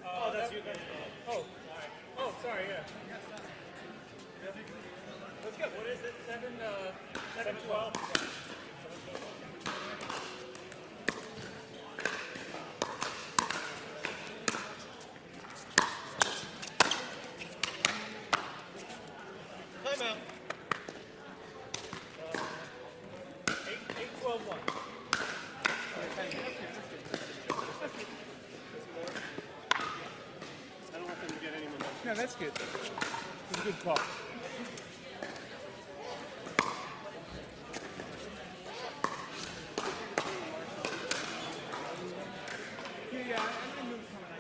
Oh, that's you. Oh, all right. Oh, sorry. Yeah. Let's go. What is it? 7-12. Timeout. 8-12-1. I don't want them to get any momentum. No, that's good. It's a good call. Yeah, I knew it was coming.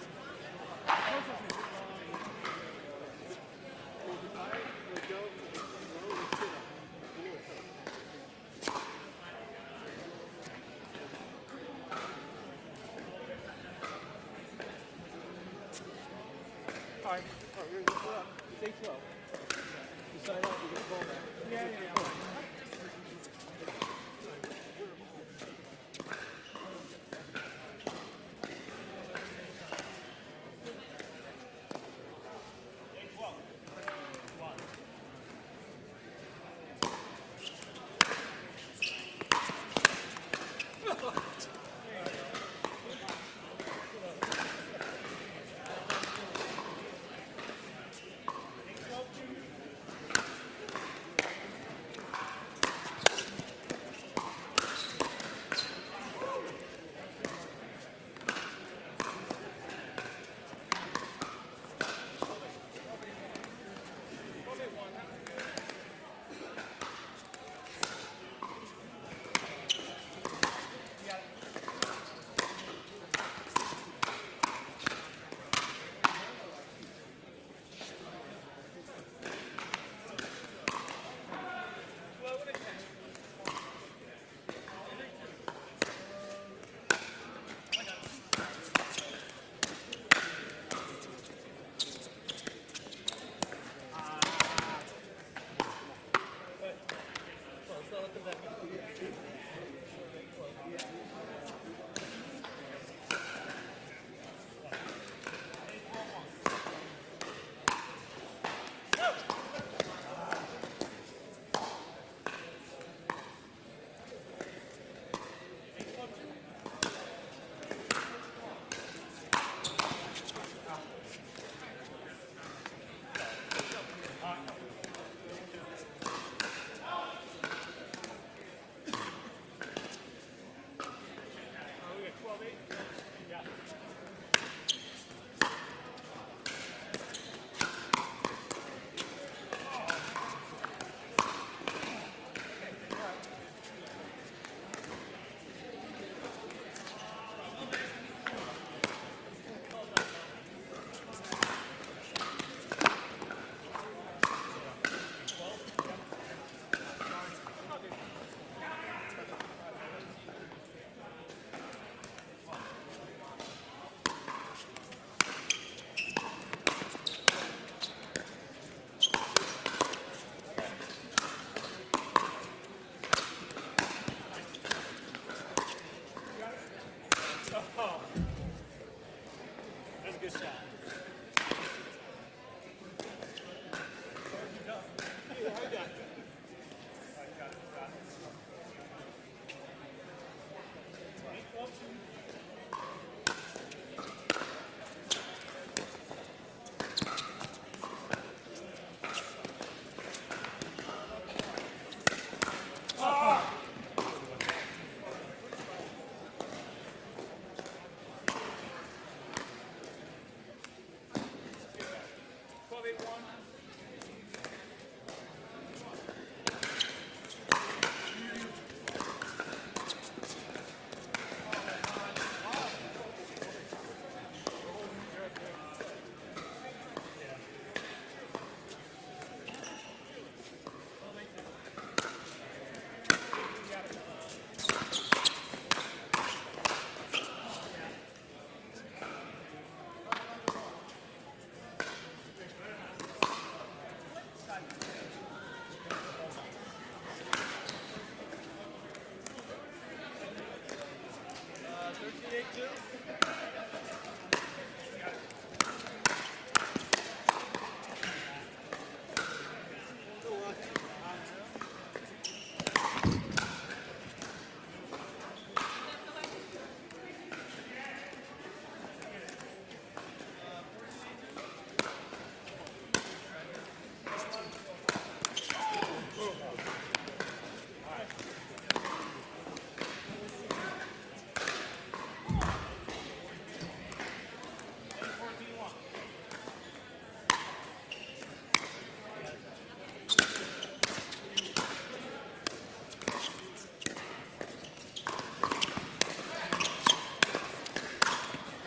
All right, we're going to go up. It's 8-12. You sign up, you get the ball back. Yeah. That's a good shot.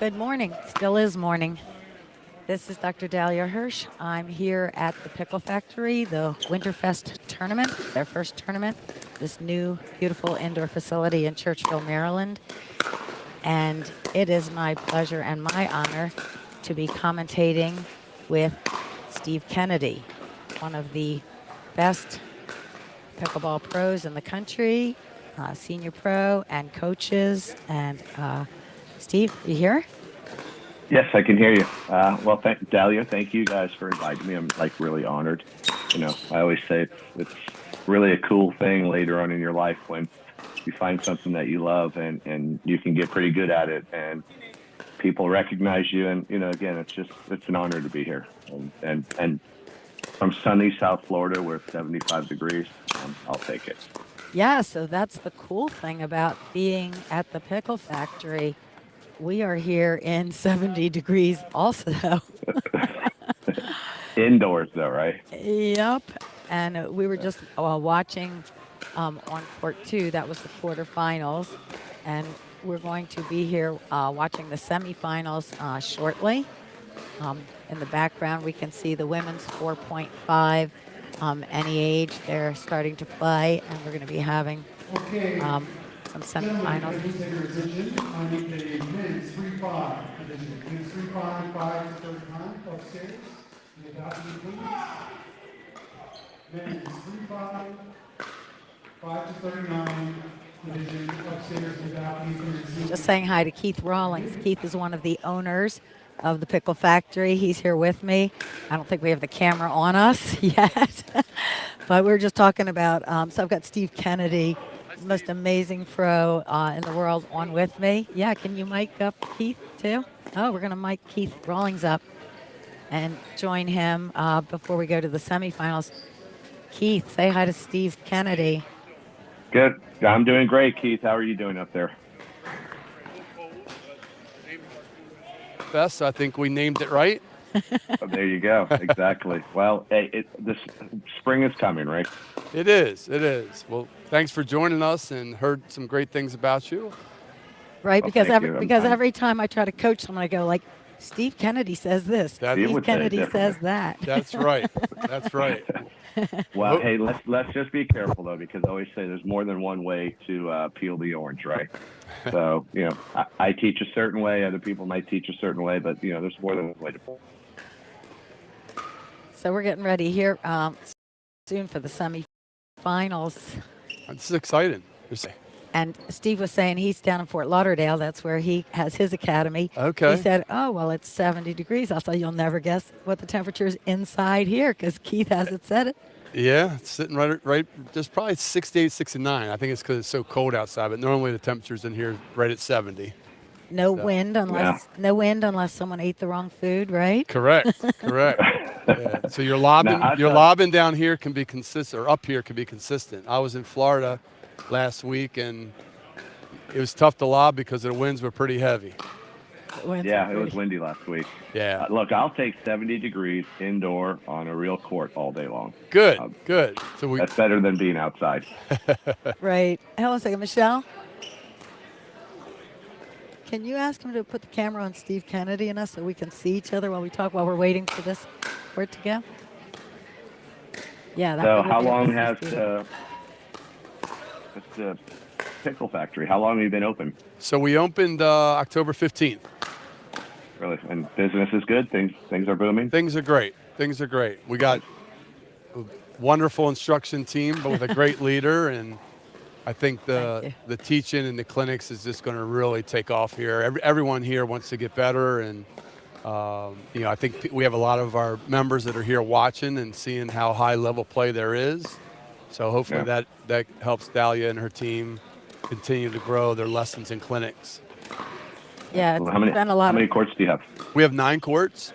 Good morning. Still is morning. This is Dr. Dahlia Hirsch. I'm here at the Pickle Factory, the Winterfest tournament, their first tournament, this new beautiful indoor facility in Churchville, Maryland. And it is my pleasure and my honor to be commentating with Steve Kennedy, one of the best pickleball pros in the country, senior pro and coaches. And Steve, you here? Yes, I can hear you. Well, Dahlia, thank you guys for inviting me. I'm like really honored. You know, I always say it's really a cool thing later on in your life when you find something that you love and you can get pretty good at it and people recognize you. And, you know, again, it's an honor to be here. And from sunny South Florida where it's 75 degrees, I'll take it. Yeah, so that's the cool thing about being at the Pickle Factory. We are here in 70 degrees also. Indoors though, right? Yep. And we were just watching on court 2. That was the quarterfinals. And we're going to be here watching the semifinals shortly. In the background, we can see the women's 4.5, any age. They're starting to play, and we're going to be having some semifinals. Please take your attention. I need the men's 3-5 division. Men's 3-5, 5 to 39 upstairs. The adoption, please. Men's 3-5, 5 to 39 division upstairs. The adoption. Just saying hi to Keith Rawlings. Keith is one of the owners of the Pickle Factory. He's here with me. I don't think we have the camera on us yet, but we're just talking about, so I've got Steve Kennedy, the most amazing pro in the world, on with me. Yeah, can you mic up Keith too? Oh, we're going to mic Keith Rawlings up and join him before we go to the semifinals. Keith, say hi to Steve Kennedy. Good. I'm doing great, Keith. How are you doing up there? Fest, I think we named it right. Oh, there you go. Exactly. Well, hey, this spring is coming, right? It is. It is. Well, thanks for joining us and heard some great things about you. Right, Well, because thank you. every time I try to coach someone, I go like, Steve Kennedy says this. Steve Kennedy says that. That's right. That's right. Well, hey, let's just be careful though, because I always say there's more than one way to peel the orange, right? So, you know, I teach a certain way, other people might teach a certain way, but you know, there's more than one way to pull. So we're getting ready here soon for the semifinals. This is exciting. And Steve was saying he's down in Fort Lauderdale. That's where he has his academy. Okay. He said, oh, well, it's 70 degrees. I thought you'll never guess what the temperature is inside here because Keith hasn't said it. Yeah, it's sitting right. There's probably 68, 69. I think it's because it's so cold outside, but normally the temperature's in here right at 70. No wind unless someone ate the wrong food, right? Correct. Yeah. So your lobbing down here can be consistent, or up here can be consistent. I was in Florida last week, and it was tough to lob because the winds were pretty heavy. Yeah, it was windy last week. Yeah. Look, I'll take 70 degrees indoor on a real court all day long. Good. So that's better than being outside. Right. Hold on a second, Michelle. Can you ask him to put the camera on Steve Kennedy and us so we can see each other while we talk, while we're waiting for this for it to go? Yeah. So how long has the Pickle Factory, how long have you been open? So we opened October 15th. Really? And business is good? Things are booming? Things are great. We got a wonderful instruction team, but with a great leader, and I think the teaching and the clinics is just going to really take off here. Everyone here wants to get better, and you know, I think we have a lot of our members that are here watching and seeing how high level play there is. So hopefully that helps Dahlia and her team continue to grow their lessons and clinics. Yeah, well, how many courts do you have? We have 9 courts.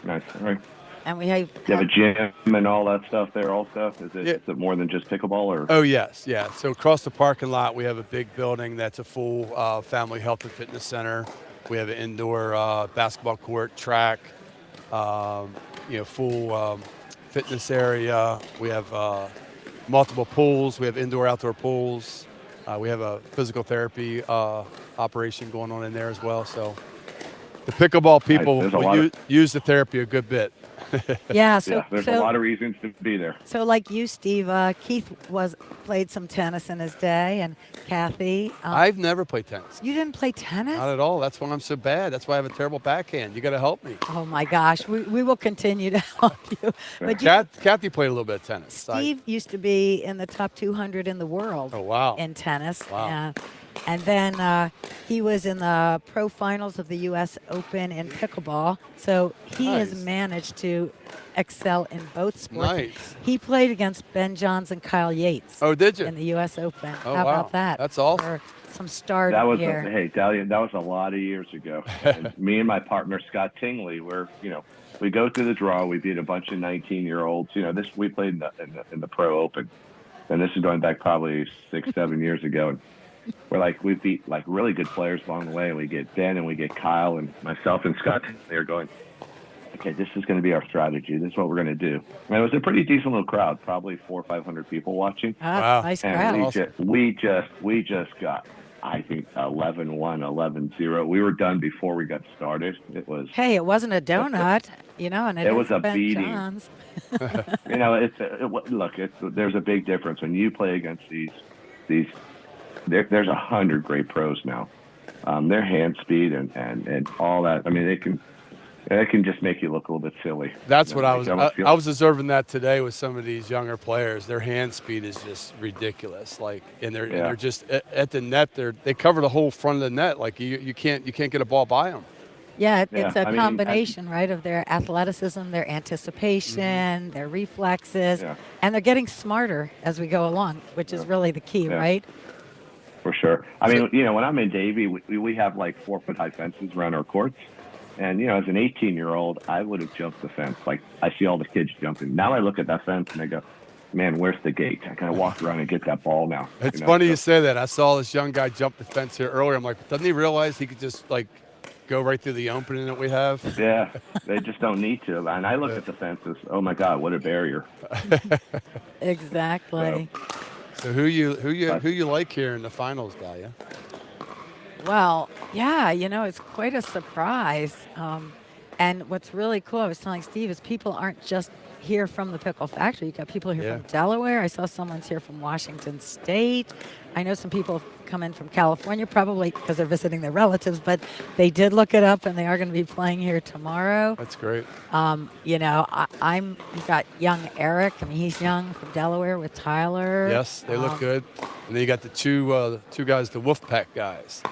Nice. All right. And we have. Do you have a gym and all that stuff there also? Is it more than just pickleball? Or? Oh, yes. Yeah. So across the parking lot, we have a big building that's a full family health and fitness center. We have an indoor basketball court, track, full fitness area. We have multiple pools. We have indoor, outdoor pools. We have a physical therapy operation going on in there as well. So the pickleball people There's a will lot use the therapy a good bit. Yeah. So, Yeah, there's a lot of reasons to be there. So like you, Steve, Keith played some tennis in his day, and Kathy. I've never played tennis. You didn't play tennis? Not at all. That's why I'm so bad. That's why I have a terrible backhand. You got to help me. Oh my gosh, we will continue to help you. But Kathy played a little bit of tennis. Steve used to be in the top 200 in the world. Oh, wow. In tennis. Wow. And then he was in the pro finals of the U.S. Open in pickleball. So he has managed to excel in both sports. Nice. He played against Ben Johns and Kyle Yates. Oh, did you? In the U.S. Open. Oh, How wow. about that? That's awesome. For some stardom here. Hey, Dahlia, that was a lot of years ago. And me and my partner Scott Tingley we go through the draw. We beat a bunch of 19-year-olds. We played in the pro open, and this is going back probably 6-7 years ago. And we beat really good players along the way. And we get Ben and we get Kyle and myself and Scott. They're going, okay, this is going to be our strategy. This is what we're going to do. And it was a pretty decent little crowd, probably 400 or 500 people watching. Wow. Nice And crowd. we just got, I think, 11-1, 11-0. We were done before we got started. Hey, it wasn't a donut, and it was a Ben beating. Johns. There's a big difference when you play against these. There's 100 great pros now. Their hand speed and all that. I mean, they can just make you look a little bit silly. That's what I was observing that today with some of these younger players. Their hand speed is just ridiculous. And they're just at the net. They cover the whole front of the net. Like you can't get a ball by them. Yeah, it's a combination, right, of their athleticism, their anticipation, their reflexes, and they're getting smarter as we go along, which is really the key, right? For sure. I mean, when I'm in Davie, we have 4-foot high fences around our courts. And, as an 18-year-old, I would have jumped the fence. I see all the kids jumping. Now I look at that fence and I go, man, where's the gate? I kind of walk around and get that ball now. It's funny you say that. I saw this young guy jump the fence here earlier. I'm like, doesn't he realize he could just, go right through the opening that we have? Yeah, they just don't need to. And I look at the fences, oh, my God, what a barrier. Exactly. So who you like here in the finals, Dahlia? Well, yeah, it's quite a surprise. And what's really cool, I was telling Steve, is people aren't just here from the Pickle Factory. You got people here from Delaware. I saw someone's here from Washington State. I know some people have come in from California, probably because they're visiting their relatives, but they did look it up, and they are going to be playing here tomorrow. That's great. You've got young Eric. I mean, he's young from Delaware with Tyler. Yes, they look good. And then you got the two guys, the Wolfpack guys.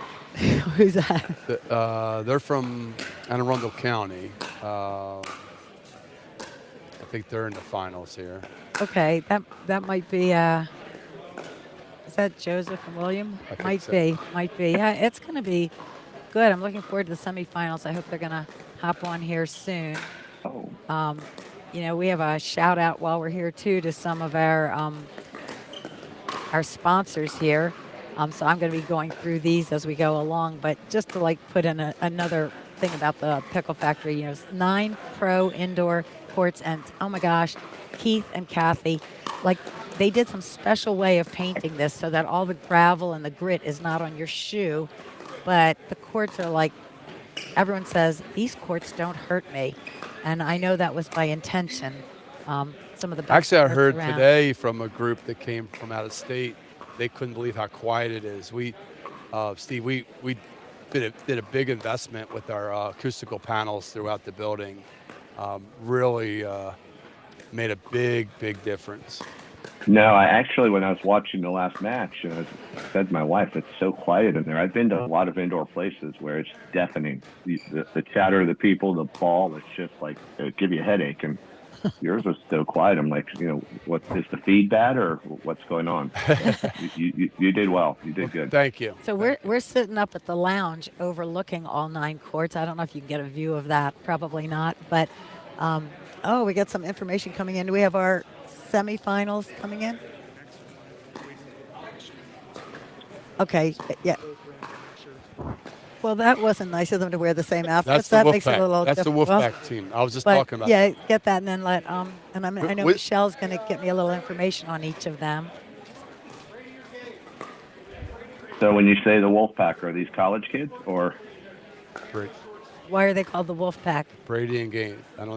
Who's that? They're from Anne Arundel County. I think they're in the finals here. Okay, that might be. Is that Joseph and William? Might be. Yeah, it's going to be good. I'm looking forward to the semifinals. I hope they're going to hop on here soon. Oh. We have a shout out while we're here too to some of our sponsors here. So I'm going to be going through these as we go along. But just to put in another thing about the Pickle Factory, 9 pro indoor courts, and oh my gosh, Keith and Kathy, they did some special way of painting this so that all the gravel and the grit is not on your shoe, but the courts are everyone says, these courts don't hurt me. And I know that was by intention. Some of the best Actually, I courts heard around. today from a group that came from out of state. They couldn't believe how quiet it is. Steve, we did a big investment with our acoustical panels throughout the building. Really made a big difference. No, when I was watching the last match, I said to my wife, it's so quiet in there. I've been to a lot of indoor places where it's deafening. The chatter of the people, the ball, it's just it give you a headache. And yours was so quiet. I'm like, what is the feed bad or what's going on? You did well. You did good. Thank you. So we're sitting up at the lounge overlooking all 9 courts. I don't know if you can get a view of that. Probably not. But we got some information coming in. Do we have our semifinals coming in? Okay. Yeah. Well, that wasn't nice of them to wear the same outfits. That makes it a little That's difficult. the Wolfpack team. I was just talking about. Yeah, get that and then I know Michelle's going to get me a little information on each of them. So when you say the Wolfpack, are these college kids or? Great. Why are they called the Wolf Pack? Brady and Gaines. I don't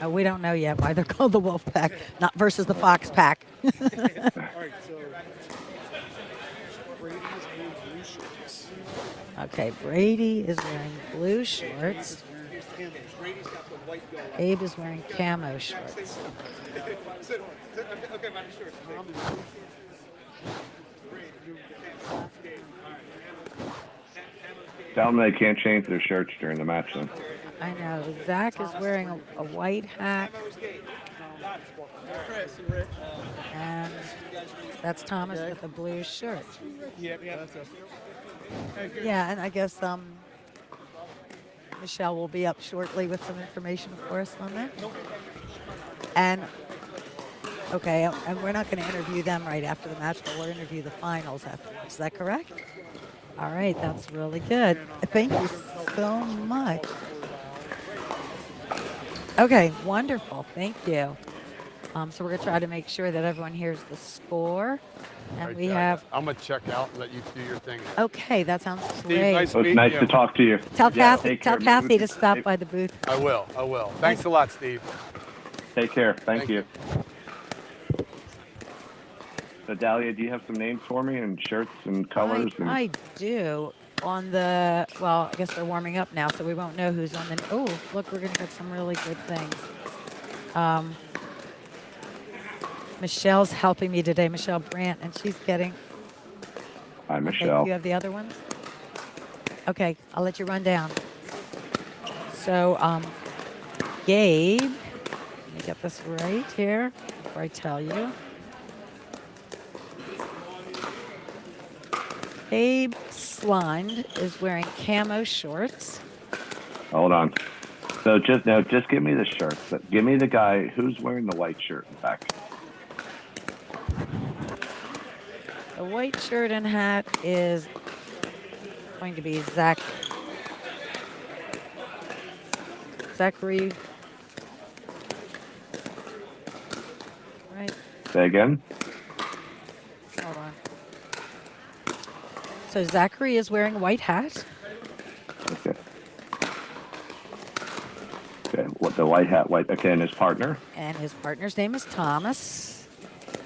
know. We don't know yet why they're called the Wolf Pack, not versus the Fox Pack. All right, so Brady's wearing blue shorts. Okay, Brady is wearing blue shorts. Brady's got the white go. Abe is wearing camo shorts. Okay, my shorts. Tom is blue Tell them they can't change their shirts during the match then. I know. Zach is wearing a white hat, and that's Thomas with a blue shirt. Yeah, that's us. Yeah, and I guess Michelle will be up shortly with some information for us on that. And okay, and we're not going to interview them right after the match, but we'll interview the finals afterwards. Is that correct? All right, that's really good. Thank you so much. Okay, wonderful. Thank you. So we're going to try to make sure that everyone hears the score. And Right we there. have, I'm going to check out and let you do your thing. okay, that sounds Steve, great. nice So it's meeting nice you. to talk to you. Tell Yeah, Kathy, take tell care. Kathy to stop by the booth. I will. I will. Thanks a lot, Steve. Take care. Thank Thank you. So Dahlia, do you have some names for me and shirts and colors? I do. On the, well, I guess they're warming up now, so we won't know who's on the, oh, look, we're going to get some really good things. Michelle's helping me today, Michelle Brandt, and she's getting, Hi, okay, Michelle. you have the other ones? Okay, I'll let you run down. So, Gabe, let me get this right here before I tell you. Abe Slund is wearing camo shorts. Hold on. So just give me the shirts. Give me the guy who's wearing the white shirt in fact. The white shirt and hat is going to be Zachary. Right, Say again. hold on. So Zachary is wearing a white hat. Okay. Okay. What the white hat? White. Okay, and his partner, And his partner's name is Thomas.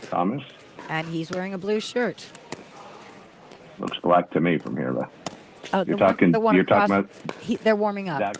Thomas. And he's wearing a blue shirt. Looks black to me from here, though. Oh, You're talking across, about they're warming up. Zach.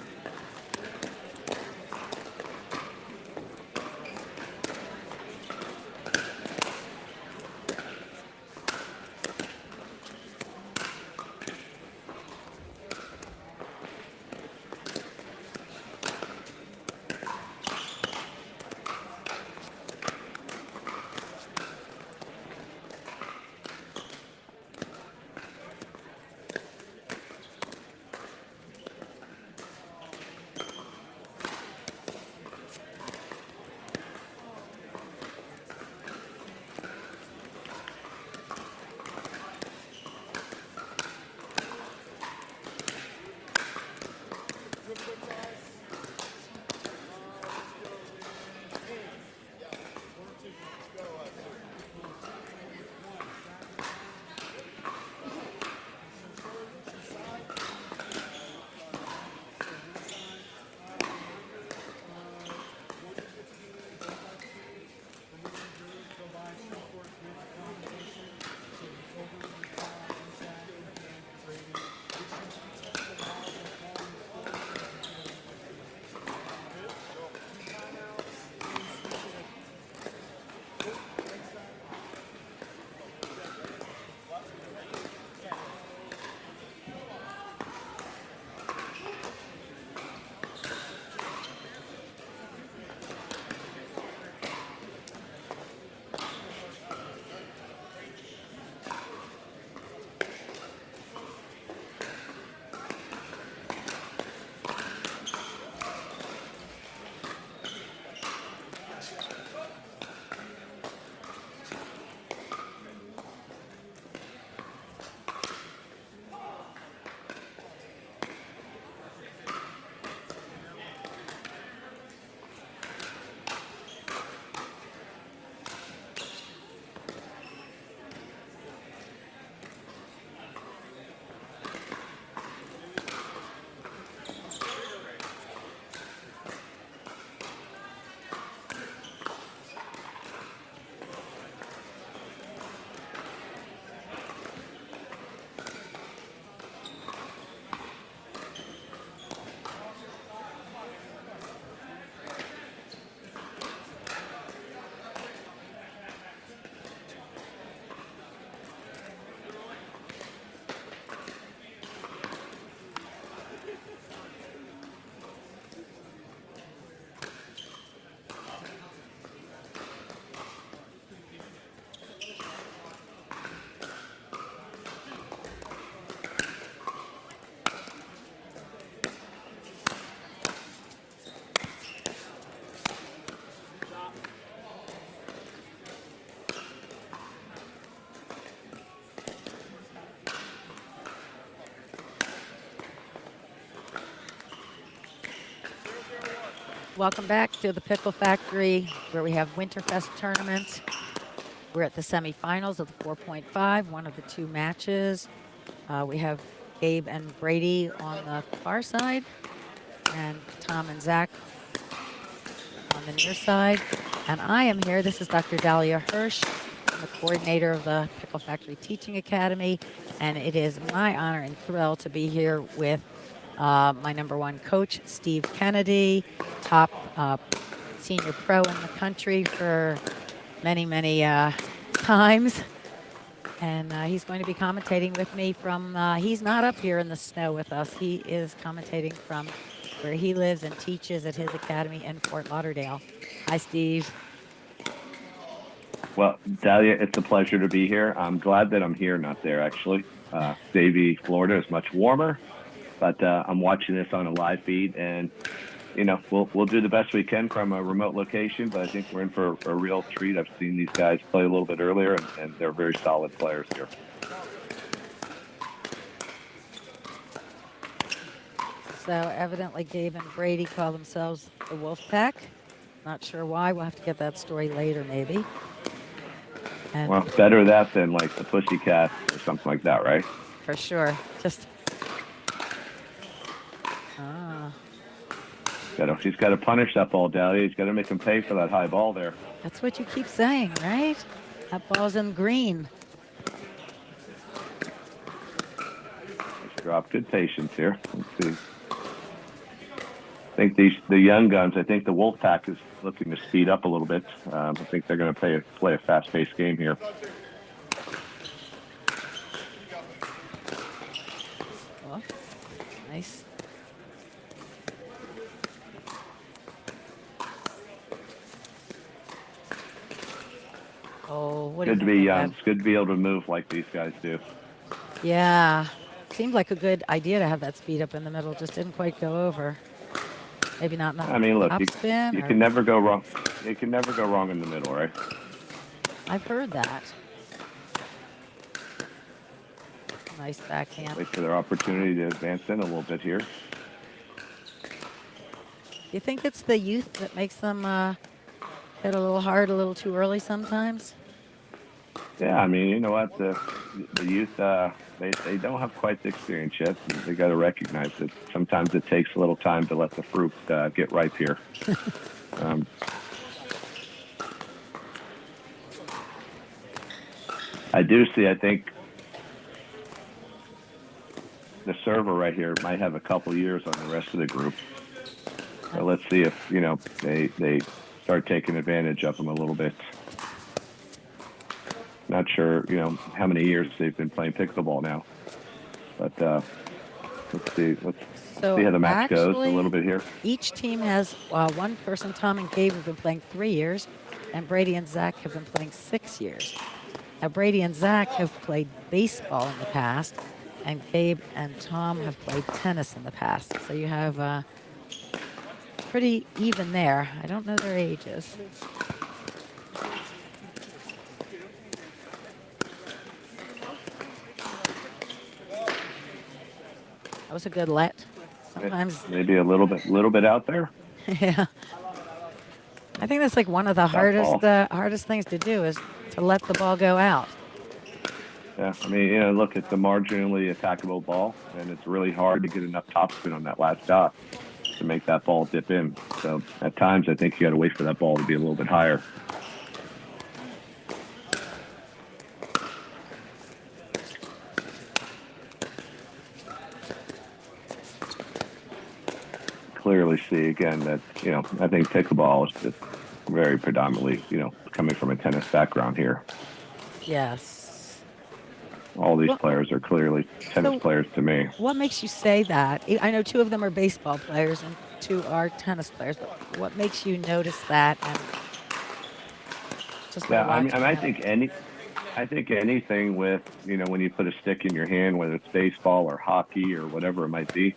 welcome back to the Pickle Factory, where we have Winterfest tournament. We're at the semifinals of the 4.5, one of the two matches. We have Gabe and Brady on the far side, and Tom and Zach on the near side. And I am here. This is Dr. Dahlia Hirsch. I'm the coordinator of the Pickle Factory Teaching Academy, and it is my honor and thrill to be here with my number one coach, Steve Kennedy, top senior pro in the country for many, many times. And he's going to be commentating with me from, he's not up here in the snow with us. He is commentating from where he lives and teaches at his academy in Fort Lauderdale. Hi, Steve. Well, Dahlia, it's a pleasure to be here. I'm glad that I'm here, not there, actually. Davie, Florida is much warmer, but I'm watching this on a live feed, and you know, we'll do the best we can from a remote location, but I think we're in for a real treat. I've seen these guys play a little bit earlier, and they're very solid players here. So evidently Gabe and Brady call themselves the Wolf Pack. Not sure why. We'll have to get that story later, maybe. And Well, better that than like the Pussycat or something like that, right? for sure. Just He's got to punish that ball, Dahlia. He's got to make him pay for that high ball there. that's what you keep saying, right? That ball's in green. Nice drop. Good patience here. Let's see. I think the young guns, I think the Wolfpack is looking to speed up a little bit. I think they're going to play a fast-paced game here. Oh, nice. Oh, what do you Good to think be of young. that? It's good to be able to move like these guys do. Yeah, seemed like a good idea to have that speed up in the middle. Just didn't quite go over. Maybe not in the I mean, look, top spin. you or- can never go wrong. You can never go wrong in the middle, right? I've heard that. Nice backhand. Wait for their opportunity to advance in a little bit here. You think it's the youth that makes them hit a little hard, a little too early sometimes? Yeah, I mean, you know what? The youth, they don't have quite the experience yet. They got to recognize that sometimes it takes a little time to let the fruit get ripe here. I do see, I think, the server right here might have a couple years on the rest of the group. So let's see if, you know, they start taking advantage of them a little bit. Not sure, you know, how many years they've been playing pickleball now. But let's see. Let's see how the match goes a little bit here. Each team has one person. Tom and Gabe have been playing 3 years, and Brady and Zach have been playing 6 years. Now, Brady and Zach have played baseball in the past, and Gabe and Tom have played tennis in the past. So you have pretty even there. I don't know their ages. That was a good let. Sometimes, Maybe a little bit out there. yeah. I think that's like one of the hardest things to do is to let the ball go out. Yeah, I mean, you know, look, it's a marginally attackable ball, and it's really hard to get enough topspin on that last shot to make that ball dip in. So at times, I think you got to wait for that ball to be a little bit higher. Clearly see again that, you know, I think pickleball is just very predominantly, you know, coming from a tennis background here. Yes. All these players are clearly tennis players to me. What makes you say that? I know 2 of them are baseball players and 2 are tennis players, but what makes you notice that? And just by Yeah, I mean, watching I think anything with, you know, when you put a stick in your hand, whether it's baseball or hockey or whatever it might be,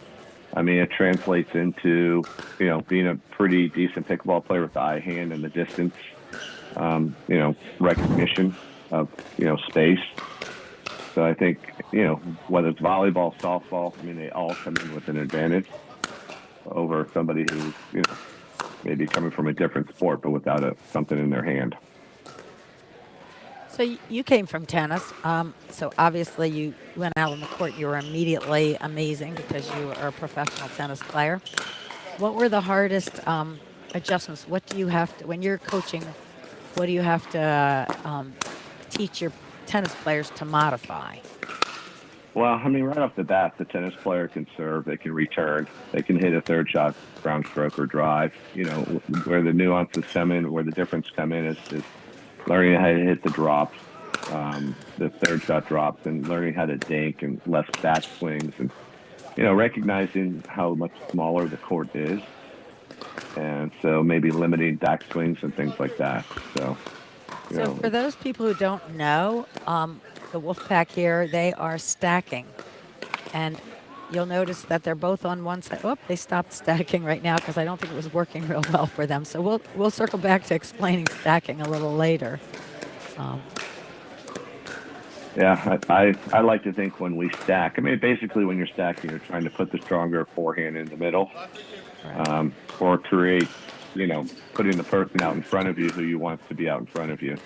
I mean, it translates into, you know, being a pretty decent pickleball player with the eye hand and the distance, you know, recognition of, you know, space. So I think, you know, whether it's volleyball, softball, I mean, they all come in with an advantage over somebody who's, you know, maybe coming from a different sport, but without something in their hand. So you came from tennis. So obviously you went out on the court. You were immediately amazing because you are a professional tennis player. What were the hardest adjustments? What do you have to, when you're coaching, what do you have to teach your tennis players to modify? Well, I mean, right off the bat, the tennis player can serve, they can return, they can hit a third shot, ground stroke or drive. You know, where the nuances come in, where the difference come in is learning how to hit the drops, the third shot drops, and learning how to dink and less back swings, and you know, recognizing how much smaller the court is, and so maybe limiting back swings and things like that. So, you So know, for those people who don't know, the Wolfpack here, they are stacking, and you'll notice that they're both on one side. Oh, they stopped stacking right now because I don't think it was working real well for them. So we'll circle back to explaining stacking a little later. yeah, I like to think when we stack, I mean, basically when you're stacking, you're trying to put the stronger forehand in the middle, or create, you know, putting the person out in front of you who you want to be out in front of you.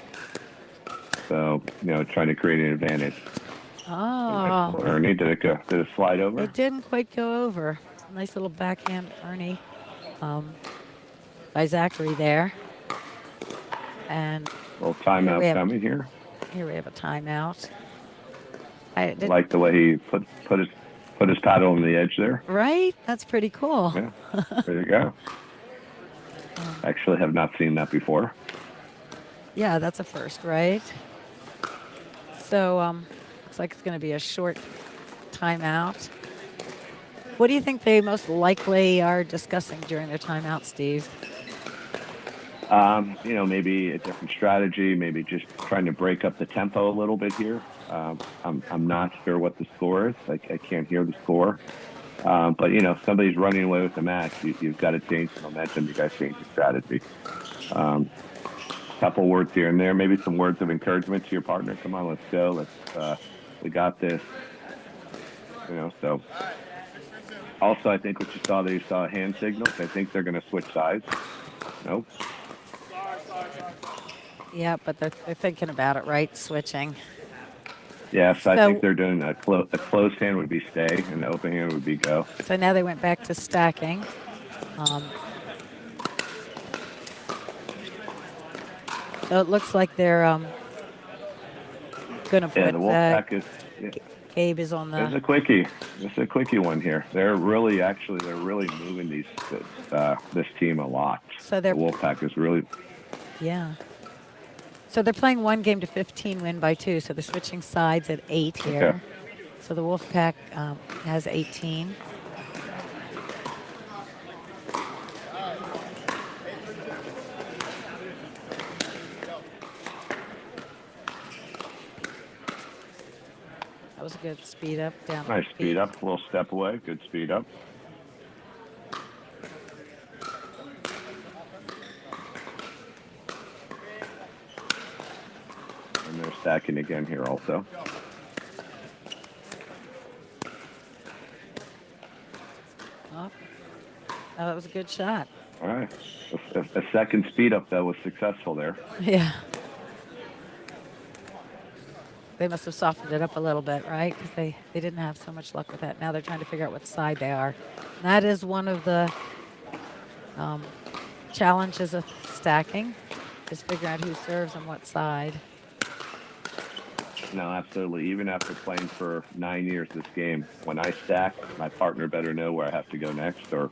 So, you know, trying to create an advantage. Oh, Ernie, did it slide over? it didn't quite go over. Nice little backhand, Ernie, by Zachary there. And Little timeout coming here. here we have a timeout. I like the way he put his paddle on the edge there. Right? That's pretty cool. Yeah, there you go. Actually, have not seen that before. Yeah, that's a first, right? So looks like it's going to be a short timeout. What do you think they most likely are discussing during their timeout, Steve? You know, maybe a different strategy, maybe just trying to break up the tempo a little bit here. I'm not sure what the score is. I can't hear the score. But, you know, if somebody's running away with the match, you've got to change the momentum. You've got to change the strategy. Couple words here and there, maybe some words of encouragement to your partner. Come on, let's go. We got this. You know, so. Also, I think what you saw there, you saw hand signals. I think they're going to switch sides. Nope. Yeah, but they're thinking about it, right? Switching. Yes, I think they're doing a closed hand would be stay, and the open hand would be go. So now they went back to stacking. So it looks like they're going to put. Yeah, the Wolfpack is. Yeah. Gabe is on the. This is a quickie. This is a quickie one here. They're really moving this team a lot. So the Wolfpack is really. Yeah. So they're playing 1 game to 15, win by 2. So they're switching sides at 8 here. Okay. So the Wolfpack has 18. That was a good speed up down. Nice speed up, a little step away, good speed up. And they're stacking again here also. Oh, that was a good shot. All right. A second speed up, though, was successful there. Yeah. They must have softened it up a little bit, right? Because they didn't have so much luck with that. Now they're trying to figure out what side they are. And that is one of the challenges of stacking, is figuring out who serves on what side. No, absolutely. Even after playing for 9 years this game, when I stack, my partner better know where I have to go next, or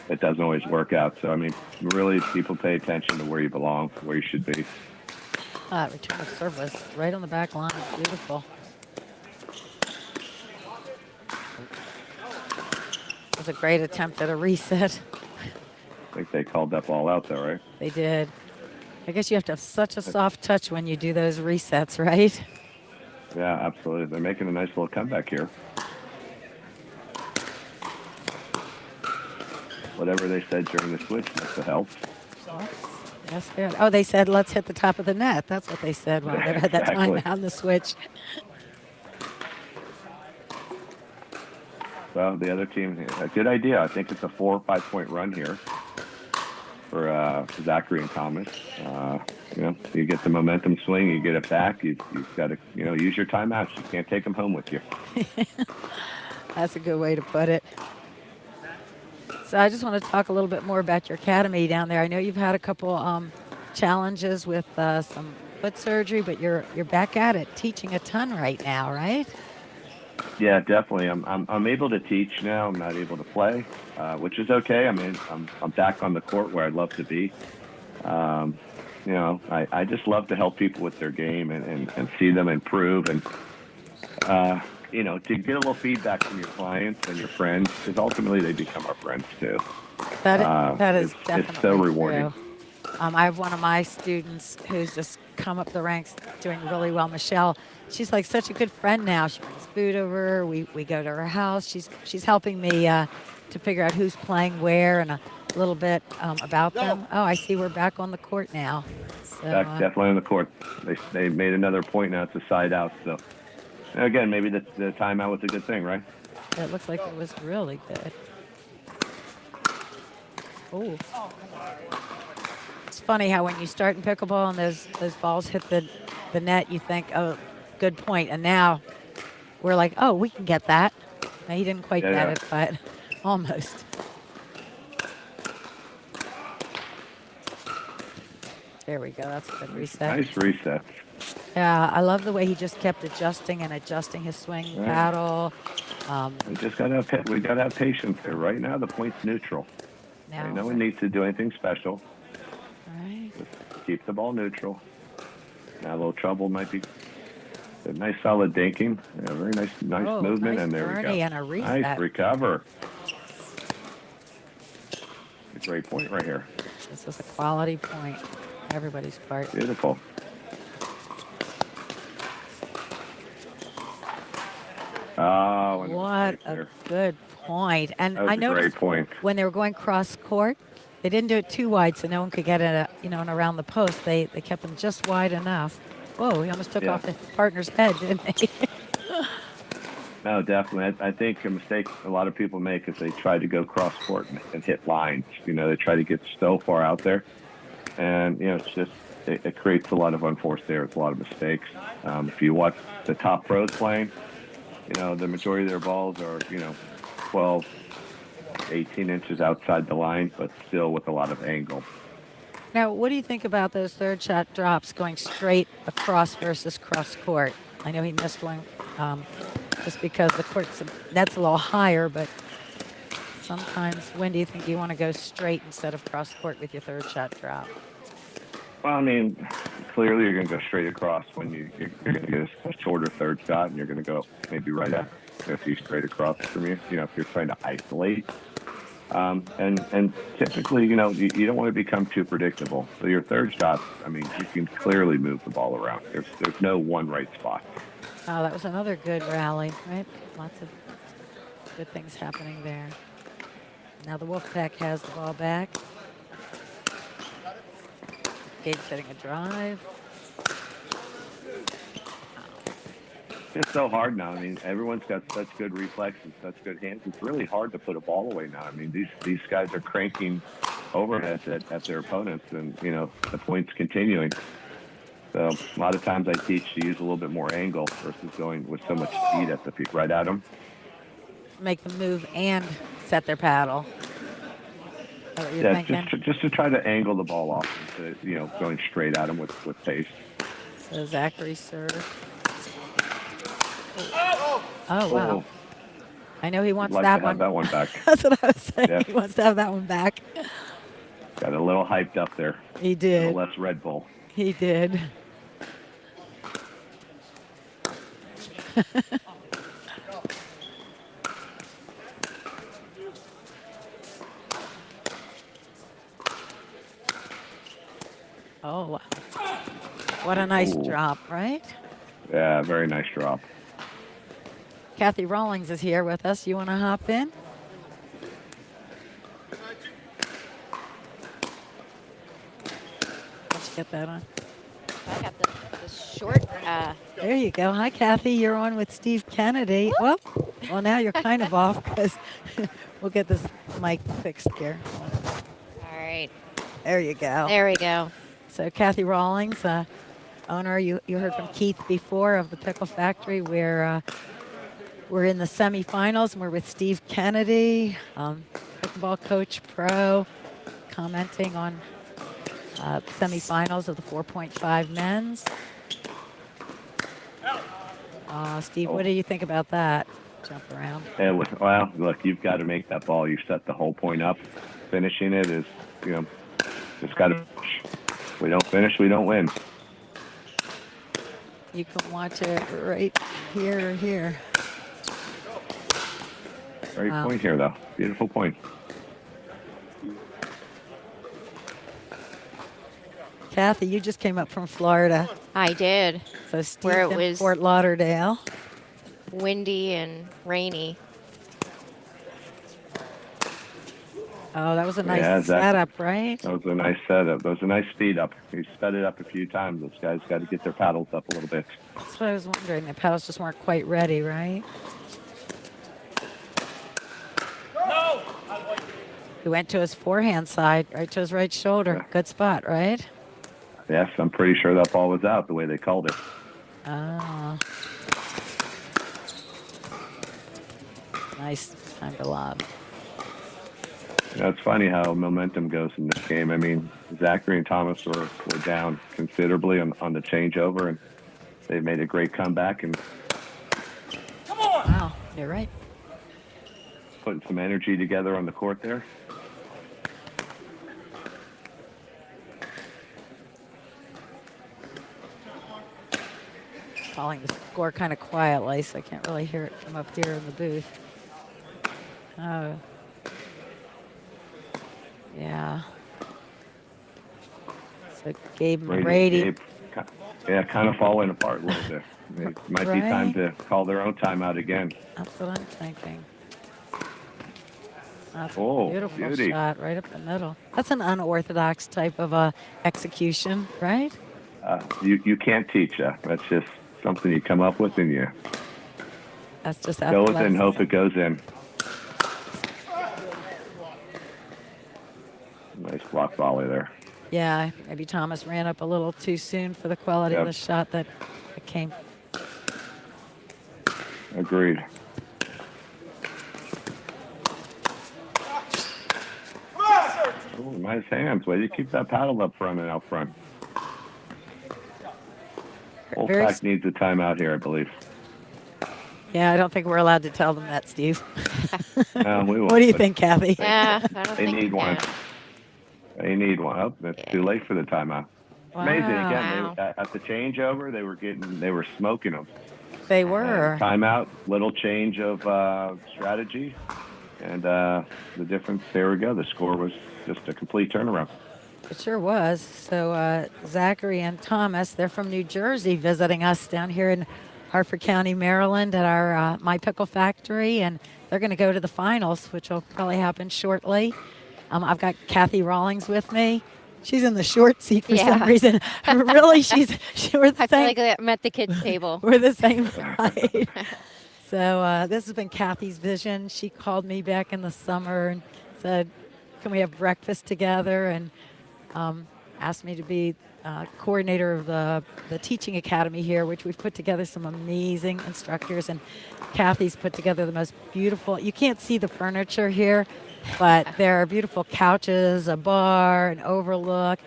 it doesn't always work out. So, I mean, really, people pay attention to where you belong, where you should be. Return of service right on the back line. Beautiful. It was a great attempt at a reset. I think they called that ball out, though, right? They did. I guess you have to have such a soft touch when you do those resets, right? Yeah, absolutely. They're making a nice little comeback here. Whatever they said during the switch must have helped. Yes, they are. Oh, they said, let's hit the top of the net. That's what they said when they had that Exactly. time on the switch. Well, the other team, a good idea. I think it's a 4 or 5 point run here. for Zachary and Thomas. You get the momentum swing, you get it back. You've got to, use your timeouts. You can't take them home with you. That's a good way to put it. So I just want to talk a little bit more about your academy down there. I know you've had a couple challenges with some foot surgery, but you're back at it, teaching a ton right now, right? Yeah, definitely. I'm able to teach now. I'm not able to play, which is okay. I mean, I'm back on the court where I'd love to be. I just love to help people with their game and see them improve and to get a little feedback from your clients and your friends, because ultimately they become our friends too. That is definitely it's so rewarding. true. I have one of my students who's just come up the ranks doing really well, Michelle. She's like such a good friend now. She brings food over. We go to her house. She's helping me to figure out who's playing where and a little bit about them. Oh, I see we're back on the court now. So, Back definitely on the court. They made another point now. It's a side out. So again, maybe the timeout was a good thing, right? it looks like it was really good. Oh. It's funny how when you start in pickleball and those balls hit the net, you think, oh, good point. And now we're like, oh, we can get that. Now, he didn't quite get it, but almost. There we go. That's a good reset. Nice reset. Yeah, I love the way he just kept adjusting his swing paddle. We gotta have patience here. Right now, the point's neutral. Now, No one needs to do anything special. right. Just keep the ball neutral. Now a little trouble might be a nice solid dinking. Yeah, very nice movement, nice and there we go. Bernie and a reset. Nice recover. A great point right here. This is a quality point. Everybody's part. Beautiful. Oh, What a good point. And That was I a great noticed point. when they were going cross court, they didn't do it too wide so no one could get it, and around the post. They kept them just wide enough. Whoa, he almost took off the partner's head, didn't he? No, definitely. I think a mistake a lot of people make is they try to go cross court and hit lines. They try to get so far out there. And, it's just, it creates a lot of unforced errors, a lot of mistakes. If you watch the top pros playing, the majority of their balls are, 12, 18 inches outside the line, but still with a lot of angle. Now, what do you think about those third shot drops going straight across versus cross court? I know he missed one just because the net's a little higher, but sometimes, when do you think you want to go straight instead of cross court with your third shot drop? Well, I mean, clearly you're going to go straight across when you're going to get a shorter third shot, and you're going to go maybe right at you straight across from you. If you're trying to isolate, and typically, you don't want to become too predictable. So your third shot, I mean, you can clearly move the ball around. There's no one right spot. Oh, that was another good rally, right? Lots of good things happening there. Now the Wolfpack has the ball back. Gage setting a drive. It's so hard now. I mean, everyone's got such good reflexes, such good hands. It's really hard to put a ball away now. I mean, these guys are cranking overheads at their opponents, and the point's continuing. So a lot of times I teach to use a little bit more angle versus going with so much speed at the feet, right at them. Make them move and set their paddle. Yeah, just to try to angle the ball off instead of, going straight at them with pace. So Zachary serve. Oh, wow. Oh. I know he wants Like that to one. have that one back. That's what I was saying. Yeah. He wants to have that one back. Got a little hyped up there. He A did. little less Red Bull. He did. Oh, wow. What a nice drop, right? Yeah, very nice drop. Kathy Rawlings is here with us. You want to hop in? Let's get that on. I got the short. There you go. Hi, Kathy. You're on with Steve Kennedy. Well, now you're kind of off because we'll get this mic fixed here. All right. There you go. There we go. So Kathy Rawlings, owner, you heard from Keith before of the Pickle Factory. We're in the semifinals, and we're with Steve Kennedy, pickleball coach pro, commenting on semifinals of the 4.5 men's. Steve, what do you think about that? Jump around. Well, look, you've got to make that ball. You set the whole point up. Finishing it is, just got to finish. If we don't finish, we don't win. You can watch it right here or here. Great point here, though. Beautiful point. Kathy, you just came up from Florida. I did. So Steve's Where it in was- Fort Lauderdale. Windy and rainy. Oh, that was a nice Yeah, exactly. setup, right? That was a nice setup. That was a nice speed up. He sped it up a few times. Those guys got to get their paddles up a little bit. That's what I was wondering. The paddles just weren't quite ready, right? No! He went to his forehand side, right to his right shoulder. Good spot, right? Yes, I'm pretty sure that ball was out the way they called it. Oh. Nice time to lob. It's funny how momentum goes in this game. I mean, Zachary and Thomas were down considerably on the changeover, and they made a great comeback and Come on! Wow, you're right. putting some energy together on the court there. Calling the score kind of quietly, so I can't really hear it from up here in the booth. Oh. Yeah. So Gabe Brady. Gabe, kind of falling apart a little bit. It might be time to call their own timeout again. That's what I'm thinking. That's Oh, a beautiful beauty. shot right up the middle. That's an unorthodox type of execution, right? You can't teach that. That's just something you come up with and you That's just go with it and athleticism. hope it goes in. Nice block volley there. Yeah, maybe Thomas ran up a little too soon for the quality of Yep. the shot that came. Agreed. Oh, nice hands. Way to keep that paddle up front and out front. Old Very Pack needs a timeout here, I believe. Yeah, I don't think we're allowed to tell them that, Steve. No, we won't, What do you but think, Kathy? Yeah, I don't They think need you one. can. They need one. Oh, it's too late for the timeout. Amazing. Again, Wow. at the changeover, they were smoking them. They were. Timeout, little change of strategy, and the difference. There we go. The score was just a complete turnaround. It sure was. So Zachary and Thomas, they're from New Jersey, visiting us down here in Harford County, Maryland, at our My Pickle Factory, and they're going to go to the finals, which will probably happen shortly. I've got Kathy Rawlings with me. She's in the short seat for some Yeah. reason. Really, we're the I feel same. like I'm at the kids' table. We're the same height. So this has been Kathy's vision. She called me back in the summer and said, "Can we have breakfast together?" And asked me to be coordinator of the teaching academy here, which we've put together some amazing instructors. And Kathy's put together the most beautiful. You can't see the furniture here, but there are beautiful couches, a bar, an overlook.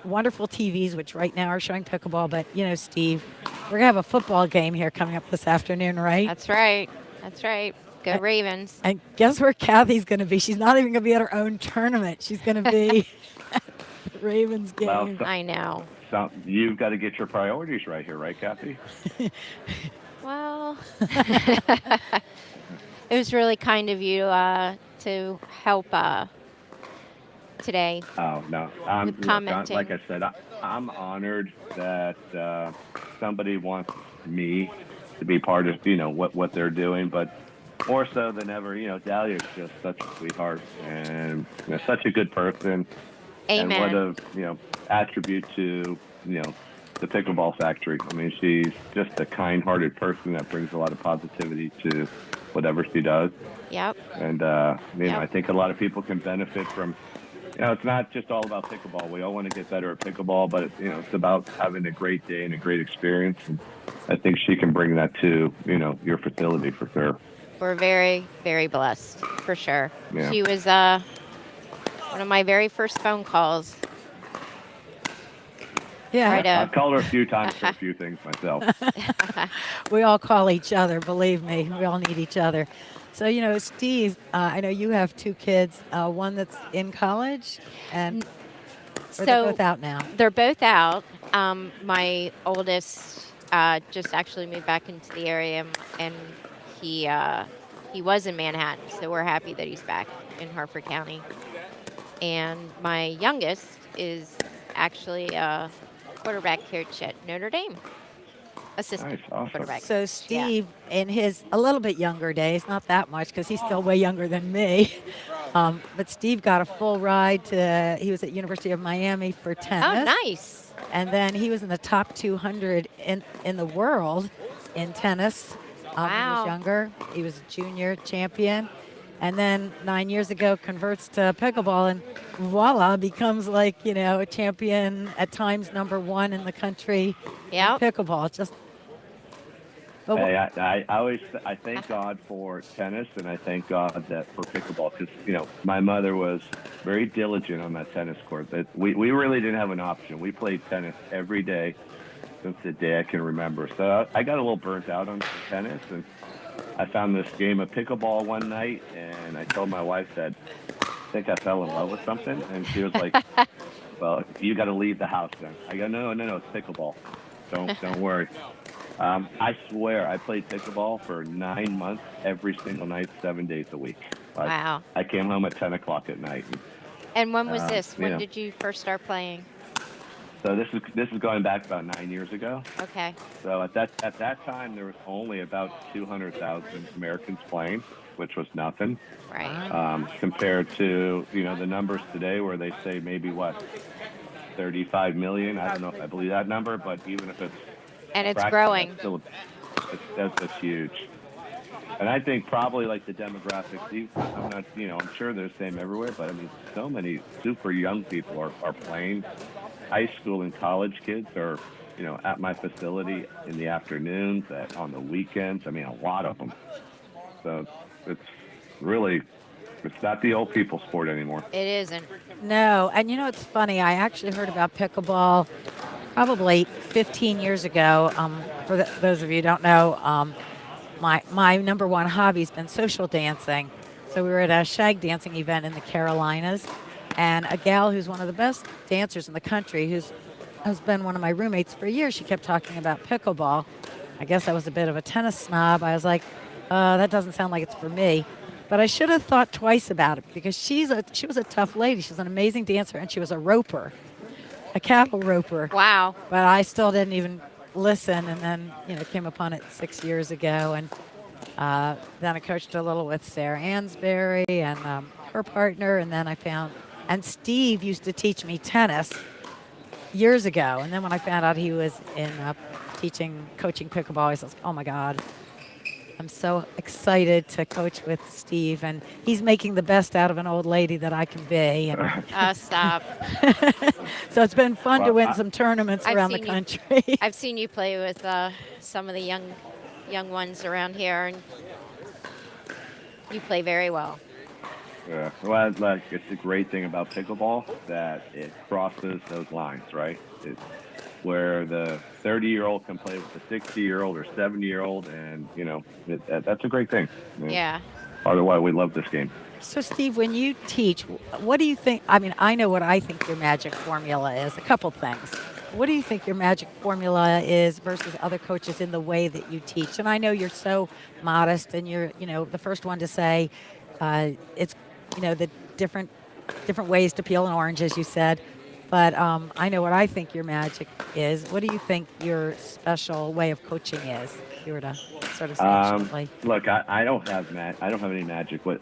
Wonderful TVs, which right now are showing pickleball. But, Steve, we're going to have a football game here coming up this afternoon, right? That's right. That's right. Go Ravens. And guess where Kathy's going to be? She's not even going to be at her own tournament. She's going to be at the Ravens game. Well, I know. So you've got to get your priorities right here, right, Kathy? Well, it was really kind of you to help today. Oh no, I'm With commenting. like I said, I'm honored that somebody wants me to be part of what they're doing, but more so than ever, Dahlia's just such a sweetheart and such a good person. Amen. And what a attribute to the Pickleball Factory. I mean, she's just a kind-hearted person that brings a lot of positivity to whatever she does. Yep. And Yep. I think a lot of people can benefit from it's not just all about pickleball. We all want to get better at pickleball, but it's about having a great day and a great experience. And I think she can bring that to your facility for sure. We're very, very blessed, for sure. Yeah. She was one of my very first phone calls. Yeah. Right I've called her a few times for a few things myself. We all call each other, believe me. We all need each other. So, Steve, I know you have 2 kids, one that's in college, and or they're both out now. They're both out. My oldest just actually moved back into the area, and he was in Manhattan, so we're happy that he's back in Harford County. And my youngest is actually a quarterback coach at Notre Dame. Assistant Nice, awesome. quarterback. So Steve, in his a little bit younger days, not that much because he's still way younger than me, but Steve got a full ride to, he was at University of Miami for tennis. Oh, nice. And then he was in the top 200 in the world in tennis when he Wow. was younger. He was a junior champion. And then 9 years ago converts to pickleball and voila, becomes like, a champion, at times #1 in the country Yep. in pickleball. Just but Hey, I thank God for tennis, and I thank God that for pickleball, because my mother was very diligent on that tennis court. That we really didn't have an option. We played tennis every day since the day I can remember. So I got a little burnt out on tennis, and I found this game of pickleball one night, and I told my wife that I think I fell in love with something, and she was like, "Well, you got to leave the house then." I go, "No, it's pickleball. Don't worry." I swear I played pickleball for 9 months, every single night, 7 days a week. Wow. I came home at 10 o'clock at night. And when was this? When yeah. did you first start playing? So this is going back about 9 years ago. Okay. So at that time, there was only about 200,000 Americans playing, which was nothing. Right. Compared to, the numbers today where they say maybe 35 million. I don't know if I believe that number, but even if it's And it's fraction, growing. that's still, that's huge. And I think probably like the demographics, I'm not, I'm sure they're the same everywhere, but I mean, so many super young people are playing. High school and college kids are, at my facility in the afternoons, on the weekends. I mean, a lot of them. So it's not the old people sport anymore. It isn't. no, and it's funny. I actually heard about pickleball probably 15 years ago. For those of you who don't know, my #1 hobby has been social dancing. So we were at a shag dancing event in the Carolinas, and a gal who's one of the best dancers in the country, has been one of my roommates for years, she kept talking about pickleball. I guess I was a bit of a tennis snob. I was like, that doesn't sound like it's for me. But I should have thought twice about it because she was a tough lady. She's an amazing dancer, and she was a roper, a cattle roper. Wow. But I still didn't even listen, and then came upon it 6 years ago, and then I coached a little with Sarah Ansberry and her partner, and then and Steve used to teach me tennis years ago, and then when I found out he was in coaching pickleball, I was like, oh my God, I'm so excited to coach with Steve, and he's making the best out of an old lady that I can be. And Stop. so it's been fun to Well, win some tournaments I've around the seen you- country. I've seen you play with some of the young ones around here, and you play very well. Yeah. Well, it's a great thing about pickleball that it crosses those lines, right? It's where the 30-year-old can play with the 60-year-old or 70-year-old, and that's a great thing. Yeah. Part of why we love this game. So, Steve, when you teach, what do you think? I mean, I know what I think your magic formula is. A couple things. What do you think your magic formula is versus other coaches in the way that you teach? And I know you're so modest, and you're, the first one to say it's, the different ways to peel an orange, as you said. But I know what I think your magic is. What do you think your special way of coaching is? If you were to sort of say it shortly. Look, I don't have any magic. But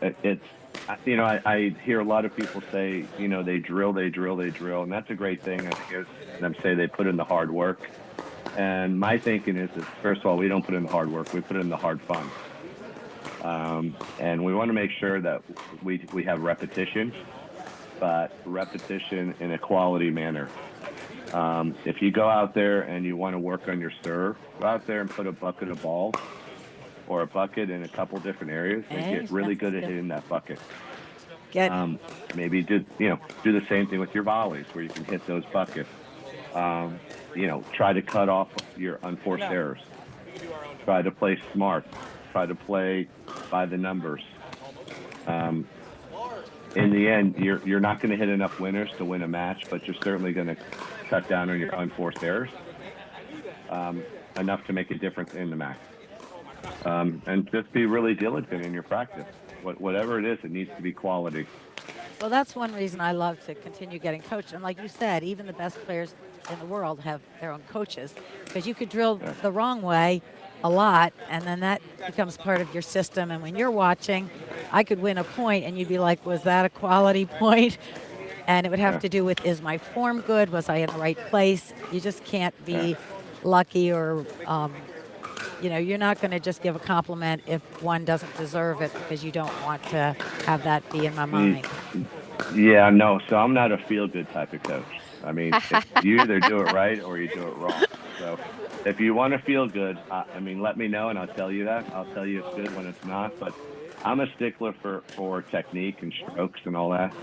I hear a lot of people say, they drill, and that's a great thing. I hear them say they put in the hard work. And my thinking is that, first of all, we don't put in the hard work. We put in the hard fun. And we want to make sure that we have repetition. but repetition in a quality manner. If you go out there and you want to work on your serve, go out there and put a bucket of balls or a bucket in a couple different areas and Hey, get really that's good at good. hitting that bucket. Get Maybe do the same thing with your volleys where you can hit those buckets. Try to cut off your unforced errors. Try to play smart. Try to play by the numbers. In the end, you're not going to hit enough winners to win a match, but you're certainly going to cut down on your unforced errors enough to make a difference in the match. And just be really diligent in your practice. Whatever it is, it needs to be quality. Well, that's one reason I love to continue getting coached. And like you said, even the best players in the world have their own coaches, because you could drill the wrong way a lot, and then that becomes part of your system. And when you're watching, I could win a point, and you'd be like, was that a quality point? And it would have to do with, is my form good? Was I in the right place? You just can't be lucky or, you're not going to just give a compliment if one doesn't deserve it, because you don't want to have that be in my mind. Yeah, no. So I'm not a feel-good type of coach. I mean, you either do it right or you do it wrong. So if you want to feel good, let me know and I'll tell you that. I'll tell you it's good when it's not. But I'm a stickler for technique and strokes and all that.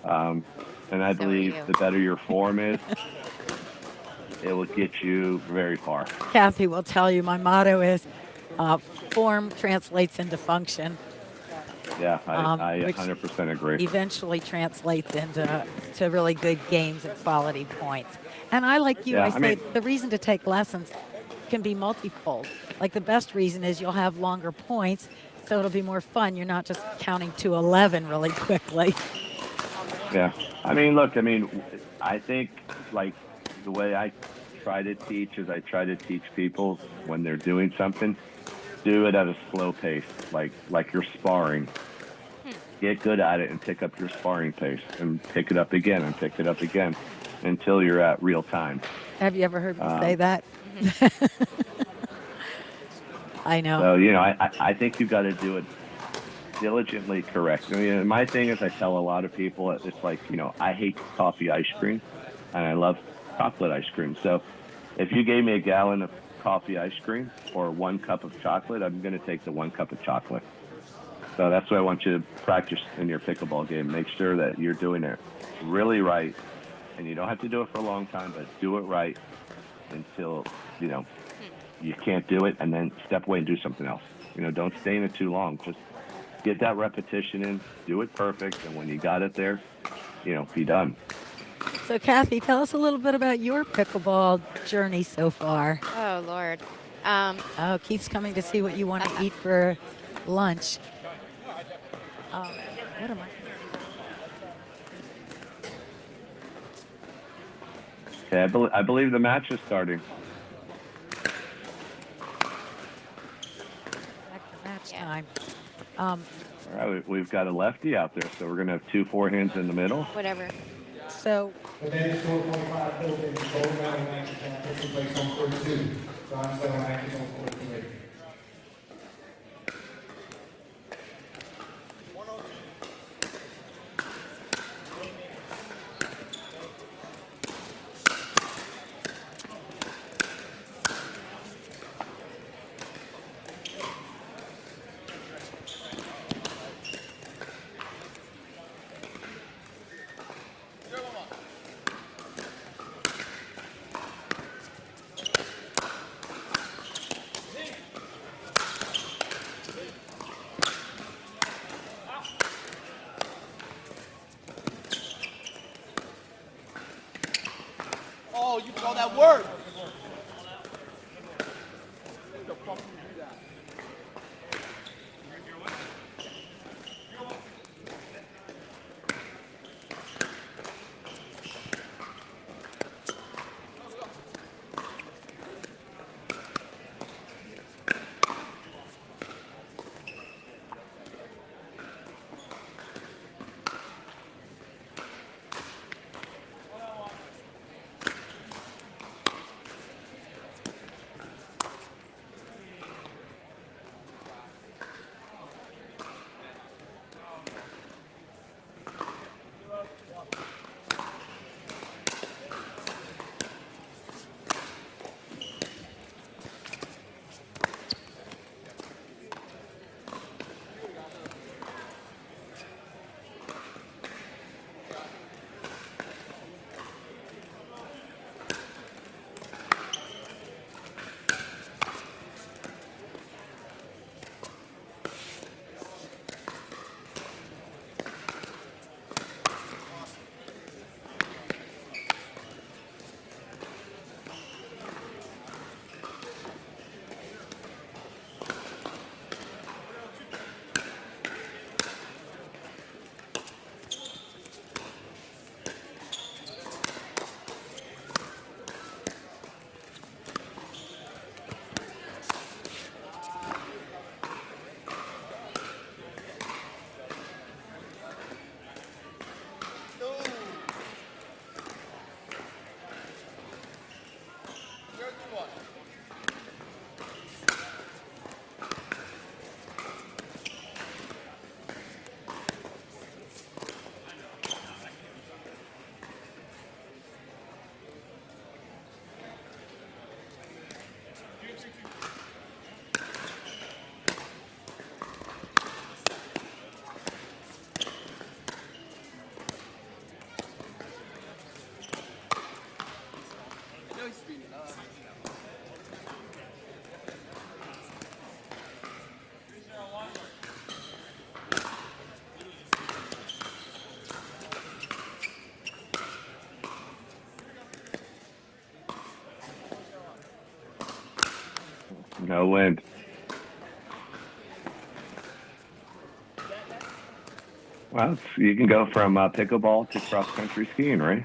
And I believe the better your form is, it will get you very far. Kathy will tell you my motto is form translates into function. Yeah, I 100% agree. Eventually translates into really good games and quality points. And I, like you, the reason to take lessons can be multifold. Like, the best reason is you'll have longer points, so it'll be more fun. You're not just counting to 11 really quickly. Yeah. I think, like, the way I try to teach is I try to teach people when they're doing something, do it at a slow pace, like you're sparring. Get good at it and pick up your sparring pace and pick it up again and pick it up again until you're at real time. Have you ever heard me say that? I know. So, I think you've got to do it diligently correct. My thing is, I tell a lot of people, it's like, I hate coffee ice cream and I love chocolate ice cream. So if you gave me a gallon of coffee ice cream or 1 cup of chocolate, I'm going to take the 1 cup of chocolate. So that's what I want you to practice in your pickleball game. Make sure that you're doing it really right. And you don't have to do it for a long time, but do it right until, you can't do it, and then step away and do something else. Don't stay in it too long. Just get that repetition in, do it perfect, and when you got it there, be done. So, Kathy, tell us a little bit about your pickleball journey so far. Oh, Lord. Keith's coming to see what you want to eat for lunch. What am I? Okay, I believe the match is starting. Back to match time. All right, we've got a lefty out there, so we're going to have 2 forehands in the middle. Whatever. So, The men's 4.5 building, gold medal matches have taken place on court 2. Bronze medal matches on court 3. Oh, you call that work? No wind. Well, you can go from pickleball to cross-country skiing, right?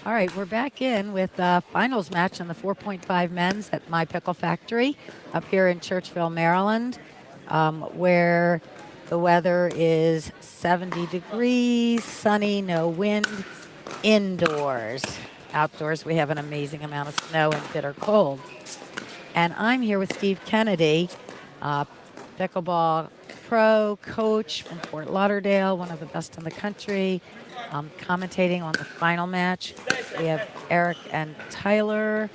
All right, we're back in with the finals match on the 4.5 men's at my Pickle Factory up here in Churchville, Maryland, where the weather is 70 degrees, sunny, no wind, indoors. Outdoors, we have an amazing amount of snow and bitter cold. And I'm here with Steve Kennedy, pickleball pro coach from Fort Lauderdale, one of the best in the country, commentating on the final match. We have Eric and Tyler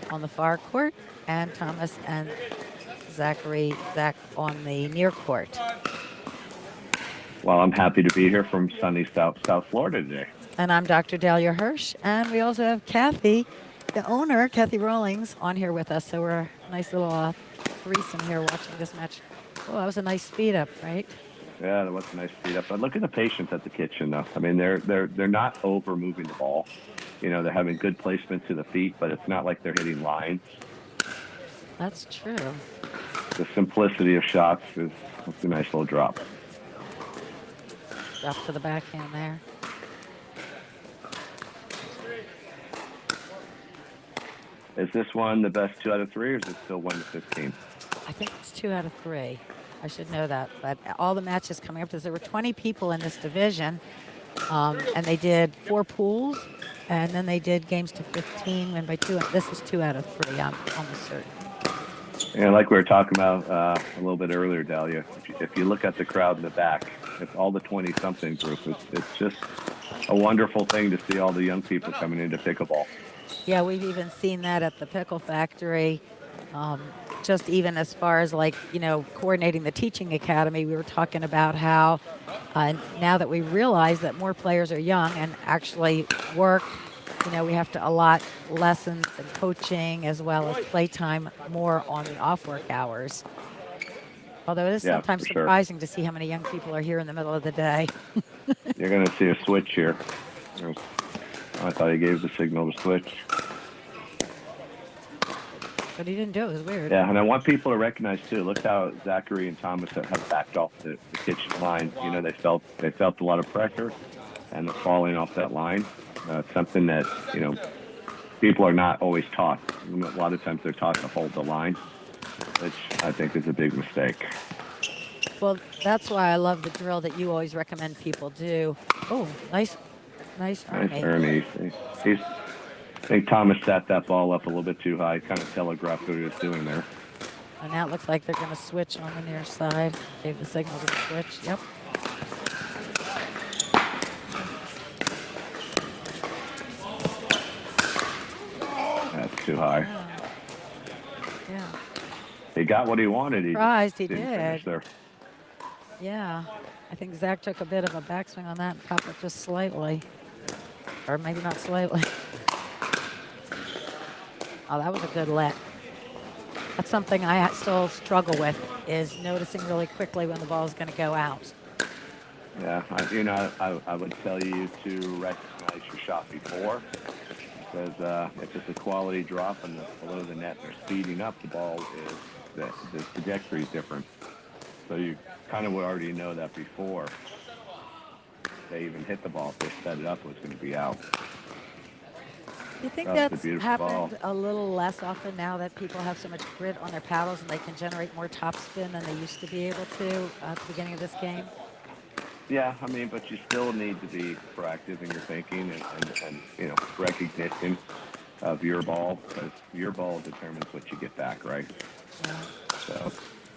on the far court, and Thomas and Zach on the near court. Well, I'm happy to be here from sunny South Florida today. And I'm Dr. Dahlia Hirsch, and we also have Kathy, the owner, Kathy Rawlings, on here with us. So we're a nice little threesome here watching this match. Oh, that was a nice speed up, right? Yeah, that was a nice speed up. But look at the patience at the kitchen, though. I mean, they're not over moving the ball. You know, they're having good placement to the feet, but it's not like they're hitting lines. That's true. The simplicity of shots is a nice little drop. Drop to the backhand there. Is this one the best 2 out of 3, or is it still 1 to 15? I think it's 2 out of 3. I should know that. But all the matches coming up, because there were 20 people in this division, and they did 4 pools, and then they did games to 15, win by 2. This is 2 out of 3, I'm almost certain. And like we were talking about a little bit earlier, Dahlia, if you look at the crowd in the back, it's all the 20-something group. It's just a wonderful thing to see all the young people coming into pickleball. Yeah, we've even seen that at the Pickle Factory. Just even as far as coordinating the teaching academy, we were talking about how now that we realize that more players are young and actually work, we have to allot lessons and coaching as well as playtime more on the off-work hours. Although it is sometimes surprising to see how many young people are here in the middle of the day. You're going to see a switch here. I thought he gave the signal to switch. But he didn't do it. It was weird. Yeah, and I want people to recognize, too, look how Zachary and Thomas have backed off the kitchen line. They felt a lot of pressure, and they're falling off that line. It's something that, people are not always taught. A lot of times they're taught to hold the line, which I think is a big mistake. Well, that's why I love the drill that you always recommend people do. Oh, nice Ernie. Nice Ernie. I think Thomas set that ball up a little bit too high, kind of telegraphed what he was doing there. And now it looks like they're going to switch on the near side. Gave the signal to the switch. Yep. That's too high. Yeah. He got what he wanted. Surprised he didn't did. finish there. Yeah. I think Zach took a bit of a backswing on that and popped it just slightly. Or maybe not slightly. Oh, that was a good let. That's something I still struggle with, is noticing really quickly when the ball is going to go out. Yeah, I would tell you to recognize your shot before, because if it's a quality drop and below the net they're speeding up, the ball is the trajectory is different. So you kind of would already know that before they even hit the ball. If they set it up, it was going to be out. you think Oh, it's a that's beautiful happened ball. a little less often now that people have so much grit on their paddles and they can generate more topspin than they used to be able to at the beginning of this game? Yeah, I mean, but you still need to be proactive in your thinking and you know, recognition of your ball, because your ball determines what you get back, right? Yeah. So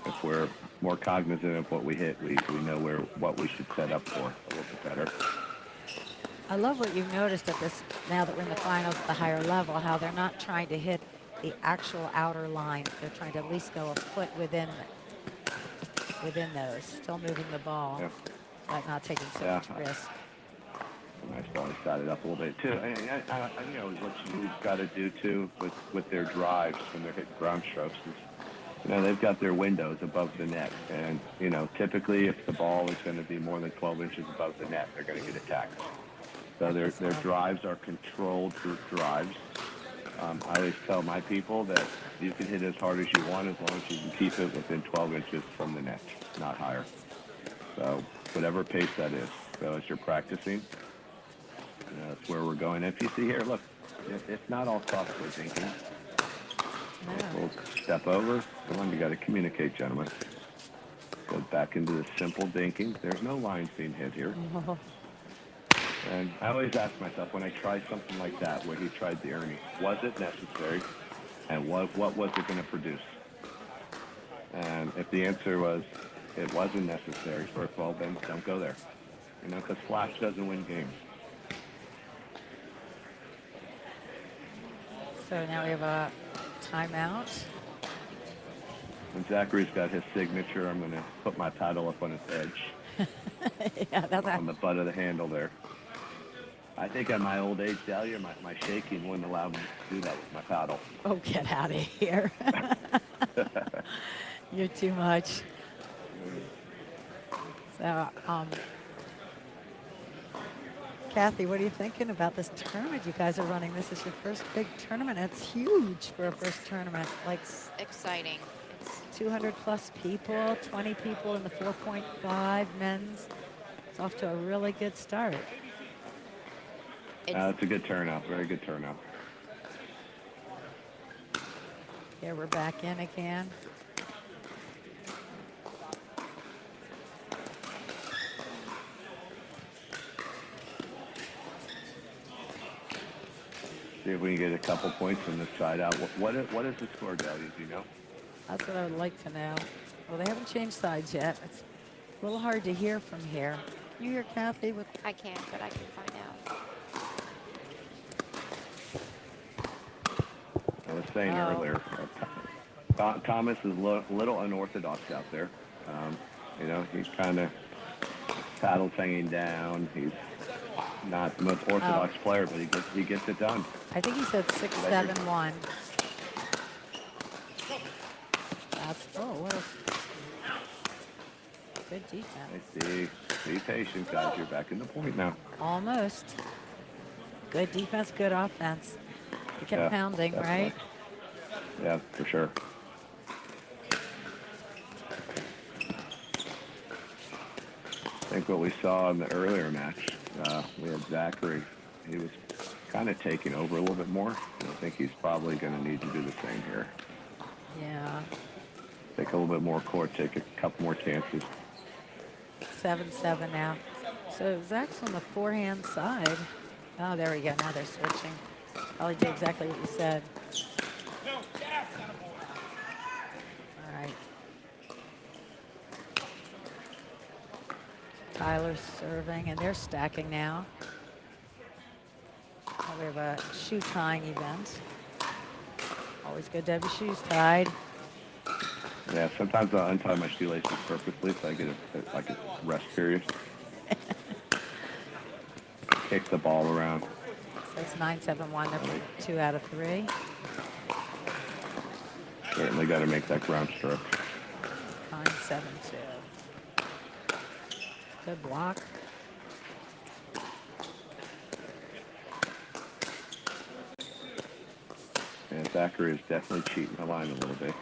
if we're more cognizant of what we hit, we know what we should set up for a little bit better. I love what you've noticed at this, now that we're in the finals at the higher level, how they're not trying to hit the actual outer lines. They're trying to at least go a foot within those, still moving the ball, Yeah. but not taking so Yeah. much risk. Nice ball. He side it up a little bit too. And you know what you've got to do too with their drives when they're hitting ground strokes is, you know, they've got their windows above the net, and you know, typically if the ball is going to be more than 12 inches above the net, they're going to get attacked. So their drives are controlled through drives. I always tell my people that you can hit as hard as you want as long as you can keep it within 12 inches from the net, not higher. So whatever pace that is. So as you're practicing, that's where we're going. If you see here, look, it's not all software thinking. We'll step over. Come on, you got to communicate, gentlemen. Go back into the simple thinking. There's no lines being hit here. And I always ask myself when I try something like that, where he tried the Ernie, was it necessary? And what was it going to produce? And if the answer was it wasn't necessary, first of all, then don't go there. You know, because flash doesn't win games. So now we have a timeout. When Zachary's got his signature, I'm going to put my paddle up on its edge. Yeah, that's On the butt of the handle there. I think at my old age, Dahlia, my shaking wouldn't allow me to do that with my paddle. Oh, get out of here. You're too much. So, Kathy, what are you thinking about this tournament you guys are running? This is your first big tournament. It's huge for a first tournament. Like Exciting. It's 200 plus people, 20 people in the 4.5 men's. It's off to a really good start. It's a good turnout, very good turnout. Here we're back in again. See if we can get a couple points from this side out. What is the score, Dahlia? Do you know? That's what I would like to know. Well, they haven't changed sides yet. It's a little hard to hear from here. Can you hear Kathy? I can't, but I can find out. I was saying earlier, Thomas is a little unorthodox out there. You know, he's kind of paddles hanging down. He's not the most orthodox player, but he gets it done. I think he said 6-7-1. That's what a good defense. Be patient, guys. You're back in the point now. Almost. Good defense, good offense. You kept pounding, right? Yeah, for sure. I think what we saw in the earlier match, we had Zachary. He was kind of taking over a little bit more. I think he's probably going to need to do the same here. Yeah. Take a little bit more court, take a couple more chances. 7-7 now. So Zach's on the forehand side. Oh, there we go. Now they're switching. Probably did exactly what you said. All right. Tyler's serving, and they're stacking now. We have a shoe tying event. Always good to have your shoes tied. Yeah, sometimes I untie my shoelaces purposely so I get a rest period. Kick the ball around. So it's 9-7-1. They're 2 out of 3. Certainly got to make that ground stroke. 9-7-2. Good block. And Zachary is definitely cheating the line a little bit.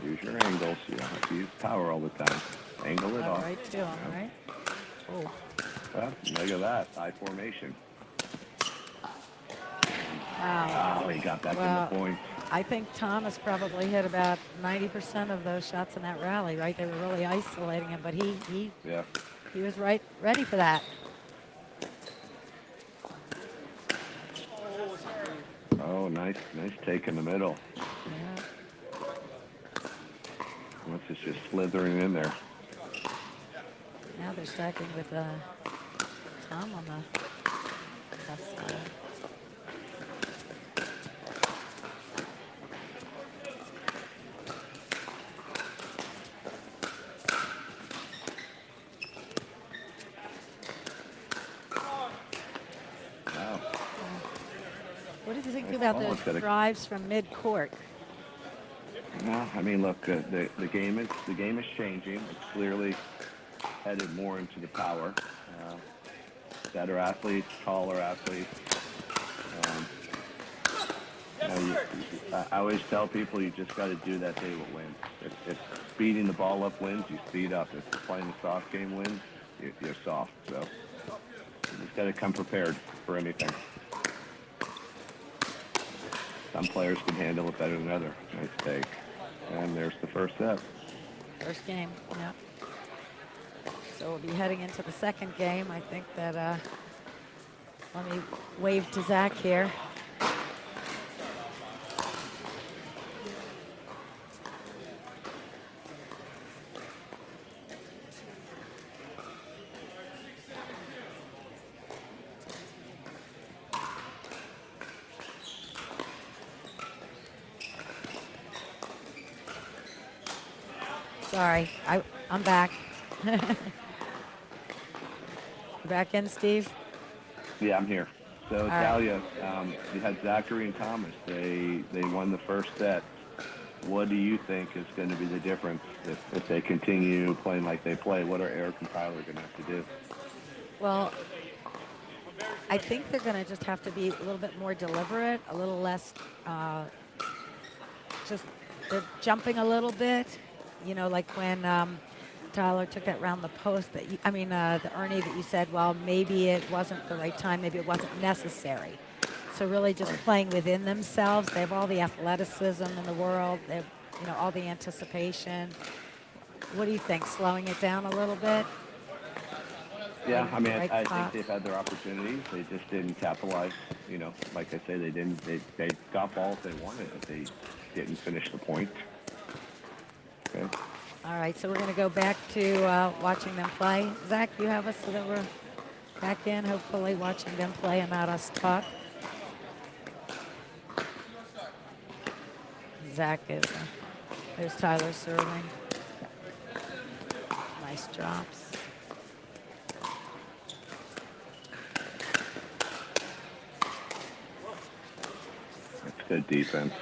Use your angles. You don't have to use power all the time. Angle it off. Right to him, right? Oh. Well, look at that. I formation. Wow. Oh, he got back Well, in the point. I think Thomas probably hit about 90% of those shots in that rally, right? They were really isolating him, but he Yeah. was ready for that. Oh, nice take in the middle. Yeah. Once it's just slithering in there. Now they're stacking with Tom on the left side. Wow. What did you think Nice about ball. those It's got a- drives from mid-court? No, I mean, look, the game is changing. It's clearly headed more into the power. Better athletes, taller athletes. I always tell people you just got to do that day what wins. If speeding the ball up wins, you speed up. If playing the soft game wins, you're soft. So you just got to come prepared for anything. Some players can handle it better than others. Nice take. And there's the first set. First game, yeah. So we'll be heading into the second game. I think that, let me wave to Zach here. Sorry, I'm back. You back in, Steve? Yeah, I'm here. So, right. Talia, you had Zachary and Thomas. They won the first set. What do you think is going to be the difference if they continue playing like they play? What are Eric and Tyler going to have to do? Well, I think they're going to just have to be a little bit more deliberate, a little less, just they're jumping a little bit. You know, like when Tyler took that round the post, the Ernie that you said, well, maybe it wasn't the right time, maybe it wasn't necessary. So really just playing within themselves. They have all the athleticism in the world. They have, all the anticipation. What do you think? Slowing it down a little bit? Yeah, I mean, Right I spot. think they've had their opportunities. They just didn't capitalize. Like I say, they got balls they wanted, but they didn't finish the point. Okay. All right, so we're going to go back to watching them play. Zach, you have us so that we're back in, hopefully watching them play and not us talk. Zach is, there's Tyler serving. Nice drops. That's good defense.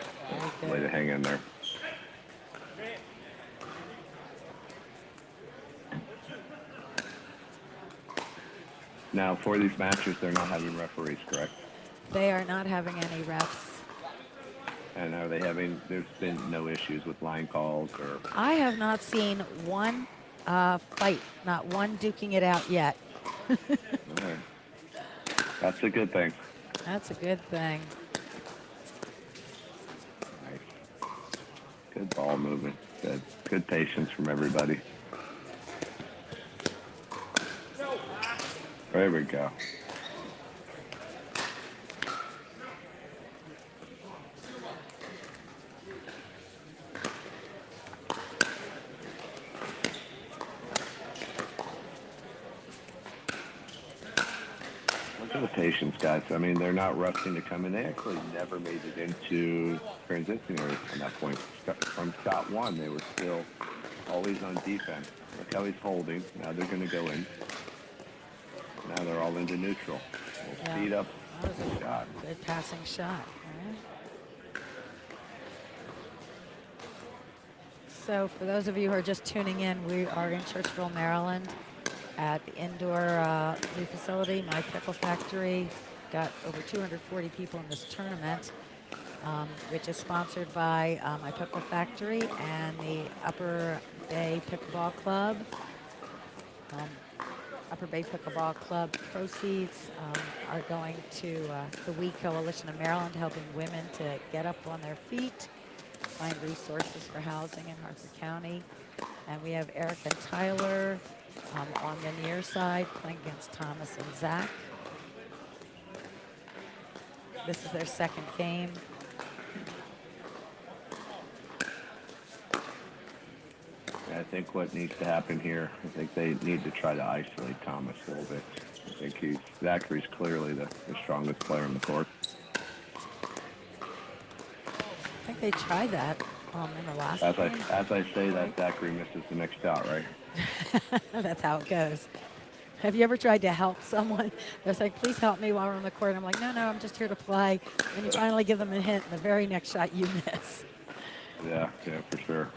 Very Way good. to hang in there. Now, for these matches, they're not having referees, correct? They are not having any refs. And are they having, there's been no issues with line calls or? I have not seen one fight, not one duking it out yet. All right. That's a good thing. That's a good thing. Nice. Good ball movement. Good patience from everybody. There we go. Look at the patience, guys. I mean, they're not rushing to come in. They actually never made it into transition areas from that point. From shot one, they were still always on defense. Look how he's holding. Now they're going to go in. Now they're all into neutral. We'll Yeah. speed up That was the a shot. good passing shot. All right. So for those of you who are just tuning in, we are in Churchville, Maryland at the indoor new facility, My Pickle Factory. Got over 240 people in this tournament, which is sponsored by My Pickle Factory and the Upper Bay Pickleball Club. Upper Bay Pickleball Club proceeds are going to the We Coalition of Maryland, helping women to get up on their feet, find resources for housing in Harford County. And we have Eric and Tyler on the near side playing against Thomas and Zach. This is their second game. I think what needs to happen here, I think they need to try to isolate Thomas a little bit. I think Zachary's clearly the strongest player on the court. I think they tried that in the last game. As I say that, Zachary misses the next shot, right? That's how it goes. Have you ever tried to help someone? They're like, please help me while we're on the court. I'm like, no, I'm just here to play. And you finally give them a hint, and the very next shot you miss. Yeah, for sure.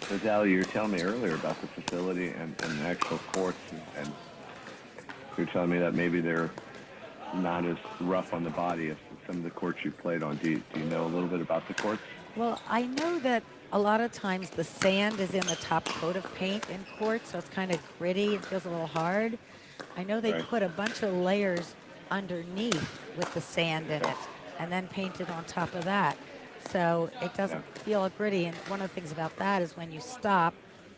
So, Dally, you were telling me earlier about the facility and the actual courts, and you're telling me that maybe they're not as rough on the body as some of the courts you played on. Do you know a little bit about the courts? Well, I know that a lot of times the sand is in the top coat of paint in courts, so it's kind of gritty. It feels a little hard. I know they put a bunch of layers underneath with the sand in it and then painted on top of that. So it doesn't feel gritty. And one of the things about that is when you stop,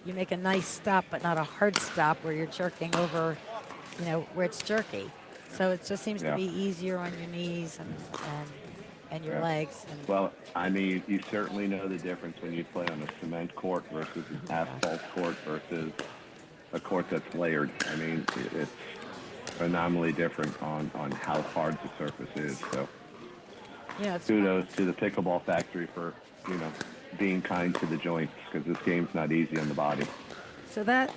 you make a nice stop, but not a hard stop where you're jerking over, where it's jerky. So it just seems to be easier on your knees and your legs. And well, I mean, you certainly know the difference when you play on a cement court versus an asphalt court versus a court that's layered. I mean, it's phenomenally different on how hard the surface is. So kudos to the Pickleball Factory for, being kind to the joints, because this game's not easy on the body. So that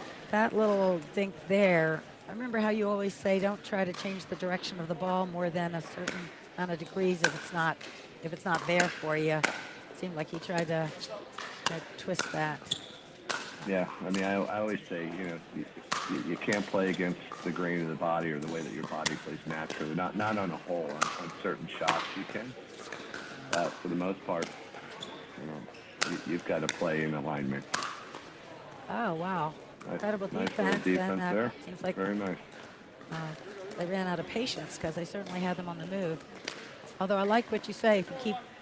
little dink there, I remember how you always say don't try to change the direction of the ball more than a certain amount of degrees if it's not there for you. It seemed like he tried to twist that. Yeah, I mean, I always say, you can't play against the grain of the body or the way that your body plays naturally. Not on a whole. On certain shots you can. For the most part, you've got to play in alignment. Oh, wow. Incredible nice defense. Defense And there. seems like Very nice. They ran out of patience because they certainly had them on the move. Although I like what you say.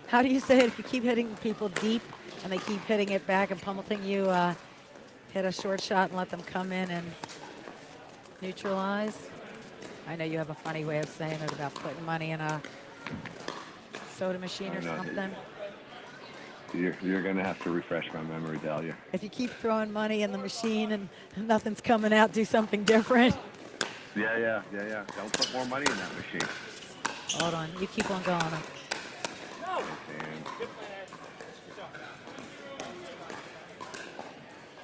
How do you say it? If you keep hitting people deep and they keep hitting it back and pummeling you, hit a short shot and let them come in and neutralize. I know you have a funny way of saying it about putting money in a soda machine or something. You're going to have to refresh my memory, Dahlia. If you keep throwing money in the machine and nothing's coming out, do something different. Yeah. Don't put more money in that machine. Hold on. You keep on going.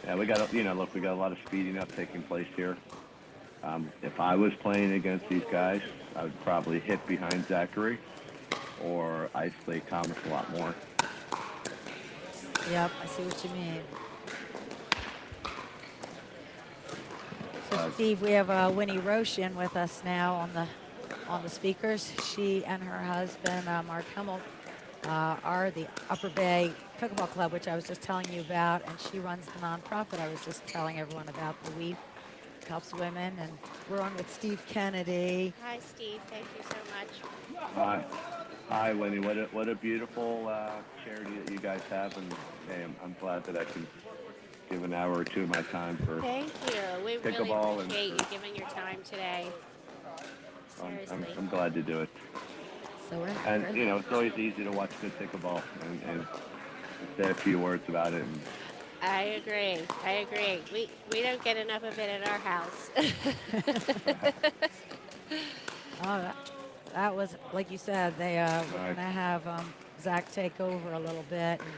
Yeah, we got we got a lot of speeding up taking place here. If I was playing against these guys, I would probably hit behind Zachary or isolate Thomas a lot more. Yep, I see what you mean. So Steve, we have Winnie Roche in with us now on the speakers. She and her husband, Mark Hummel, are the Upper Bay Pickleball Club, which I was just telling you about, and she runs the nonprofit I was just telling everyone about, the WEAP, helps women, and we're on with Steve Kennedy. Hi, Steve. Thank you so much. Hi, Winnie. What a beautiful charity that you guys have, and hey, I'm glad that I can give an hour or two of my time for Thank you. We really pickleball appreciate you giving your time today. Seriously. I'm glad to do it. So we're And it's always easy to watch good pickleball and say a few words about it. And I agree. We don't get enough of it at our house. That was, like you said, we're going to have Zach take over a little bit. And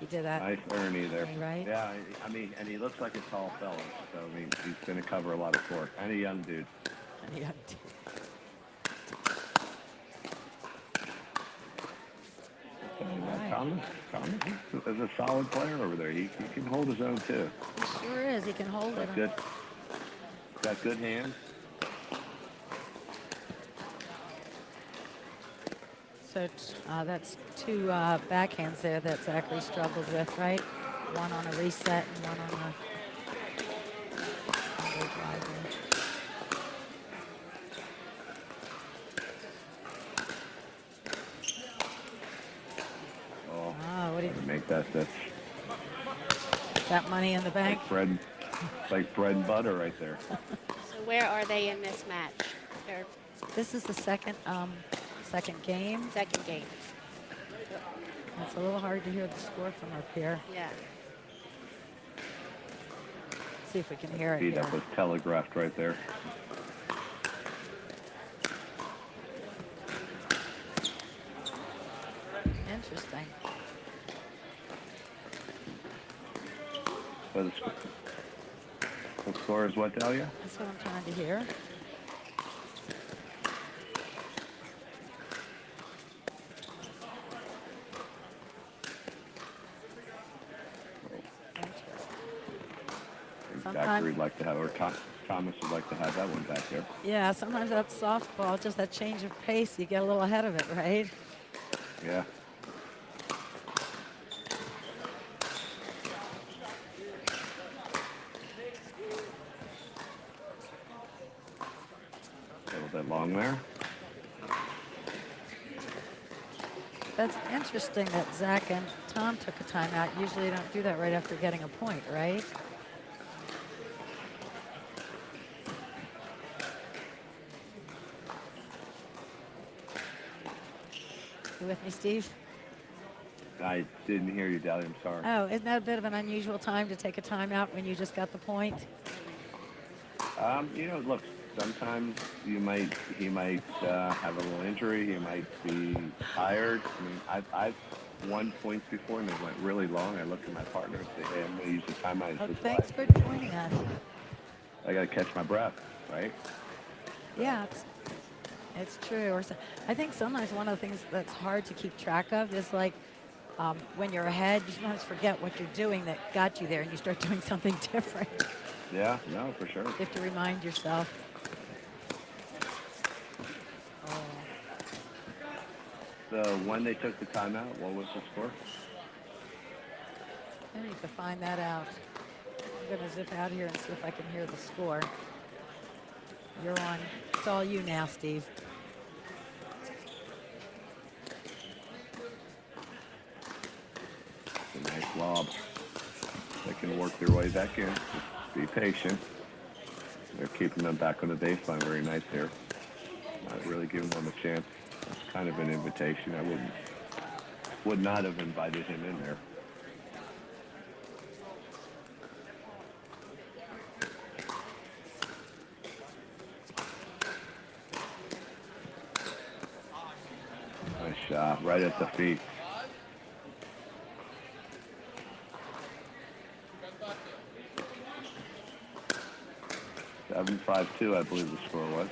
he did that. Nice Ernie there. Right? Yeah, I mean, and he looks like a tall fella, so I mean, he's going to cover a lot of court. And a young dude. Thomas is a solid player over there. He can hold his own too. He sure is. He can hold it. Got good hands. So that's two backhands there that Zachary struggled with, right? One on a reset and one on a under drive. Oh, What do you make that. That's that money in the bank? like bread and butter right there. So where are they in this match? Their This is the second game. second game. It's a little hard to hear the score from up here. Yeah. See if we can hear it See, here. that was telegraphed right there. Interesting. So the score is what, Dahlia? That's what I'm trying to hear. Zachary would like to have, or Thomas would like to have that one back there. Yeah, sometimes that's softball, just that change of pace, you get a little ahead of it, right? Yeah. A little bit long there. That's interesting that Zach and Tom took a timeout. Usually you don't do that right after getting a point, right? You with me, Steve? I didn't hear you, Dahlia. I'm sorry. Oh, isn't that a bit of an unusual time to take a timeout when you just got the point? You know, look, sometimes he might have a little injury. He might be tired. I mean, I've won points before and they went really long. I look at my partner and say, hey, I'm going to use the timeout. Oh, thanks for joining us. I got to catch my breath, right? Yeah, it's true. I think sometimes one of the things that's hard to keep track of is like when you're ahead, you sometimes forget what you're doing that got you there and you start doing something different. Yeah, no, for sure. You have to remind yourself. So when they took the timeout, what was the score? I need to find that out. I'm going to zip out here and see if I can hear the score. You're on. It's all you now, Steve. It's a nice lob. They can work their way back in. Just be patient. They're keeping them back on the baseline. Very nice there. Not really giving them a chance. It's kind of an invitation. I would not have invited him in there. Nice shot, right at the feet. Seven, 5-2, I believe the score was.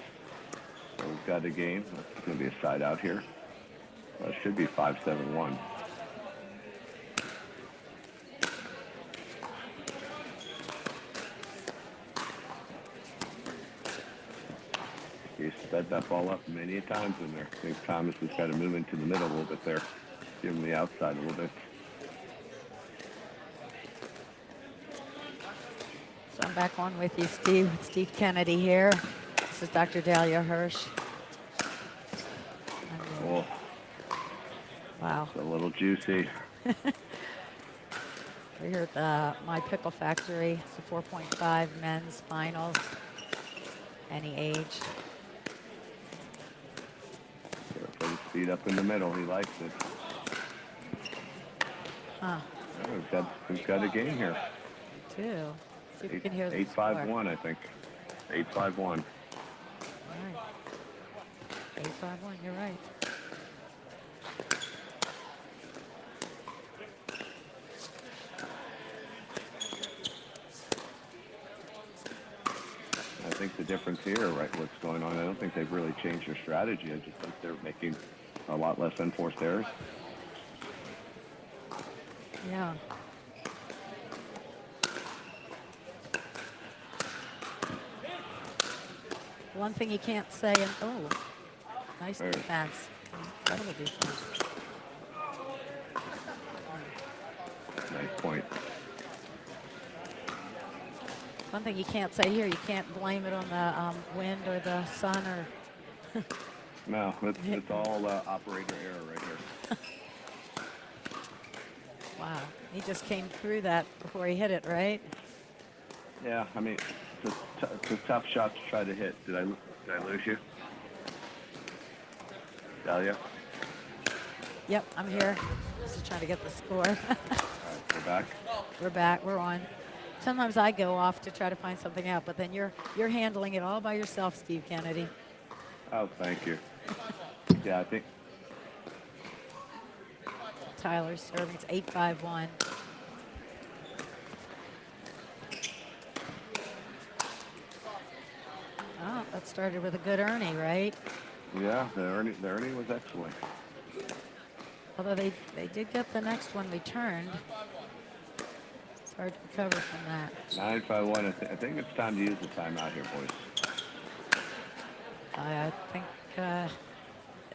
So we've got a game. It's going to be a side out here. It should be 5-7-1. He sped that ball up many times in there. I think Thomas has got to move into the middle a little bit there. Give him the outside a little bit. So I'm back on with you, Steve. Steve Kennedy here. This is Dr. Dahlia Hirsch. Oh, Wow. it's a little juicy. We're here at the My Pickle Factory. It's the 4.5 men's finals. Any age. Put his feet up in the middle. He likes it. Huh. Oh, we've got a game here. Two. See if we can hear the 8-5-1, I think. 8-5-1. All right. 8-5-1, you're right. I think the difference here, right, what's going on, I don't think they've really changed their strategy. I just think they're making a lot less unforced errors. Yeah. One thing you can't say, and oh, nice There. defense. incredible defense. Nice point. One thing you can't say here, you can't blame it on the wind or the sun or. No, it's all operator error right here. Wow, he just came through that before he hit it, right? Yeah, I mean, it's a tough shot to try to hit. Did I lose you? Dahlia? Yep, I'm here. Just trying to get the score. All right, we're back. We're back. We're on. Sometimes I go off to try to find something out, but then you're handling it all by yourself, Steve Kennedy. Oh, thank you. Yeah, I think. Tyler's serving. It's 8-5-1. Oh, that started with a good Ernie, right? Yeah, the Ernie was excellent. Although they did get the next one returned. It's hard to recover from that. 9-5-1. I think it's time to use the timeout here, boys. I think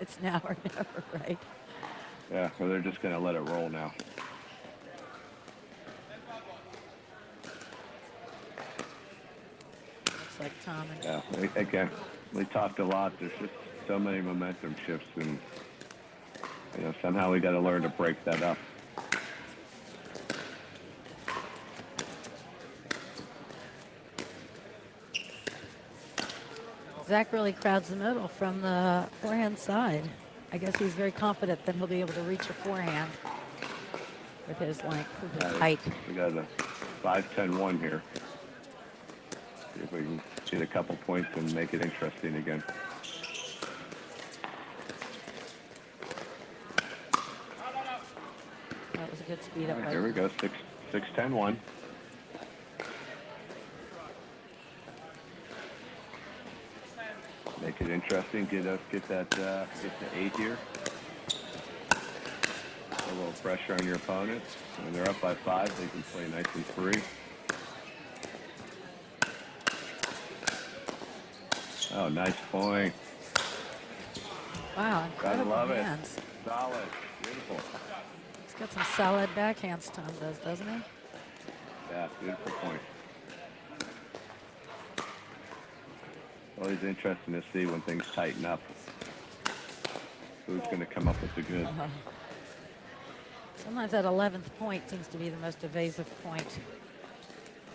it's now or never, right? Yeah, or they're just going to let it roll now. Looks like Tom and Yeah, again, we talked a lot. There's just so many momentum shifts, and somehow we got to learn to break that up. Zach really crowds the middle from the forehand side. I guess he's very confident that he'll be able to reach a forehand with his length, with his height. We got a 5-10-1 here. See if we can get a couple points and make it interesting again. That was a good speed up. Right, here we go, 6-10-1. Make it interesting. Get to 8 here. A little pressure on your opponent. When they're up by 5, they can play nice and free. Oh, nice point. Wow, Gotta incredible love hands. it. Solid. Beautiful. He's got some solid backhands, Tom does, doesn't he? Yeah, beautiful point. Always interesting to see when things tighten up. Who's going to come up with the good? Sometimes that 11th point seems to be the most evasive point.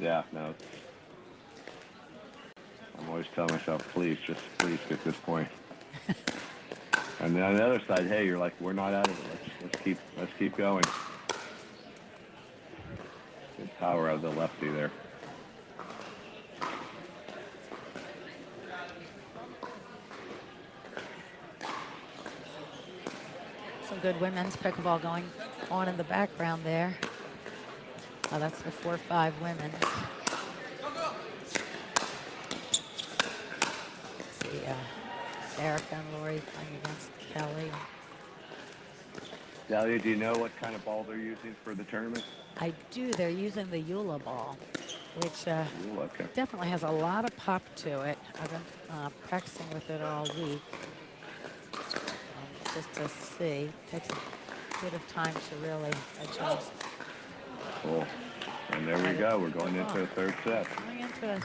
Yeah, no. I'm always telling myself, please get this point. And then on the other side, hey, you're like, we're not out of it. Let's keep going. Good power of the lefty there. Some good women's pickleball going on in the background there. Oh, that's the 4-5 women. See, Erica and Lori playing against Kelly. Dahlia, do you know what kind of ball they're using for the tournament? I do. They're using the Eula ball, which Ooh, okay. definitely has a lot of pop to it. I've been practicing with it all week. Just to see. Takes a bit of time to really adjust. Cool. And there we go. We're going into a third set. Going into a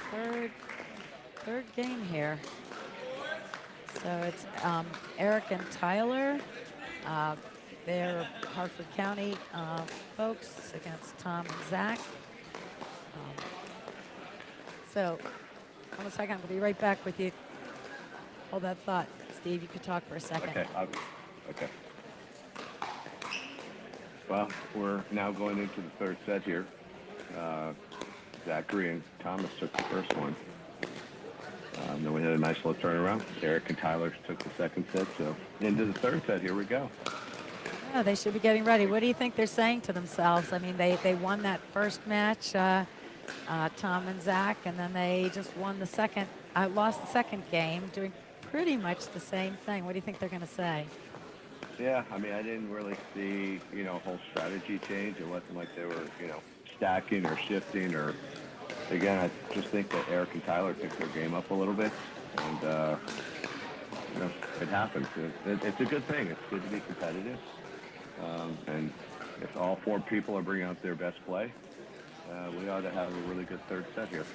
third game here. So it's Eric and Tyler. They're Hartford County folks against Tom and Zach. So, hold on a second. I'll be right back with you. Hold that thought. Steve, you could talk for a second. Okay. Okay. Well, we're now going into the third set here. Zachary and Thomas took the first one. Then we had a nice little turnaround. Eric and Tyler took the second set. So into the third set, here we go. Yeah, they should be getting ready. What do you think they're saying to themselves? I mean, they won that first match, Tom and Zach, and then they just won the second, lost the second game, doing pretty much the same thing. What do you think they're going to say? Yeah, I mean, I didn't really see, a whole strategy change. It wasn't like they were, stacking or shifting or, again, I just think that Eric and Tyler picked their game up a little bit. And you know, it happens. It's a good thing. It's good to be competitive. And if all 4 people are bringing out their best play, we ought to have a really good third set here.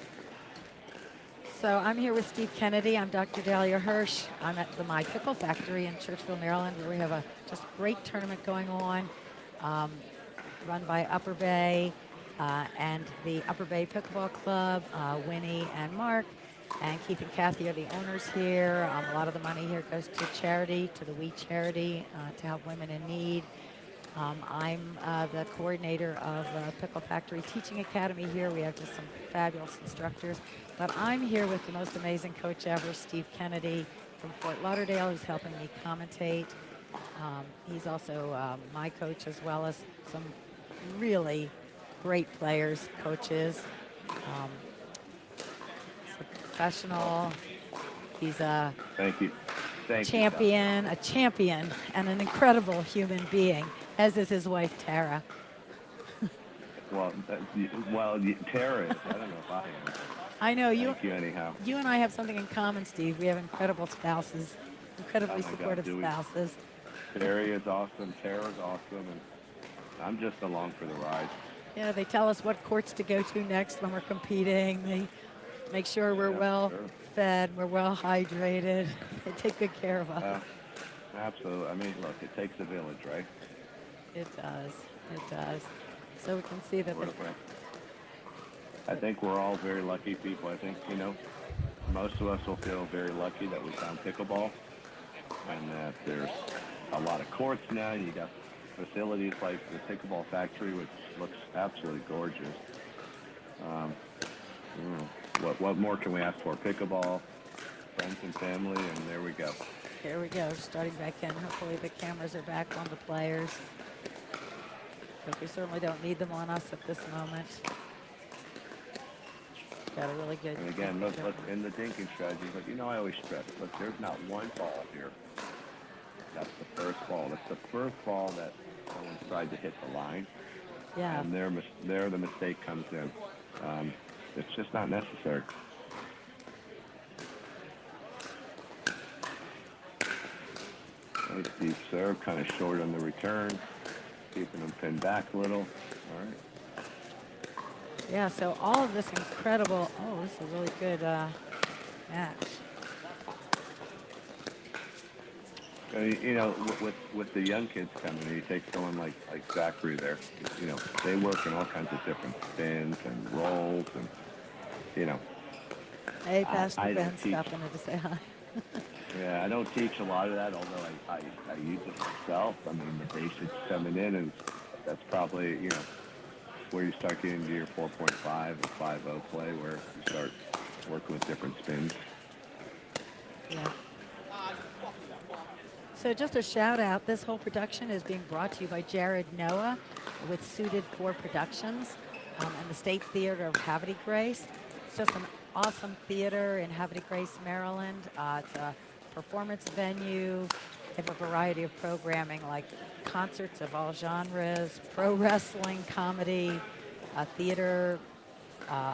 So I'm here with Steve Kennedy. I'm Dr. Dahlia Hirsch. I'm at the My Pickle Factory in Churchville, Maryland, where we have a just great tournament going on, run by Upper Bay and the Upper Bay Pickleball Club. Winnie and Mark and Keith and Kathy are the owners here. A lot of the money here goes to charity, to the We charity, to help women in need. I'm the coordinator of Pickle Factory Teaching Academy here. We have just some fabulous instructors. But I'm here with the most amazing coach ever, Steve Kennedy from Fort Lauderdale, who's helping me commentate. He's also my coach, as well as some really great players, coaches. He's a professional. He's a Thank you. champion, and an incredible human being, as is his wife, Tara. Well, Tara is. I don't know if I am. I know you. Thank you anyhow. You and I have something in common, Steve. We have incredible spouses, incredibly Oh my God, supportive do we? spouses. Terry is awesome. Tara's awesome, and I'm just along for the ride. Yeah, they tell us what courts to go to next when we're competing. They make sure we're Yeah, well sure. fed, we're well hydrated. They take good care of us. Absolutely. I mean, look, it takes a village, right? It does. It does. So we can see that. I think we're all very lucky people. I think, you know, most of us will feel very lucky that we found pickleball and that there's a lot of courts now. You got facilities like the Pickleball Factory, which looks absolutely gorgeous. What more can we ask for? Pickleball, friends and family, and there we go. Here we go, starting back in. Hopefully the cameras are back on the players. But we certainly don't need them on us at this moment. Got a really good. And again, look in the dinking strategy, but you know, I always stress, look, there's not one ball here. That's the first ball. That's the first ball that someone tried to hit the line. Yeah. And there the mistake comes in. It's just not necessary. Nice deep serve, kind of short on the return, keeping them pinned back a little. All right. Yeah, so all of this incredible, this is a really good match. You know, with the young kids coming, you take someone like Zachary there. You know, they work in all kinds of different spins and rolls, and you know. Hey, Pastor I Ben, don't teach. stopping in to say hi. Yeah, I don't teach a lot of that, although I use it myself. I mean, the basics coming in, and that's probably, you know, where you start getting into your 4.5 or 5.0 play, where you start working with different spins. Yeah. So just a shout out, this whole production is being brought to you by Jared Noah with Suited for Productions and the State Theater of Havre de Grace. It's just an awesome theater in Havre de Grace, Maryland. It's a performance venue. They have a variety of programming like concerts of all genres, pro wrestling, comedy, theater,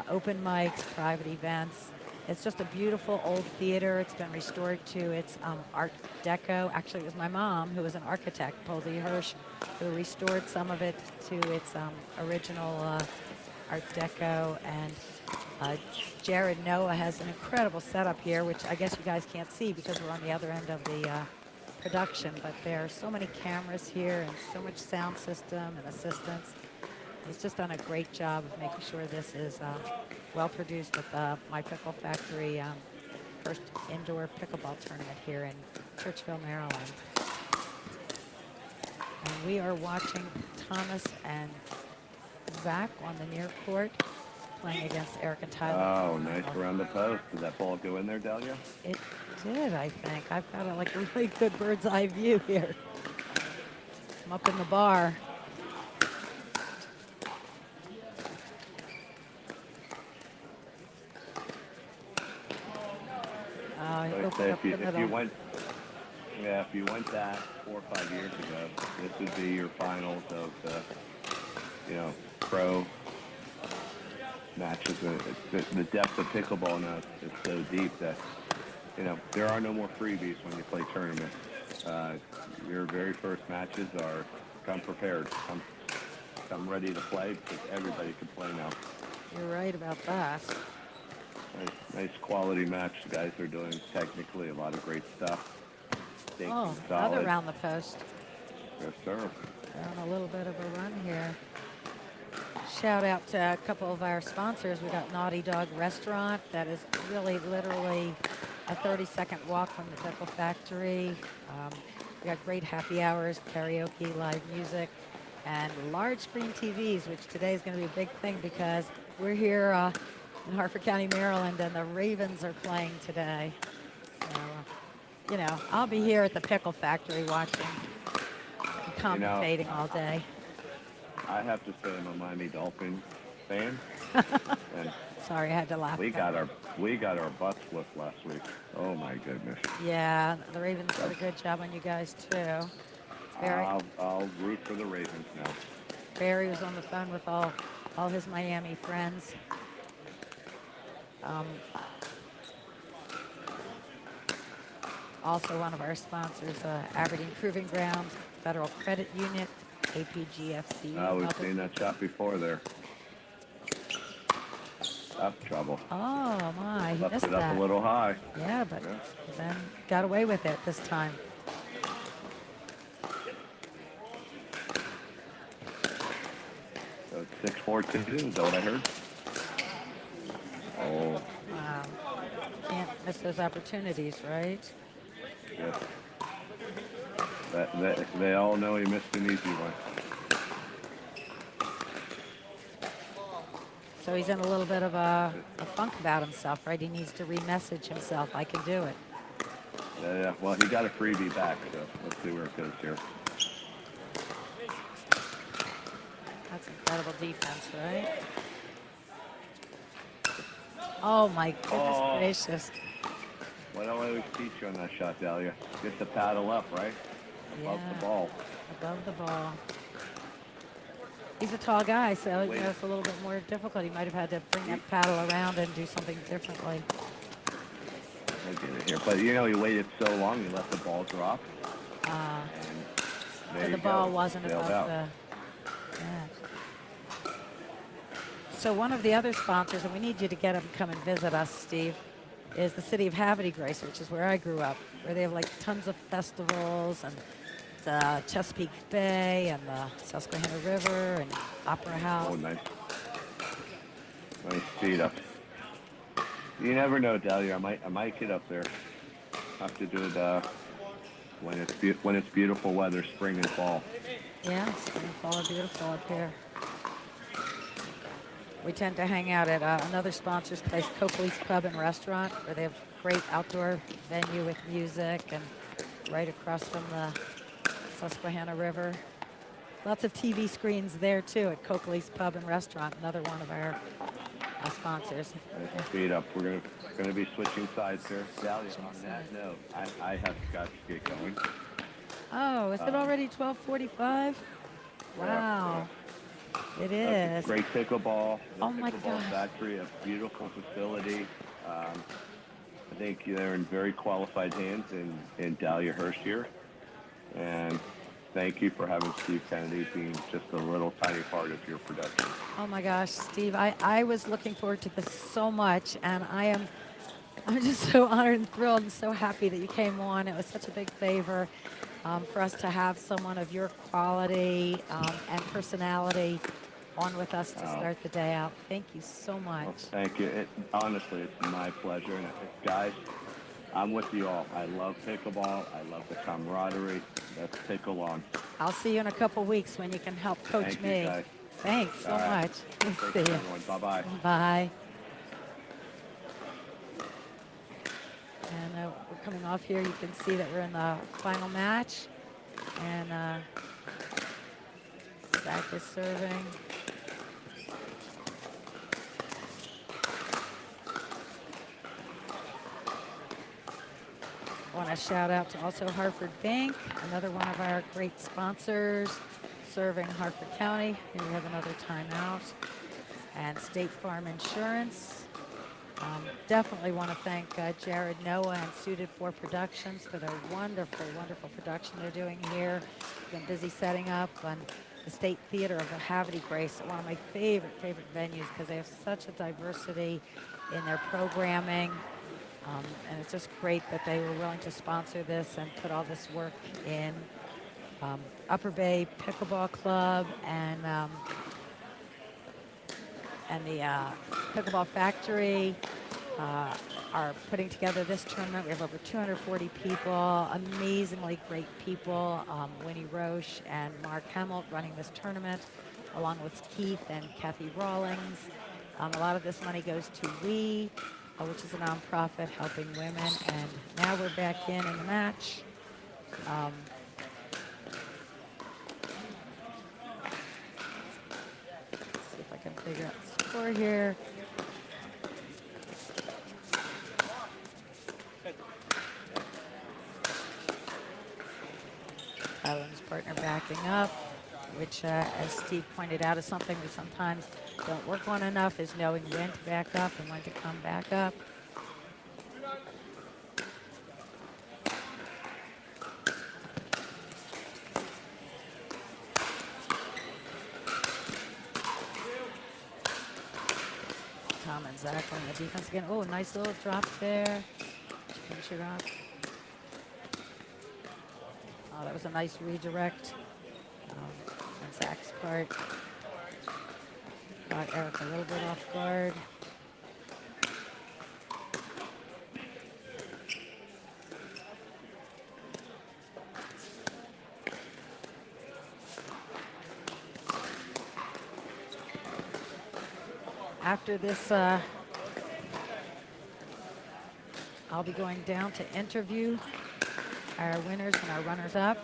open mics, private events. It's just a beautiful old theater. It's been restored to its Art Deco. Actually, it was my mom, who was an architect, Polly Hirsch, who restored some of it to its original Art Deco. And Jared Noah has an incredible setup here, which I guess you guys can't see because we're on the other end of the production. But there are so many cameras here and so much sound system and assistance. He's just done a great job of making sure this is well produced at the My Pickle Factory first indoor pickleball tournament here in Churchville, Maryland. And we are watching Thomas and Zach on the near court playing against Eric and Tyler. Oh, nice around the post. Did that ball go in there, Dahlia? It did, I think. I've got a really good bird's eye view here. I'm up in the bar. If you went that 4 or 5 years ago, this would be your finals of the, pro matches. The depth of pickleball now is so deep that you know, there are no more freebies when you play tournaments. Your very first matches are come prepared, come ready to play because everybody can play now. You're right about that. Nice quality match the guys are doing technically, a lot of great stuff. Oh, Solid. another round the post. Yes, sir. They're on a little bit of a run here. Shout out to a couple of our sponsors. We got Naughty Dog Restaurant that is really literally a 30-second walk from the Pickle Factory. We got great happy hours, karaoke, live music, and large screen TVs, which today is going to be a big thing because we're here in Harford County, Maryland, and the Ravens are playing today. So, you know, I'll be here at the Pickle Factory watching and commentating all day. I have to say I'm a Miami Dolphin fan. And sorry, I had to laugh. We got our butts whooped last week. Oh my goodness. Yeah, the Ravens did a good job on you guys too. Barry, I'll root for the Ravens now. Barry was on the phone with all his Miami friends. Also one of our sponsors, Aberdeen Proving Ground, Federal Credit Unit, APGFC. We've seen that shot before there. Up trouble. Oh my, he Left missed it up that. a little high. Yeah, but then got away with it this time. So 6-4-2, is that what I heard? Oh, Wow. Can't miss those opportunities, right? yes. They all know he missed an easy one. So he's in a little bit of a funk about himself, right? He needs to re-message himself. I can do it. Yeah, well, he got a freebie back, so let's see where it goes here. That's incredible defense, right? Oh my goodness gracious. What do I always teach you on that shot, Dahlia? Get the paddle up, right? Above the ball. Above the ball. He's a tall guy, so you know, it's a little bit more difficult. He might have had to bring that paddle around and do something differently. I get it here. But, you know, he waited so long, he let the ball drop. So the ball wasn't above the net. So one of the other sponsors, and we need you to get him to come and visit us, Steve, is the city of Havre de Grace, which is where I grew up, where they have like tons of festivals and the Chesapeake Bay and the Susquehanna River and Opera House. Oh, nice. Nice speed up. You never know, Dahlia. I might get up there. Have to do it when it's beautiful weather, spring and fall. Yeah, spring and fall are beautiful up here. We tend to hang out at another sponsor's place, Copley's Pub and Restaurant, where they have great outdoor venue with music and right across from the Susquehanna River. Lots of TV screens there too at Copley's Pub and Restaurant, another one of our sponsors. Nice speed up. We're gonna be switching sides here. Dahlia, on that note, I have got to get going. Oh, is it already 12:45? Wow. It is. Great pickleball. Oh my Pickleball gosh. Factory, a beautiful facility. I think they're in very qualified hands in Dahlia Hirsch here. And thank you for having Steve Kennedy being just a little tiny part of your production. Oh my gosh, Steve, I was looking forward to this so much, and I'm just so honored and thrilled and so happy that you came on. It was such a big favor for us to have someone of your quality and personality on with us to start the day out. Thank you so much. Well, thank you. Honestly, it's my pleasure. And guys, I'm with you all. I love pickleball. I love the camaraderie. Let's pickle on. I'll see you in a couple weeks when you can help coach Thank me. you, guys. Thanks so All right. much. Take See care, you. everyone. Bye-bye. Bye. And we're coming off here. You can see that we're in the final match. And Zach is serving. I want to shout out to also Hartford Bank, another one of our great sponsors, serving Hartford County. Here we have another timeout. And State Farm Insurance. Definitely want to thank Jared Noah and Suited for Productions for their wonderful, wonderful production they're doing here. Been busy setting up on the State Theater of Havre de Grace, one of my favorite venues because they have such a diversity in their programming. And it's just great that they were willing to sponsor this and put all this work in. Upper Bay Pickleball Club and the Pickleball Factory are putting together this tournament. We have over 240 people, amazingly great people. Winnie Roche and Mark Hemmelt running this tournament, along with Keith and Kathy Rawlings. A lot of this money goes to We, which is a nonprofit helping women. And now we're back in the match. Let's see if I can figure out the score here. Tylen's partner backing up, which, as Steve pointed out, is something we sometimes don't work on enough, is knowing when to back up and when to come back up. Tom and Zach on the defense again. Oh, nice little drop there. Finish it off. Oh, that was a nice redirect on Zach's part. Got Eric a little bit off guard. After this, I'll be going down to interview our winners and our runners-up.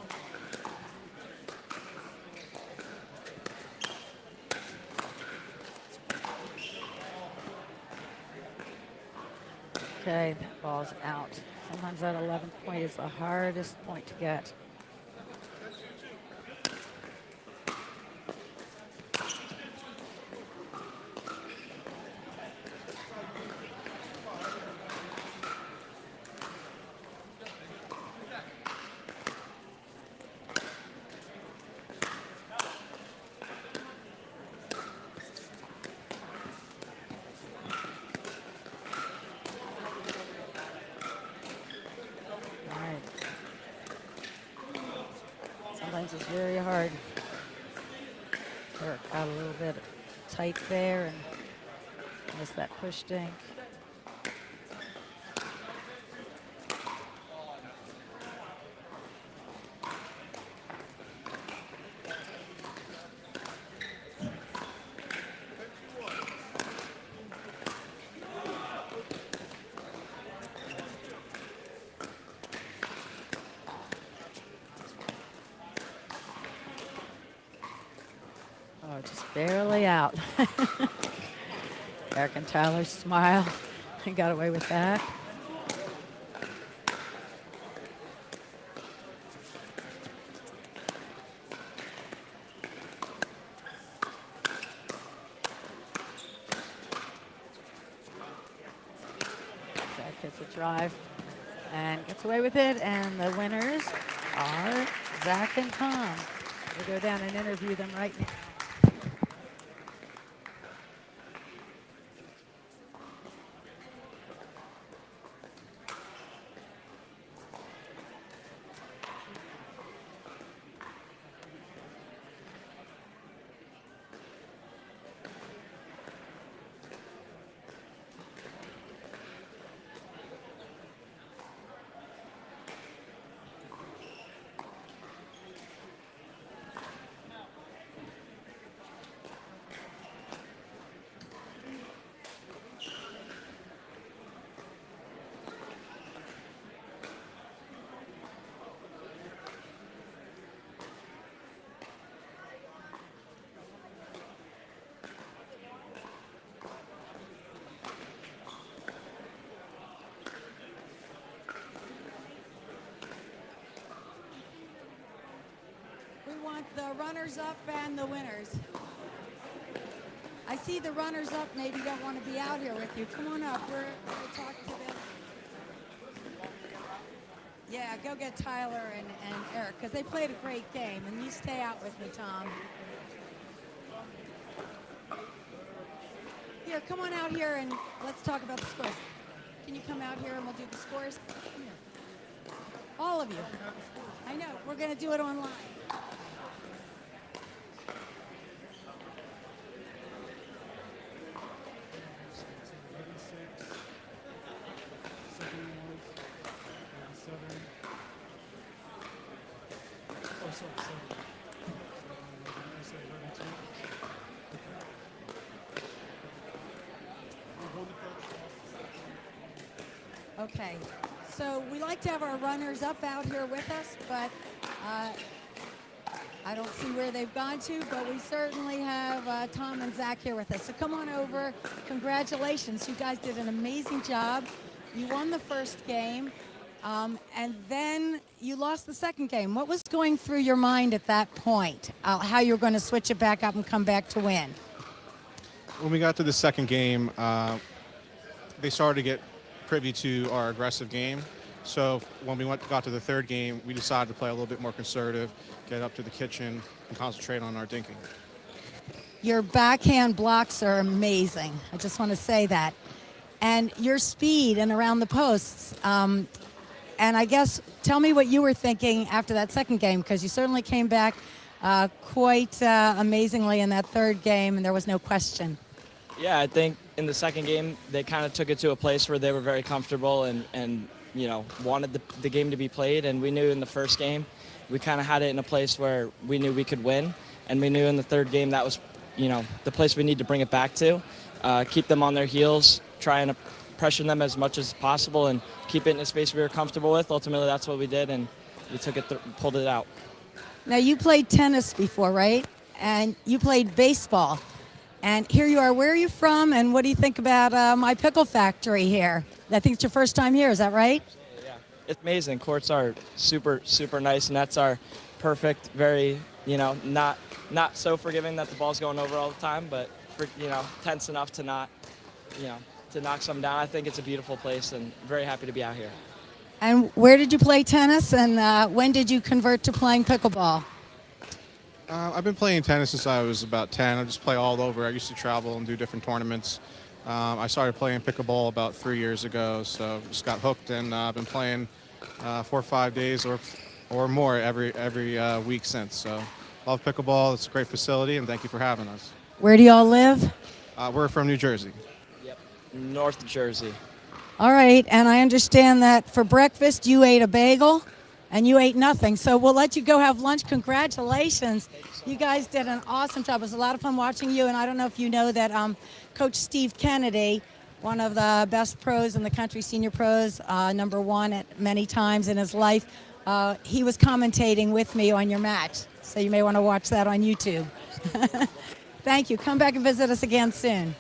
Okay, that ball's out. Sometimes that 11th point is the hardest point to get. It's very hard. Eric got a little bit tight there and missed that push dink. Oh, just barely out. Eric and Tyler smile and got away with that. Zach gets a drive and gets away with it, and the winners are Zach and Tom. We'll go down and interview them right now. The runners-up and the winners. I see the runners up maybe don't want to be out here with you. Come on up. We're going to talk to them. Yeah, go get Tyler and Eric because they played a great game. And you stay out with me, Tom. Here, come on out here and let's talk about the scores. Can you come out here and we'll do the scores? Come here. All of you. I know. We're going to do it online. Okay, so we like to have our runners up out here with us, but I don't see where they've gone to, but we certainly have Tom and Zach here with us. So come on over. Congratulations. You guys did an amazing job. You won the first game, and then you lost the second game. What was going through your mind at that point, how you were going to switch it back up and come back to win? When we got to the second game, they started to get privy to our aggressive game. So when we got to the third game, we decided to play a little bit more conservative, get up to the kitchen, and concentrate on our dinking. Your backhand blocks are amazing. I just want to say that. And your speed and around the posts. And I guess, tell me what you were thinking after that second game, because you certainly came back quite amazingly in that third game, and there was no question. Yeah, I think in the second game, they kind of took it to a place where they were very comfortable and you know, wanted the game to be played. And we knew in the first game, we kind of had it in a place where we knew we could win. And we knew in the third game that was, you know, the place we need to bring it back to. Keep them on their heels, try and pressure them as much as possible and keep it in a space we were comfortable with. Ultimately, that's what we did, and we took it, pulled it out. Now, you played tennis before, right? And you played baseball. And here you are. Where are you from, and what do you think about my Pickle Factory here? I think it's your first time here. Is that right? Yeah, it's amazing. Courts are super, super nice, and nets are perfect. Very, you know, not so forgiving that the ball's going over all the time, but you know, tense enough to not, you know, to knock some down. I think it's a beautiful place, and very happy to be out here. And where did you play tennis, and when did you convert to playing pickleball? I've been playing tennis since I was about 10. I just play all over. I used to travel and do different tournaments. I started playing pickleball about 3 years ago, so just got hooked, and I've been playing 4 or 5 days or more every week since. So love pickleball. It's a great facility, and thank you for having us. Where do y'all live? We're from New Jersey. Yep, North Jersey. All right, and I understand that for breakfast you ate a bagel and you ate nothing. So we'll let you go have lunch. Congratulations. You guys did an awesome job. It was a lot of fun watching you, and I don't know if you know that Coach Steve Kennedy, one of the best pros in the country, senior pros, #1 at many times in his life, he was commentating with me on your match. So you may want to watch that on YouTube. Thank you. Come back and visit us again soon.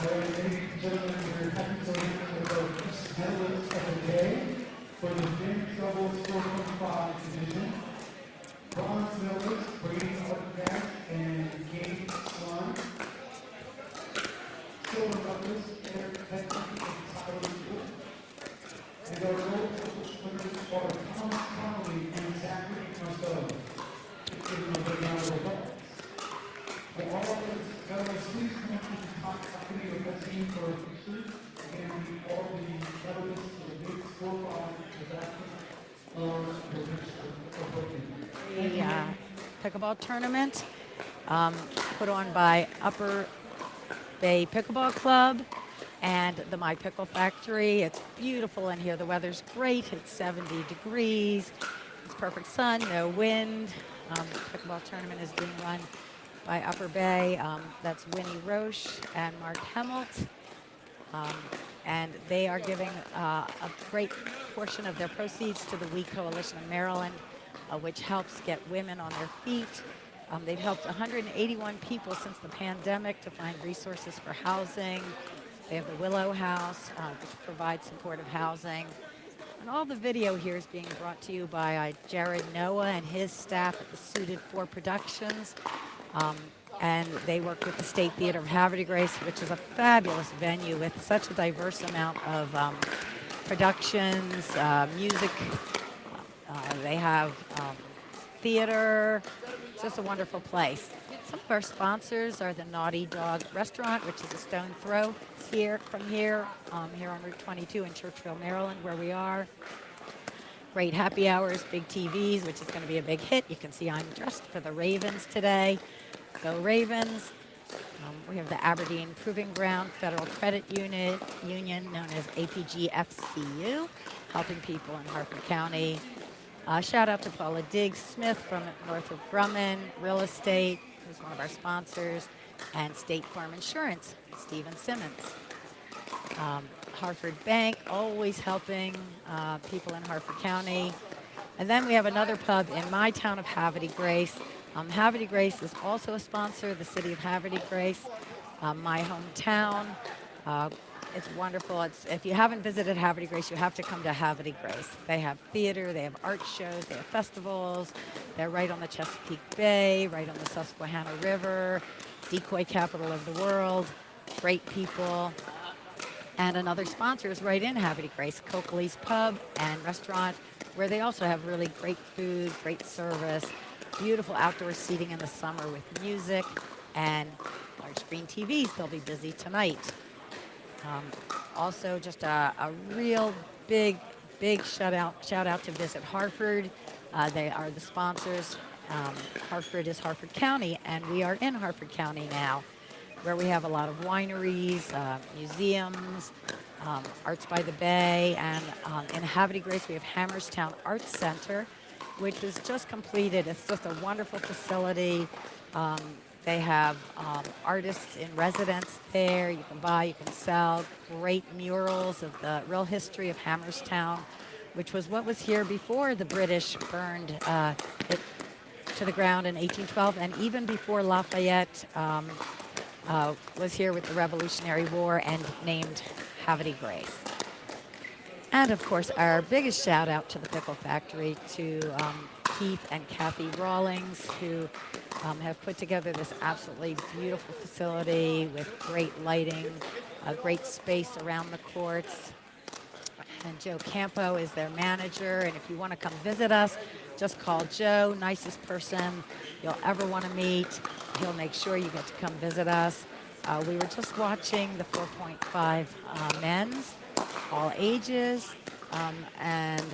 All right, ladies and gentlemen, we're happy to announce our first medalist of the day for the men's doubles 4.5 division. Bronze medalist Brady Artback and Gabe Swan. Silver medalist Eric Petty and Tyler Wood. And our gold winners are Thomas Connolly and Zachary Marceau. Give them a big round of applause. For all of us, medalists, please come up to the top balcony of the team for a picture. And all the medalists for the big 4-5 The pickleball tournament put on by Upper Bay Pickleball Club and the My Pickle Factory. It's beautiful in here. The weather's great. It's 70 degrees. It's perfect sun, no wind. The pickleball tournament is being run by Upper Bay. That's Winnie Roche and Mark Hemmelt. And they are giving a great portion of their proceeds to the We Coalition of Maryland, which helps get women on their feet. They've helped 181 people since the pandemic to find resources for housing. They have the Willow House, which provides supportive housing. And all the video here is being brought to you by Jared Noah and his staff at the Suited 4 Productions. And they work with the State Theater of Havre de Grace, which is a fabulous venue with such a diverse amount of productions, music. They have theater. It's just a wonderful place. Some of our sponsors are the Naughty Dog Restaurant, which is a stone throw from here on Route 22 in Churchville, Maryland, where we are. Great happy hours, big TVs, which is going to be a big hit. You can see I'm dressed for the Ravens today. Go Ravens. We have the Aberdeen Proving Ground Federal Credit Union, known as APG-FCU, helping people in Harford County. Shout out to Paula Diggs Smith from Northrop Grumman Real Estate, who's one of our sponsors, and State Farm Insurance, Stephen Simmons. Harford Bank, always helping people in Harford County. And then we have another pub in my town of Havre de Grace. Havre de Grace is also a sponsor, the city of Havre de Grace, my hometown. It's wonderful. If you haven't visited Havre de Grace, you have to come to Havre de Grace. They have theater, they have art shows, they have festivals. They're right on the Chesapeake Bay, right on the Susquehanna River, decoy capital of the world, great people. And another sponsor is right in Havre de Grace, Coakley's Pub and Restaurant, where they also have really great food, great service, beautiful outdoor seating in the summer with music and large screen TVs. They'll be busy tonight. Also, just a real big shout out to Visit Harford. They are the sponsors. Harford is Harford County, and we are in Harford County now, where we have a lot of wineries, museums, Arts by the Bay, and in Havre de Grace we have Hammerstown Arts Center, which was just completed. It's just a wonderful facility. They have artists in residence there. You can buy, you can sell. Great murals of the real history of Hammerstown, which was what was here before the British burned it to the ground in 1812, and even before Lafayette was here with the Revolutionary War and named Havre de Grace. And of course, our biggest shout out to the Pickle Factory, to Keith and Kathy Rawlings, who have put together this absolutely beautiful facility with great lighting, a great space around the courts. And Joe Campo is their manager. And if you want to come visit us, just call Joe, nicest person you'll ever want to meet. He'll make sure you get to come visit us. We were just watching the 4.5 men's, all ages. And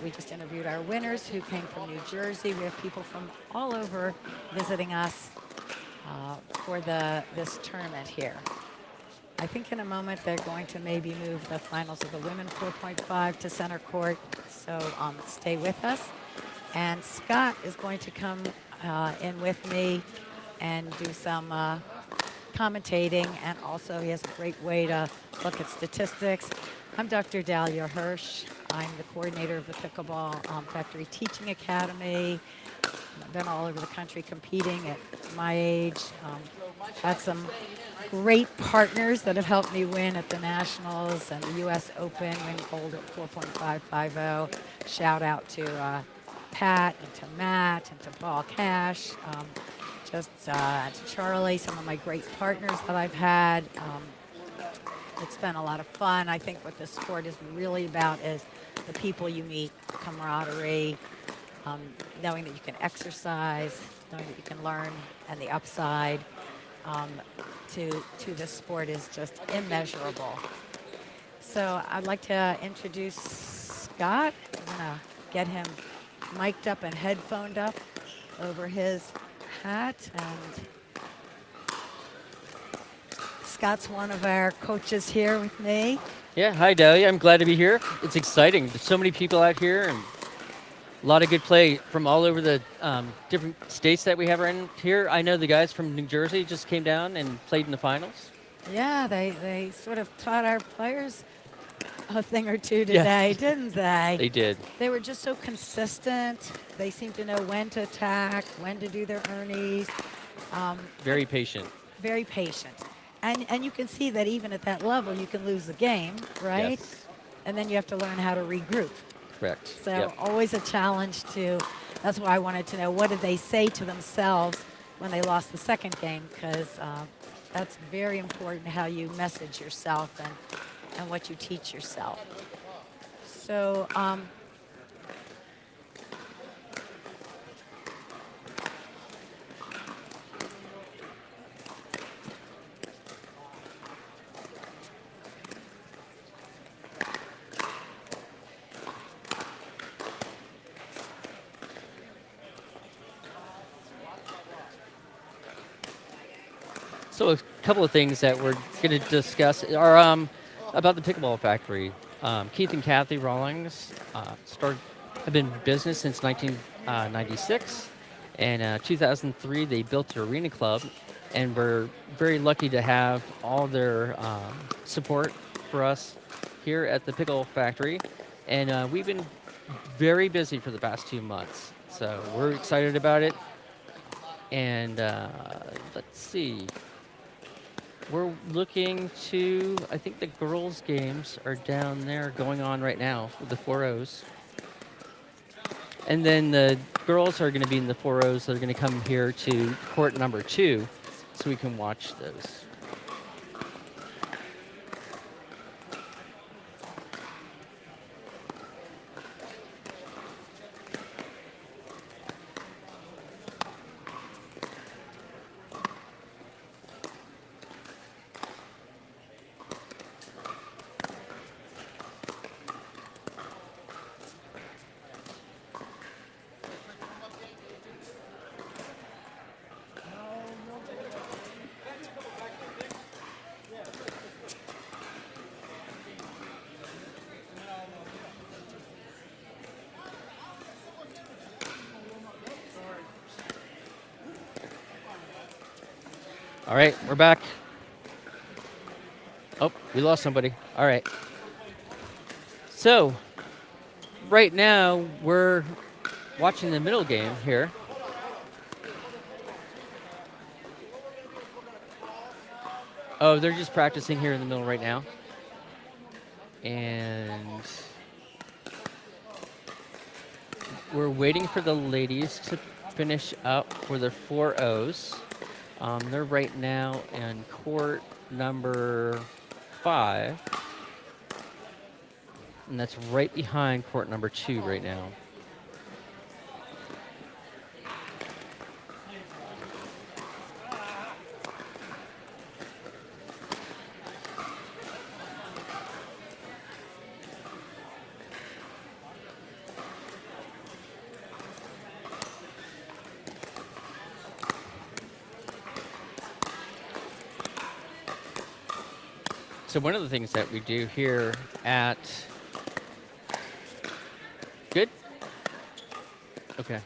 we just interviewed our winners who came from New Jersey. We have people from all over visiting us for this tournament here. I think in a moment they're going to maybe move the finals of the women 4.5 to center court. So stay with us. And Scott is going to come in with me and do some commentating. And also he has a great way to look at statistics. I'm Dr. Dahlia Hirsch. I'm the coordinator of the Pickleball Factory Teaching Academy. I've been all over the country competing at my age. Had some great partners that have helped me win at the Nationals and the U.S. Open, win gold at 4.550. Shout out to Pat and to Matt and to Paul Cash, to Charlie, some of my great partners that I've had. It's been a lot of fun. I think what this sport is really about is the people you meet, camaraderie, knowing that you can exercise, knowing that you can learn, and the upside to this sport is just immeasurable. So I'd like to introduce Scott. I'm going to get him mic'd up and headphoned up over his hat. And Scott's one of our coaches here with me. Yeah, hi Dahlia. I'm glad to be here. It's exciting. There's so many people out here and a lot of good play from all over the different states that we have around here. I know the guys from New Jersey just came down and played in the finals. Yeah, they sort of taught our players a thing or two today, didn't they? They did. They were just so consistent. They seemed to know when to attack, when to do their earnies. Very patient. Very patient. And you can see that even at that level, you can lose the game, right? Yes. And then you have to learn how to regroup. Correct. So always a challenge that's why I wanted to know, what did they say to themselves when they lost the second game? Because that's very important, how you message yourself and what you teach yourself. So So a couple of things that we're going to discuss are about the Pickleball Factory. Keith and Kathy Rawlings have been in business since 1996. And 2003, they built the Arena Club, and we're very lucky to have all their support for us here at the Pickle Factory. And we've been very busy for the past 2 months, so we're excited about it. And let's see. We're looking to, I think the girls' games are down there going on right now with the 4-0s. And then the girls are going to be in the 4-0s. They're going to come here to court number 2 so we can watch those. All right, we're back. Oh, we lost somebody. All right. So, right now, we're watching the middle game here. Oh, they're just practicing here in the middle right now. And we're waiting for the ladies to finish up for their 4-0s. They're right now in court number 5. And that's right behind court number 2 right now. So one of the things that we do here at... Good? Okay.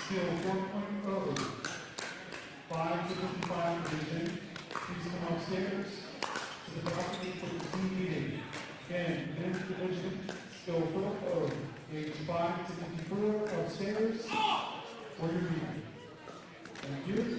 skill 4.0, 5 to 55 division. Please come upstairs to the balcony for the team meeting. Again, men's division, skill 4.0, age 5 to 54 upstairs for your meeting. Thank you.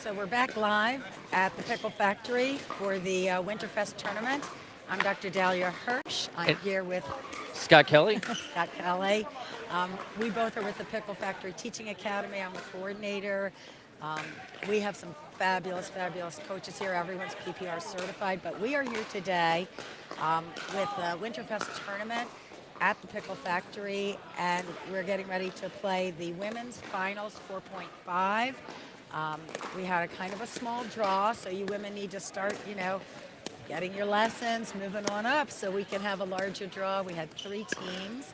So we're back live at the Pickle Factory for the Winterfest tournament. I'm Dr. Dahlia Hirsch. I'm here with Scott Kelly. Scott Kelly. We both are with the Pickle Factory Teaching Academy. I'm the coordinator. We have some fabulous, fabulous coaches here. Everyone's PPR certified, but we are here today with the Winterfest tournament at the Pickle Factory, and we're getting ready to play the women's finals 4.5. We had a kind of a small draw, so you women need to start, getting your lessons, moving on up so we can have a larger draw. We had 3 teams,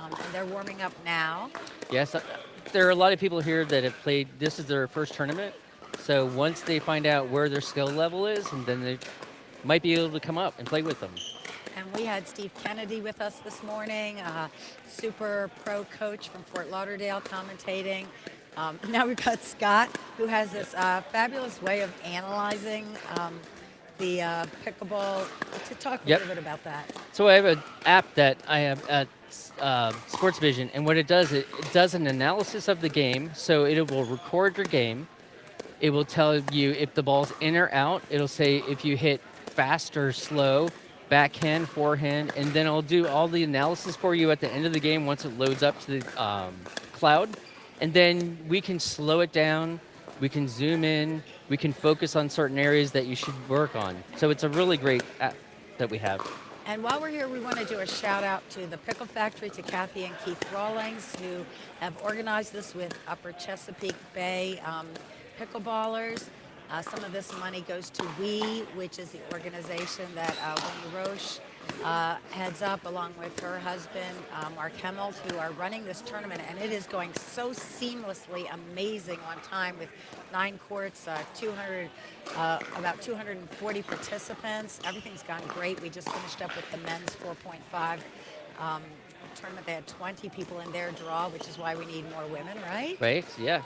and they're warming up now. Yes, there are a lot of people here that have played. This is their first tournament, so once they find out where their skill level is, and then they might be able to come up and play with them. And we had Steve Kennedy with us this morning, super pro coach from Fort Lauderdale commentating. Now we've got Scott, who has this fabulous way of analyzing the pickleball. To talk a little bit about that. So I have an app that I have at Sports Vision, and what it does an analysis of the game. So it will record your game. It will tell you if the ball's in or out. It'll say if you hit fast or slow, backhand, forehand, and then it'll do all the analysis for you at the end of the game once it loads up to the cloud. And then we can slow it down, we can zoom in, we can focus on certain areas that you should work on. So it's a really great app that we have. And while we're here, we want to do a shout out to the Pickle Factory, to Kathy and Keith Rawlings, who have organized this with Upper Chesapeake Bay pickleballers. Some of this money goes to WE, which is the organization that Winnie Roche heads up, along with her husband, Mark Hemmelt, who are running this tournament. And it is going so seamlessly amazing on time with 9 courts, about 240 participants. Everything's gone great. We just finished up with the men's 4.5 tournament. They had 20 people in their draw, which is why we need more women, right? Right? Yeah.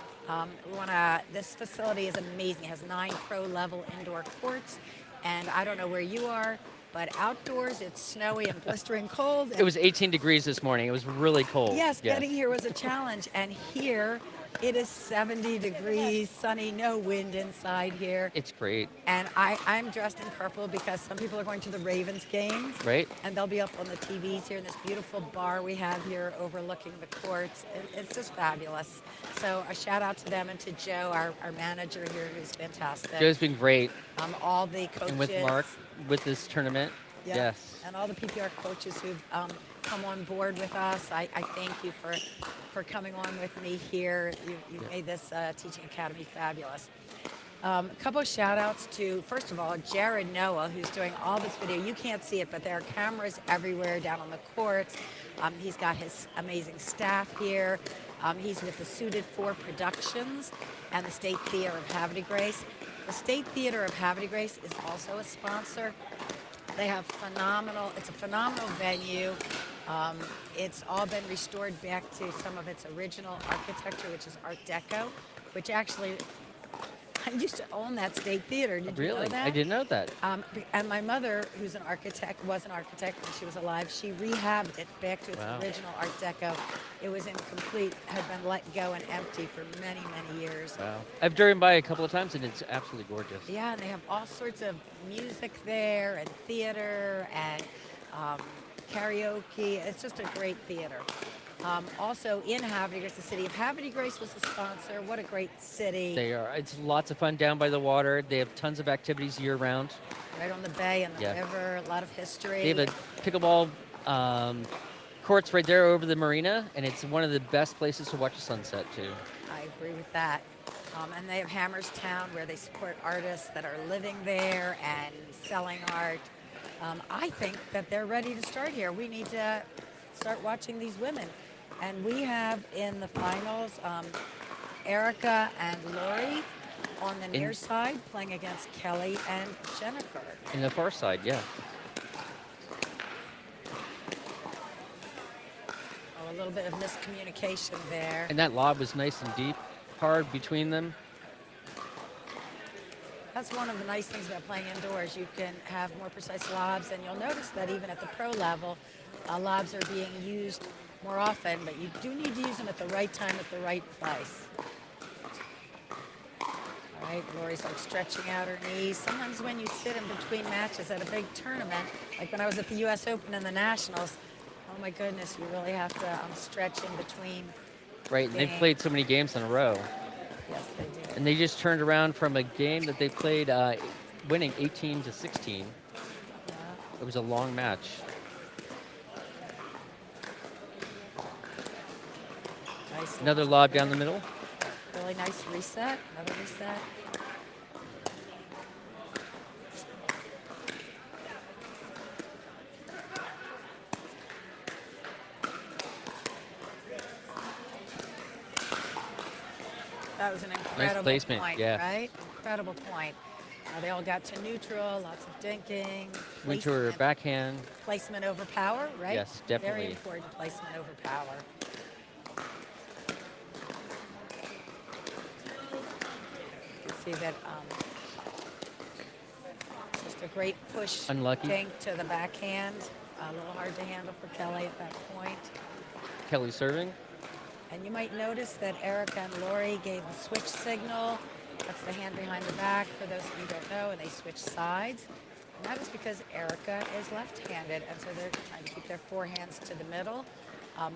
This facility is amazing. It has 9 pro-level indoor courts, and I don't know where you are, but outdoors it's snowy and blistering cold. It was 18 degrees this morning. It was really cold. Yes, getting here was a challenge, and here it is 70 degrees, sunny, no wind inside here. It's great. And I'm dressed in purple because some people are going to the Ravens games. Right. And they'll be up on the TVs here in this beautiful bar we have here overlooking the courts. It's just fabulous. So a shout out to them and to Joe, our manager here, who's fantastic. Joe's been great. All the coaches. And with Mark, with this tournament. Yeah. Yes. And all the PPR coaches who've come on board with us. I thank you for coming on with me here. You've made this teaching academy fabulous. A couple of shout outs to, first of all, Jared Noah, who's doing all this video. You can't see it, but there are cameras everywhere down on the courts. He's got his amazing staff here. He's with the Suited For Productions and the State Theater of Havre de Grace. The State Theater of Havre de Grace is also a sponsor. They have it's a phenomenal venue. It's all been restored back to some of its original architecture, which is Art Deco, which actually, I used to own that State Theater. Did you know that? I didn't know that. And my mother, who's an architect, was an architect when she was alive. She rehabbed it back to its original Art Deco. It was incomplete, had been let go and empty for many, many years. Wow. I've driven by a couple of times, and it's absolutely gorgeous. Yeah, and they have all sorts of music there, and theater, and karaoke. It's just a great theater. Also in Havre de Grace, the city of Havre de Grace was a sponsor. What a great city. They are. It's lots of fun down by the water. They have tons of activities year round. Right on the bay and the river, a lot of history. They have a pickleball courts right there over the marina, and it's one of the best places to watch the sunset too. I agree with that. And they have Hammerstown, where they support artists that are living there and selling art. I think that they're ready to start here. We need to start watching these women. And we have in the finals Erica and Lori on the near side playing against Kelly and Jennifer. In the far side, yeah. Oh, a little bit of miscommunication there. And that lob was nice and deep, hard between them. That's one of the nice things about playing indoors. You can have more precise lobs, and you'll notice that even at the pro level, lobs are being used more often, but you do need to use them at the right time, at the right place. All right, Lori's like stretching out her knees. Sometimes when you sit in between matches at a big tournament, like when I was at the U.S. Open and the Nationals, oh my goodness, you really have to stretch in between. Right, and they've played so many games in a row. Yes, they do. And they just turned around from a game that they played winning 18-16. Yeah. It was a long match. Nice. Another lob down the middle. Really nice reset. Another reset. That was an incredible placement, point, right? Incredible point. They all got to neutral, lots of dinking. Went to her backhand. Placement over power, right? Yes, definitely. Very important placement over power. You can see that just a great push. Unlucky. Dink to the backhand. A little hard to handle for Kelly at that point. Kelly serving. And you might notice that Erica and Lori gave the switch signal. That's the hand behind the back, for those of you who don't know, and they switch sides. And that is because Erica is left-handed, and so they're trying to keep their forehands to the middle.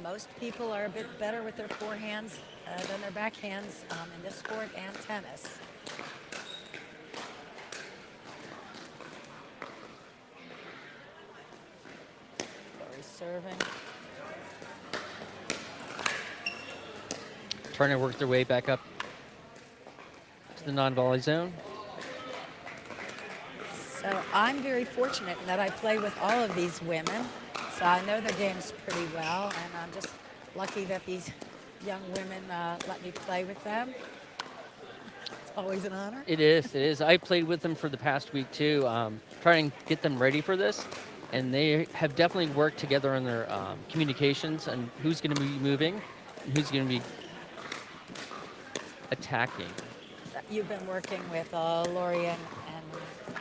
Most people are a bit better with their forehands than their backhands in this sport and tennis. Lori serving. Trying to work their way back up to the non-volley zone. So I'm very fortunate in that I play with all of these women. So I know their games pretty well, and I'm just lucky that these young women let me play with them. It's always an honor. It is, it is. I played with them for the past week too, trying to get them ready for this. and they have definitely worked together on their communications and who's going to be moving and who's going to be attacking. You've been working with Lori and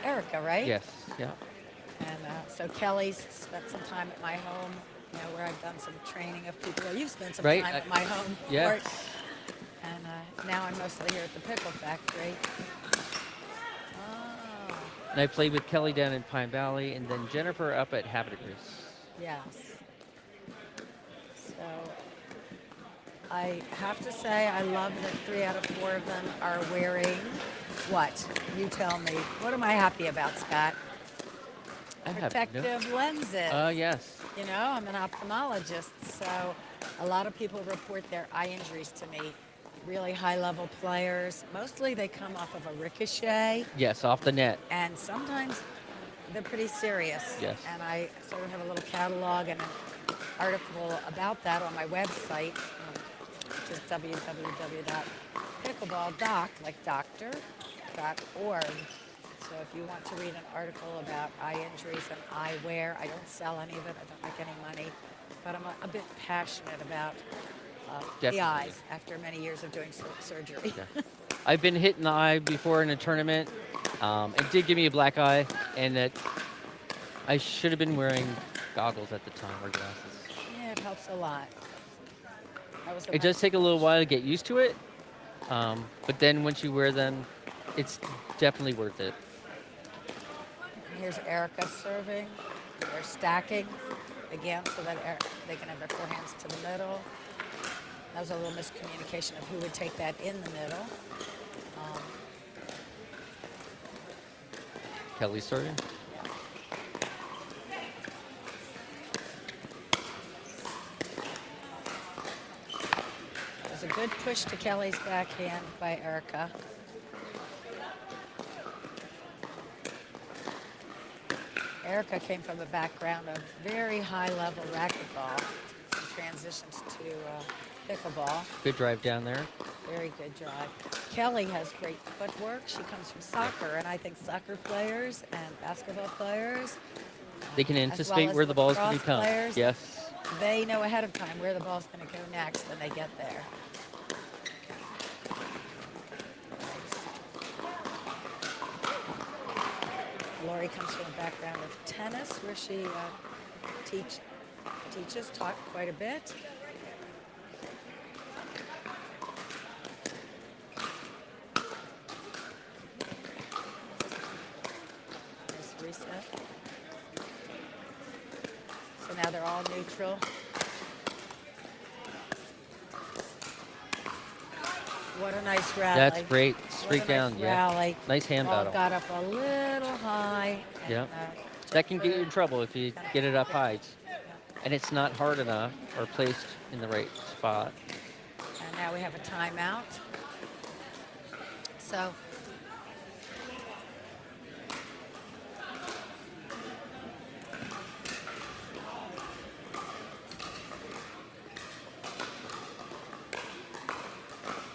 Erica, right? Yes, yeah. And so Kelly's spent some time at my home, you know, where I've done some training of people. Well, you've spent some Right, time at my home. yes. Court. And now I'm mostly here at the Pickle Factory. Oh, And I played with Kelly down in Pine Valley, and then Jennifer up at Habitators. yes. So I have to say I love that 3 out of 4 of them are wearing what? You tell me. What am I happy about, Scott? I have no- Protective lenses. Yes. You know, I'm an ophthalmologist, so a lot of people report their eye injuries to me. Really high-level players. Mostly they come off of a ricochet, Yes, off the net. and sometimes they're pretty serious. Yes. And I sort of have a little catalog and an article about that on my website, which is www.pickleballdoc, like doctor.org. So if you want to read an article about eye injuries and eyewear, I don't sell any of it. I don't make any money, but I'm a bit passionate about the Definitely. eyes after many years of doing surgery. Yeah. I've been hit in the eye before in a tournament. It did give me a black eye, and I should have been wearing goggles at the time, or glasses. Yeah, it helps a lot. That was the It does take a little while to get used to it, but then once you wear them, it's definitely worth it. Here's Erica serving. They're stacking again so that they can have their forehands to the middle. That was a little miscommunication of who would take that in the middle. Kelly starting. There's a good push to Kelly's backhand by Erica. Erica came from a background of very high-level racquetball and transitioned to pickleball. Good drive down there. Very good drive. Kelly has great footwork. She comes from soccer, and I think soccer players and basketball players, They can as anticipate well as where the ball is going to lacrosse come. players, Yes. they know ahead of time where the ball's going to go next when they get there. Lori comes from a background of tennis, where she taught quite a bit. Nice reset. So now they're all neutral. What a nice rally. That's great. What a Straight nice down. Yeah. rally. Nice hand Ball battle. got up a little high. And, Yep. That can get you in trouble if you get it up high. And it's not hard enough or placed in the right spot. And now we have a timeout.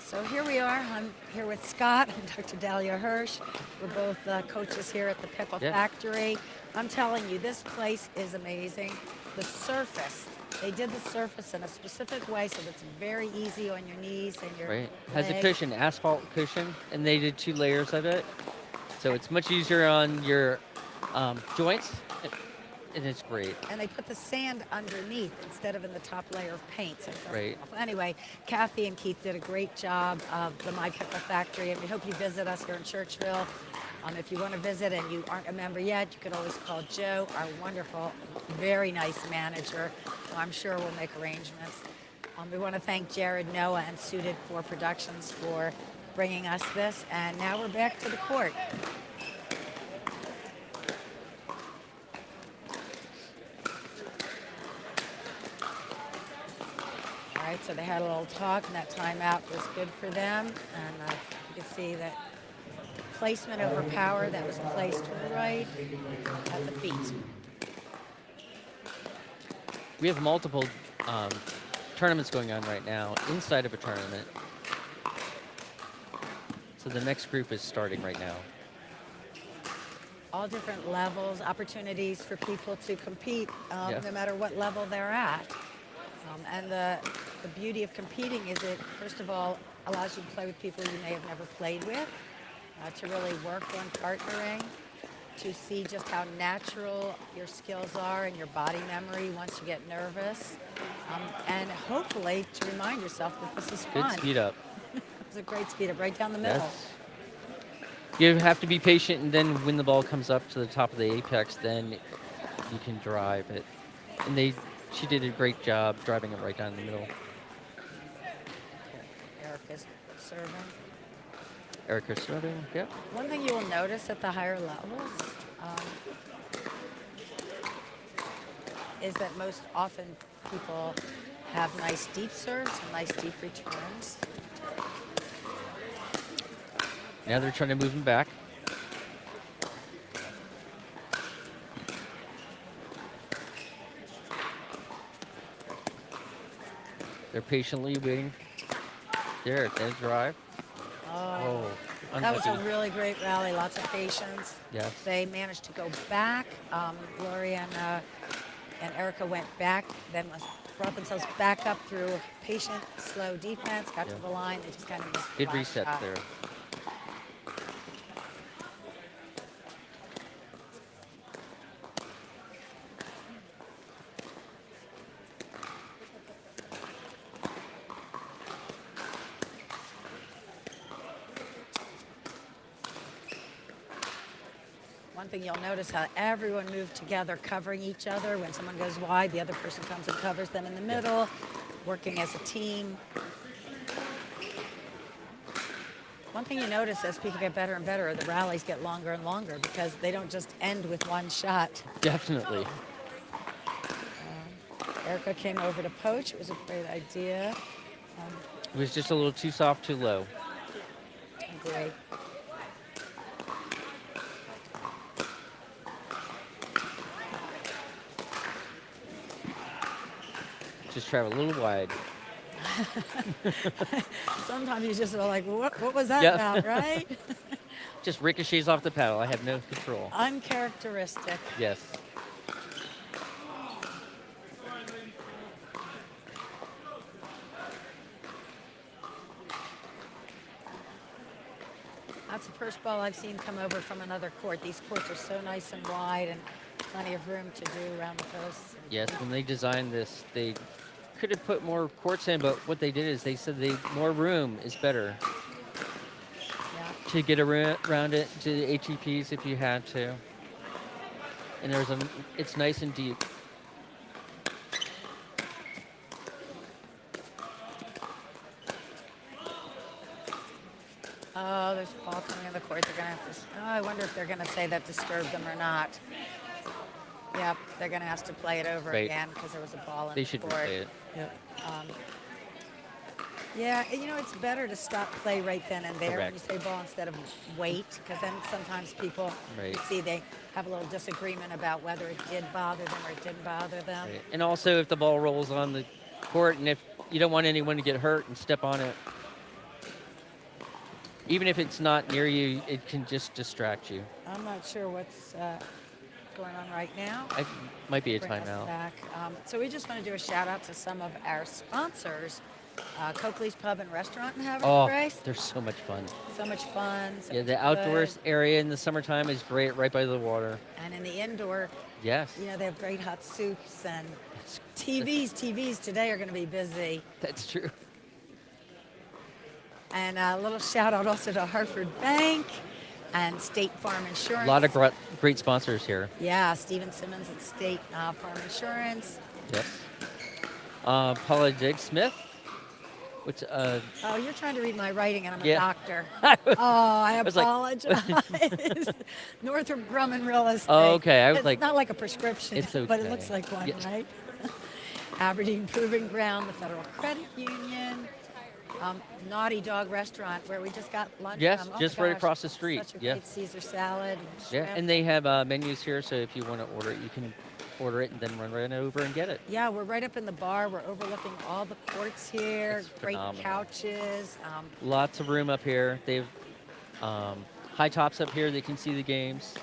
So here we are. I'm here with Scott and Dr. Dahlia Hirsch. We're both coaches here at the Pickle Factory. I'm telling you, this place is amazing. The surface, they did the surface in a specific way so that it's very easy on your knees and your Right. Has a legs. cushion, asphalt cushion, and they did 2 layers of it. So it's much easier on your joints, and it's great. And they put the sand underneath instead of in the top layer of paint. So it doesn't Right. fall off. Anyway, Kathy and Keith did a great job of the My Pickle Factory, and we hope you visit us here in Churchville. If you want to visit and you aren't a member yet, you could always call Joe, our wonderful, very nice manager, who I'm sure will make arrangements. We want to thank Jared, Noah, and Suited for Productions for bringing us this. And now we're back to the court. All right, so they had a little talk, and that timeout was good for them. And you can see that placement over power that was placed right at the feet. We have multiple tournaments going on right now inside of a tournament. So the next group is starting right now. all different levels, opportunities for people to compete Yeah. no matter what level they're at. And the beauty of competing is it, first of all, allows you to play with people you may have never played with, to really work on partnering, to see just how natural your skills are and your body memory once you get nervous, and hopefully to remind yourself that this is Good fun. speed up. It's a great speed up right down the middle. Yes. You have to be patient, and then when the ball comes up to the top of the apex, then you can drive it. And she did a great job driving it right down the middle. Erica's serving. Erica serving, yep. One thing you will notice at the higher levels is that most often people have nice deep serves and nice deep returns. Now they're trying to move him back. They're patiently waiting. There, there's drive. Oh, Oh, that was a unlucky. really great rally. Lots of patience. Yes. They managed to go back. Gloria and Erica went back, then brought themselves back up through patient, slow defense, got Yeah. to the line. They just kind of missed the Good last reset shot. there. One thing you'll notice how everyone moved together, covering each other. When someone goes wide, the other person comes and covers them in the middle, working as a team. One thing you notice as people get better and better, the rallies get longer and longer because they don't just end with one shot. Definitely. Erica came over to poach. It was a great idea. It was just a little too soft, too low. Great. Just travel a little wide. Sometimes you just are like, what was that Yeah. about, right? Just ricochets off the paddle. I have no control. Uncharacteristic. Yes. That's the first ball I've seen come over from another court. These courts are so nice and wide and plenty of room to do around the posts. Yes, when they designed this, they could have put more courts in, but what they did is they said more room is better Yeah. to get around it to the HEPs if you had to. And it's nice and deep. Oh, there's a ball coming in the court. They're gonna have to. Oh, I wonder if they're gonna say that disturbed them or not. Yep, they're gonna have to play it over Right. again because there was a ball in They the should court. replay it. Yep. Yeah, you know, it's better to stop play right then and there when you Correct. say ball instead of wait, because then sometimes people Right. see they have a little disagreement about whether it did bother them or it didn't bother them. Right. And also, if the ball rolls on the court, and if you don't want anyone to get hurt and step on it, even if it's not near you, it can just distract you. I'm not sure what's going on right now. It might be a Bring us timeout. back. So we just want to do a shout out to some of our sponsors. Coakley's Pub and Restaurant in Haverford Oh, Grace. they're so much fun. So much fun. so Yeah, the much outdoors good. area in the summertime is great, right by the water. And in the indoor, Yes, you know, they have great hot soups and TVs today are going to be busy. that's true. And a little shout out also to Hartford Bank and State Farm Insurance. A lot of great sponsors here. Yeah, Stephen Simmons at State Farm Insurance. Yes. Paula Diggs Smith, which Oh, you're trying to read my writing, and I'm Yeah. a doctor. Oh, I was like- apologize. Northrop Grumman Real Estate. Oh, okay, I was it's like- not like a prescription, It's but it okay. looks like one, Yes. right? Aberdeen Proving Ground, the Federal Credit Union, Naughty Dog Restaurant, where we just got lunch Yes, from. Oh just my right gosh, across the street, Such a yeah. great Caesar salad. And yeah, shrimp. and they have menus here, so if you want to order it, you can order it and then run right over and get it. Yeah, we're right up in the bar. We're overlooking all the courts here. It's Great phenomenal. couches. Lots of room up here. They've high tops up here. They can see the games.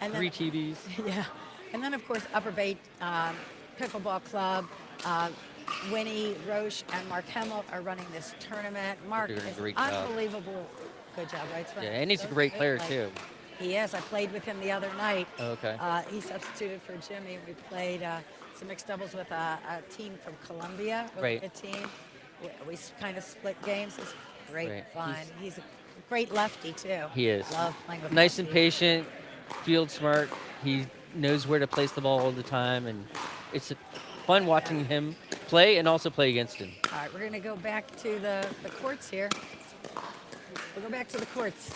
And 3 TVs. Yeah. And then, of course, Upper Bay Pickleball Club. Winnie Roche and Mark Hemmel are running this tournament. Mark doing a is great job. unbelievable. Good job, right? Yeah, and he's a great player, too. He is. I played with him the other night. Okay. He substituted for Jimmy. We played some mixed doubles with a team from Colombia, a Right. good team. We kind of split games. It's great Right. fun. He's a great lefty, too. He is. Love playing with Nice and lefties. patient, field smart. He knows where to place the ball all the time, and it's fun watching him play and also play against him. All right, we're going to go back to the courts here. We'll go back to the courts.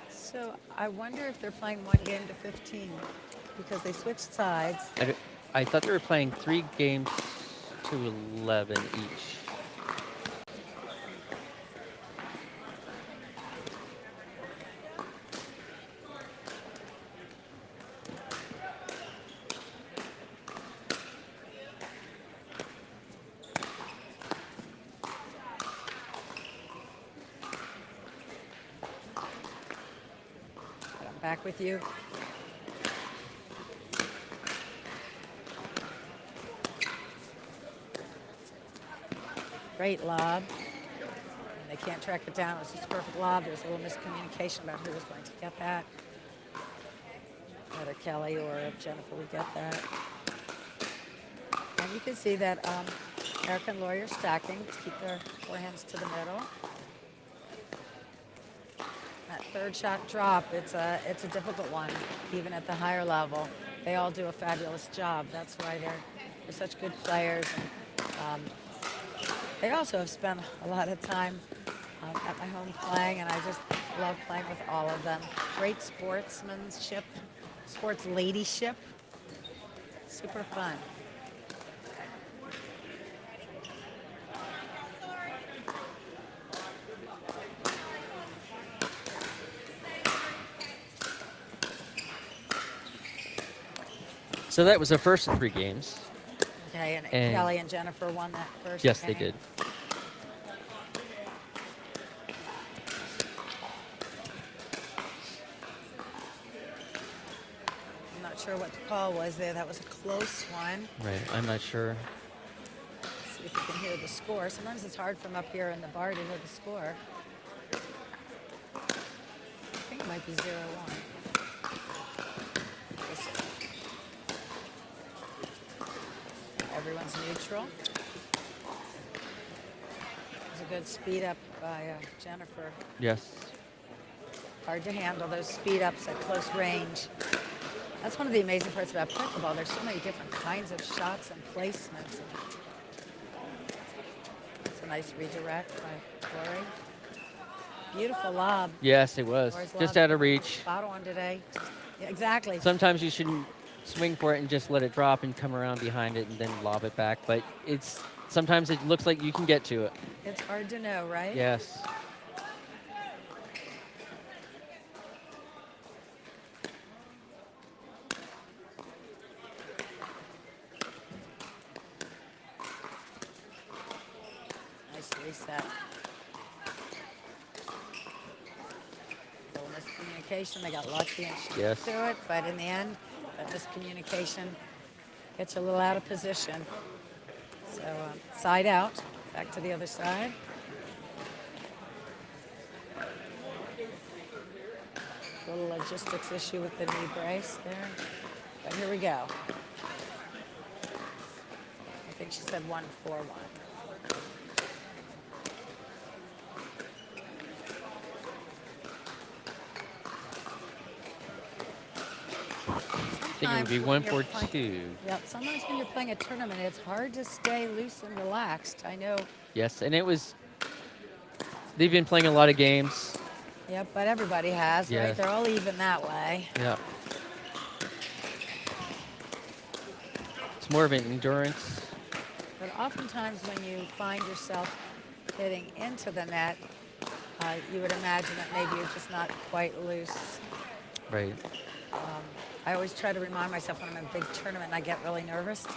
So I wonder if they're playing one game to 15 because they switched sides. I thought they were playing 3 games to 11 each. I'm back with you. Great lob. And they can't track it down. It was just a perfect lob. There's a little miscommunication about who was going to get that. Whether Kelly or Jennifer would get that. And you can see that Erica and Lori are stacking to keep their forehands to the middle. That third shot drop, it's a difficult one, even at the higher level. They all do a fabulous job. That's why they're such good players. And, they also have spent a lot of time at my home playing, and I just love playing with all of them. Great sportsmanship, sports ladyship. Super fun. So that was the first of 3 games. Okay, and And- Kelly and Jennifer won that first Yes, they game. did. I'm not sure what the call was there. That was a close one. Right, I'm not sure. See if you can hear the score. Sometimes it's hard from up here in the bar to hear the score. I think it might be 0-1. Everyone's neutral. There's a good speed up by Jennifer. Yes. Hard to handle those speed ups at close range. That's one of the amazing parts about pickleball. There's so many different kinds of shots and placements. It's a nice redirect by Lori. Beautiful lob. Yes, it was. Lori's Just lob. out of reach. Spot on today. Yeah, exactly. Sometimes you shouldn't swing for it and just let it drop and come around behind it and then lob it back. But sometimes it looks like you can get to it. It's hard to know, right? Yes. Nice reset. Little miscommunication. They got lucky and Yes. through it, but in the end, that miscommunication gets you a little out of position. So side out, back to the other side. Little logistics issue with the knee brace there, but here we go. I think she said 1-4-1. I think it would be 1-4-2. Yep. Sometimes when you're playing a tournament, it's hard to stay loose and relaxed. I know. Yes, and they've been playing a lot of games. Yep, but everybody has, right? Yes. They're all even that way. Yeah. It's more of an endurance. But oftentimes when you find yourself hitting into the net, you would imagine that maybe you're just not quite loose. Right. I always try to remind myself when I'm in a big tournament and I get really nervous,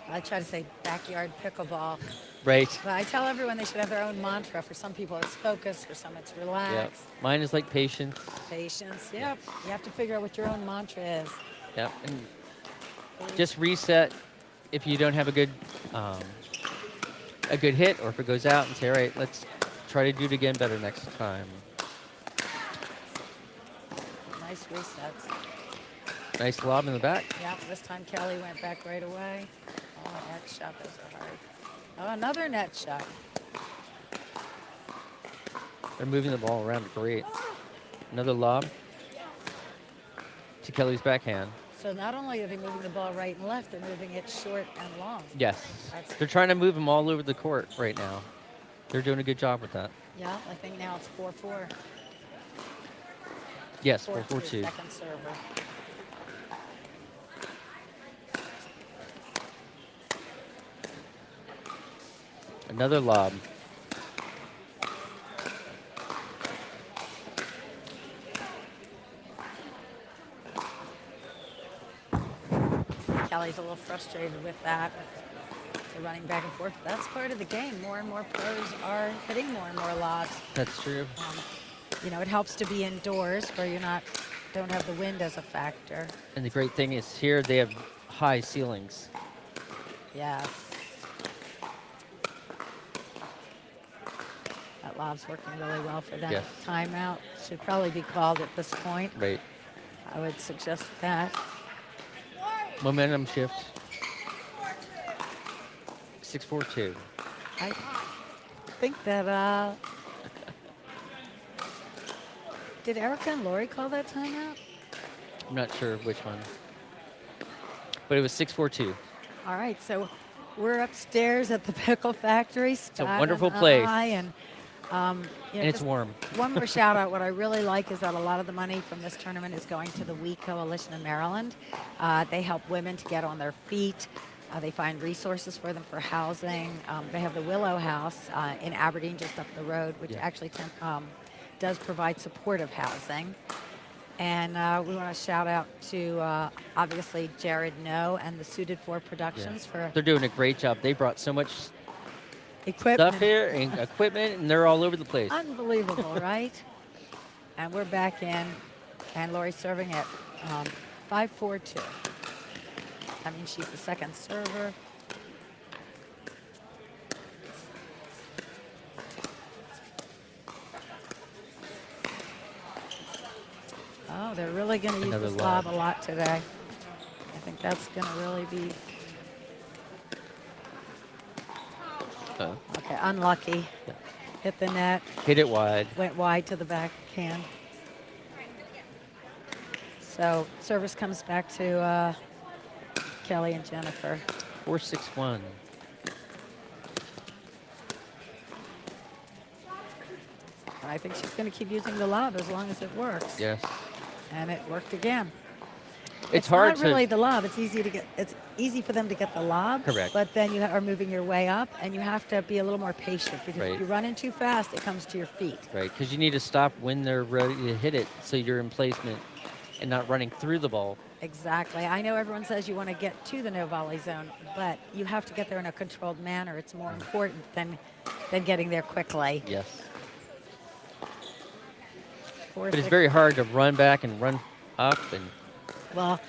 I try to say backyard pickleball, Right. But I tell everyone they should have their own mantra. For some people, it's focus. For some, it's relax. Yep. Mine is like patience. Patience. Yep. You have to figure out what your own mantra is. Yep. And just reset if you don't have a good hit, or if it goes out, and say, all right, let's try to do it again better next time. Nice resets. Nice lob in the back. Yep. This time Kelly went back right away. Oh, net shot. Those are hard. Oh, another net shot. They're moving the ball around great. Another lob to Kelly's backhand. So not only are they moving the ball right and left, they're moving it short and long. Yes. That's- They're trying to move them all over the court right now. They're doing a good job with that. Yeah, I think now it's 4-4. Yes, 4-2. 4-4-2. Second server. Another lob. Kelly's a little frustrated with that. They're running back and forth. That's part of the game. More and more pros are hitting more and more lobs. That's true. You know, it helps to be indoors where you're don't have the wind as a factor. And the great thing is here they have high ceilings. Yes. That lob's working really well for them. Yes. Timeout should probably be called at this point. Right. I would suggest that. Momentum shift. 6-4-2. I think that, did Erica and Lori call that timeout? I'm not sure which one. But it was 6-4-2. All right, so we're upstairs at the Pickle Factory. It's a wonderful place. And, And it's just warm. One more shout out. What I really like is that a lot of the money from this tournament is going to the We Coalition of Maryland. They help women to get on their feet. They find resources for them for housing. They have the Willow House in Aberdeen, just up the road, which actually does provide supportive housing. And we want to shout out to, obviously, Jared No and the Suited For Productions for They're doing a great job. They brought so much equipment. stuff here and equipment, and they're all over the place. Unbelievable, right? And we're back in, and Lori's serving at 5-4-2. I mean, she's the second server. Oh, they're really going to use Another this lob lob. a lot today. I think that's going to really be... Oh. Okay, unlucky. Yeah. Hit the net. Hit it wide. Went wide to the backhand. So service comes back to Kelly and Jennifer. 4-6-1. And I think she's going to keep using the lob as long as it works. Yes. And it worked again. It's hard not to really the lob. It's easy to get. It's easy for them to get the lob. Correct. But then you are moving your way up, and you have to be a little more patient because Right. if you run in too fast, it comes to your feet. right, because you need to stop when they're ready to hit it, so you're in placement and not running through the ball. Exactly. I know everyone says you want to get to the no volley zone, but you have to get there in a controlled manner. It's more important than getting there quickly. Yes. Four, But it's six- very hard to run back and run up, and Well,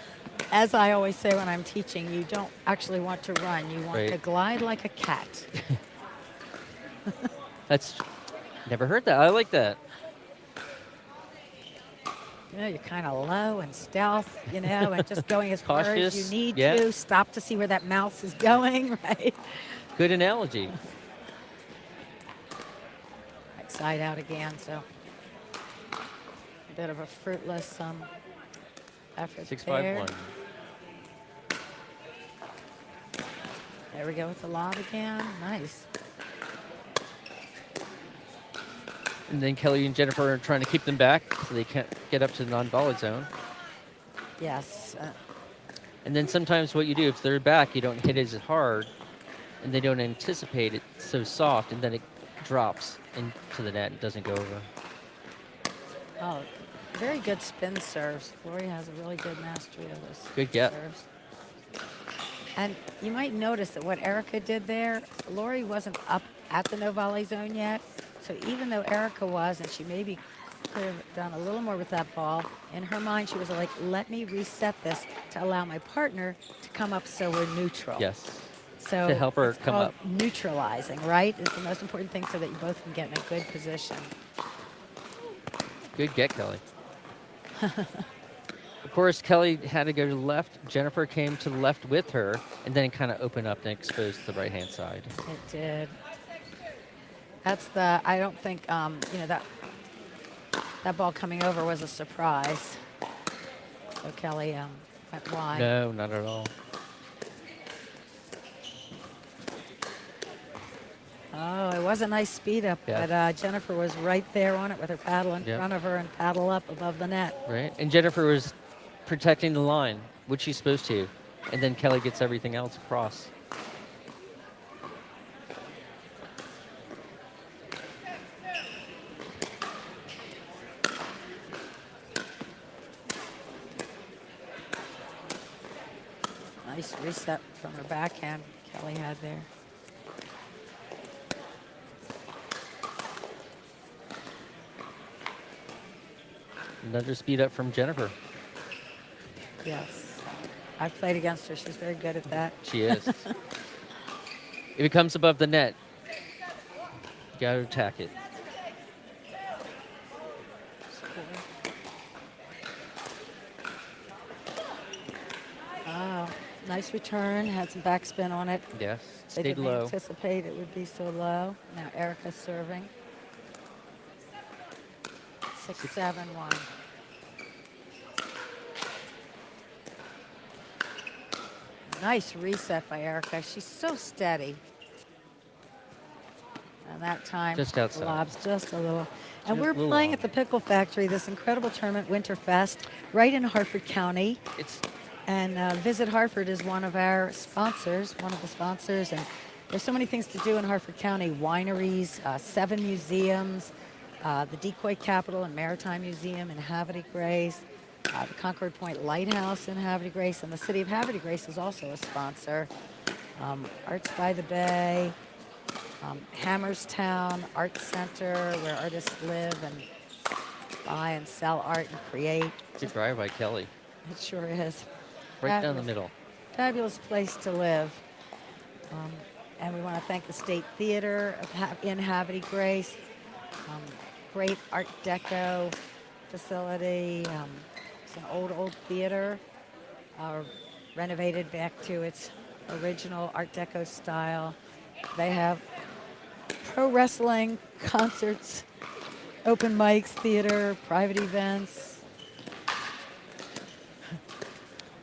as I always say when I'm teaching, you don't actually want to run. You want Right. to glide like a cat. that's never heard that. I like that. You know, you're kind of low and stealth, you know, and just going as far as Cautious, you need yeah. to. Stop to see where that mouse is going, right? Good analogy. Right side out again, so a bit of a fruitless effort 6-5-1. there. There we go with the lob again. Nice. And then Kelly and Jennifer are trying to keep them back so they can't get up to the non-volley zone. Yes. And then sometimes what you do, if they're back, you don't hit it as hard, and they don't anticipate it so soft, and then it drops into the net and doesn't go over. Oh, very good spin serves. Lori has a really good mastery of this. Good get. Serves. And you might notice that what Erica did there, Lori wasn't up at the no volley zone yet. So even though Erica was, and she maybe could have done a little more with that ball, in her mind she was like, let me reset this to allow my partner to come up so we're neutral. Yes. So To help her it's come called up. neutralizing, right? Is the most important thing so that you both can get in a good position. Good get, Kelly. Of course, Kelly had to go to the left. Jennifer came to the left with her, and then kind of opened up and exposed the right-hand side. It did. That's the, I don't think, you know, that ball coming over was a surprise. So Kelly went wide. No, not at all. Oh, it was a nice speed up, Yeah. but Jennifer was right there on it with her paddle in Yep. front of her and paddle up above the net. Right, and Jennifer was protecting the line, which she's supposed to, and then Kelly gets everything else across. Nice reset from her backhand Kelly had there. Another speed up from Jennifer. Yes. I've played against her. She's very good at that. She is. If it comes above the net, you got to attack it. Oh, nice return. Had some backspin on it. Yes, They stayed didn't low. anticipate it would be so low. Now Erica serving. 6-7-1. Nice reset by Erica. She's so steady. And that time, Just outside. lobs just a little. And Just we're a little playing off. at the Pickle Factory, this incredible tournament, Winterfest, right in Harford County. It's And Visit Harford is one of our sponsors, one of the sponsors. And there's so many things to do in Harford County, wineries, 7 museums, the Decoy Capitol and Maritime Museum in Havre de Grace, the Concord Point Lighthouse in Havre de Grace, and the city of Havre de Grace is also a sponsor. Arts by the Bay, Hammerstown Art Center, where artists live and buy and sell art and create. good drive by Kelly. It sure is. Right down the Fabulous. middle. Fabulous place to live. And we want to thank the State Theater in Havre de Grace. Great Art Deco facility. It's an old theater, renovated back to its original Art Deco style. They have pro wrestling, concerts, open mics, theater, private events.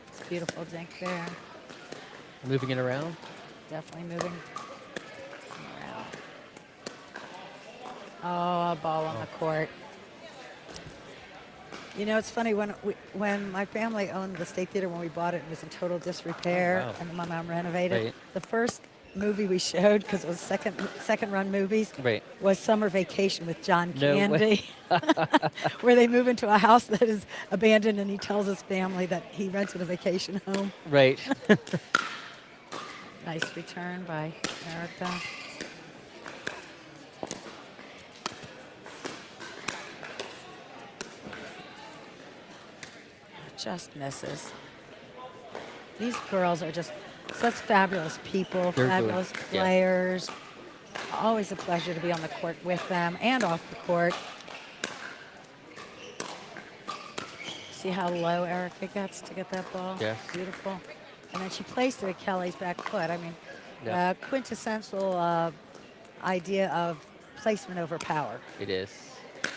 It's a beautiful dink there. Moving it around. Definitely moving around. Oh, a ball on the court. You know, it's funny, when my family owned the State Theater, when we bought it, it was in total disrepair, Oh, wow. and my mom renovated. Right. The first movie we showed, because it was second run movies, Right. was Summer Vacation with John No way. Candy, where they move into a house that is abandoned, and he tells his family that he rented a vacation home. Right. Nice return by Erica. Just misses. These girls are just such fabulous people, They're good. fabulous Yeah. players. Always a pleasure to be on the court with them and off the court. See how low Erica gets to get that ball? Yes. Beautiful. And then she placed it at Kelly's back foot. I mean, Yeah. quintessential idea of placement over power. It is.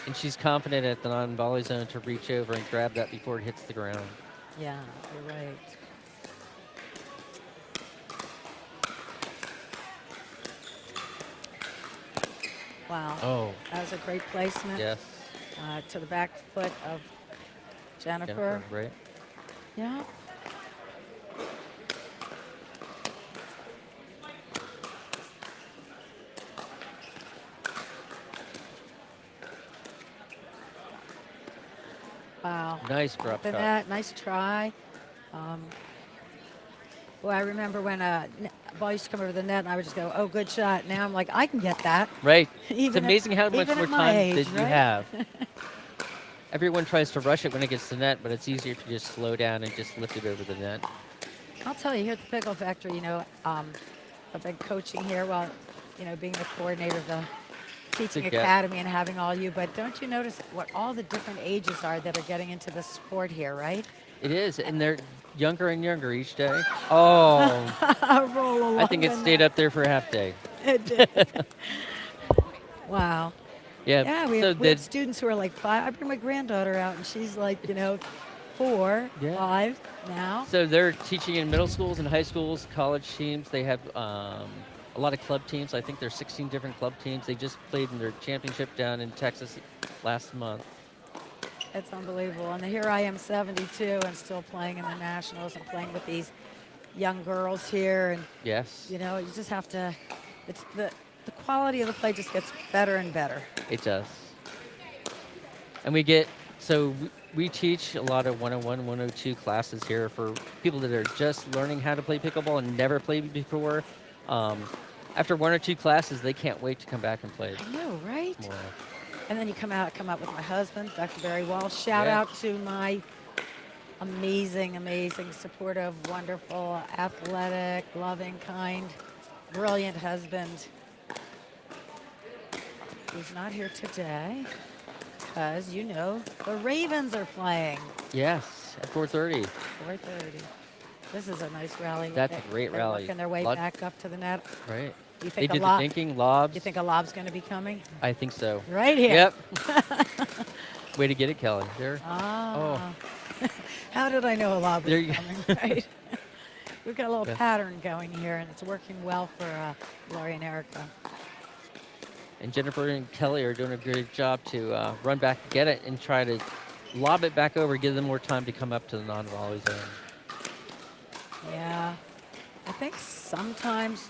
And she's confident at the non-volley zone to reach over and grab that before it hits the ground. Yeah, you're right. Wow. Oh, That was a great placement. yes. To the back foot of Jennifer. Jennifer, right? Yeah. Wow. Nice drop Look at shot. that. Nice try. Boy, I remember when a ball used to come over the net, and I would just go, "Oh, good shot." Now I'm like, I can get that. Right. It's Even at- amazing how much even more at my time age, that you right? have. Everyone tries to rush it when it gets to the net, but it's easier to just slow down and just lift it over the net. I'll tell you, here at the Pickle Factory, I've been coaching here while, being the coordinator of the teaching Good guess. academy and having all you. But don't you notice what all the different ages are that are getting into the sport here, right? It is, and they're younger and younger each day. Oh, Roll along I think it the stayed net. up there for a half day. It did. Wow. Yeah. Yeah, we so have, we have students who are like 5. I bring my granddaughter out, and she's like, 4, Yeah. 5 now. So they're teaching in middle schools and high schools, college teams. They have a lot of club teams. I think there's 16 different club teams. They just played in their championship down in Texas last month. It's unbelievable. And here I am, 72, and still playing in the Nationals and playing with these young girls here. And, Yes, you just have to, it's the quality of the play just gets better and better. it does. And we teach a lot of 101, 102 classes here for people that are just learning how to play pickleball and never played before. After 1 or 2 classes, they can't wait to come back and play I know, right? more. And then you come out with my husband, Dr. Barry Walsh. Shout Yeah. out to my amazing, amazing, supportive, wonderful, athletic, loving, kind, brilliant husband. He's not here today because, the Ravens are playing. Yes, at 4:30. 4:30. This is a nice rally. That's a great They're rally. working their way back up to the net. Right. You They think did a the lob? thinking, lobs. You think a lob's going to be coming? I think so. Right here. Yep. Way to get it, Kelly. There. Ah. How did I know a lob was There you- coming? Right. We've got a little Yeah. pattern going here, and it's working well for Lori and Erica. And Jennifer and Kelly are doing a great job to run back, get it, and try to lob it back over, give them more time to come up to the non-volley zone. Yeah. I think sometimes,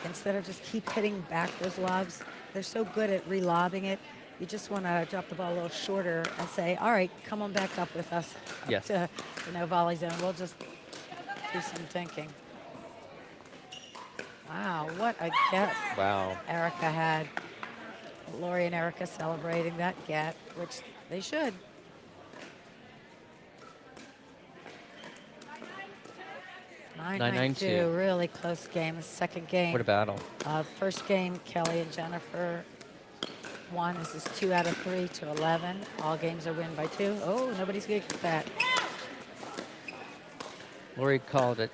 instead of just keep hitting back those lobs, they're so good at re-lobbing it. You just want to drop the ball a little shorter and say, all right, come on back up with us up Yes. to the no volley zone. We'll just do some thinking. Wow, what a get Wow. Erica had. Lori and Erica celebrating that get, which they should. Nine 9-9-2. Really close game. The second game. What a battle. First game, Kelly and Jennifer won. This is 2 out of 3 to 11. All games are win by 2. Oh, nobody's good at that. Lori called it,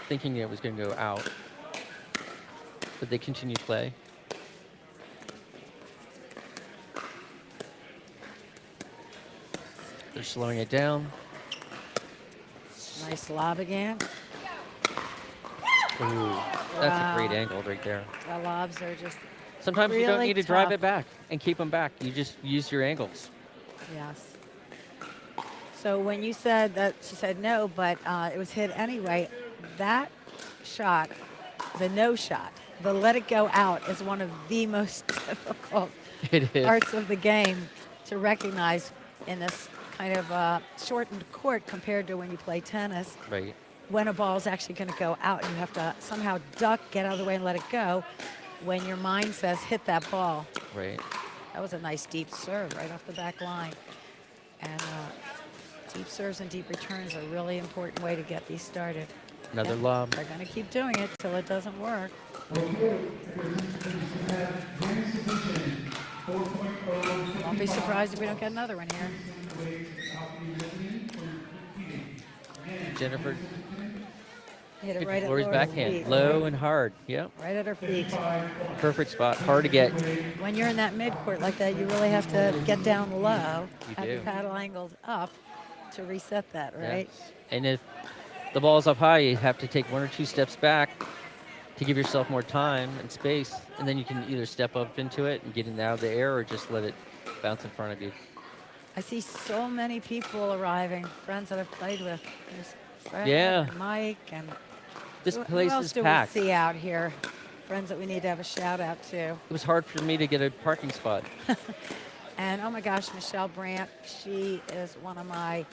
thinking it was going to go out. But they continue to play. They're slowing it down. Nice lob again. Ooh, that's a great Wow. angle right there. The lobs are just, Sometimes you don't Really need to drive tough. it back and keep them back. You just use your angles. yes. So when you said that, she said no, but it was hit anyway. That shot, the no shot, the let it go out is one of the most difficult It is. parts of the game to recognize in this kind of shortened court compared to when you play tennis, Right. when a ball is actually going to go out and you have to somehow duck, get out of the way and let it go when your mind says hit that ball. Right. That was a nice deep serve right off the back line. And deep serves and deep returns are a really important way to get these started. Another And lob. They're going to keep doing it till it doesn't work. Won't be surprised if we don't get another one here. Jennifer Hit it gets right at Lori's Laura's backhand. feet. Low and hard. Yep. Right at her feet. Perfect spot. Hard to get. When you're in that midcourt like that, you really have to get down low, You have your do. paddle angled up to reset that, right? Yes. And if the ball's up high, you have to take 1 or 2 steps back to give yourself more time and space. And then you can either step up into it and get it out of the air or just let it bounce in front of you. I see so many people arriving, friends that I've played with. There's Fred Yeah. and Mike and This who place else is do packed. we see out here? Friends that we need to have a shout out to. It was hard for me to get a parking spot. And oh my gosh, Michelle Brandt, she is one of my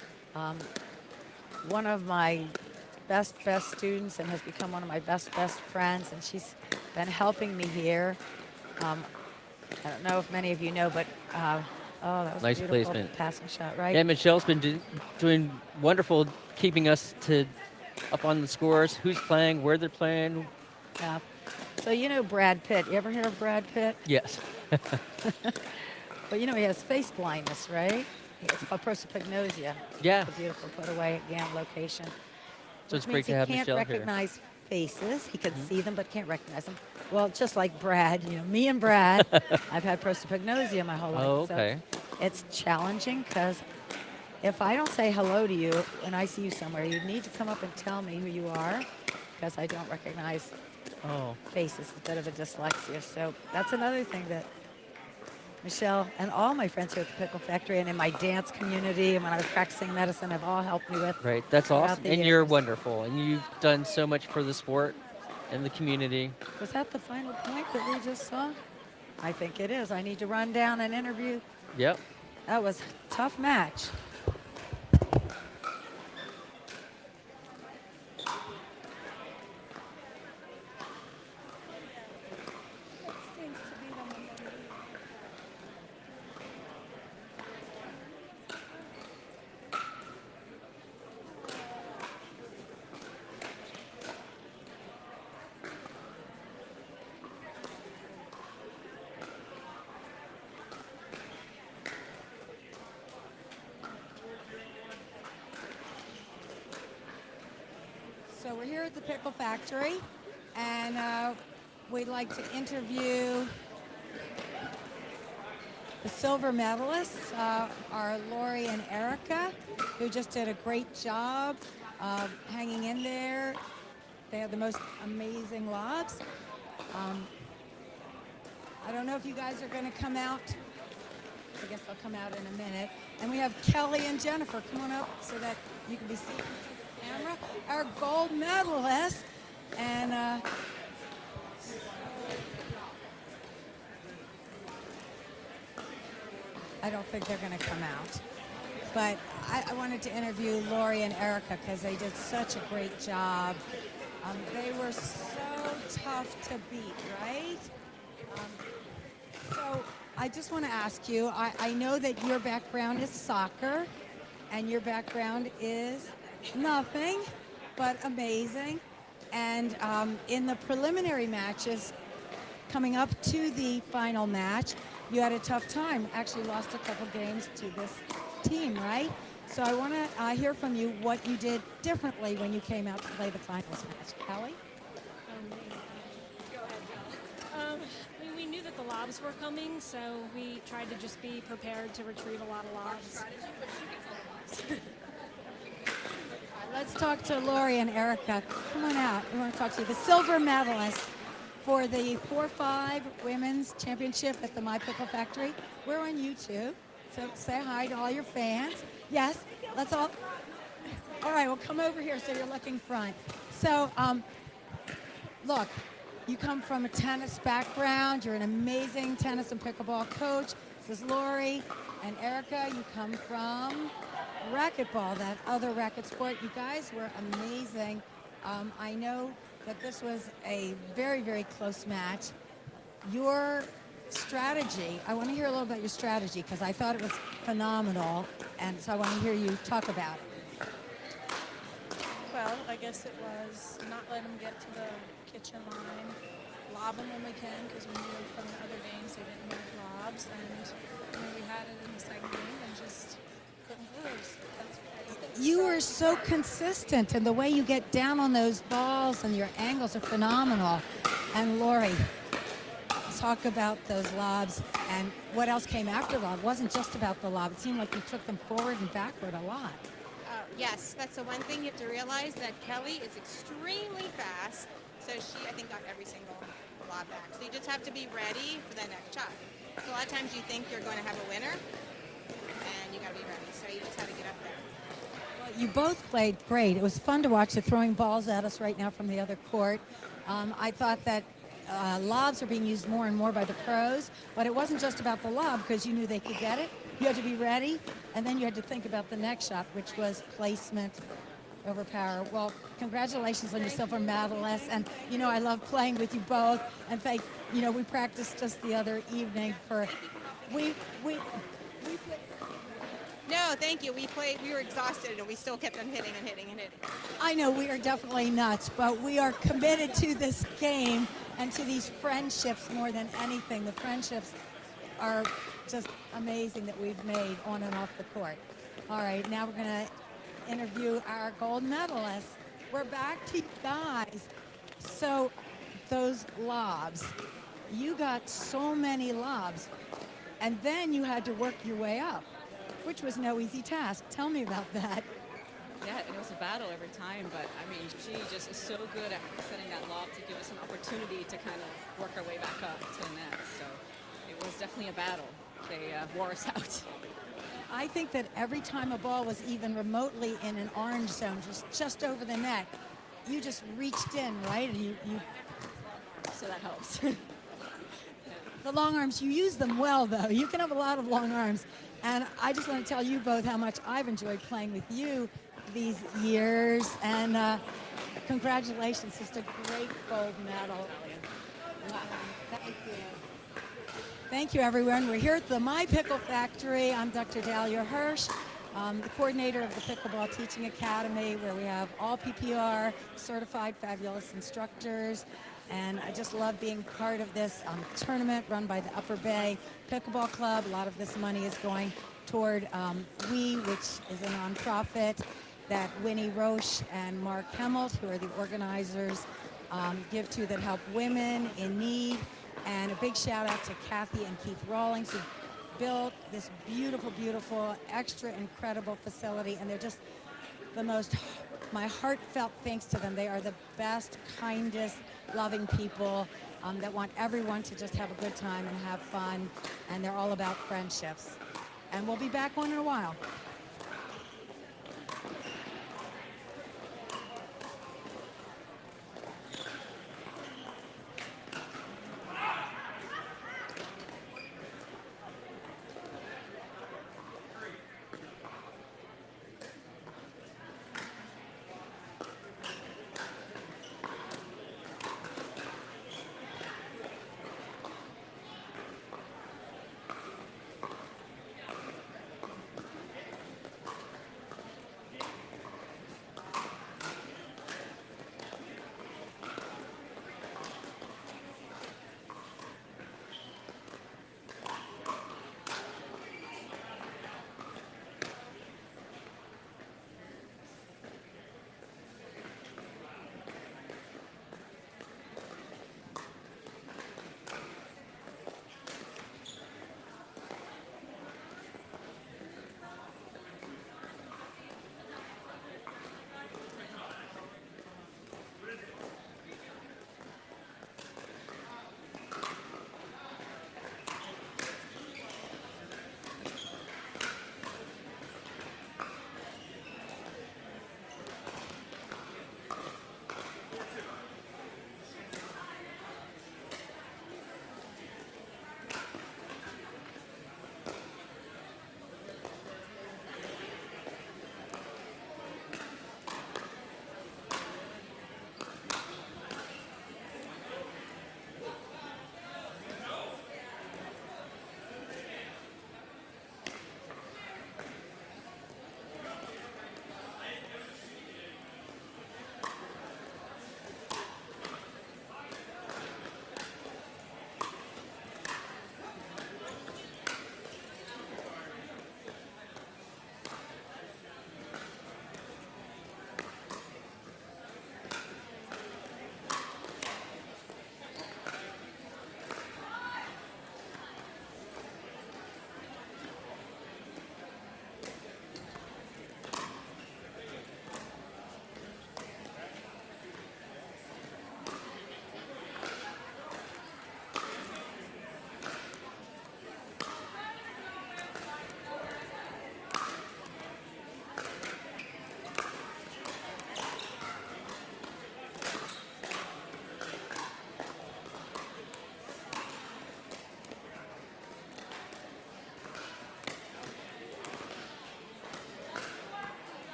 best students and has become one of my best friends, and she's been helping me here. I don't know if many of you know, but oh, that was Nice a beautiful placement. passing shot, right? Yeah, Michelle's been doing wonderful, keeping us up on the scores, who's playing, where they're playing. Yeah. So you know Brad Pitt. You ever hear of Brad Pitt? Yes. But you know he has face blindness, right? It's called prosopagnosia. Yeah. It's a beautiful put away again location. So it's Which great means to have he can't Michelle here. recognize faces. He can see them but can't recognize them. Well, just like Brad, you know, me and Brad, I've had prosopagnosia my whole life. Oh, okay. So it's challenging because if I don't say hello to you when I see you somewhere, you need to come up and tell me who you are because I don't recognize Oh. faces. It's a bit of a dyslexia. So that's another thing that Michelle and all my friends here at the Pickle Factory and in my dance community and when I was practicing medicine have all helped me with. Right, that's throughout awesome. the And you're years. wonderful. And you've done so much for the sport and the community. Was that the final point that we just saw? I think it is. I need to run down and interview. Yep. That was a tough match. So we're here at the Pickle Factory, and we'd like to interview the silver medalists, are Lori and Erica, who just did a great job of hanging in there. They have the most amazing lobs. I don't know if you guys are going to come out. I guess they'll come out in a minute. And we have Kelly and Jennifer. Come on up so that you can be seen through the camera. Our gold medalists. And I don't think they're going to come out. But I wanted to interview Lori and Erica because they did such a great job. They were so tough to beat, right? So I just want to ask you, I know that your background is soccer and your background is nothing but amazing. And in the preliminary matches coming up to the final match, you had a tough time. Actually lost a couple games to this team, right? So I want to hear from you what you did differently when you came out to play the finals match. Kelly? We knew that the lobs were coming, so we tried to just be prepared to retrieve a lot of lobs. Let's talk to Lori and Erica. Come on out. We want to talk to you. The silver medalists for the 4-5 Women's Championship at the My Pickle Factory. We're on YouTube, so say hi to all your fans. Yes, let's all. All right, well, come over here so you're looking front. So, look, you come from a tennis background. You're an amazing tennis and pickleball coach. This is Lori and Erica. You come from racquetball, that other racket sport. You guys were amazing. I know that this was a very, very close match. Your strategy, I want to hear a little about your strategy because I thought it was phenomenal, and so I want to hear you talk about it. Well, I guess it was not let them get to the kitchen line, lob them when we can because we knew from the other games they didn't move lobs, and we had it in the second game and just couldn't lose. You are so consistent, and the way you get down on those balls and your angles are phenomenal. And Lori, talk about those lobs and what else came after lob. It wasn't just about the lob. It seemed like you took them forward and backward a lot. Yes, that's the one thing you have to realize, that Kelly is extremely fast, so she, I think, got every single lob back. So you just have to be ready for the next shot. So a lot of times you think you're going to have a winner, and you got to be ready. So you just have to get up there. Well, you both played great. It was fun to watch you throwing balls at us right now from the other court. I thought that lobs are being used more and more by the pros, but it wasn't just about the lob because you knew they could get it. You had to be ready, and then you had to think about the next shot, which was placement overpower. Well, congratulations on your silver medalist. And, you know, I love playing with you both. And we practiced just the other evening for, we played. No, thank you. We were exhausted, and we still kept on hitting and hitting and hitting. I know we are definitely nuts, but we are committed to this game and to these friendships more than anything. The friendships are just amazing that we've made on and off the court. All right, now we're going to interview our gold medalists. We're back to you guys. So those lobs, you got so many lobs, and then you had to work your way up, which was no easy task. Tell me about that. Yeah, and it was a battle every time, but I mean, she just is so good at setting that lob to give us an opportunity to kind of work our way back up to the net. So it was definitely a battle. They wore us out. I think that every time a ball was even remotely in an orange zone, just over the net, you just reached in, right? And you so that helps. The long arms, you use them well, though. You can have a lot of long arms. And I just want to tell you both how much I've enjoyed playing with you these years. And congratulations, just a great gold medal. Thank you. Thank you, everyone. We're here at the My Pickle Factory. I'm Dr. Dahlia Hirsch, the coordinator of the Pickleball Teaching Academy, where we have all PPR certified fabulous instructors. And I just love being part of this tournament run by the Upper Bay Pickleball Club. A lot of this money is going toward WE, which is a nonprofit that Winnie Roche and Mark Hemmelt, who are the organizers, give to, that help women in need. And a big shout out to Kathy and Keith Rawlings, who built this beautiful, beautiful, extra incredible facility. And they're just the most, my heartfelt thanks to them. They are the best, kindest, loving people that want everyone to just have a good time and have fun. And they're all about friendships. And we'll be back on in a while.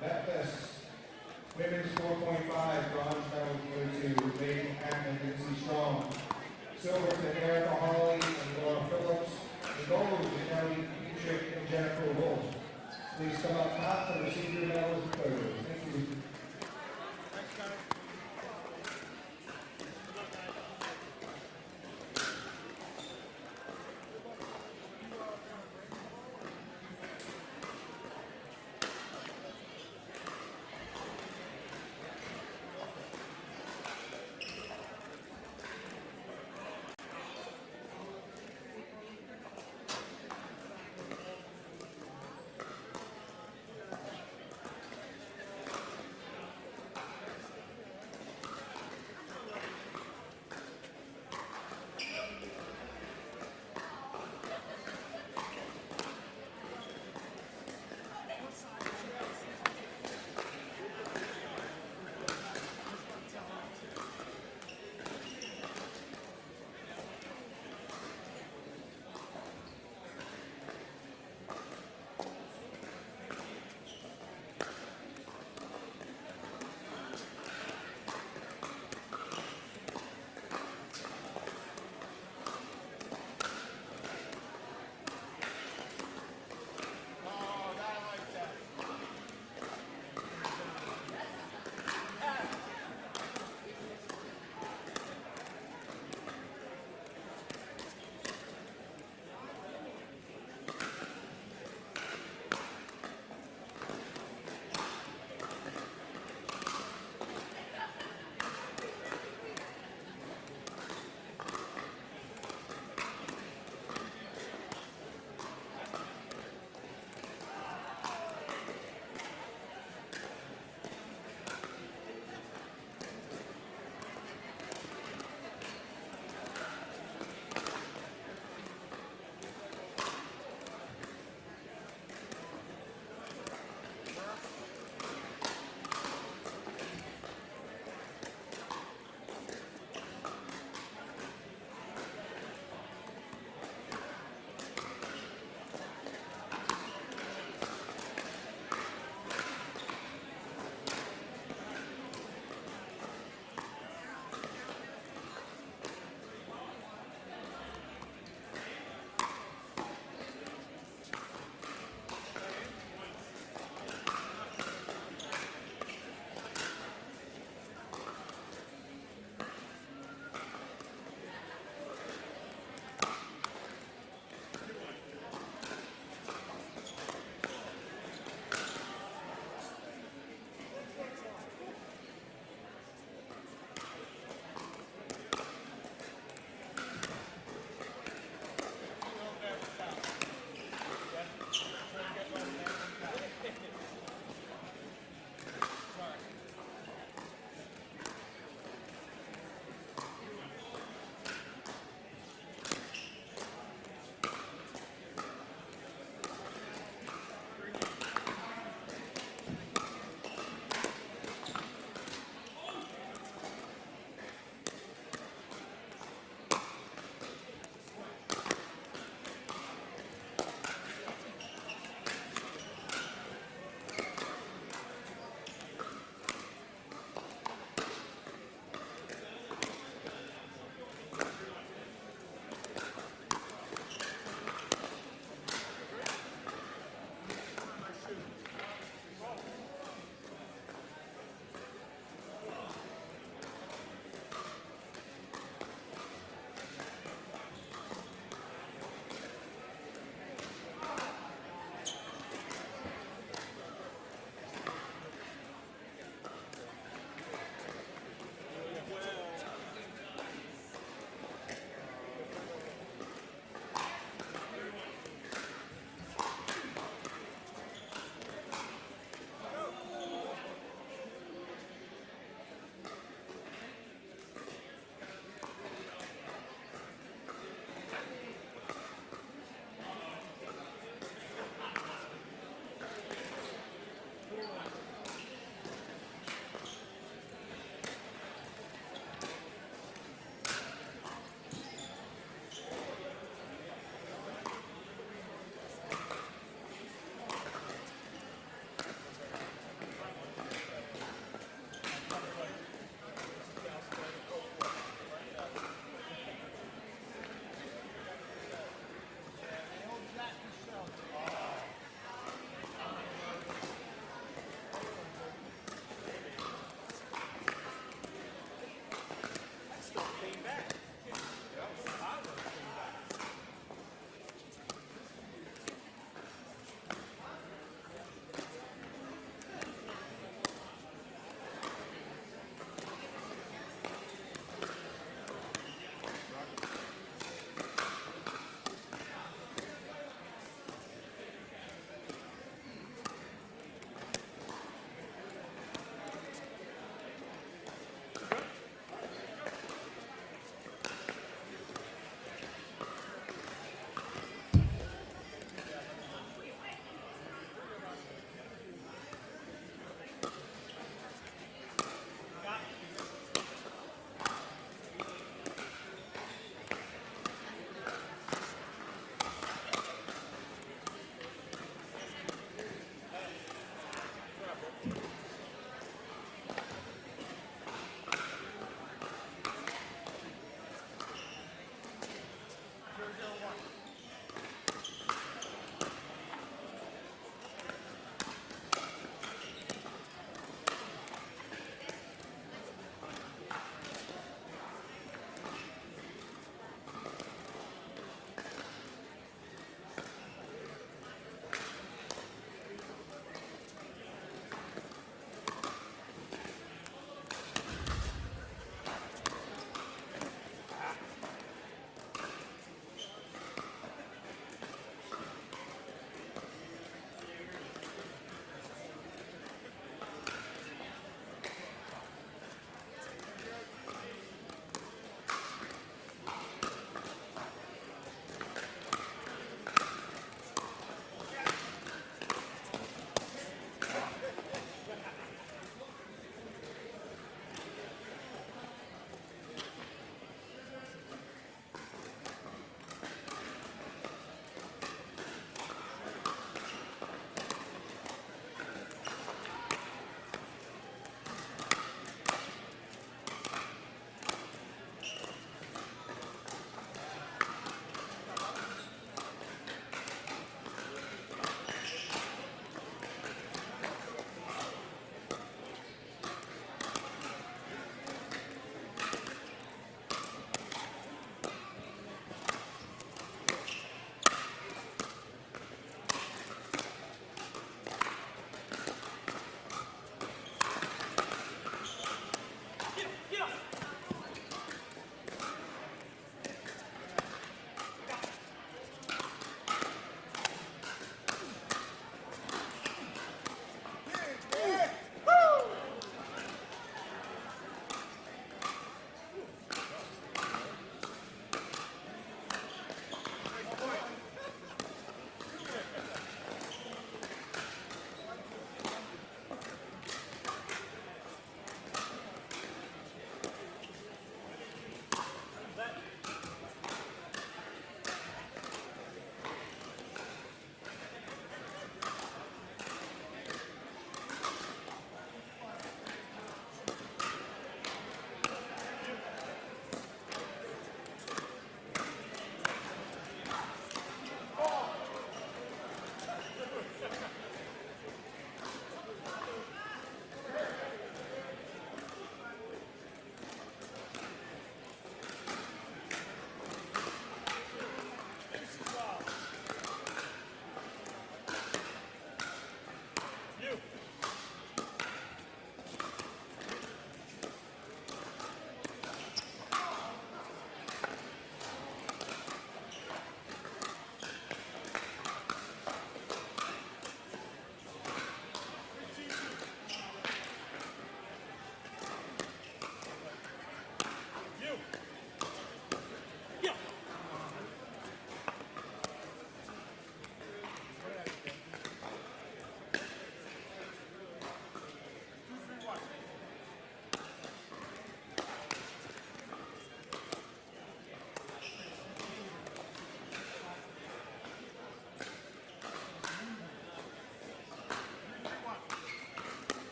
That best women's 4.5 bronze medal go to Bay Pickleball and Lindsay Strong. Silver to Erica Hawley and Laura Phillips. And gold to Kelly Dietrich and Jennifer Wolf. Please come up top to receive your medals and photos. Thank you.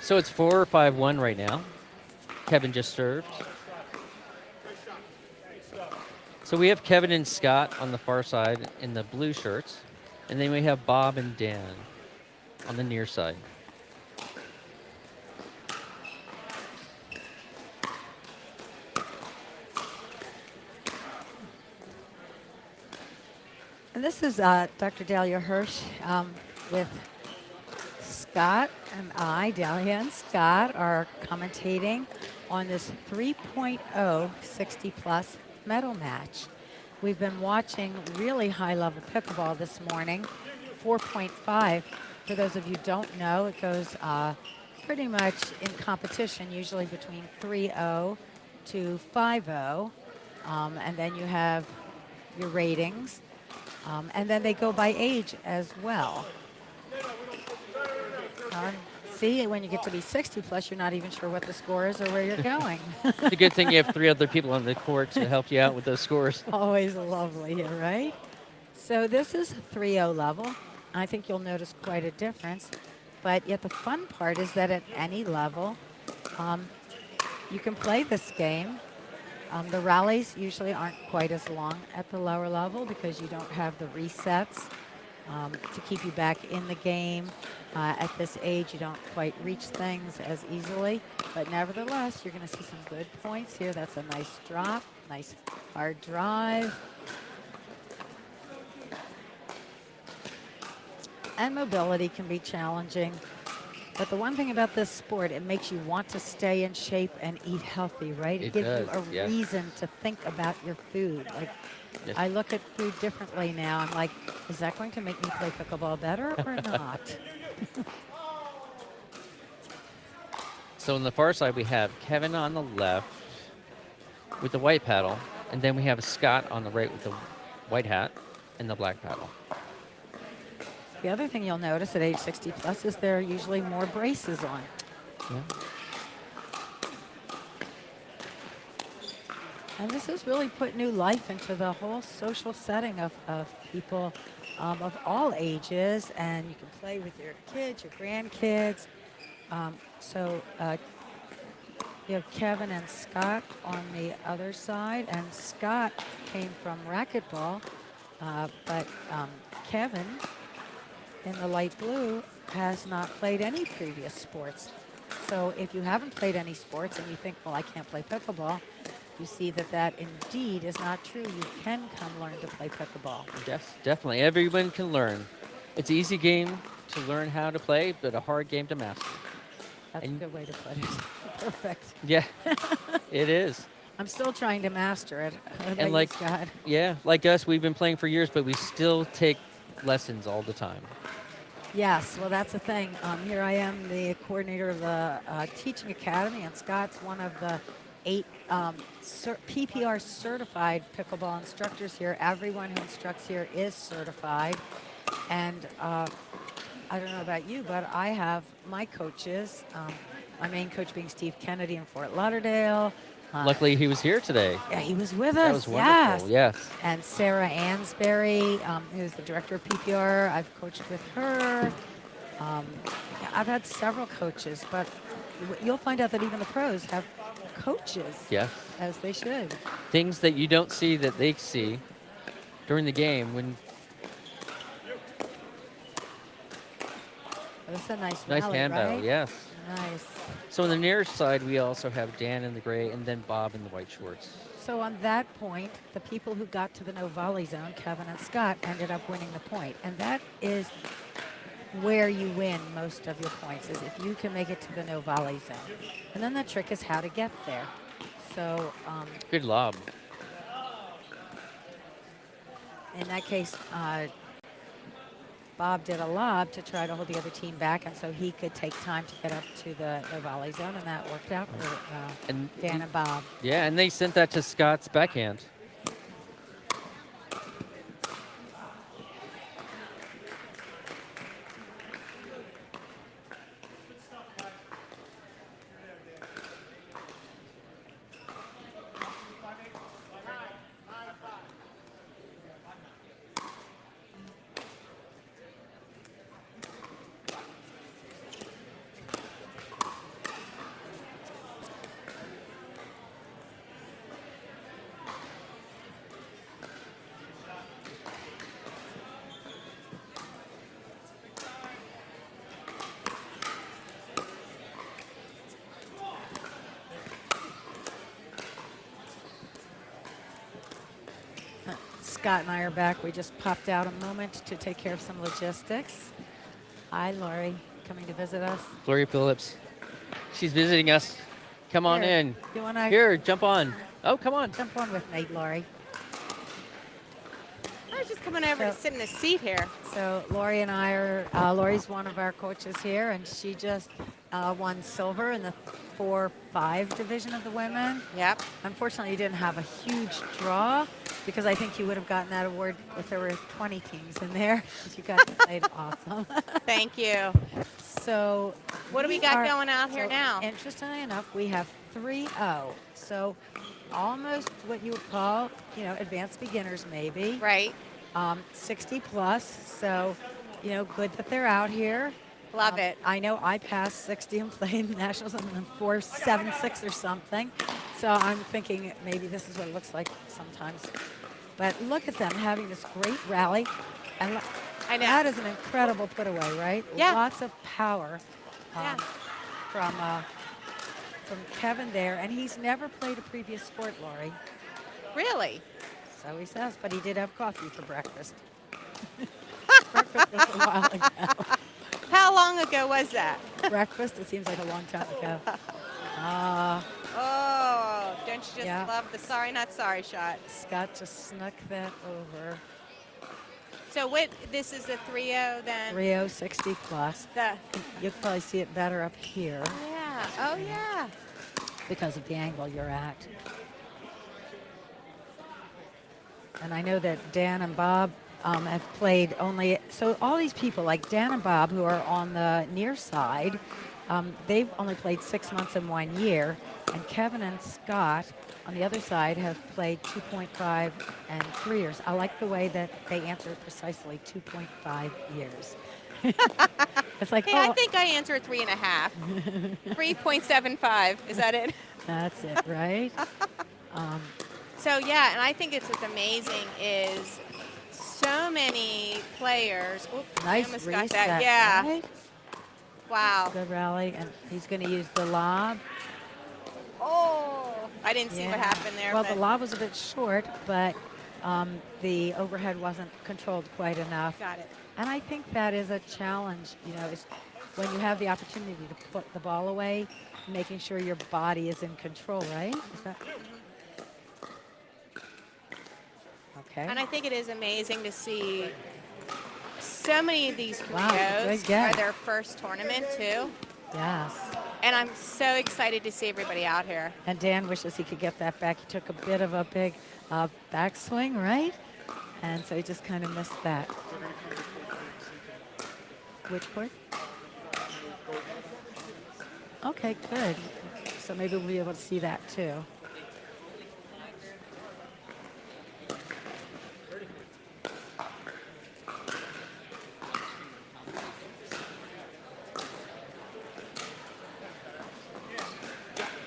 So it's 4 or 5-1 right now. Kevin just served. So we have Kevin and Scott on the far side in the blue shirts. And then we have Bob and Dan on the near side. And this is Dr. Dahlia Hirsch with Scott and I, Dahlia and Scott, are commentating on this 3.0 60-plus medal match. We've been watching really high-level pickleball this morning. 4.5, for those of you who don't know, it goes pretty much in competition, usually between 3.0 to 5.0. And then you have your ratings. And then they go by age as well. See, when you get to be 60 plus, you're not even sure what the score is or where you're going. It's a good thing you have 3 other people on the court to help you out with those scores. Always lovely, right? So this is 3.0 level. I think you'll notice quite a difference. But yet the fun part is that at any level, you can play this game. The rallies usually aren't quite as long at the lower level because you don't have the resets to keep you back in the game. At this age, you don't quite reach things as easily. But nevertheless, you're going to see some good points here. That's a nice drop, nice hard drive. And mobility can be challenging. But the one thing about this sport, it makes you want to stay in shape and eat healthy, right? It gives you a reason to think about your food. Like, I look at food differently now. I'm like, is that going to make me play pickleball better or not? So on the far side, we have Kevin on the left with the white paddle, and then we have Scott on the right with the white hat and the black paddle. The other thing you'll notice at age 60 plus is there are usually more braces on. Yeah. And this has really put new life into the whole social setting of people of all ages, and you can play with your kids, your grandkids. You have Kevin and Scott on the other side, and Scott came from racquetball, but Kevin in the light blue has not played any previous sports. So if you haven't played any sports and you think, well, I can't play pickleball, you see that that indeed is not true. You can come learn to play pickleball. Yes, definitely. Everyone can learn. It's an easy game to learn how to play, but a hard game to master. That's a good way to put it. Perfect. Yeah, it is. I'm still trying to master it. And like, like us, we've been playing for years, but we still take lessons all the time. Yes, well, that's the thing. Here I am, the coordinator of the Teaching Academy, and Scott's one of the 8 PPR certified pickleball instructors here. Everyone who instructs here is certified. And I don't know about you, but I have my coaches, my main coach being Steve Kennedy in Fort Lauderdale. Luckily, he was here today. Yeah, he was with us. That was wonderful, yes. And Sarah Ansberry, who's the director of PPR. I've coached with her. I've had several coaches, but you'll find out that even the pros have coaches. Yeah. As they should. Things that you don't see that they see during the game when. That's a nice Nice rally, hand right? battle, yes. Nice. So on the near side, we also have Dan in the gray and then Bob in the white shorts. So on that point, the people who got to the no volley zone, Kevin and Scott, ended up winning the point. And that is where you win most of your points, is if you can make it to the no volley zone. And then the trick is how to get there. So good lob. In that case, Bob did a lob to try to hold the other team back, and so he could take time to get up to the volley zone, and that worked out for Dan and Bob. Yeah, and they sent that to Scott's backhand. Scott and I are back. We just popped out a moment to take care of some logistics. Hi, Lori, coming to visit us. Gloria Phillips. She's visiting us. Come on Here, in. you wanna Here, jump on. Oh, come on. jump on with me, Lori? I was just coming over to sit in a seat here. So Lori and I are, Lori's one of our coaches here, and she just won silver in the 4-5 division of the women. Yep. Unfortunately, you didn't have a huge draw because I think you would have gotten that award if there were 20 teams in there. You guys played awesome. Thank you. So What do we got going out here now? Interestingly enough, we have 3-0. So almost what you would call, advanced beginners maybe. Right. 60 plus. So, good that they're out here. Love it. I know I passed 60 and played nationals in the 4.76 or something. So I'm thinking maybe this is what it looks like sometimes. But look at them having this great rally. And I know. that is an incredible put away, right? Yeah. Lots of power Yeah. from Kevin there. And he's never played a previous sport, Lori. Really? So he says, but he did have coffee for breakfast. Breakfast was a while ago. How long ago was that? Breakfast, it seems like a long time ago. Oh, don't you just Yeah. love the sorry not sorry shot? Scott just snuck that over. So this is the 3-0 then? 3-0, 60 plus. The, You'll probably see it better up here yeah, oh yeah. because of the angle you're at. And I know that Dan and Bob have played only, so all these people like Dan and Bob who are on the near side, they've only played 6 months and 1 year. And Kevin and Scott on the other side have played 2.5 and 3 years. I like the way that they answered precisely 2.5 years. It's like, Hey, I think I answered 3.5. 3.75, is that it? That's it, right? So yeah, and I think it's what's amazing is so many players. Oops, I Nice almost reset, got that. Yeah. right? Wow. Good rally, and he's going to use the lob. Oh, I didn't see what Yeah. happened there. Well, but the lob was a bit short, but the overhead wasn't controlled quite enough. got it. And I think that is a challenge, is when you have the opportunity to put the ball away, making sure your body is in control, right? Is that okay? And I think it is amazing to see so many of these Wow, good 3-0s get. are their first tournament too. Yes. And I'm so excited to see everybody out here. And Dan wishes he could get that back. He took a bit of a big backswing, right? And so he just kind of missed that. Which court? Okay, good. So maybe we'll be able to see that too.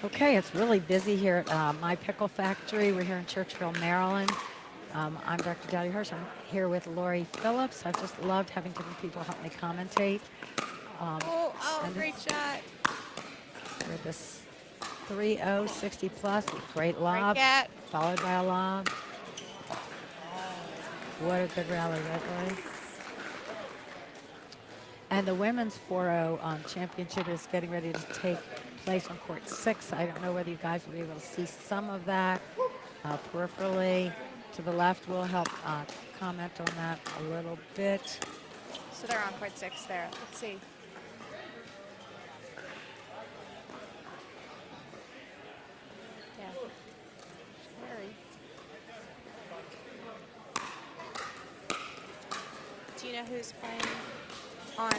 Okay, it's really busy here at my Pickle Factory. We're here in Churchville, Maryland. I'm Dr. Dahlia Hirsch. I'm here with Lori Phillips. I've just loved having different people help me commentate. And Great shot. We're at this 3-0, 60 plus, great lob, get. followed by a lob. What a good rally, right, Lori? And the women's 4-0 championship is getting ready to take place on court 6. I don't know whether you guys will be able to see some of that peripherally. To the left, we'll help comment on that a little bit. So they're on court 6 there. Let's see. Yeah. Very. Do you know who's playing on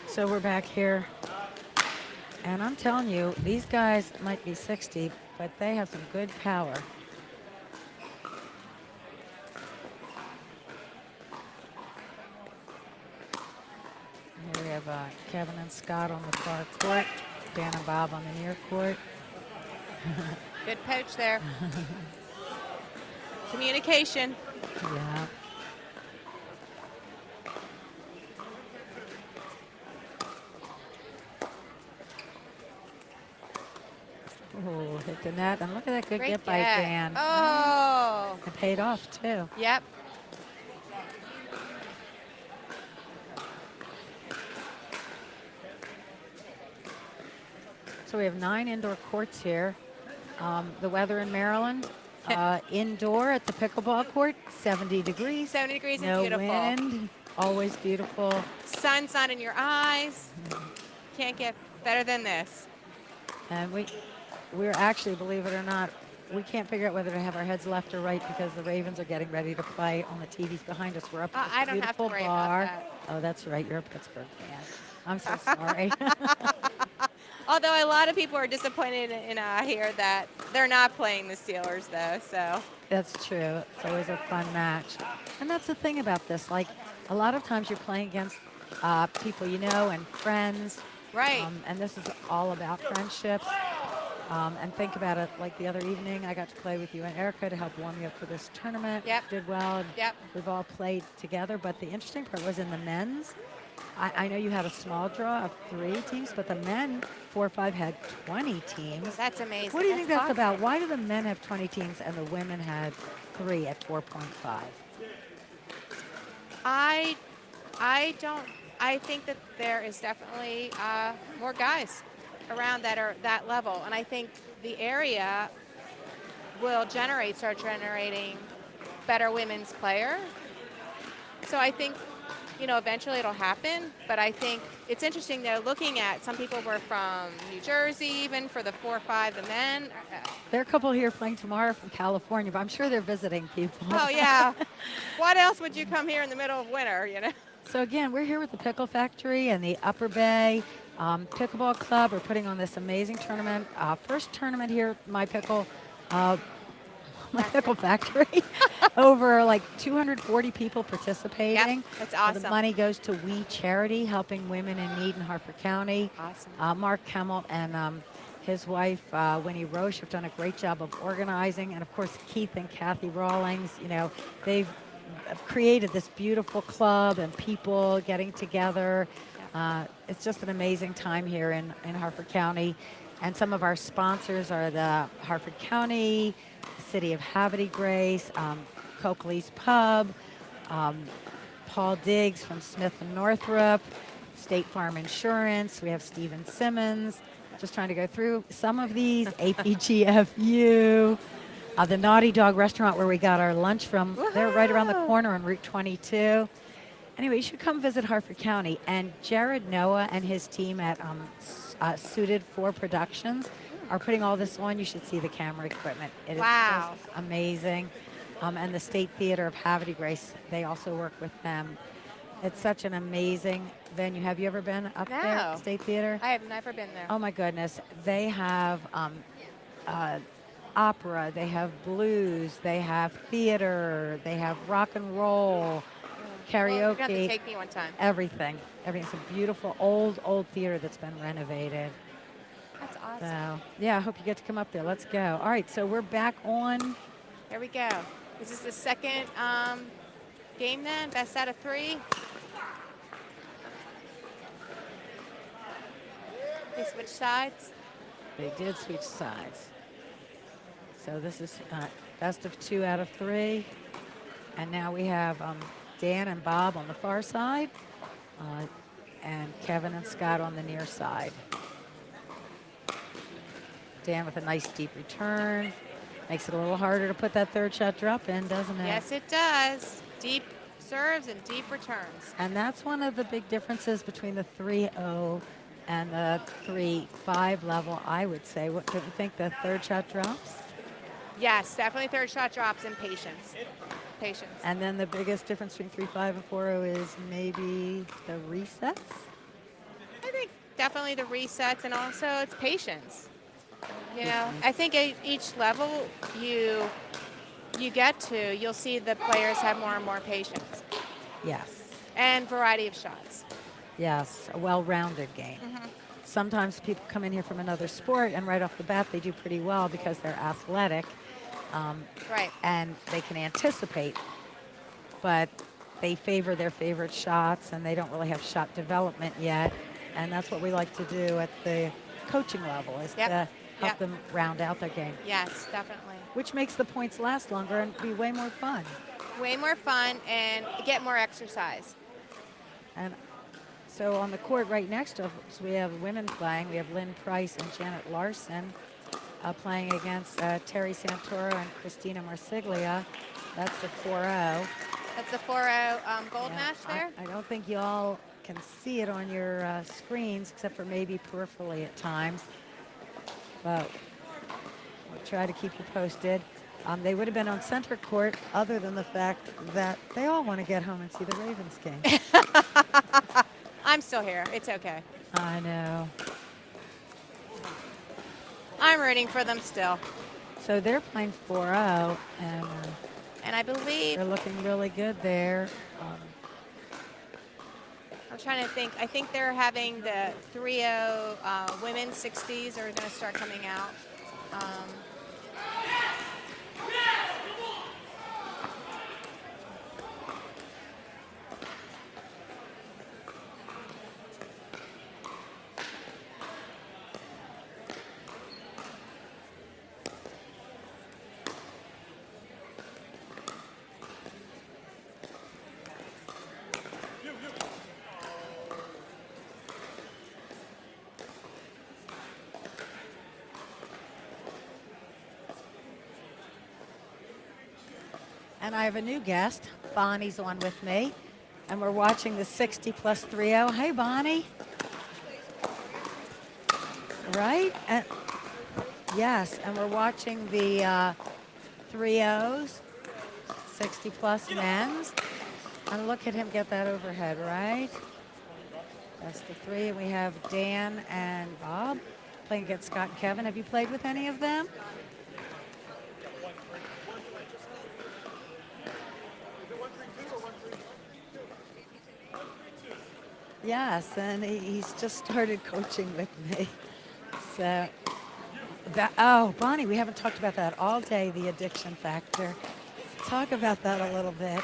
So we're back here, and I'm telling you, these guys might be 60, but they have some good power. have Kevin and Scott on the far court, Dan and Bob on the near court. Good poach there. Communication. Yeah. Oh, hit the net. And look at that good Great get by get. Dan. Oh. It paid off, too. Yep. So we have 9 indoor courts here. The weather in Maryland, indoor at the pickleball court, 70 degrees. 70 degrees no and beautiful. wind, always beautiful. Sun's not in your eyes. Can't get better than this. And we're actually, believe it or not, we can't figure out whether to have our heads left or right because the Ravens are getting ready to play on the TVs behind us. We're up at this I don't have to beautiful worry about bar. that. Oh, that's right. You're a Pittsburgh fan. I'm so sorry. Although a lot of people are disappointed in here that they're not playing the Steelers, though. So That's true. It's always a fun match. And that's the thing about this. Like, a lot of times you're playing against people you know and friends. Right. And this is all about friendships. And think about it, like the other evening, I got to play with you and Erica to help warm you up for this tournament. Yep. Did well. And Yep. We've all played together. But the interesting part was in the men's. I know you had a small draw of 3 teams, but the men, 4 or 5, had 20 teams. That's amazing. What do you think that's awesome. about? Why do the men have 20 teams and the women had 3 at 4.5? I think that there is definitely more guys around that are that level, and I think the area will start generating better women's player. So I think, eventually it'll happen. But I think it's interesting though, looking at some people were from New Jersey, even for the 4-5, the men. There are a couple here playing tomorrow from California, but I'm sure they're visiting people. Oh yeah. What else would you come here in the middle of winter? So again, we're here with the Pickle Factory and the Upper Bay Pickleball Club. We're putting on this amazing tournament. First tournament here at my Pickle Factory. Over like 240 people participating. Yep, that's awesome. The money goes to We Charity, helping women in need in Harford County. Awesome. Mark Kemmel and his wife, Winnie Roche, have done a great job of organizing. And of course, Keith and Kathy Rawlings, they've created this beautiful club and people getting together. It's just an amazing time here in Harford County. And some of our sponsors are the Harford County, City of Havre Grace, Coakley's Pub, Paul Diggs from Smith and Northrop, State Farm Insurance. We have Stephen Simmons. Just trying to go through some of these. APGFU, the Naughty Dog restaurant where we got our lunch from. Woo-hoo! They're right around the corner on Route 22. Anyway, you should come visit Harford County. And Jared Noah and his team at Suited for Productions are putting all this on. You should see the camera equipment. It is just amazing. And the State Theater of Havre Grace, they also work with them. It's such an amazing venue. Have you ever been up there, State Theater? I have never been there. Oh my goodness. They have opera, they have blues, they have theater, they have rock and roll, karaoke. Well, you're going to have to take me one time. Everything. It's a beautiful old theater that's been renovated. That's awesome. So, yeah, I hope you get to come up there. Let's go. All right, so we're back on. Here we go. Is this the second game then? Best out of 3? They switch sides? They did switch sides. So this is best of 2 out of 3. And now we have Dan and Bob on the far side and Kevin and Scott on the near side. Dan with a nice deep return. Makes it a little harder to put that third shot drop in, doesn't it? Yes, it does. Deep serves and deep returns. And that's one of the big differences between the 3-0 and the 3-5 level, I would say. What do you think, the third shot drops? Yes, definitely third shot drops and patience. Patience. And then the biggest difference between 3-5 and 4-0 is maybe the resets? I think definitely the resets, and also it's patience. I think at each level you get to, you'll see the players have more and more patience. Yes. And variety of shots. Yes, a well-rounded game. Sometimes people come in here from another sport, and right off the bat, they do pretty well because they're athletic, Right. and they can anticipate, but they favor their favorite shots, and they don't really have shot development yet, and that's what we like to do at the coaching level, is Yep. to help Yep. them round out their game, Yes, definitely. which makes the points last longer and be way more fun. Way more fun and get more exercise. And so on the court right next to us, we have women playing. We have Lynn Price and Janet Larson playing against Terry Santoro and Christina Marsiglia. That's the 4-0. That's the 4-0 gold Yeah, match there. I don't think you all can see it on your screens, except for maybe peripherally at times. But we'll try to keep you posted. They would have been on center court other than the fact that they all want to get home and see the Ravens game. I'm still here. It's okay. I know. I'm rooting for them still. So they're playing 4-0, and I believe they're looking really good there. I'm trying to think. I think they're having the 3-0 women's 60s are going to start coming out. And I have a new guest. Bonnie's on with me. And we're watching the 60 plus 3-0. Hey, Bonnie. Right? Yes, and we're watching the 3-0s, 60 plus men's. And look at him get that overhead, right? That's the 3. And we have Dan and Bob playing against Scott and Kevin. Have you played with any of them? Yes, and he's just started coaching with me. So, Bonnie, we haven't talked about that all day, the addiction factor. Talk about that a little bit.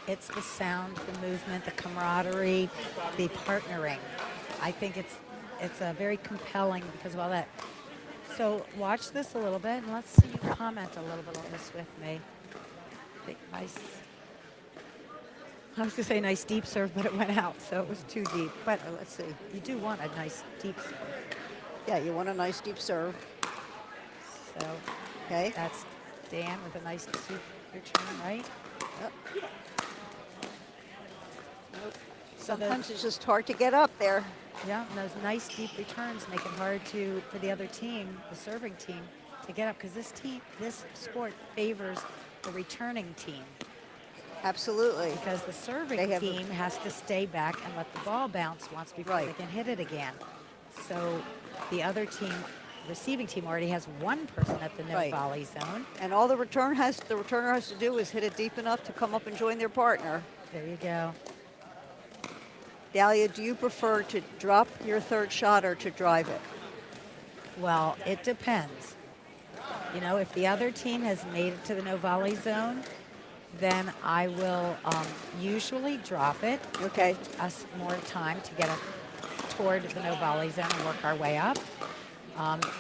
It's the sound, the movement, the camaraderie, the partnering. I think it's a very compelling because of all that. So watch this a little bit and let's see you comment a little bit on this with me. Nice. I was going to say nice deep serve, but it went out, so it was too deep. But let's see. You do want a nice deep serve. Yeah, you want a nice deep serve. So, okay. That's Dan with a nice deep return, right? Yep. Sometimes it's just hard to get up there. Yeah, and those nice deep returns make it hard for the other team, the serving team, to get up because this sport favors the returning team. Absolutely. Because the serving team has to stay back and let the ball bounce once before they can hit it again. So the other team, receiving team, already has one person at the no volley zone. And all the returner has to do is hit it deep enough to come up and join their partner. There you go. Dahlia, do you prefer to drop your third shot or to drive it? Well, it depends. You know, if the other team has made it to the no volley zone, then I will usually drop it. Okay. Us more time to get toward the no volley zone and work our way up.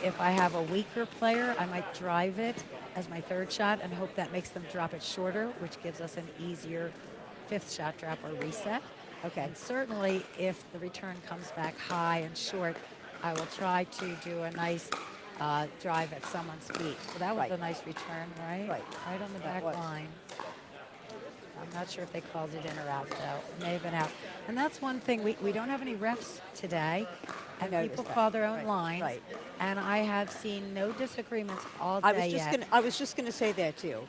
If I have a weaker player, I might drive it as my third shot and hope that makes them drop it shorter, which gives us an easier fifth shot drop or reset. Okay. And certainly if the return comes back high and short, I will try to do a nice drive at someone's feet. So that was a nice return, right? Right on the back line. I'm not sure if they called it in or out, though. It may have been out. And that's one thing. We don't have any refs today, and people call their own lines. Right. And I have seen no disagreements all day I was just going to say that, too.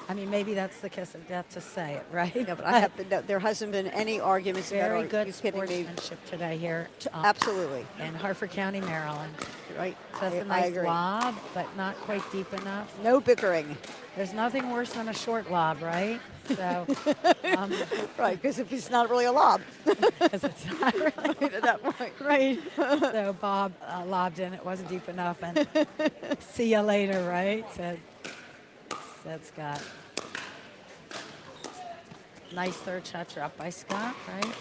I mean, maybe that's the kiss of death to say it, right? Yeah, but I have been, there hasn't been any arguments about Very are good you kidding me? sportsmanship today here. Absolutely. In Harford County, Maryland. Right. So that's a I nice agree. lob, but not quite deep enough. No bickering. There's nothing worse than a short lob, right? So, right, because if it's not really a lob. Because it's not really at that point. right. So Bob lobbed in. It wasn't deep enough, and see you later, right? Said Scott. Nice third shot drop by Scott, right?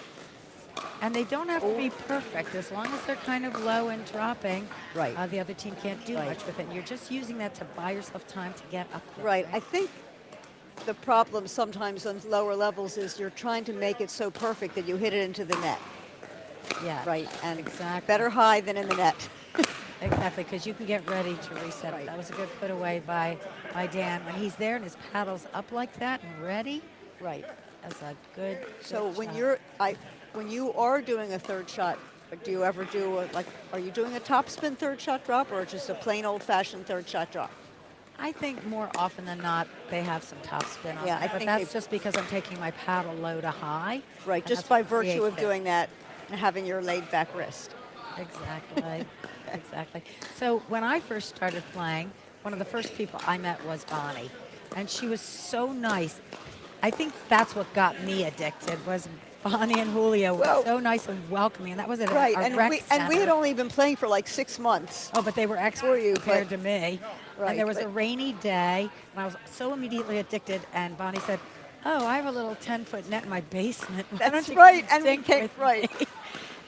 And they don't have to be perfect. As long as they're kind of low and dropping, right. The other team can't do much with it. And you're just using that to buy yourself time to get up there. Right. I think the problem sometimes on lower levels is you're trying to make it so perfect that you hit it into the net. Yeah. Right. And exactly. Better high than in the net. Exactly, because you can get ready to reset it. That was a good put away by Dan. When he's there and his paddle's up like that and ready, right. That's a good. So when shot. when you are doing a third shot, do you ever do are you doing a topspin third shot drop or just a plain old-fashioned third shot drop? I think more often than not they have some topspin on Yeah, it, but that's just because I'm taking my paddle low to high. Right, and just that's by what virtue of creates it. doing that and having your laid back wrist. Exactly. Exactly. So when I first started playing, one of the first people I met was Bonnie, and she was so nice. I think that's what got me addicted was Bonnie and Julio were so nice and welcoming, and that was at Right, our and rec we center. had only been playing for like 6 months. Oh, but they were excellent compared to me. Right, And there was but- a rainy day, and I was so immediately addicted, and Bonnie said, oh, I have a little 10-foot net in my basement. Why That's don't you right, come and we sink came, with right. me?"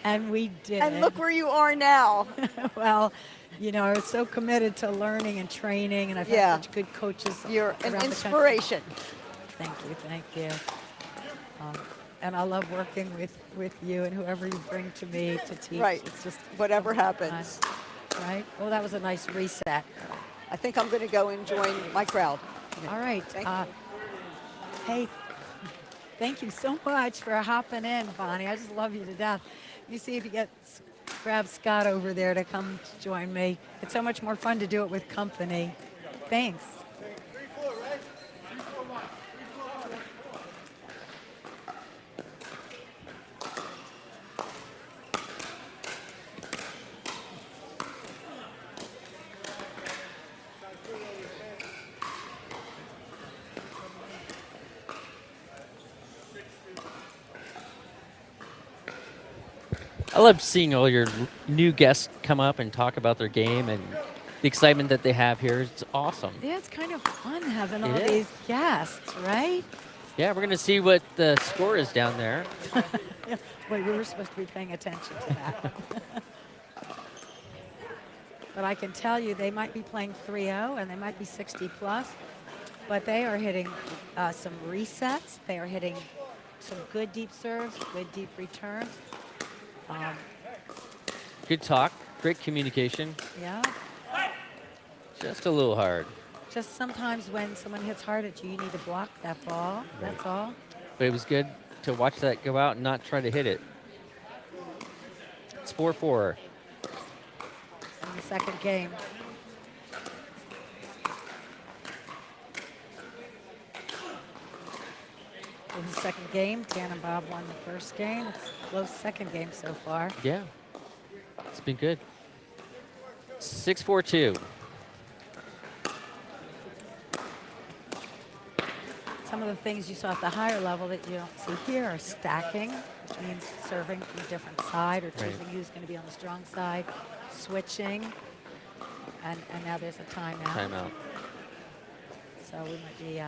And we did. And look where you are now. Well, you know, I was so committed to learning and training, and I've Yeah. had such good coaches. You're an around the country. inspiration. Thank you, thank you. And I love working with you and whoever you bring to me to teach. Right. It's just Whatever fun, happens. right? Well, that was a nice reset. I think I'm going to go and join my crowd. All right. Thank you. Hey, thank you so much for hopping in, Bonnie. I just love you to death. You see if you grab Scott over there to come join me. It's so much more fun to do it with company. Thanks. I love seeing all your new guests come up and talk about their game and the excitement that they have here. It's awesome. Yeah, it's kind of fun having all It is. these guests, right? Yeah, we're going to see what the score is down there. Wait, we were supposed to be paying attention to that. But I can tell you they might be playing 3-0 and they might be 60 plus, but they are hitting some resets. They are hitting some good deep serves, good deep returns. Good talk, great communication. Yeah. Just a little hard. Just sometimes when someone hits hard at you, you need to block that ball. That's all. But it was good to watch that go out and not try to hit it. It's 4-4. In the second game. In the second game, Dan and Bob won the first game. It's a close second game so far. Yeah, it's been good. 6-4-2. Some of the things you saw at the higher level that you don't see here are stacking, which means serving from a different side or choosing who's going to be on the strong side, switching, and now there's a timeout. Timeout. So we might be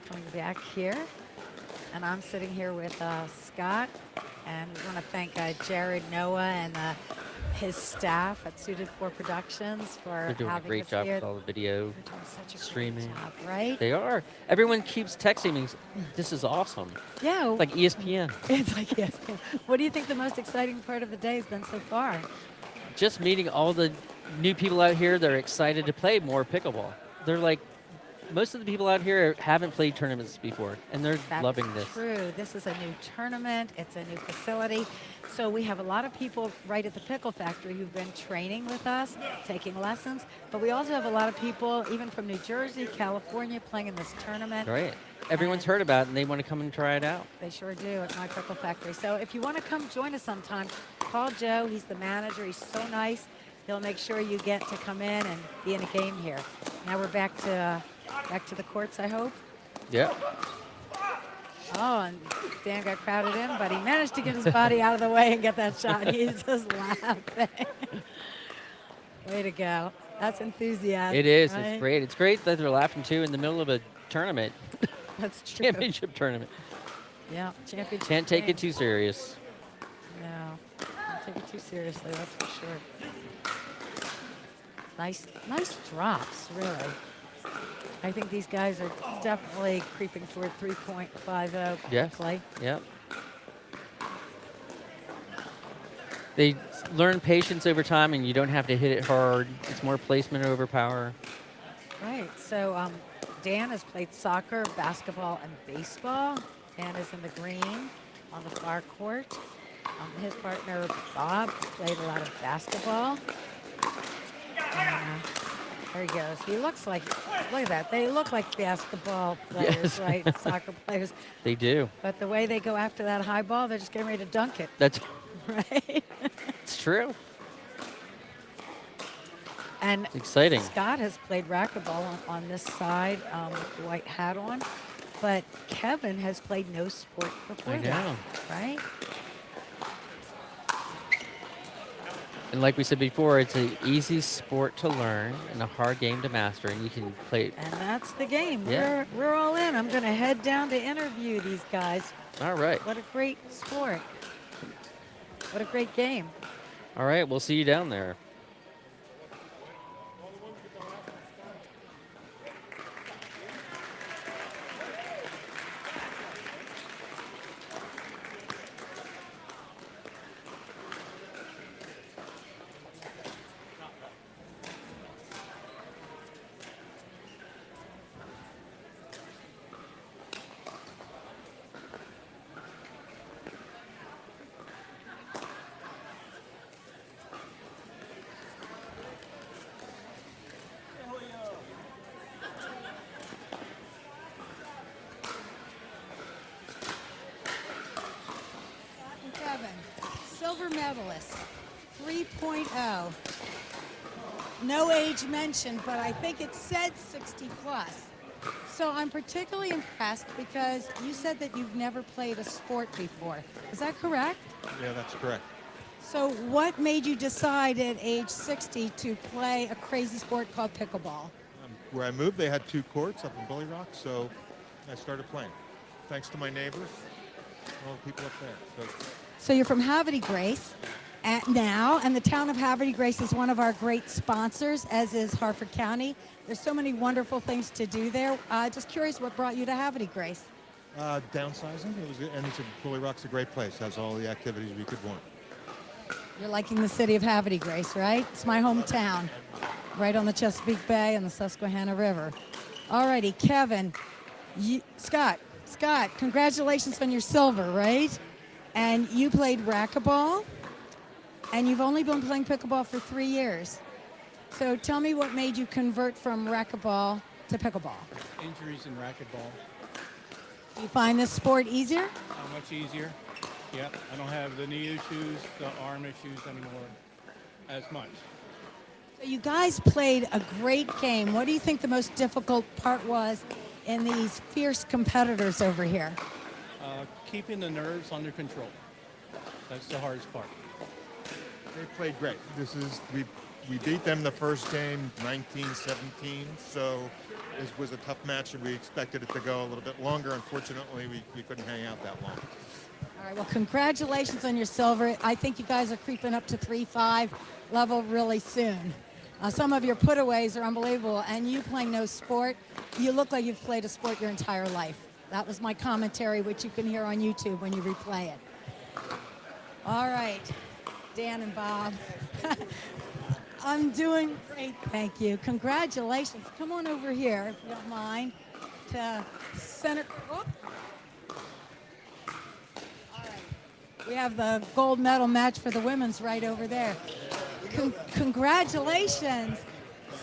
coming back here. And I'm sitting here with Scott, and we want to thank Jared Noah and his staff at Suited for Productions for They're doing a having great us job here. with all the video They're doing such a great streaming. job, right? They are. Everyone keeps texting me, this is awesome. Yeah. Like ESPN. It's like, yes. What do you think the most exciting part of the day has been so far? Just meeting all the new people out here that are excited to play more pickleball. They're like, most of the people out here haven't played tournaments before, and they're That's loving this. true. This is a new tournament. It's a new facility. So we have a lot of people right at the Pickle Factory who've been training with us, taking lessons. But we also have a lot of people, even from New Jersey, California, playing in this tournament. Right. Everyone's heard about it, and they want to come and try it out. They sure do at my Pickle Factory. So if you want to come join us sometime, call Joe. He's the manager. He's so nice. He'll make sure you get to come in and be in a game here. Now we're back to the courts, I hope. Yep. Oh, and Dan got crowded in, but he managed to get his body out of the way and get that shot. He's just laughing. Way to go. That's enthusiasm. It is. Right? It's great. It's great that they're laughing, too, in the middle of a tournament. That's true. Championship tournament. Yeah, championship. Can't take it game. too serious. No, don't take it too seriously, that's for sure. Nice drops, really. I think these guys are definitely creeping toward 3.50 Yes. quickly. Yep. They learn patience over time, and you don't have to hit it hard. It's more placement over power. Right, so Dan has played soccer, basketball, and baseball. Dan is in the green on the far court. His partner, Bob, played a lot of basketball. There he goes. He looks like, look at that. They look like basketball players, Yes. right? Soccer players. They do. But the way they go after that high ball, they're just getting ready to dunk it. That's right. It's true. And It's exciting. Scott has played racquetball on this side with the white hat on. But Kevin has played no sport before I that, know. right? And like we said before, it's an easy sport to learn and a hard game to master, and you can play it. And that's the game. Yeah. We're all in. I'm going to head down to interview these guys. All right. What a great sport. What a great game. All right, we'll see you down there. Kevin, silver medalist, 3.0. No age mentioned, but I think it said 60 plus. So I'm particularly impressed because you said that you've never played a sport before. Is that correct? Yeah, that's correct. So what made you decide at age 60 to play a crazy sport called pickleball? Where I moved, they had 2 courts up in Bully Rock, so I started playing. Thanks to my neighbors, all the people up there. So you're from Havre de Grace now, and the town of Havre de Grace is one of our great sponsors, as is Harford County. There's so many wonderful things to do there. Just curious, what brought you to Havre de Grace? Downsizing, and Bully Rock's a great place. Has all the activities we could want. You're liking the city of Havre de Grace, right? It's my hometown, right on the Chesapeake Bay and the Susquehanna River. All righty, Kevin, Scott, congratulations on your silver, right? And you played racquetball, and you've only been playing pickleball for 3 years. So tell me what made you convert from racquetball to pickleball. Injuries in racquetball. Do you find this sport easier? Much easier. Yep. I don't have the knee issues, the arm issues anymore as much. So you guys played a great game. What do you think the most difficult part was in these fierce competitors over here? Keeping the nerves under control. That's the hardest part. They played great. We beat them the first game, 19-17, so this was a tough match, and we expected it to go a little bit longer. Unfortunately, we couldn't hang out that long. All right, well, congratulations on your silver. I think you guys are creeping up to 3-5 level really soon. Some of your putaways are unbelievable, and you playing no sport, you look like you've played a sport your entire life. That was my commentary, which you can hear on YouTube when you replay it. All right, Dan and Bob. I'm doing great, thank you. Congratulations. Come on over here, if you don't mind, to center. Whoop. All right. We have the gold medal match for the women's right over there. Congratulations.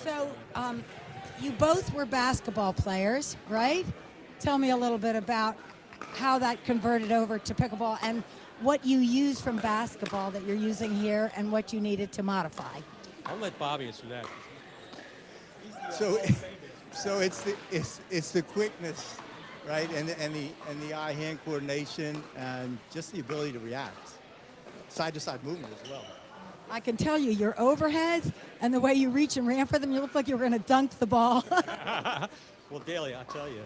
So, you both were basketball players, right? Tell me a little bit about how that converted over to pickleball and what you use from basketball that you're using here and what you needed to modify. I'll let Bobby answer that. So it's the quickness, right, and the eye-hand coordination and just the ability to react, side-to-side movement as well. I can tell you, your overheads and the way you reach and ran for them, you look like you were going to dunk the ball. Well, Daly, I'll tell you,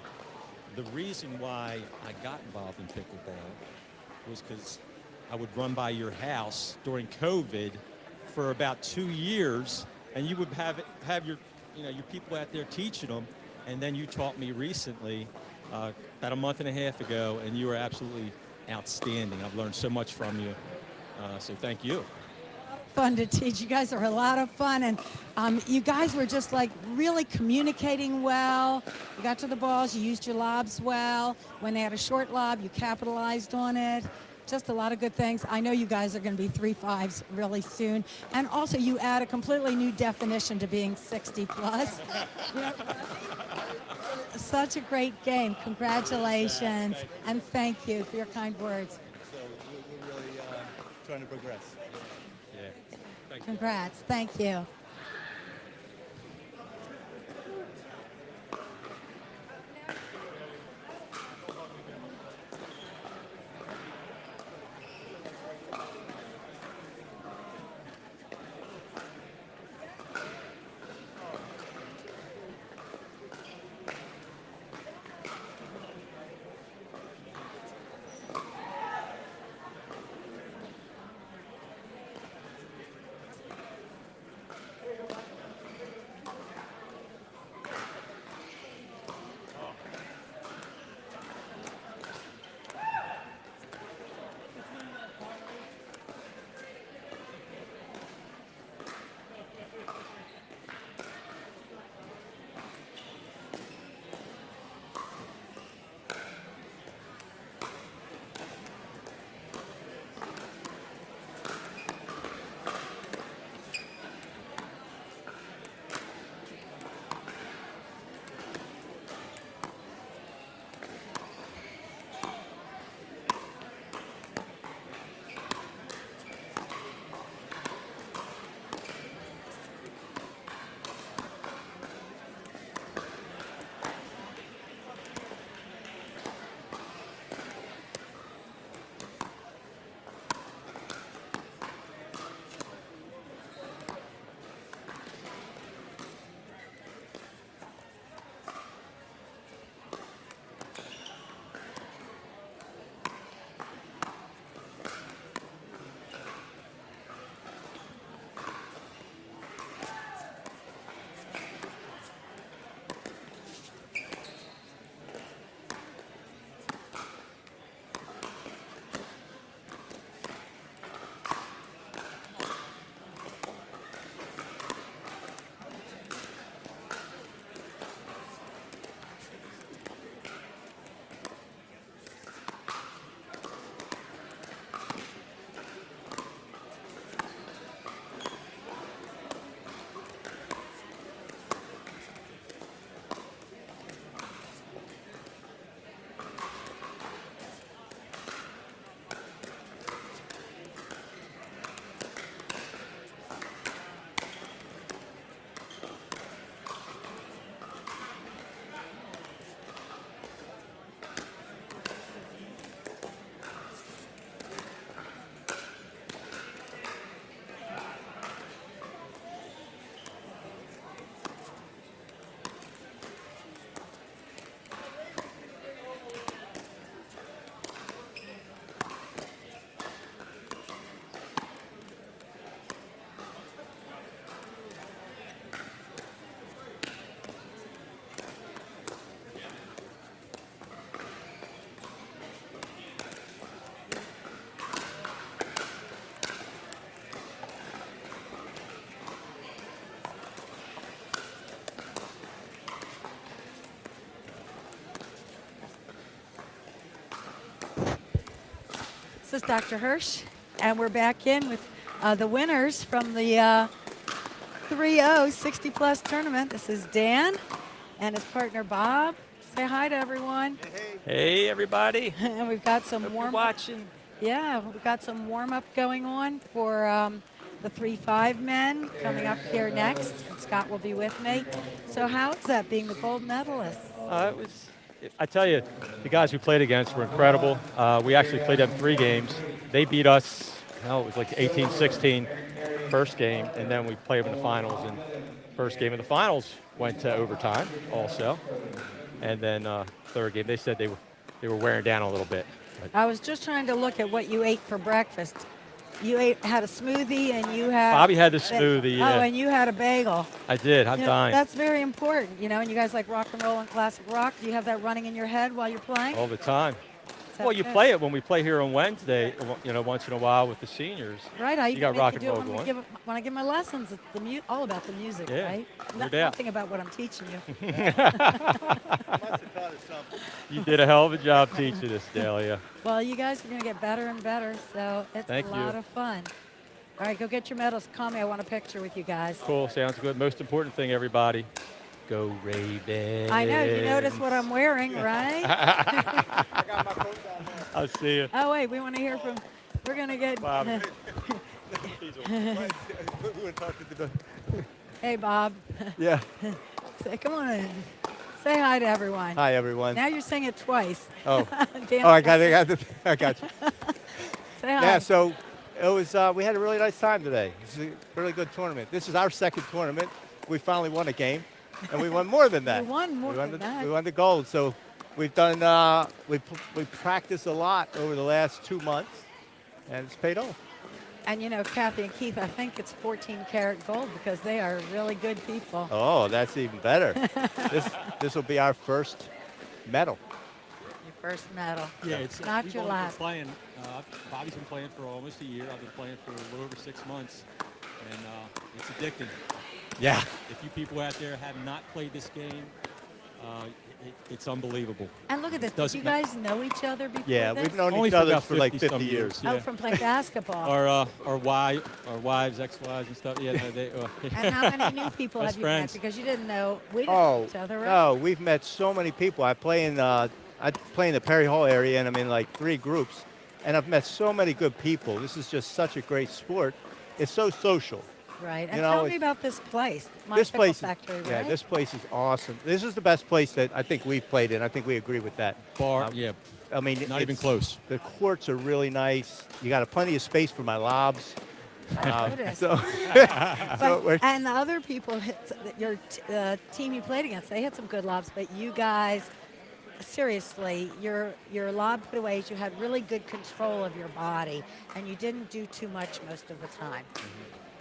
the reason why I got involved in pickleball was because I would run by your house during COVID for about 2 years, and you would have your people out there teaching them, and then you taught me recently, about a month and a half ago, and you were absolutely outstanding. I've learned so much from you, so thank you. Fun to teach. You guys are a lot of fun, and you guys were just like really communicating well. You got to the balls, you used your lobs well. When they had a short lob, you capitalized on it. Just a lot of good things. I know you guys are going to be 3-5s really soon, and also you add a completely new definition to being 60 plus. Such a great game. Congratulations, and thank you for your kind words. So we're really trying to progress. Congrats. Thank you. is Dr. Hirsch, and we're back in with the winners from the 3-0 60-plus tournament. This is Dan and his partner Bob. Say hi to everyone. Hey, everybody. And we've got some watching. Yeah, we've got some warm-up going on for the 3-5 men coming up here next. And Scott will be with me. So how is that being the gold medalist? I tell you, the guys we played against were incredible. We actually played them 3 games. They beat us, it was like 18-16 first game, and then we played them in the finals. And first game of the finals went to overtime also. And then third game, they said they were wearing down a little bit. I was just trying to look at what you ate for breakfast. You had a smoothie and you had... Bobby had the smoothie, yeah. Oh, and you had a bagel. I did. I'm dying. That's very important, and you guys like rock and roll and classic rock. Do you have that running in your head while you're playing? All the time. that Well, you good? play it when we play here on Wednesday, once in a while with the seniors. Right, I You got make rock you and do it roll when, going. when I give my lessons. It's all about the music, Yeah, right? no doubt. Nothing about what I'm teaching you. You did a hell of a job teaching us, Dahlia. Well, you guys are going to get better and better, so it's Thank a you. lot of fun. All right, go get your medals. Call me. I want a picture with you guys. Cool, sounds good. Most important thing, everybody, go Ravens. I know. You notice what I'm wearing, right? I'll see you. Oh, wait. We want to hear from... We're going to get... Bob. Hey, Bob. Yeah. Come on in. Say hi to everyone. Hi, everyone. Now you're saying it twice. Oh, Dan- I got you. I got you. Say hi. Yeah, so it was. We had a really nice time today. This is a really good tournament. This is our second tournament. We finally won a game, and we won more than that. We won more we won than the, that. We won the gold. So we've done. We practiced a lot over the last 2 months, and it's paid off. And Kathy and Keith, I think it's 14 karat gold because they are really good people. Oh, that's even better. This will be our first medal. Your first medal. Yeah, it's not we've your only been last. Playing. Bobby's been playing for almost a year. I've been playing for a little over 6 months, and it's addicting. Yeah. If you people out there have not played this game, it's unbelievable. And look at this. Did Doesn't you ma- guys know each other before Yeah, this? we've known Only each for other about for like 50 50 some years. Oh, from playing basketball. Our wives, ex-wives, and stuff. Yeah, no, they. And how many new people Best have you friends. met? Because you didn't know we didn't know Oh, each other, right? no, we've met so many people. I play in the Perry Hall area, and I'm in like 3 groups, and I've met so many good people. This is just such a great sport. It's so social. Right. And You know, tell me it's- about this place, My this Pickle place, Factory, right? yeah, this place is awesome. This is the best place that I think we've played in. I think we agree with that. Yeah. I mean, Not even it's- close. The courts are really nice. You got plenty of space for my lobs. Noticed. So, And the other people, your team you played against, they had some good lobs, but you guys, seriously, your lob putaways, you had really good control of your body, and you didn't do too much most of the time.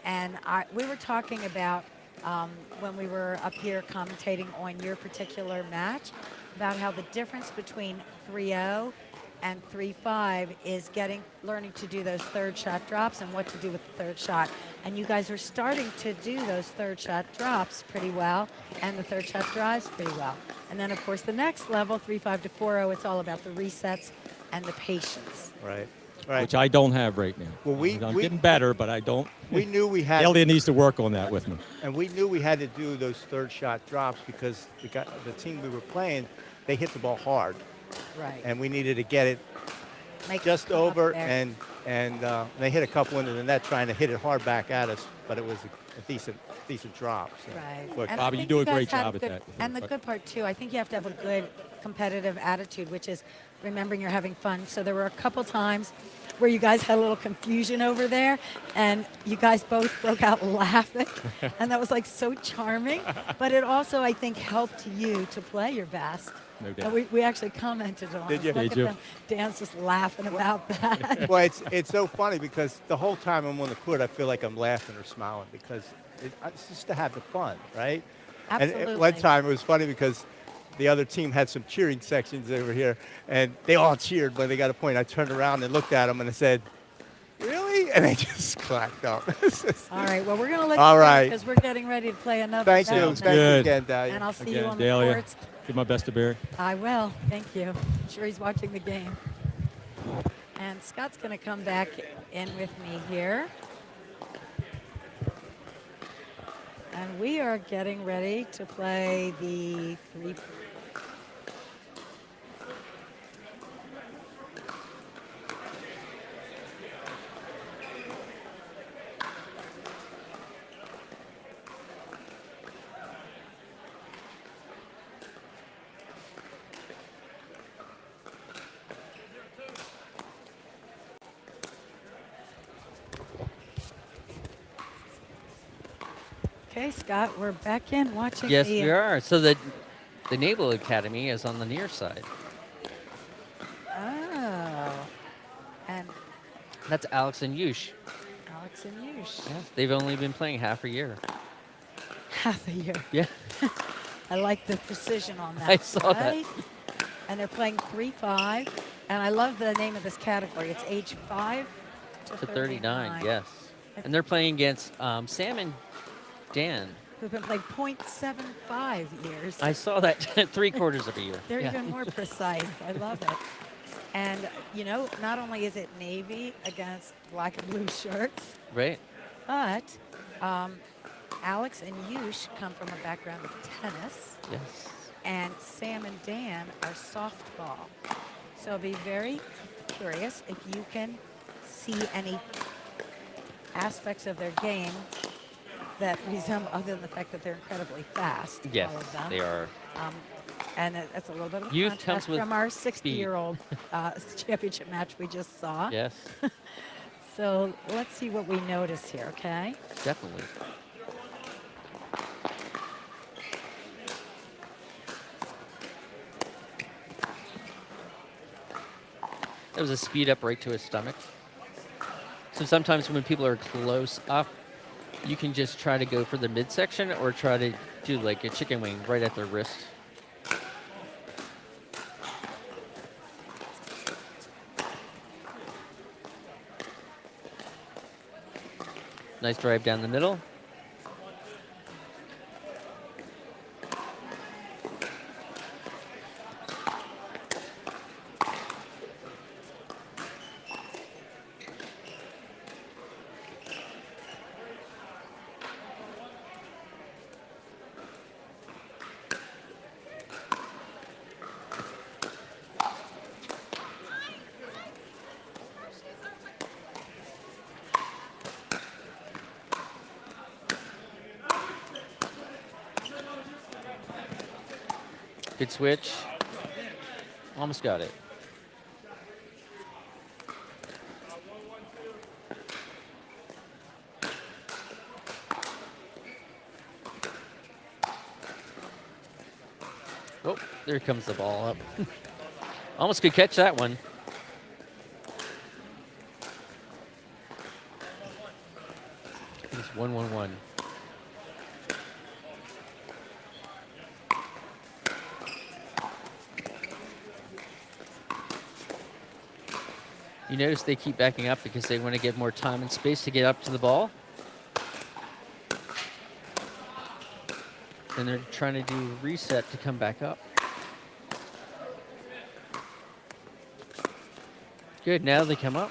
And we were talking about, when we were up here commentating on your particular match, about how the difference between 3-0 and 3-5 is learning to do those third shot drops and what to do with the third shot. And you guys are starting to do those third shot drops pretty well, and the third shot drives pretty well. And then, of course, the next level, 3-5 to 4-0, it's all about the resets and the patience. Right. Which I don't have right now. Well, I'm getting better, but I don't. We knew we had. Elliot needs to work on that with me. And we knew we had to do those third shot drops because the team we were playing, they hit the ball hard. Right. And we needed to get it Make it just come up over, there. and they hit a couple into the net trying to hit it hard back at us, but it was a decent drop. So. Right. Look, And I Bobby, you think do a guys great had job at good- that. And the good part, too, I think you have to have a good competitive attitude, which is remembering you're having fun. So there were a couple times where you guys had a little confusion over there, and you guys both broke out laughing, and that was like so charming. But it also, I think, helped you to play your best. No And doubt. we actually commented on Did it. you? Look Did at you? them. Dan's just laughing about that. Well, it's so funny because the whole time I'm on the court, I feel like I'm laughing or smiling because it's just to have the fun, right? And Absolutely. at one time it was funny because the other team had some cheering sections over here, and they all cheered when they got a point. I turned around and looked at them and I said, "Really?" And they just clapped up. All right, well, we're going to let All you right. because we're getting ready to play another Thank you. round. Thank you again, Dahlia. And I'll see you Again, on the Dahlia, courts. give my best to Barry. I will. Thank you. I'm sure he's watching the game. And Scott's going to come back in with me here. And we are getting ready to play the three. Okay, Scott, we're back in watching. Yes, the, we are. So the Naval Academy is on the near side. Oh. And That's Alex and Yush. Alex and Yush. Yes, they've only been playing half a year. Half a year. Yeah. I like the precision on that. I saw that. right? And they're playing 3-5. And I love the name of this category. It's age 5 to 39, yes. And they're playing against Sam and Dan. Who've been playing 0.75 years. I saw that 3/4 of a year. They're Yeah. even more precise. I love it. And, you know, not only is it Navy against black and blue shirts, Right. but Alex and Yush come from a background of tennis. Yes. And Sam and Dan are softball. So I'll be very curious if you can see any aspects of their game that resemble, other than the fact that they're incredibly fast. Yes, all of them. they are. And that's a little bit of a Youth contrast comes with from our speed. 60-year-old championship match we just saw. Yes. So let's see what we notice here, okay? Definitely. That was a speed up right to his stomach. So sometimes when people are close up, you can just try to go for the midsection or try to do like a chicken wing right at their wrist. Nice drive down the middle. Good switch. Almost got it. Oh, there comes the ball up. Almost could catch that one. It's 1-1-1. You notice they keep backing up because they want to get more time and space to get up to the ball. And they're trying to do reset to come back up. Good, now they come up.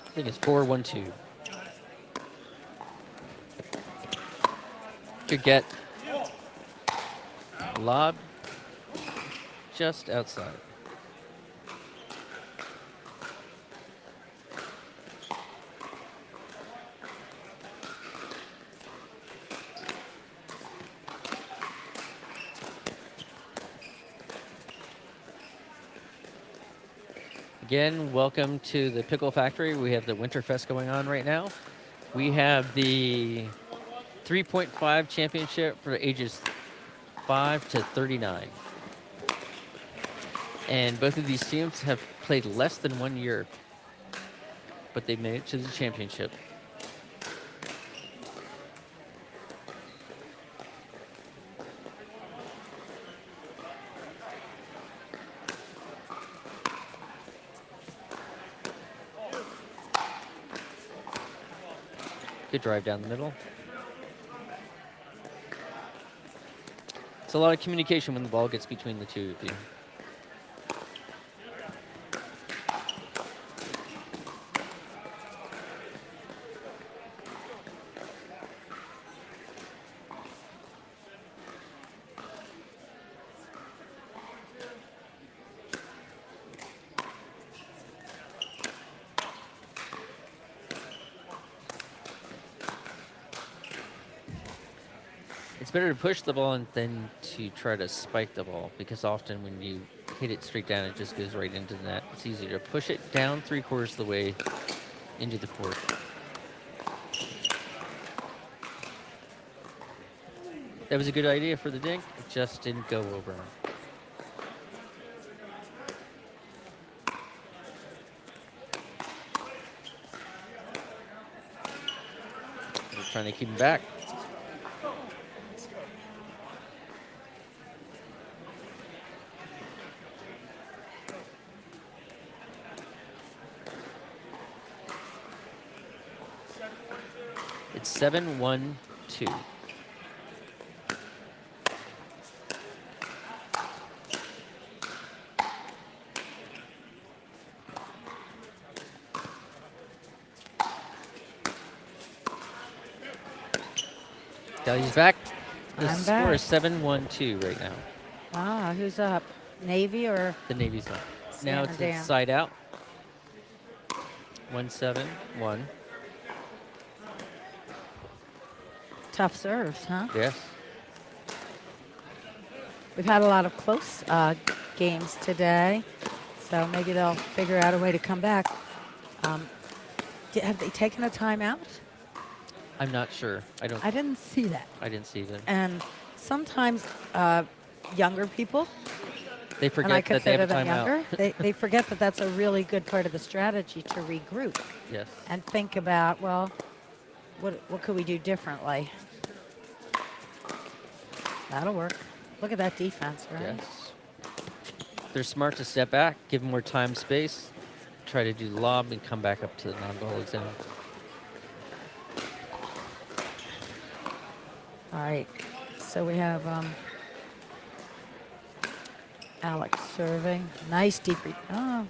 I think it's 4-1-2. Good get. Lob just outside. Again, welcome to the Pickle Factory. We have the Winterfest going on right now. We have the 3.5 championship for ages 5 to 39. And both of these teams have played less than 1 year, but they made it to the championship. Good drive down the middle. It's a lot of communication when the ball gets between the two of you. It's better to push the ball than to try to spike the ball, because often when you hit it straight down, it just goes right into the net. It's easier to push it down 3/4 of the way into the court. That was a good idea for the dink. It just didn't go over. We're trying to keep him back. It's 7-1-2. Dahlia's back. The I'm score back. is 7-1-2 right now. Ah, who's up? Navy or? The Navy's up. Stan Now or it's Dan? inside out. 1-7-1. Tough serves, huh? Yes. We've had a lot of close games today, so maybe they'll figure out a way to come back. Have they taken a timeout? I'm not sure. I didn't see that. I didn't see them. And sometimes younger people, They and I forget that they consider have a them timeout. younger, they forget that that's a really good part of the strategy to regroup Yes. and think about, well, what could we do differently? That'll work. Look at that defense, right? Yes. They're smart to step back, give more time, space, try to do the lob, and come back up to the non-volley zone. All right, so we have Alex serving. Nice deep oh,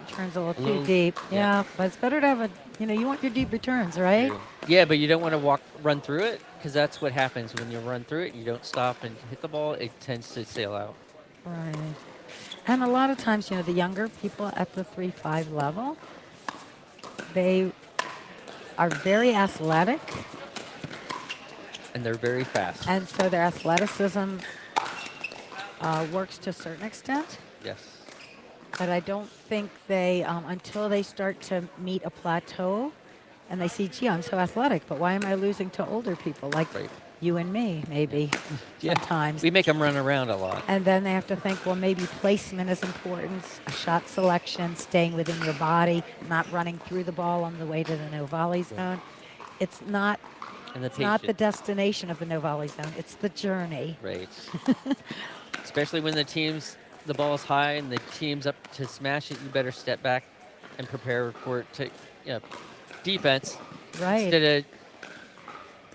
returns a little too deep. Yeah, but it's better to have you want your deep returns, right? Yeah, but you don't want to run through it, because that's what happens when you run through it. You don't stop and hit the ball, it tends to sail out. Right. And a lot of times, the younger people at the 3-5 level, they are very athletic. And they're very fast. And so their athleticism works to a certain extent. Yes. But I don't think they, until they start to meet a plateau and they see, gee, I'm so athletic, but why am I losing to older people like you and me, maybe, sometimes. We make them run around a lot. And then they have to think, well, maybe placement is important, a shot selection, staying within your body, not running through the ball on the way to the no volley zone. It's not the destination of the no volley zone. It's the journey. Right. Especially when the ball is high and the team's up to smash it, you better step back and prepare for it to, defense. Right. Instead of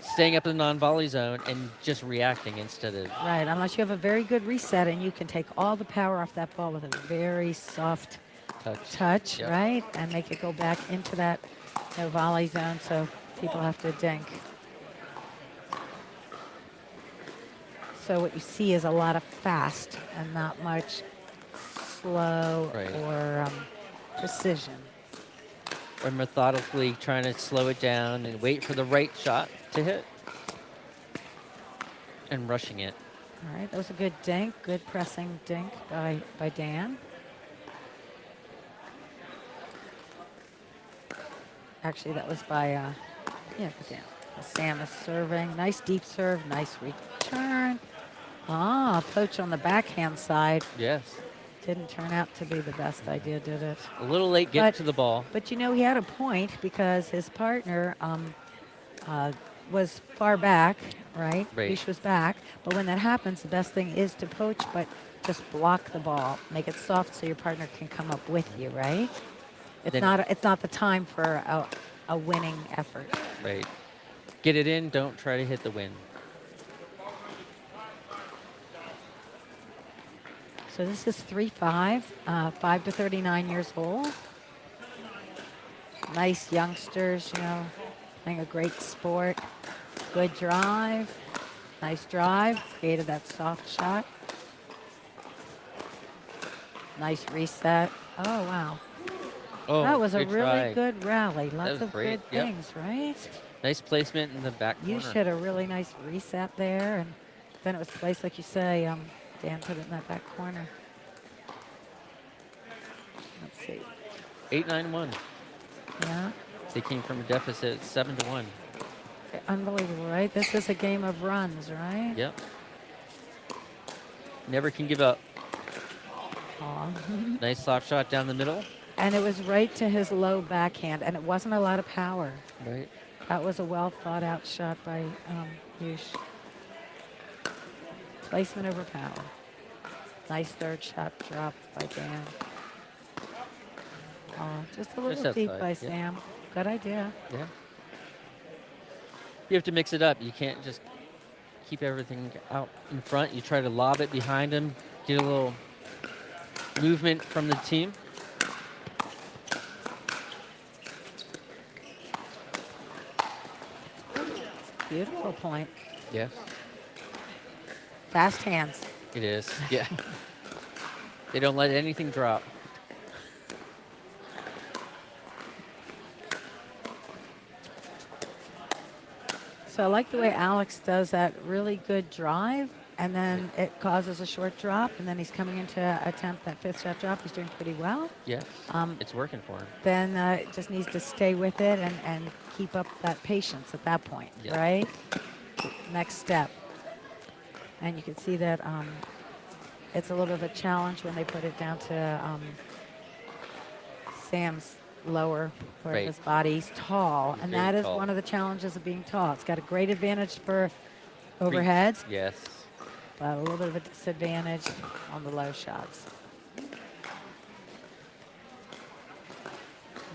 staying up in the non-volley zone and just reacting instead of. Right, unless you have a very good reset and you can take all the power off that ball with a very soft touch, Yep. right? And make it go back into that no volley zone, so people have to dink. So what you see is a lot of fast and not much slow or precision. Or methodically trying to slow it down and wait for the right shot to hit. And rushing it. All right, that was a good dink, good pressing dink by Dan. Actually, that was by, Dan. Sam is serving. Nice deep serve, nice return. Poach on the backhand side. Yes. Didn't turn out to be the best idea, did it? A little late getting to the ball. But he had a point because his partner was far back, right? Right. Bish was back. But when that happens, the best thing is to poach, but just block the ball. Make it soft so your partner can come up with you, right? It's not the time for a winning effort. Right. Get it in. Don't try to hit the win. So this is 3-5, 5 to 39 years old. Nice youngsters, you know, playing a great sport. Good drive. Nice drive. Created that soft shot. Nice reset. Oh, wow. Oh, that was a good really try. good rally. That Lots was of great. good Yep. things, right? Nice placement in the back corner. You should a really nice reset there, and then it was placed, like you say, Dan put it in that back corner. Let's see. 8-9-1. Yeah. They came from a deficit 7-1. Unbelievable, right? This is a game of runs, right? Yep. Never can give up. Aw. Nice soft shot down the middle. And it was right to his low backhand, and it wasn't a lot of power. Right. That was a well thought out shot by Yush. Placement over power. Nice third shot drop by Dan. Oh, just a little Just deep outside, by yeah. Sam. Good idea. Yeah. You have to mix it up. You can't just keep everything out in front. You try to lob it behind him, get a little movement from the team. Beautiful point. Yes, Fast hands. it is. Yeah. They don't let anything drop. So I like the way Alex does that really good drive, and then it causes a short drop, and then he's coming in to attempt that fifth shot drop. He's doing pretty well. Yes. It's working for him. Then just needs to stay with it and keep up that patience at that point, Yep. right? Next step. And you can see that it's a little bit of a challenge when they put it down to Sam's lower part Right. of his body. He's tall, He's and very that is tall. one of the challenges of being tall. It's got a great advantage for overheads, Yes. but a little bit of a disadvantage on the low shots.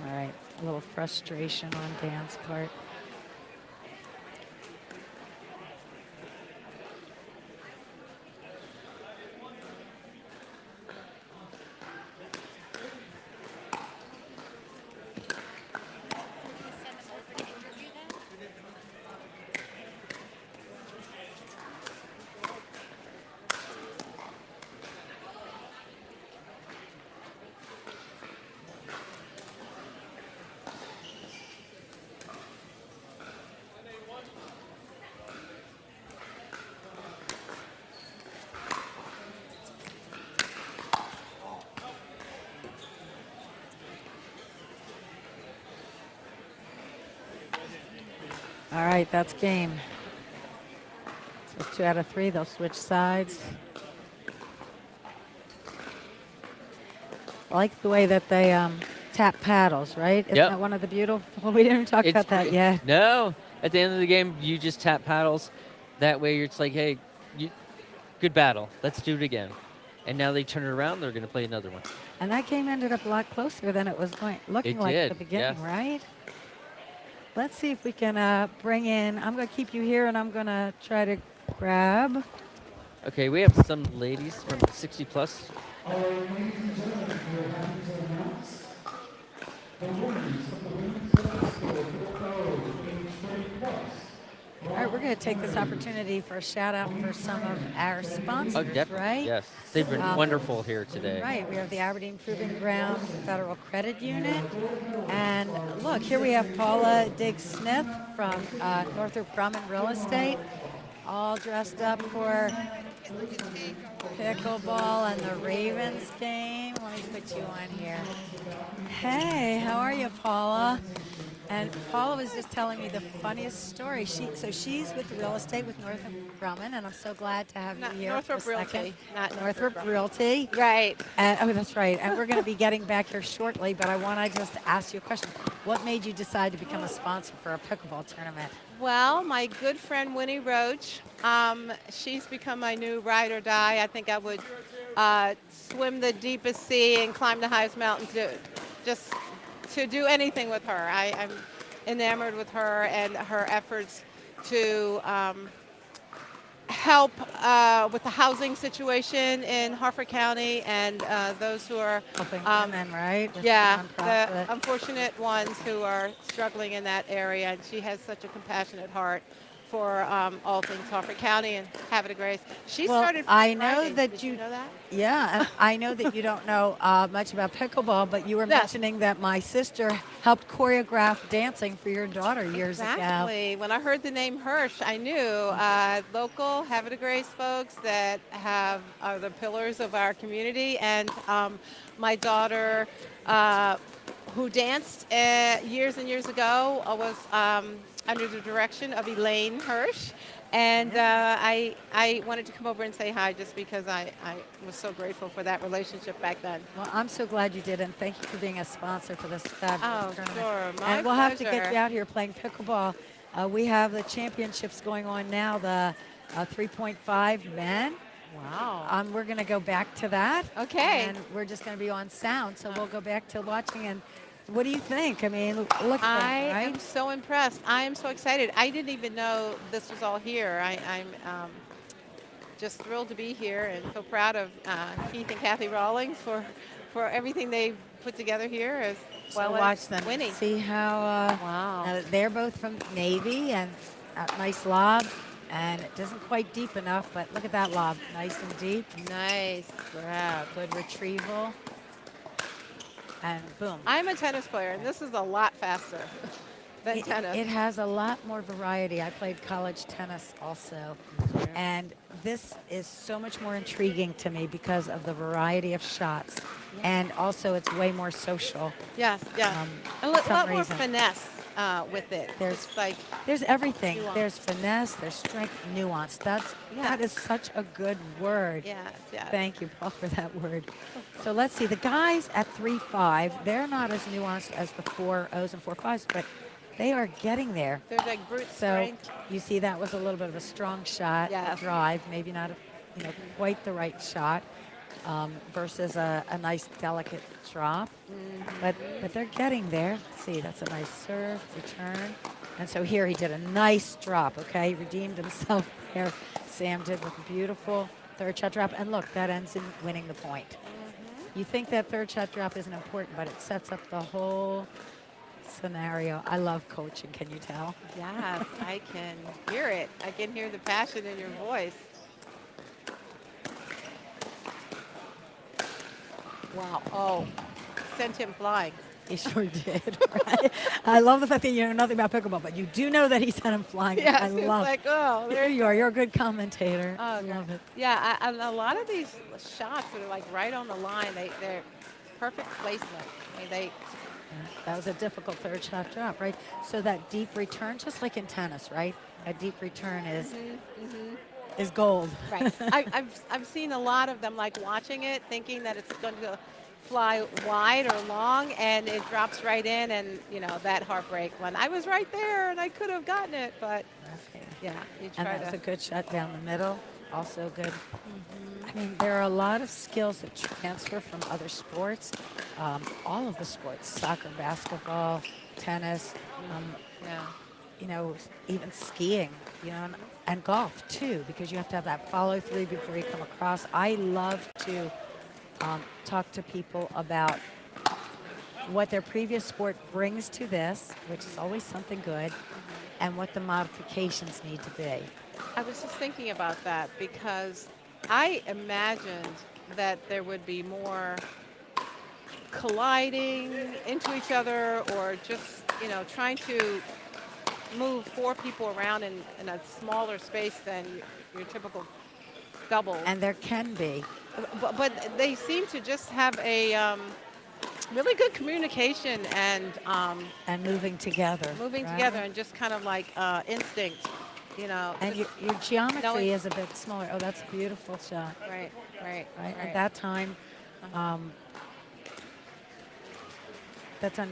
All right, a little frustration on Dan's part. All right, that's game. So it's 2 out of 3. They'll switch sides. I like the way that they tap paddles, right? Isn't Yep. that one of the beautiful? We didn't even talk about that yet. No. At the end of the game, you just tap paddles. That way, it's like, hey, good battle. Let's do it again. And now they turn it around. They're going to play another one. And that game ended up a lot closer than it was looking It like at did, the beginning, yes. right? Let's see if we can bring in. I'm going to keep you here, and I'm going to try to grab. Okay, we have some ladies from 60 plus. All right, ladies and gentlemen, we're happy to announce the winners of the women's tennis school age 30 plus. All right, we're going to take this opportunity for a shout out for some of our sponsors, Oh, definitely. right? Yes. They've been wonderful here today. Right, we have the Aberdeen Proving Ground Federal Credit Unit. And look, here we have Paula Diggs-Smith from Northrop Grumman Real Estate, all dressed up for pickleball and the Ravens game. Let me put you on here. Hey, how are you, Paula? And Paula was just telling me the funniest story. She's with real estate with Northrop Grumman, and I'm so glad to have you here. Northrop for a second. Realty, not Northrop Realty. Right. And, oh, that's right. And we're going to be getting back here shortly, but I want to just ask you a question. What made you decide to become a sponsor for a pickleball tournament? Well, my good friend Winnie Roach, she's become my new ride or die. I think I would swim the deepest sea and climb the highest mountain to do anything with her. I'm enamored with her and her efforts to help with the housing situation in Harford County and those who are Helping women, right? It's a yeah, nonprofit. the unfortunate ones who are struggling in that area. And she has such a compassionate heart for all things Harford County and Have It a Grace. She Well, started I know Fridays. that Did you know that? Yeah, and I know that you don't know much about pickleball, but you were Yes. mentioning that my sister helped choreograph dancing for your daughter years ago. Exactly. When I heard the name Hirsch, I knew local Have It a Grace folks that are the pillars of our community. And my daughter, who danced years and years ago, was under the direction of Elaine Hirsch. And I wanted to come over and say hi just because I was so grateful for that relationship back then. Well, I'm so glad you did, and thank you for being a sponsor for this fabulous tournament. Sure. My And we'll have to get pleasure. you out here playing pickleball. We have the championships going on now, the 3.5 men. Wow. We're going to go back to that. Okay. And we're just going to be on sound, so we'll go back to watching. And what do you think? I mean, look at I that, right? am so impressed. I am so excited. I didn't even know this was all here. I'm just thrilled to be here and so proud of Keith and Kathy Rawlings for everything they've put together here as well So as watch them. winning. See how Wow. they're both from Navy, and a nice lob, and it doesn't quite deep enough, but look at that lob, nice and deep. Nice grab. Good retrieval, and boom. I'm a tennis player, and this is a lot faster than tennis. It has a lot more variety. I played college tennis also, and this is so much more intriguing to me because of the variety of shots, and also it's way more social. Yes, yeah. For A lot some more reason. finesse with it. There's It's like There's everything. nuance. There's finesse, there's strength, nuance. That is such a good word. Yes, yes. Thank you, Paul, for that word. So let's see. The guys at 3-5, they're not as nuanced as the 4-0s and 4-5s, but they are getting there. They're like brute So strength. you see that was a little bit of a strong shot, a drive, maybe not quite the right shot, versus a nice delicate drop. But they're getting there. Let's see, that's a nice serve, return. And so here he did a nice drop, okay? He redeemed himself there. Sam did with a beautiful third shot drop. And look, that ends in winning the point. You think that third shot drop isn't important, but it sets up the whole scenario. I love coaching, can you tell? Yes, I can hear it. I can hear the passion in your voice. Wow. Oh, sent him flying. He sure did. Right? I love the fact that you know nothing about pickleball, but you do know that he sent him flying. Yes, I it's love like, oh, there you are. You're a good commentator. Oh, I love it. Yeah, and a lot of these shots that are like right on the line, they're perfect placement. I mean, That was a difficult third shot drop, right? So that deep return, just like in tennis, right? A deep return is gold. Right. I've seen a lot of them like watching it, thinking that it's going to fly wide or long, and it drops right in, and that heartbreak one. I was right there, and I could have gotten it, but yeah, you And try that was to. a good shot down the middle, also good. I mean, there are a lot of skills that transfer from other sports, all of the sports, soccer, basketball, tennis, even skiing, and golf too, because you have to have that follow through before you come across. I love to talk to people about what their previous sport brings to this, which is always something good, and what the modifications need to be. I was just thinking about that because I imagined that there would be more colliding into each other, or just trying to move four people around in a smaller space than your typical double. And there can be. But they seem to just have a really good communication and moving together. Moving right? together and just kind of like instinct, And your geometry knowing- is a bit smaller. Oh, that's a beautiful shot. Right. At that time,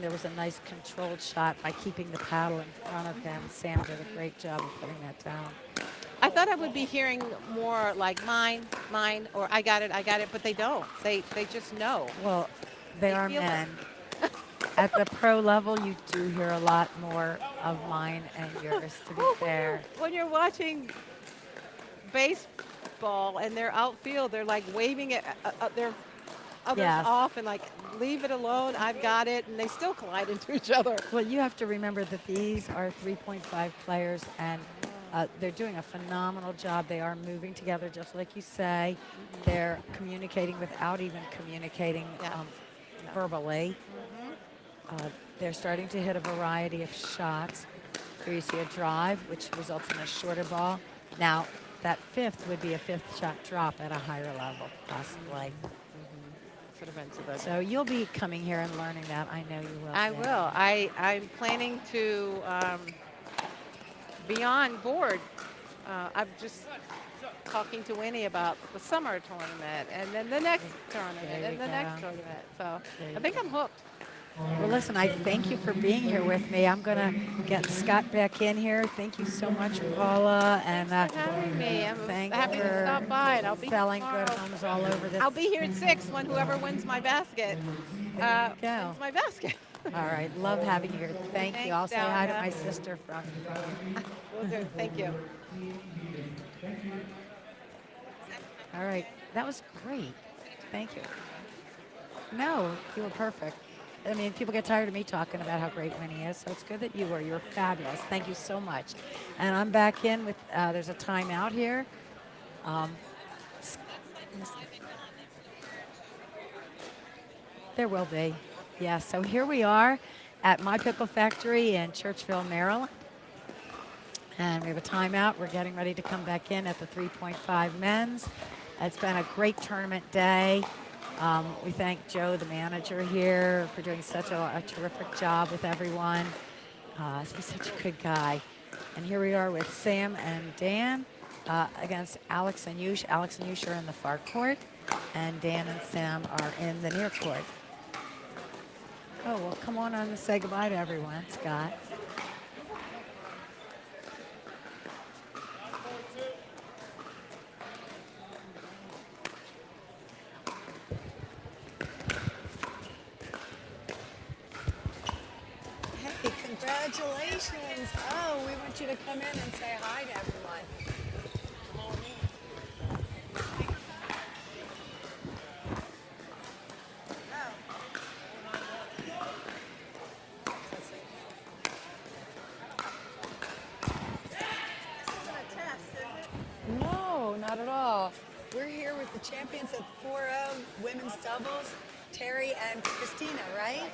there was a nice controlled shot by keeping the paddle in front of him. Sam did a great job of putting that down. I thought I would be hearing more like mine, or I got it, but they don't. They just know. Well, they are feel it. men. At the pro level, you do hear a lot more of mine and yours, to be fair. When you're watching baseball and they're outfield, they're like waving at their others Yes. off and like, leave it alone, I've got it, and they still collide into each other. Well, you have to remember that these are 3.5 players, and they're doing a phenomenal job. They are moving together, just like you say. They're communicating without even communicating verbally. They're starting to hit a variety of shots. Here you see a drive, which results in a shorter ball. Now, that fifth would be a fifth shot drop at a higher level, possibly. Could have been so good. So you'll be coming here and learning that. I know you will. I Jen. will. I'm planning to be on board. I'm just talking to Winnie about the summer tournament and then the next tournament There and you the next go. tournament. So There I think I'm hooked. Well, listen, I thank you for being here with me. I'm going to get Scott back in here. Thank you so much, Paula. And Thanks for having me. I'm thank happy you to for stop by, and I'll be selling tomorrow. good homes all over this. I'll be here at 6 when whoever wins my basket Go. wins my basket. All right. Love having you here. Thank you. Thanks, I'll say hi to Dahlia. my sister from you. Will do. Thank you. All right. That was great. Thank you. No, you were perfect. I mean, people get tired of me talking about how great Winnie is, so it's good that you were. You're fabulous. Thank you so much. And I'm back in with, there's a timeout here. There will be. Yeah, so here we are at my Pickle Factory in Churchville, Maryland. And we have a timeout. We're getting ready to come back in at the 3.5 men's. It's been a great tournament day. We thank Joe, the manager here, for doing such a terrific job with everyone. He's such a good guy. And here we are with Sam and Dan against Alex and Yush. Alex and Yush are in the far court, and Dan and Sam are in the near court. Oh, well, come on and say goodbye to everyone, Scott. Hey, congratulations. Oh, we want you to come in and say hi to everyone. Come on in. No, not at all. We're here with the champions at 4-0 women's doubles, Terry and Christina, right?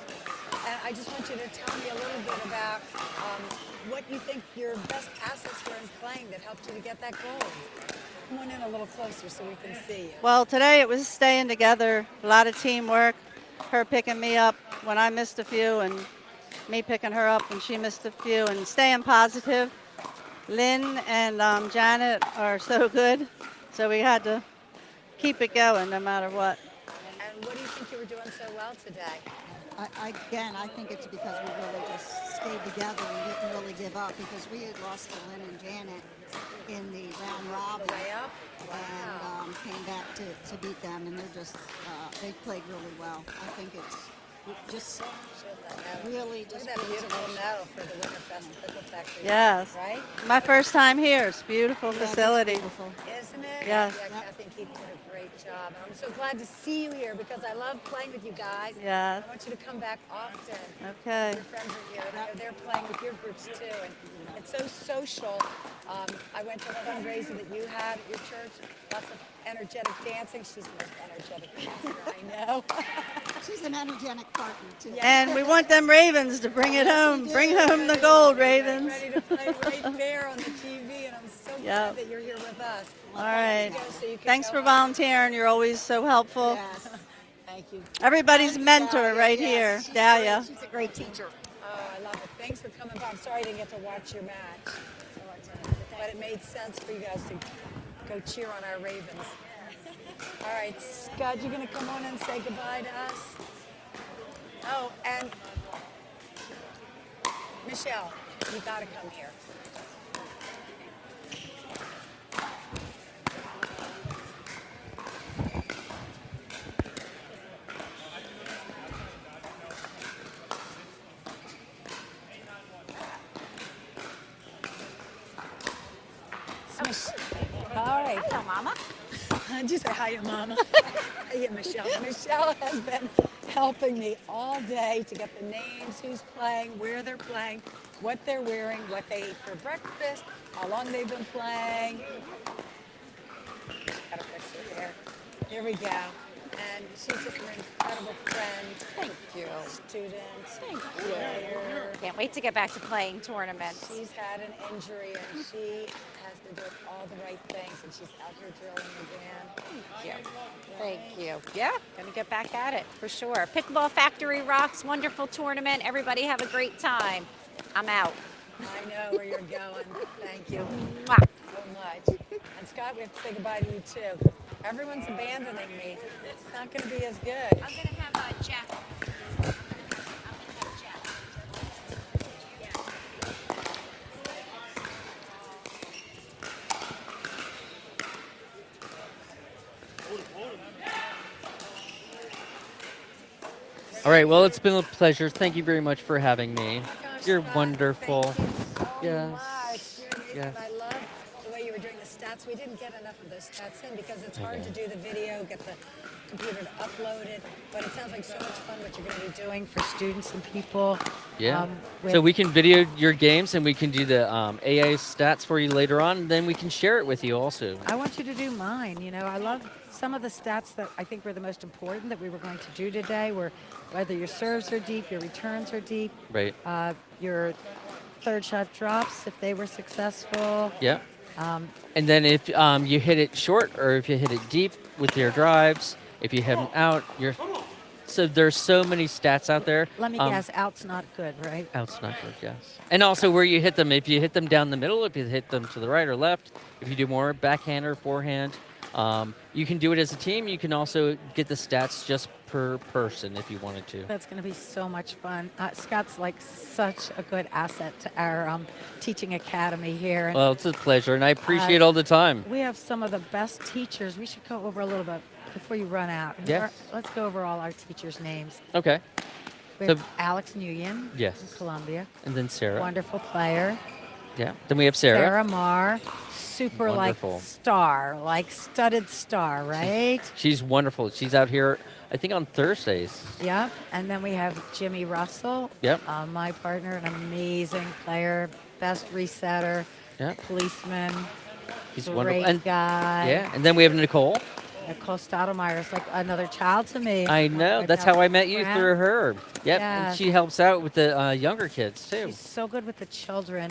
And I just want you to tell me a little bit about what you think your best assets were in playing that helped you to get that gold. Come on in a little closer so we can see you. Well, today it was staying together, a lot of teamwork, her picking me up when I missed a few and me picking her up when she missed a few, and staying positive. Lynn and Janet are so good, so we had to keep it going no matter what. And what do you think you were doing so well today? I think it's because we really just stayed together and didn't really give up, because we had lost to Lynn and Janet in the round robin. Way up? And came back to beat them, and they're just, they played really well. I think it's just really just. Look at that beautiful medal for the Winterfest Pickle Factory. Yes. Right? My first time here. It's a beautiful Yeah, it's facility. beautiful. Isn't it? Yes. Yeah, Kathy and Keith did a great job. I'm so glad to see you here because I love playing with you guys. Yes. I want you to come back often. Okay. Your friends are here. They're playing with your groups too. And it's so social. I went to the fundraiser that you had at your church. Lots of energetic dancing. She's the most energetic dancer I know. She's an energetic partner, too. And we want them Ravens to bring it home. Bring home the gold, Ravens. Ready to play right there on the TV, and I'm so glad that you're here with us. All right. So you can Thanks go for on. volunteering. You're always so helpful. Yes. Thank you. Everybody's mentor Dahlia, right yes. here, Dahlia. She's a great teacher. Oh, I love it. Thanks for coming by. I'm sorry I didn't get to watch your match. But it made sense for you guys to go cheer on our Ravens. All right, Scott, you going to come on and say goodbye to us? Oh, and Michelle, you got to come here. Mama. Did you say hiya, Mama? Hiya, Michelle. Michelle has been helping me all day to get the names, who's playing, where they're playing, what they're wearing, what they ate for breakfast, how long they've been playing. Gotta fix her hair. Here we go. And she's just an incredible friend. Thank you. Student. Thank you. Can't wait to get back to playing tournaments. She's had an injury and she has been doing all the right things and she's out here drilling again. Thank you. Thank you. Yeah, gonna get back at it for sure. Pickleball Factory rocks. Wonderful tournament. Everybody have a great time. I'm out. I know where you're going. Thank you Mwah. so much. And Scott, we have to say goodbye to you too. Everyone's abandoning me. It's not going to be as good. I'm gonna have Jack. All right, well, it's been a pleasure. Thank you very much for having me. You're wonderful. Yes. Yes. I love the way you were doing the stats. We didn't get enough of those stats in because it's hard to do the video, get the computer to upload it. But it sounds like so much fun what you're going to be doing for students and people. Yeah. with- So we can video your games and we can do the AA stats for you later on. And then we can share it with you also. I want you to do mine. You know, I love some of the stats that I think were the most important that we were going to do today were whether your serves are deep, your returns are deep, Right. your third shot drops, if they were successful. Yeah. Um, And then if you hit it short or if you hit it deep with your drives, if you hit them out, you're. So there's so many stats out there. Let me guess, out's not good, right? Out's not good, yes. And also where you hit them. If you hit them down the middle, if you hit them to the right or left, if you do more backhand or forehand, you can do it as a team. You can also get the stats just per person if you wanted to. That's going to be so much fun. Scott's like such a good asset to our teaching academy here. And, Well, it's a pleasure, and I appreciate all the time. we have some of the best teachers. We should go over a little bit before you run out. Yes. Let's go over all our teachers' names. Okay. We So- have Alex Nguyen Yes. from Columbia. And then Sarah. Wonderful player. Yeah. Then we have Sarah. Sarah Marr, super Wonderful. like star, like studded star, right? She's wonderful. She's out here, I think, on Thursdays. Yep. And then we have Jimmy Russell. Yep. My partner, an amazing player, best resetter, Yep. policeman. He's great wonderful. And, guy. Yeah. And then we have Nicole. Nicole Stoudemire is like another child to me. I know. Like That's a how I met you friend. through her. Yep. And Yes. she helps out with the younger kids too. She's so good with the children.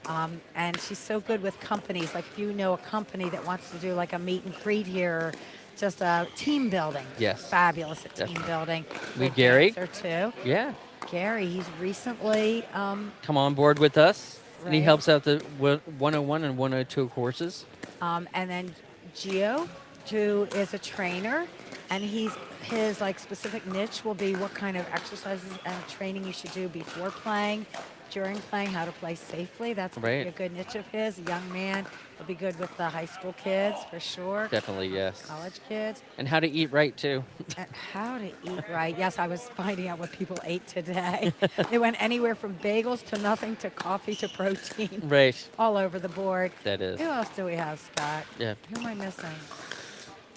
And she's so good with companies. Like if you know a company that wants to do like a meet and greet here, just a team building. Yes. Fabulous at team Definitely. building. We With Gary. dancer, too. Yeah. Gary, he's recently Come on board with us. And he Right. helps out the 101 and 102 courses. and then Gio, who is a trainer, and his like specific niche will be what kind of exercises and training you should do before playing, during playing, how to play safely. That's gonna be Right. a good niche of his. A young man will be good with the high school kids for sure. Definitely, yes. College kids. And how to eat right too. And how to eat right. Yes, I was finding out what people ate today. They went anywhere from bagels to nothing to coffee to protein. Right. All over the board. That is. Who else do we have, Scott? Yeah. Who am I missing?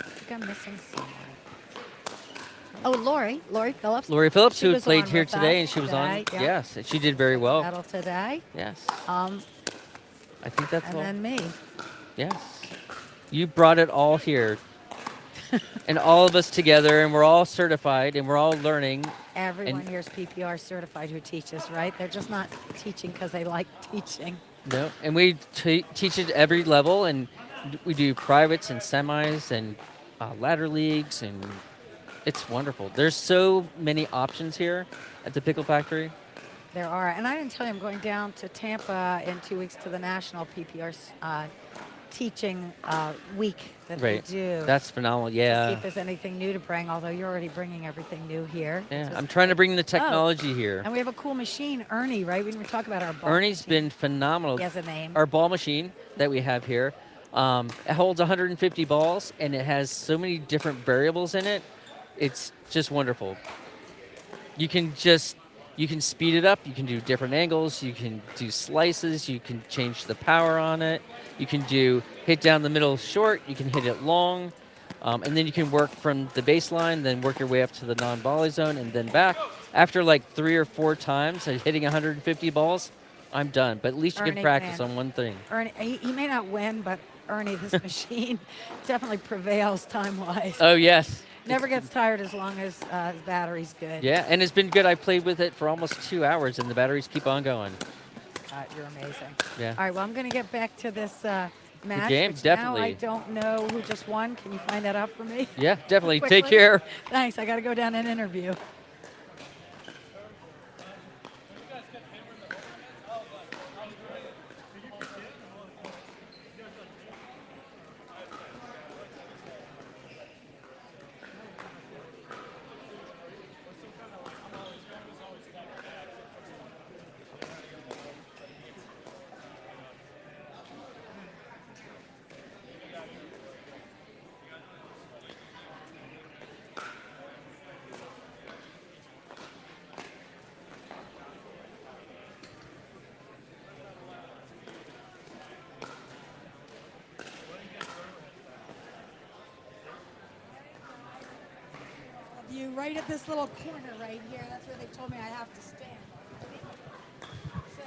I think I'm missing someone. Oh, Lori Phillips. Lori Phillips, She who was played on here with today, us and she was today, on. yeah. Yes, and she did very well. Medal today. Yes. Um, I think that's and all. then me. Yes. You brought it all here. And all of us together, and we're all certified, and we're all learning. Everyone And- here is PPR certified who teaches, right? They're just not teaching because they like teaching. No, and we teach at every level, and we do privates and semis and ladder leagues, and it's wonderful. There's so many options here at the Pickle Factory. There are. And I didn't tell you, I'm going down to Tampa in 2 weeks to the National PPR teaching week that Right. they do. That's phenomenal. See Yeah. if there's anything new to bring, although you're already bringing everything new here. Yeah. which is I'm trying to bring the Oh, technology here. And we have a cool machine, Ernie, right? We didn't even talk about our ball Ernie's machine. been phenomenal. He has a name. Our ball machine that we have here, it holds 150 balls, and it has so many different variables in it. It's just wonderful. You you can speed it up. You can do different angles. You can do slices. You can change the power on it. You can do hit down the middle short. You can hit it long. And then you can work from the baseline, then work your way up to the non-volley zone, and then back. After like 3 or 4 times at hitting 150 balls, I'm done. But at least you can Ernie, practice man. on one thing. Ernie, he may not win, but Ernie, this machine definitely prevails time-wise. Oh, yes. Never gets tired as long as his battery's good. Yeah, and it's been good. I played with it for almost 2 hours, and the batteries keep on going. You're amazing. Yeah. All right, well, I'm going to get back to this match. game, which definitely. Now I don't know who just won. Can you find that out for me? Yeah, definitely. Quickly? Take care. Thanks. I got to go down and interview. You right at this little corner right here. That's where they told me I have to stand. So,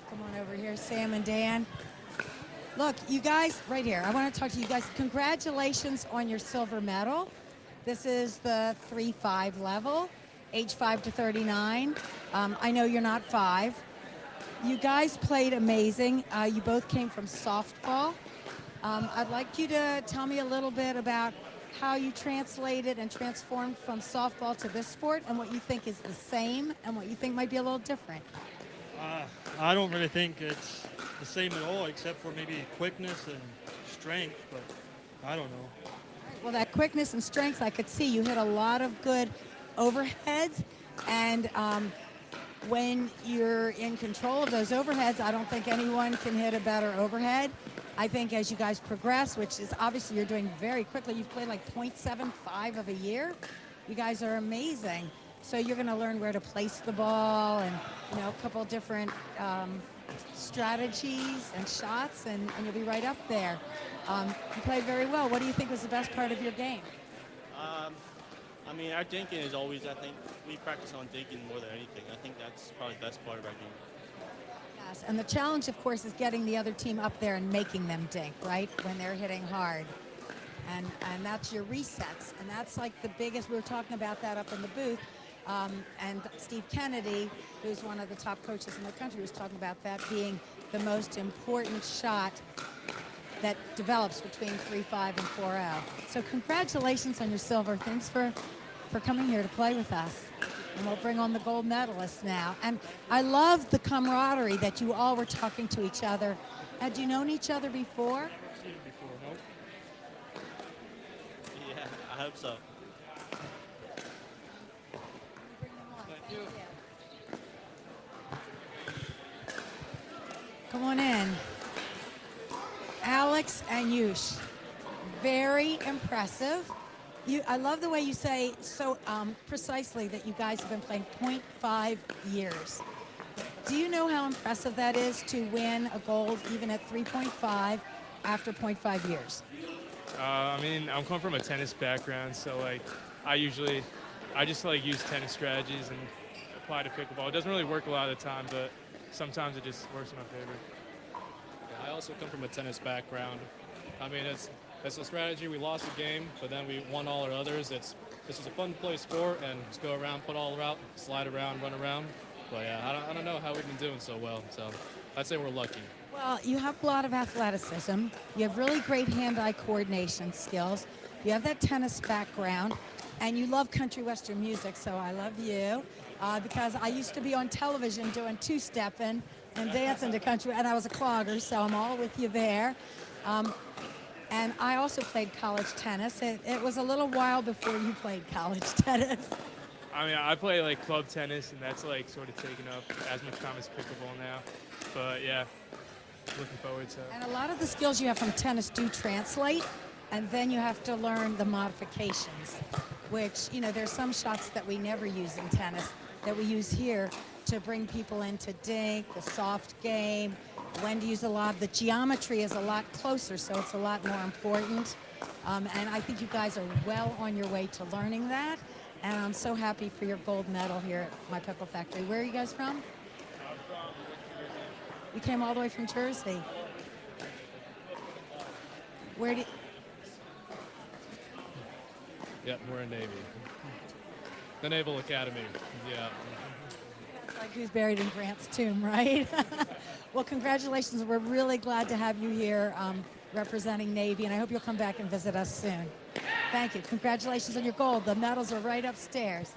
come on over here, Sam and Dan. Look, you guys, right here. I want to talk to you guys. Congratulations on your silver medal. This is the 3-5 level, age 5 to 39. I know you're not 5. You guys played amazing. You both came from softball. I'd like you to tell me a little bit about how you translated and transformed from softball to this sport, and what you think is the same and what you think might be a little different. I don't really think it's the same at all, except for maybe quickness and strength, but I don't know. Well, that quickness and strength, I could see you hit a lot of good overheads, and when you're in control of those overheads, I don't think anyone can hit a better overhead. I think as you guys progress, which is obviously you're doing very quickly, you've played like 0.75 of a year. You guys are amazing. So you're going to learn where to place the ball and, you know, a couple different strategies and shots, and you'll be right up there. You played very well. What do you think was the best part of your game? I mean, our thinking is always, I think, we practice on thinking more than anything. I think that's probably the best part of our game. Yes, and the challenge, of course, is getting the other team up there and making them dink, right, when they're hitting hard. And that's your resets. And that's like the biggest, we were talking about that up in the booth. And Steve Kennedy, who's one of the top coaches in the country, was talking about that being the most important shot that develops between 3-5 and 4-0. So congratulations on your silver. Thanks for coming here to play with us. And we'll bring on the gold medalists now. And I love the camaraderie that you all were talking to each other. Had you known each other before? Yeah, I hope so. Come on in. Alex and Yush, very impressive. I love the way you say so precisely that you guys have been playing 0.5 years. Do you know how impressive that is to win a gold even at 3.5 after 0.5 years? I mean, I'm coming from a tennis background, so like I just like use tennis strategies and apply to pickleball. It doesn't really work a lot of the time, but sometimes it just works in my favor. I also come from a tennis background. I mean, it's a strategy. We lost a game, but then we won all our others. This is a fun to play sport, and just go around, put all around, slide around, run around. But yeah, I don't know how we've been doing so well. So I'd say we're lucky. Well, you have a lot of athleticism. You have really great hand-eye coordination skills. You have that tennis background, and you love country western music. So I love you because I used to be on television doing two-stepping and dancing to country, and I was a clogger, so I'm all with you there. And I also played college tennis. It was a little while before you played college tennis. I mean, I play like club tennis, and that's like sort of taking up as much time as pickleball now. But yeah, looking forward to it. And a lot of the skills you have from tennis do translate, and then you have to learn the modifications, which, you know, there's some shots that we never use in tennis, that we use here to bring people into dink, the soft game, when to use the lob. The geometry is a lot closer, so it's a lot more important. And I think you guys are well on your way to learning that. And I'm so happy for your gold medal here at my Pickle Factory. Where are you guys from? You came all the way from Jersey. Where do Yep, we're in Navy. The Naval Academy. Yeah. like who's buried in Grant's tomb, right? Well, congratulations. We're really glad to have you here representing Navy, and I hope you'll come back and visit us soon. Thank you. Congratulations on your gold. The medals are right upstairs.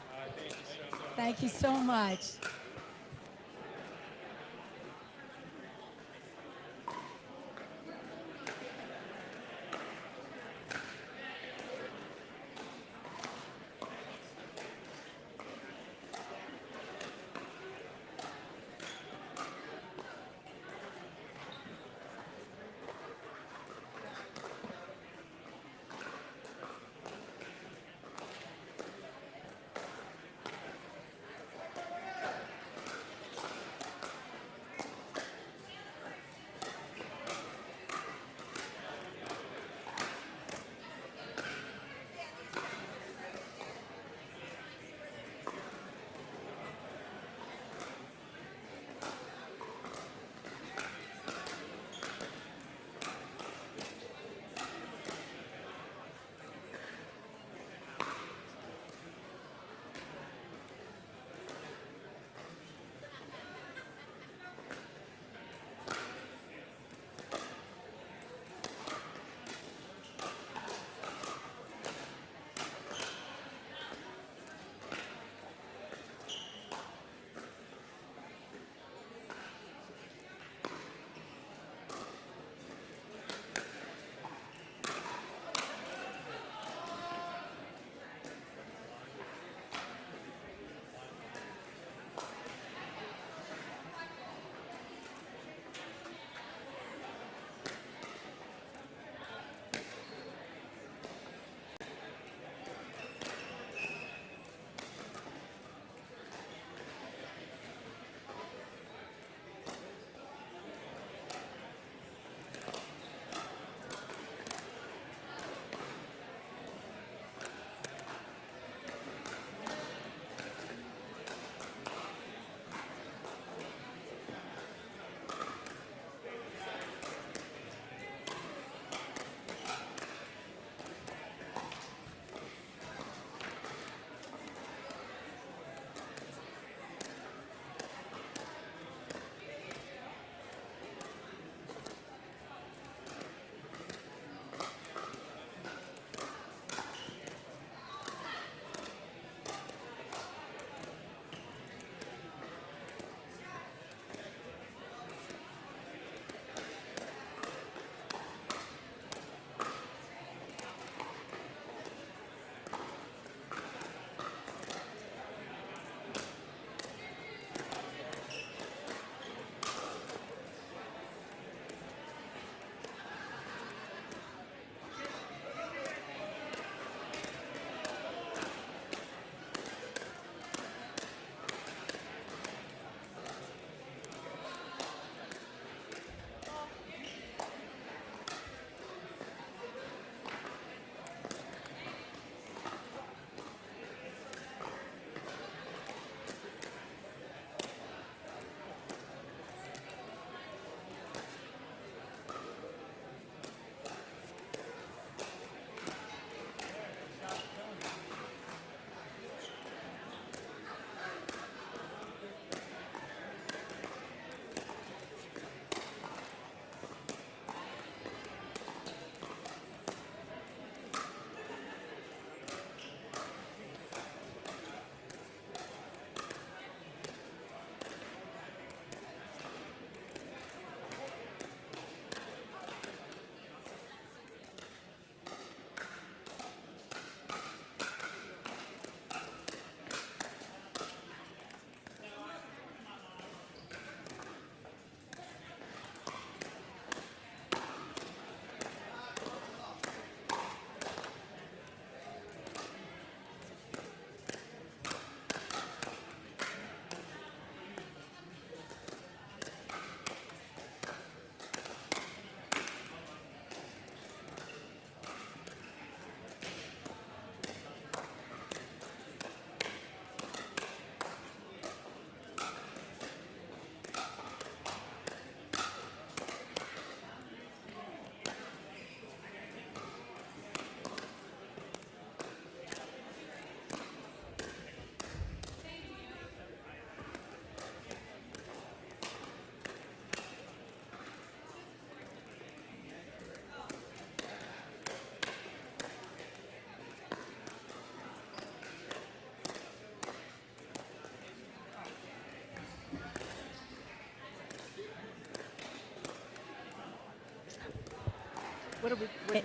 Thank you so much.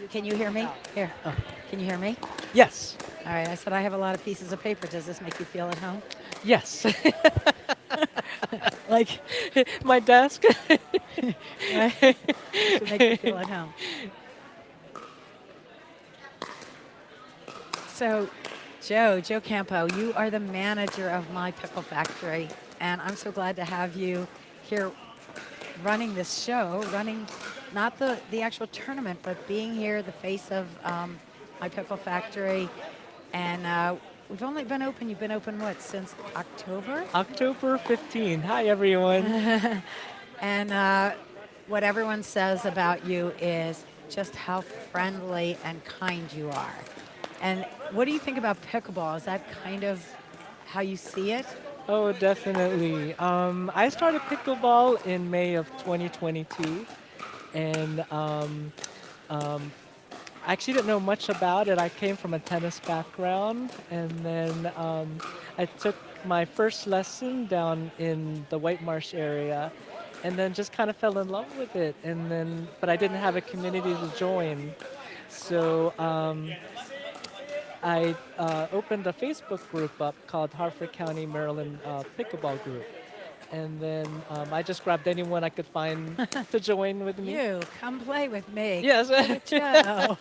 Can you hear me? Here. Can you hear me? Yes. All right. I said I have a lot of pieces of paper. Does this make you feel at home? Yes. Like my desk. Right? To make you feel at home. So, Joe Campo, you are the manager of my Pickle Factory, and I'm so glad to have you here running this show, running not the actual tournament, but being here, the face of my Pickle Factory. And we've only been open, you've been open what, since October? October 15. Hi, everyone. And what everyone says about you is just how friendly and kind you are. And what do you think about pickleball? Is that kind of how you see it? Oh, definitely. I started pickleball in May of 2022, and I actually didn't know much about it. I came from a tennis background, and then I took my first lesson down in the White Marsh area, and then just kind of fell in love with it. And then, but I didn't have a community to join, so I opened a Facebook group up called Harford County, Maryland Pickleball Group. And then I just grabbed anyone I could find to join with me. You, come play with me. Yes. Come with Joe.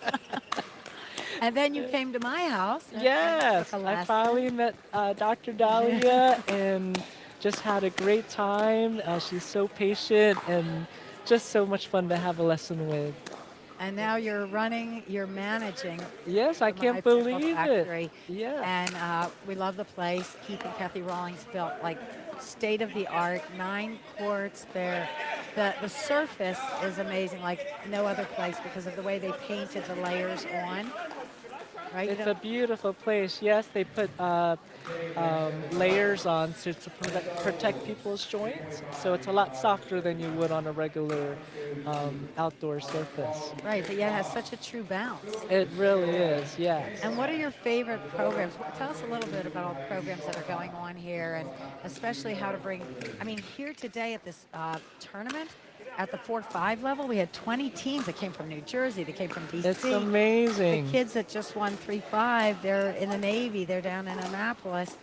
And then you came to my house. and Yes, took a I lesson. finally met Dr. Dahlia and just had a great time. She's so patient and just so much fun to have a lesson with. And now you're managing. Yes, I my can't Pickle believe Factory. it. Yeah. And we love the place. Keith and Kathy Rawlings built like state of the art, 9 courts there. The surface is amazing, like no other place because of the way they painted the layers on. Right? It's a beautiful place. Yes, they put layers on to protect people's joints. So it's a lot softer than you would on a regular outdoor surface. Right, but yet it has such a true bounce. It really is, yes. And what are your favorite programs? Tell us a little bit about all the programs that are going on here, and especially how to bring, here today at this tournament, at the 4-5 level, we had 20 teams that came from New Jersey, that came from D.C. It's amazing. The kids that just won 3-5, they're in the Navy, they're down in Annapolis.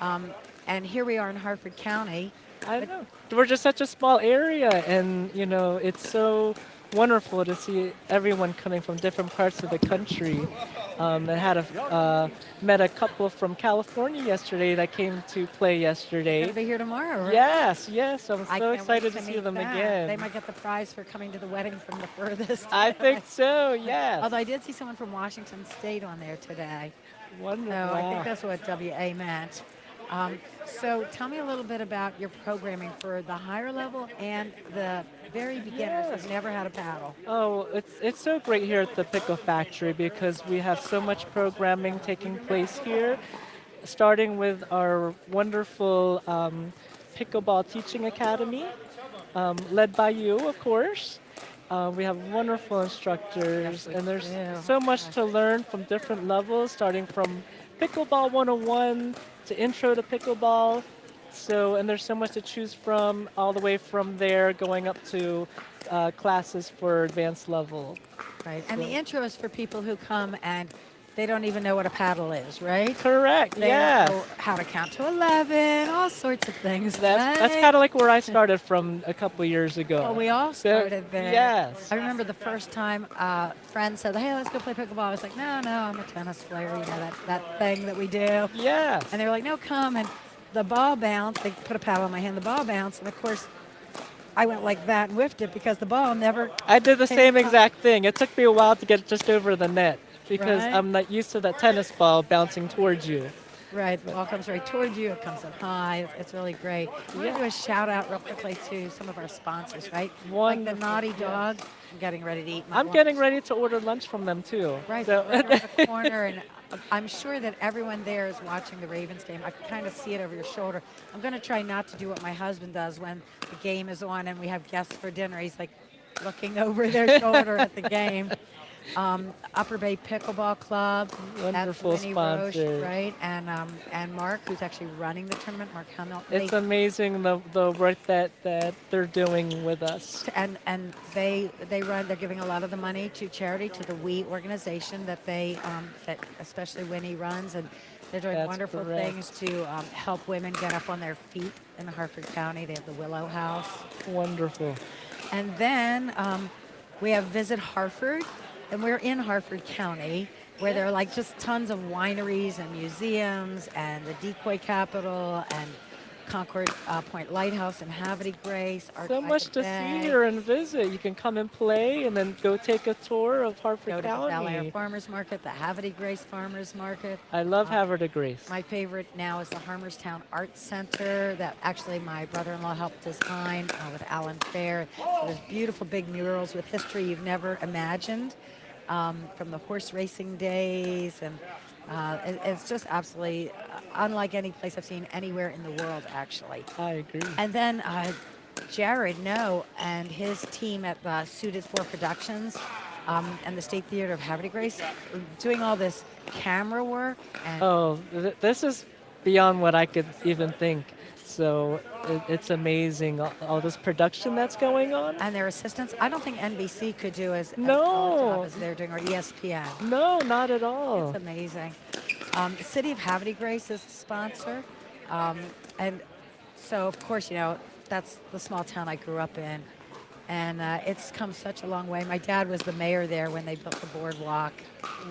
And here we are in Harford County. I know. We're just such a small area, and, it's so wonderful to see everyone coming from different parts of the country. I met a couple from California yesterday that came to play yesterday. They'll be here tomorrow, right? Yes, I'm I so can't excited wait to see meet them again. They might get the prize for coming to the wedding from the furthest. I think so, yes. Although I did see someone from Washington State on there today. Wonderful. So I think that's what WA meant. So tell me a little bit about your programming for the higher level and the very beginners who've never had a paddle. Oh, it's so great here at the Pickle Factory because we have so much programming taking place here, starting with our wonderful Pickleball Teaching Academy, led by you, of course. We have wonderful instructors, and there's so much to learn from different levels, starting from Pickleball 101 to Intro to Pickleball. And there's so much to choose from, all the way from there going up to classes for advanced level. Right, and the intro is for people who come and they don't even know what a paddle is, right? Correct, They yes. don't know how to count to 11, all sorts of things. That's right? kind of like where I started from a couple years ago. Well, we all started there. Yes. I remember the first time a friend said, hey, let's go play pickleball. I was like, no, I'm a tennis player. You know, that thing that we do. Yes. And they were like, no, come. And the ball bounced. They put a paddle in my hand. The ball bounced. And, of course, I went like that and whiffed it because the ball never I did the came same up. exact thing. It took me a while to get just over the net because Right. I'm not used to that tennis ball bouncing towards you. Right, the ball comes right towards you. It comes up high. It's really great. We're going to do a shout out real quickly to some of our sponsors, right? Like the Naughty Dog. I'm getting ready to eat my I'm lunch. getting ready to order lunch from them too. Right, So right around the corner, and I'm sure that everyone there is watching the Ravens game. I can kind of see it over your shoulder. I'm going to try not to do what my husband does when the game is on and we have guests for dinner. He's like looking over their shoulder at the game. Upper Bay Pickleball Club. Wonderful That's Winnie Roche, sponsors. right? And Mark, who's actually running the tournament, Mark Hamilton. It's amazing the work that they're doing with us. And they're giving a lot of the money to charity, to the We organization that that especially Winnie runs, and they're doing That's wonderful correct. things to help women get up on their feet in Harford County. They have the Willow House. Wonderful. And then we have Visit Harford, and we're in Harford County, where there are like just tons of wineries and museums and the Decoy Capital and Concord Point Lighthouse and Havre de Grace. Art So by much the to Bay. see here and visit. You can come and play and then go take a tour of Harford Go to the Bel Air County. Farmers Market, the Havre de Grace Farmers Market. I love Havre de Grace. My favorite now is the Harmerstown Arts Center that actually my brother-in-law helped design with Alan Fair. There's beautiful big murals with history you've never imagined, from the horse racing days, and it's just absolutely unlike any place I've seen anywhere in the world, actually. I agree. And then Jared No and his team at Suited for Productions and the State Theater of Havre de Grace doing all this camera work. And This is beyond what I could even think. So it's amazing, all this production that's going on. And their assistants, I don't think NBC could do as No. well a job as they're doing, or ESPN. No, not at all. It's amazing. The City of Havre de Grace is a sponsor. And so, of course, that's the small town I grew up in. And it's come such a long way. My dad was the mayor there when they built the boardwalk.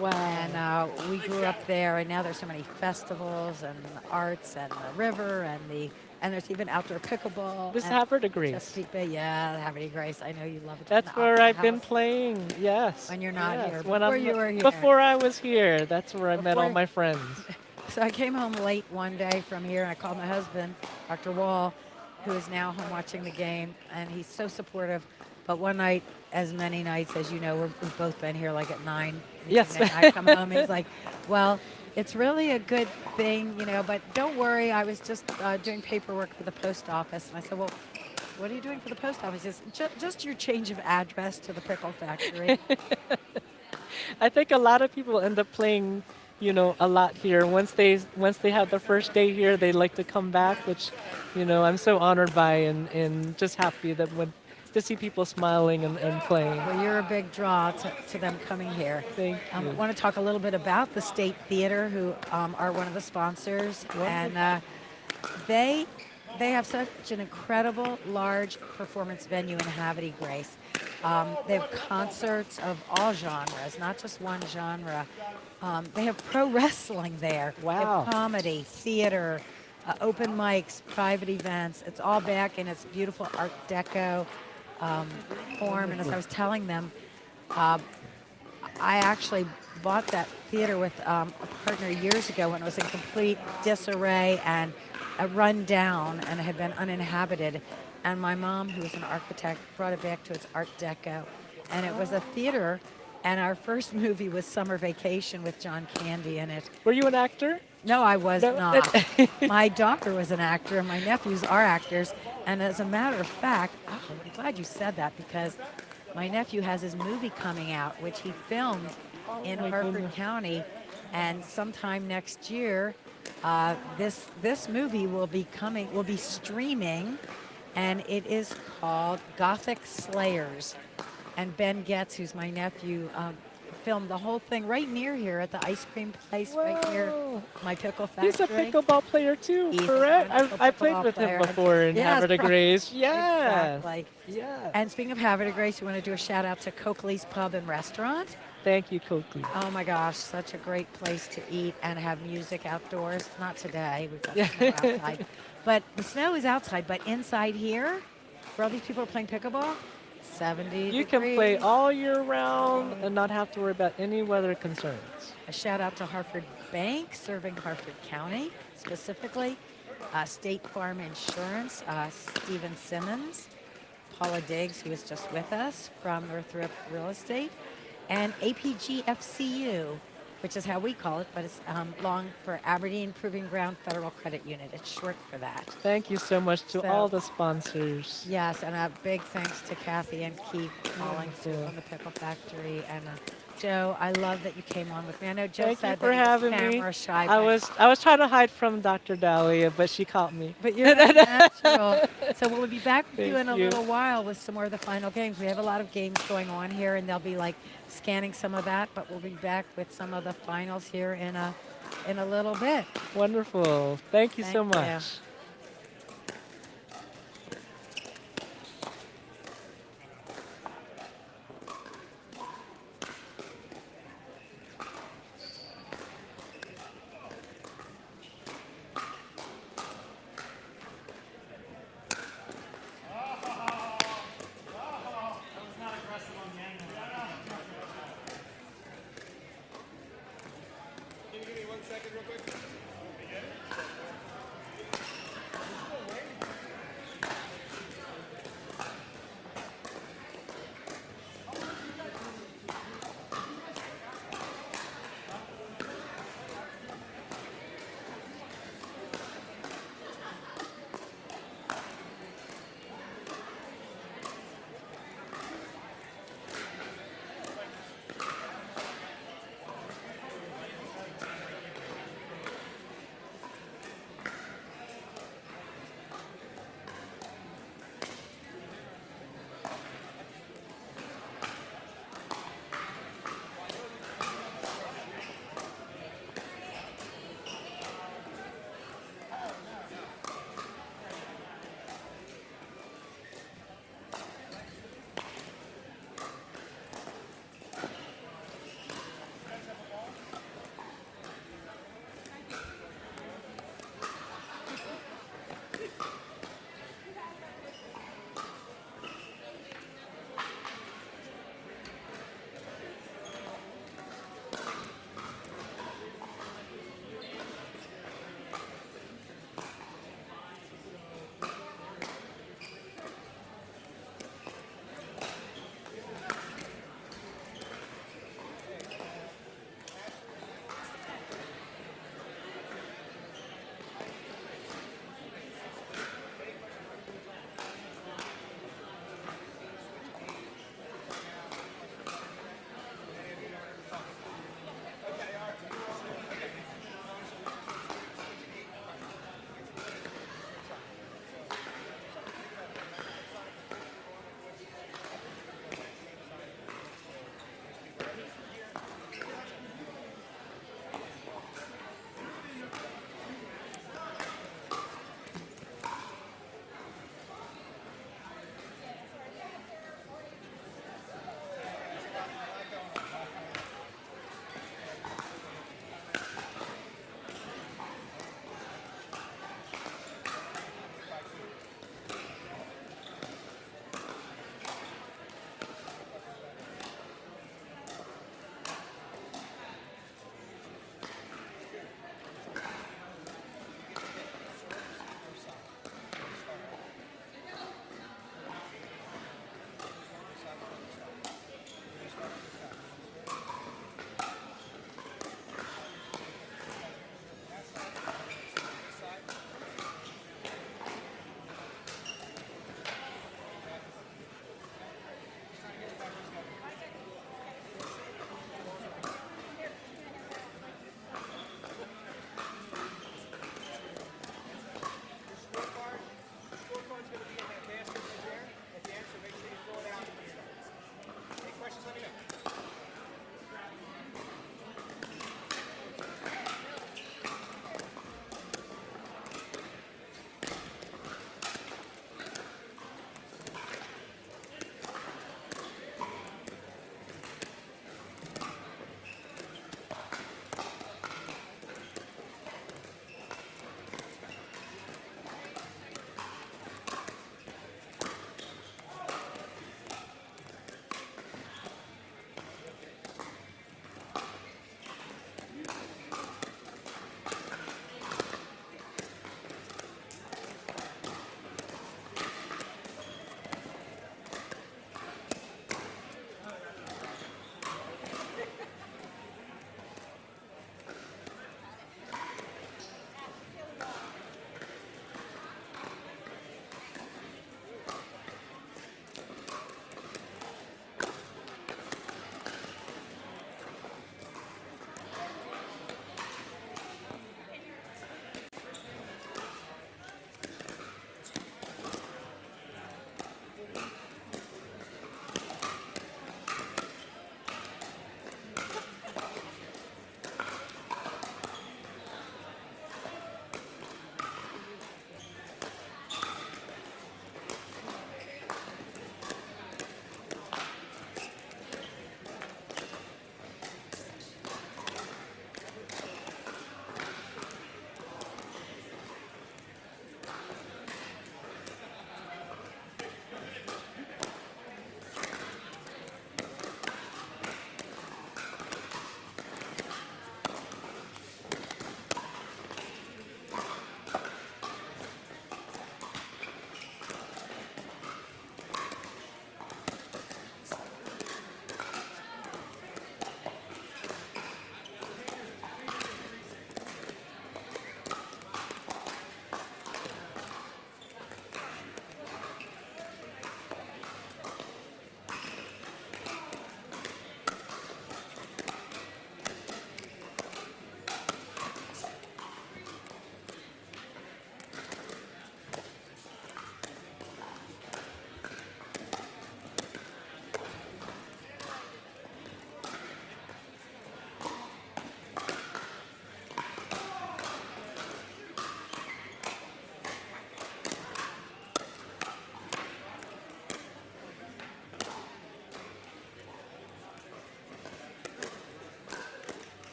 Wow. And we grew up there, and now there's so many festivals and the arts and the river and there's even outdoor pickleball. This and Havre de Grace. Chesapeake Bay, yeah, Havre de Grace. I know you love it. That's The where Opera I've been House. playing, yes. When you're not yes. here. When Before you were here. Before I was here, that's where I met all Before- my friends. So I came home late one day from here, and I called my husband, Dr. Wall, who is now home watching the game, and he's so supportive. But one night, as many nights as you know, we've both been here like at 9. in the Yes. evening. I come home, and he's like, well, it's really a good thing, but don't worry, I was just doing paperwork for the post office. And I said, well, what are you doing for the post office? He says, just your change of address to the Pickle Factory. I think a lot of people end up playing, a lot here. Once they have their first day here, they like to come back, which, I'm so honored by and just happy that to see people smiling and playing. Well, you're a big draw to them coming here. Thank you. I want to talk a little bit about the State Theater, who are one of the sponsors. And they have such an incredible, large performance venue in Havre de Grace. They have concerts of all genres, not just one genre. They have pro wrestling there. Wow. They have comedy, theater, open mics, private events. It's all back in its beautiful Art Deco form. And as I was telling them, I actually bought that theater with a partner years ago when it was in complete disarray and run down and had been uninhabited. And my mom, who was an architect, brought it back to its Art Deco. And it was a theater, and our first movie was Summer Vacation with John Candy in it. Were you an actor? No, I was No. not. My daughter was an actor, and my nephews are actors. And as a matter of fact, I'm glad you said that, because my nephew has his movie coming out, which he filmed in my Harford goodness. County. And sometime next year, this movie will be streaming, and it is called Gothic Slayers. And Ben Getz, who's my nephew, filmed the whole thing right near here at the ice cream place, right near my Pickle Factory. He's a pickleball player too, He's a correct? wonderful I played pickleball with player. him before in Yes, Havre de Grace. right. Yes. Exactly. Yeah. And speaking of Havre de Grace, we want to do a shout out to Coakley's Pub and Restaurant. Thank you, Coakley. Oh my gosh, such a great place to eat and have music outdoors. Not today, we've got snow outside. But the snow is outside, but inside here, where all these people are playing pickleball, 70 You can degrees. play all year round and not have to worry about any weather concerns. A shout out to Harford Bank, serving Harford County specifically. State Farm Insurance, Stephen Simmons. Paula Diggs, who was just with us from Northrop Real Estate. And APGFCU, which is how we call it, but it's long for Aberdeen Proving Ground Federal Credit Unit. It's short for that. Thank you so much to So- all the sponsors. Yes, and a big thanks to Kathy and Keith calling Wonderful. from the Pickle Factory, and Joe, I love that you came on with me. I know Joe Thank you said for that he having was me. camera shy. I but- was trying to hide from Dr. Dahlia, but she caught me. But you're natural. So we'll be back with you Thank in a you. little while with some more of the final games. We have a lot of games going on here, and they'll be like scanning some of that. But we'll be back with some of the finals here in a little bit. Wonderful. Thank you so Thank you. much. Can you give me 1 second real quick?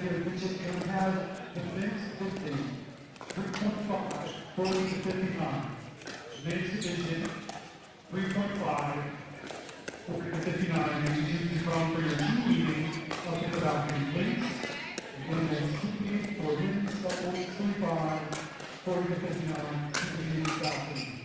here, Bishop can have the men's 15, 3.5, 40 to 59. Men's division, 3.5, 40 to 59. And you need to come for your new meeting of Pickle Factory, please. Women's 2 for women's doubles, 3.5, 40 to 59, Pickle Factory.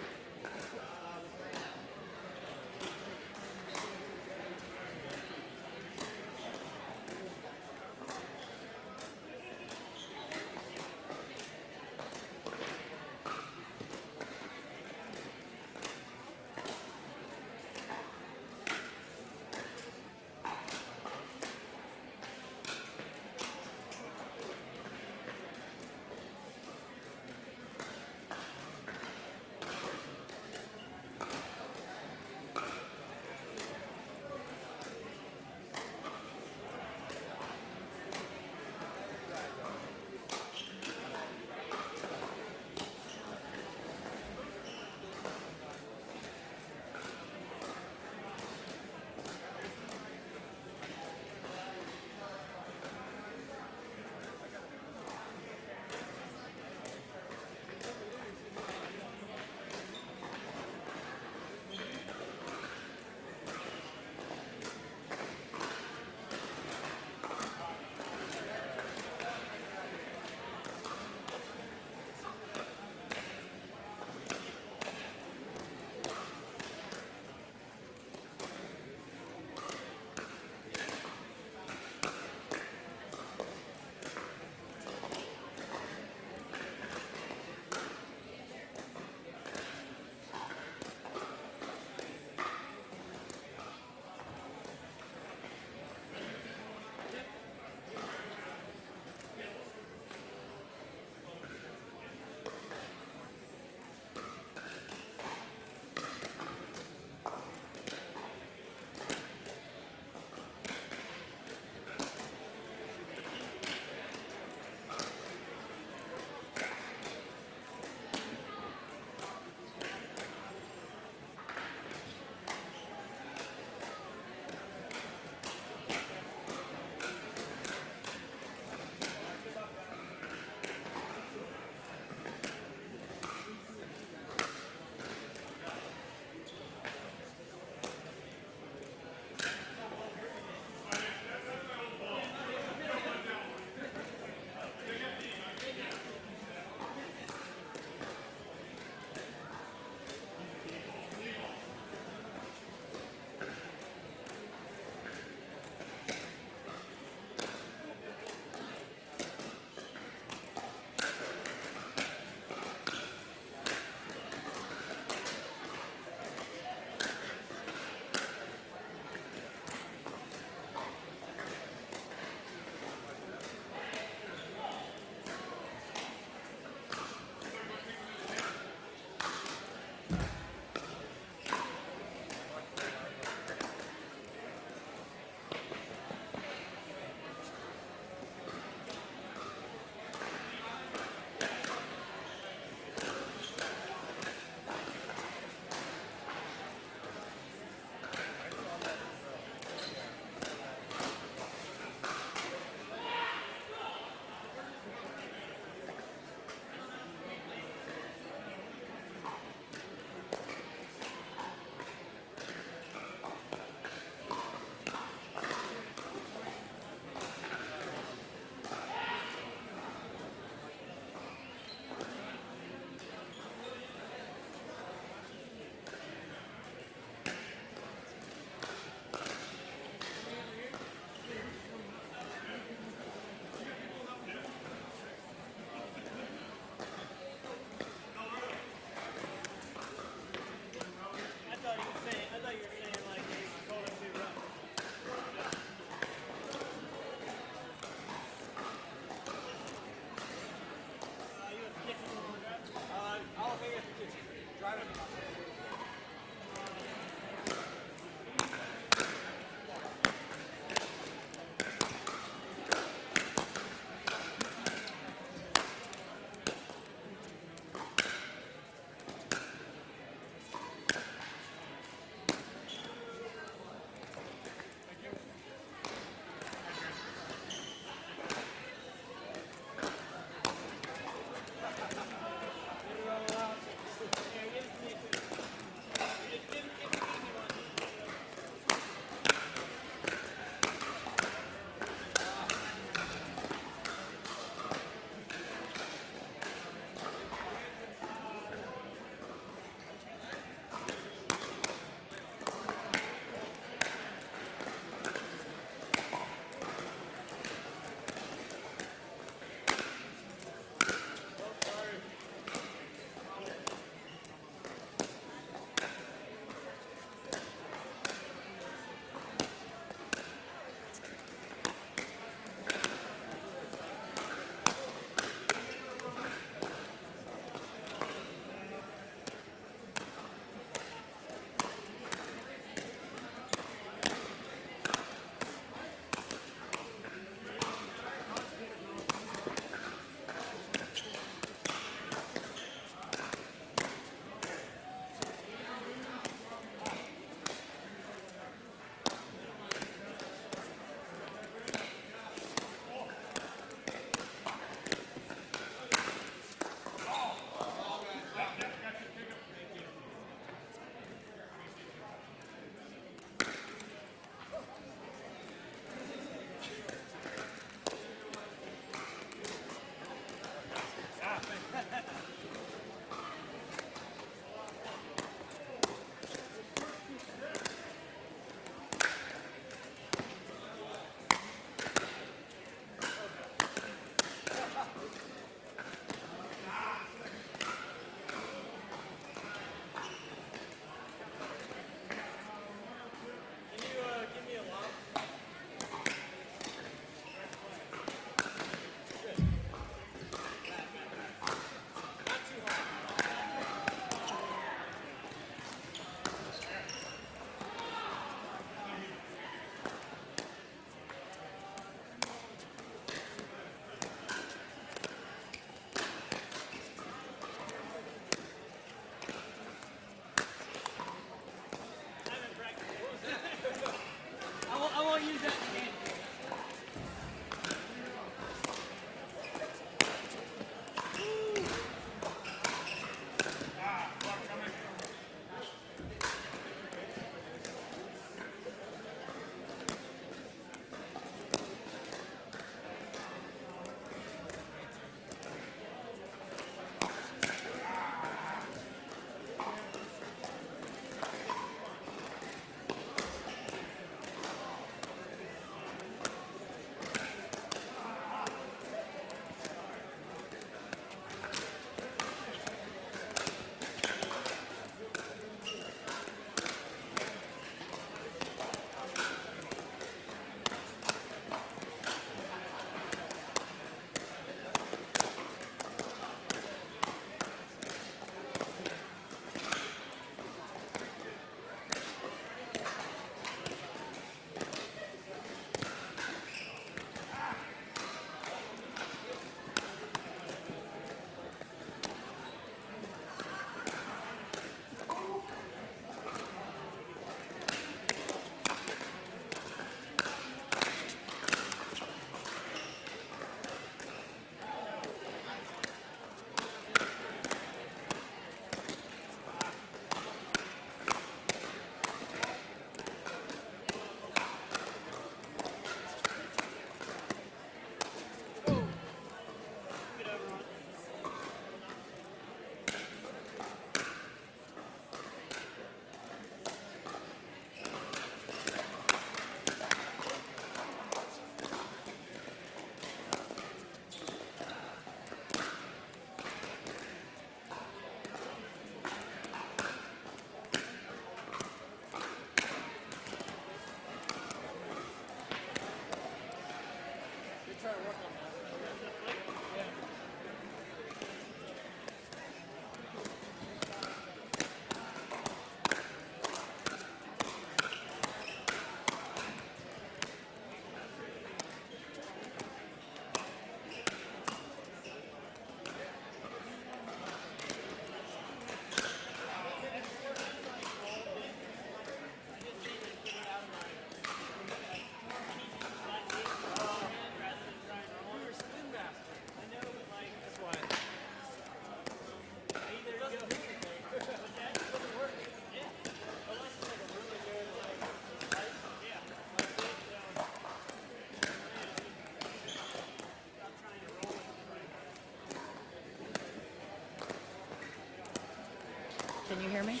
hear me?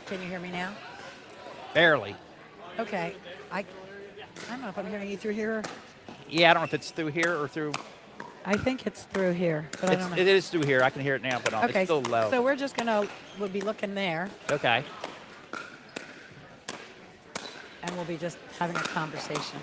Can you hear me now? Barely. Okay. I don't know if I'm hearing you through here. Yeah, I don't know if it's through here or through. I think it's through here, but I don't know. It is through here. I can hear it now, but Okay, it's still low. so we'll be looking there, Okay. and we'll be just having a conversation.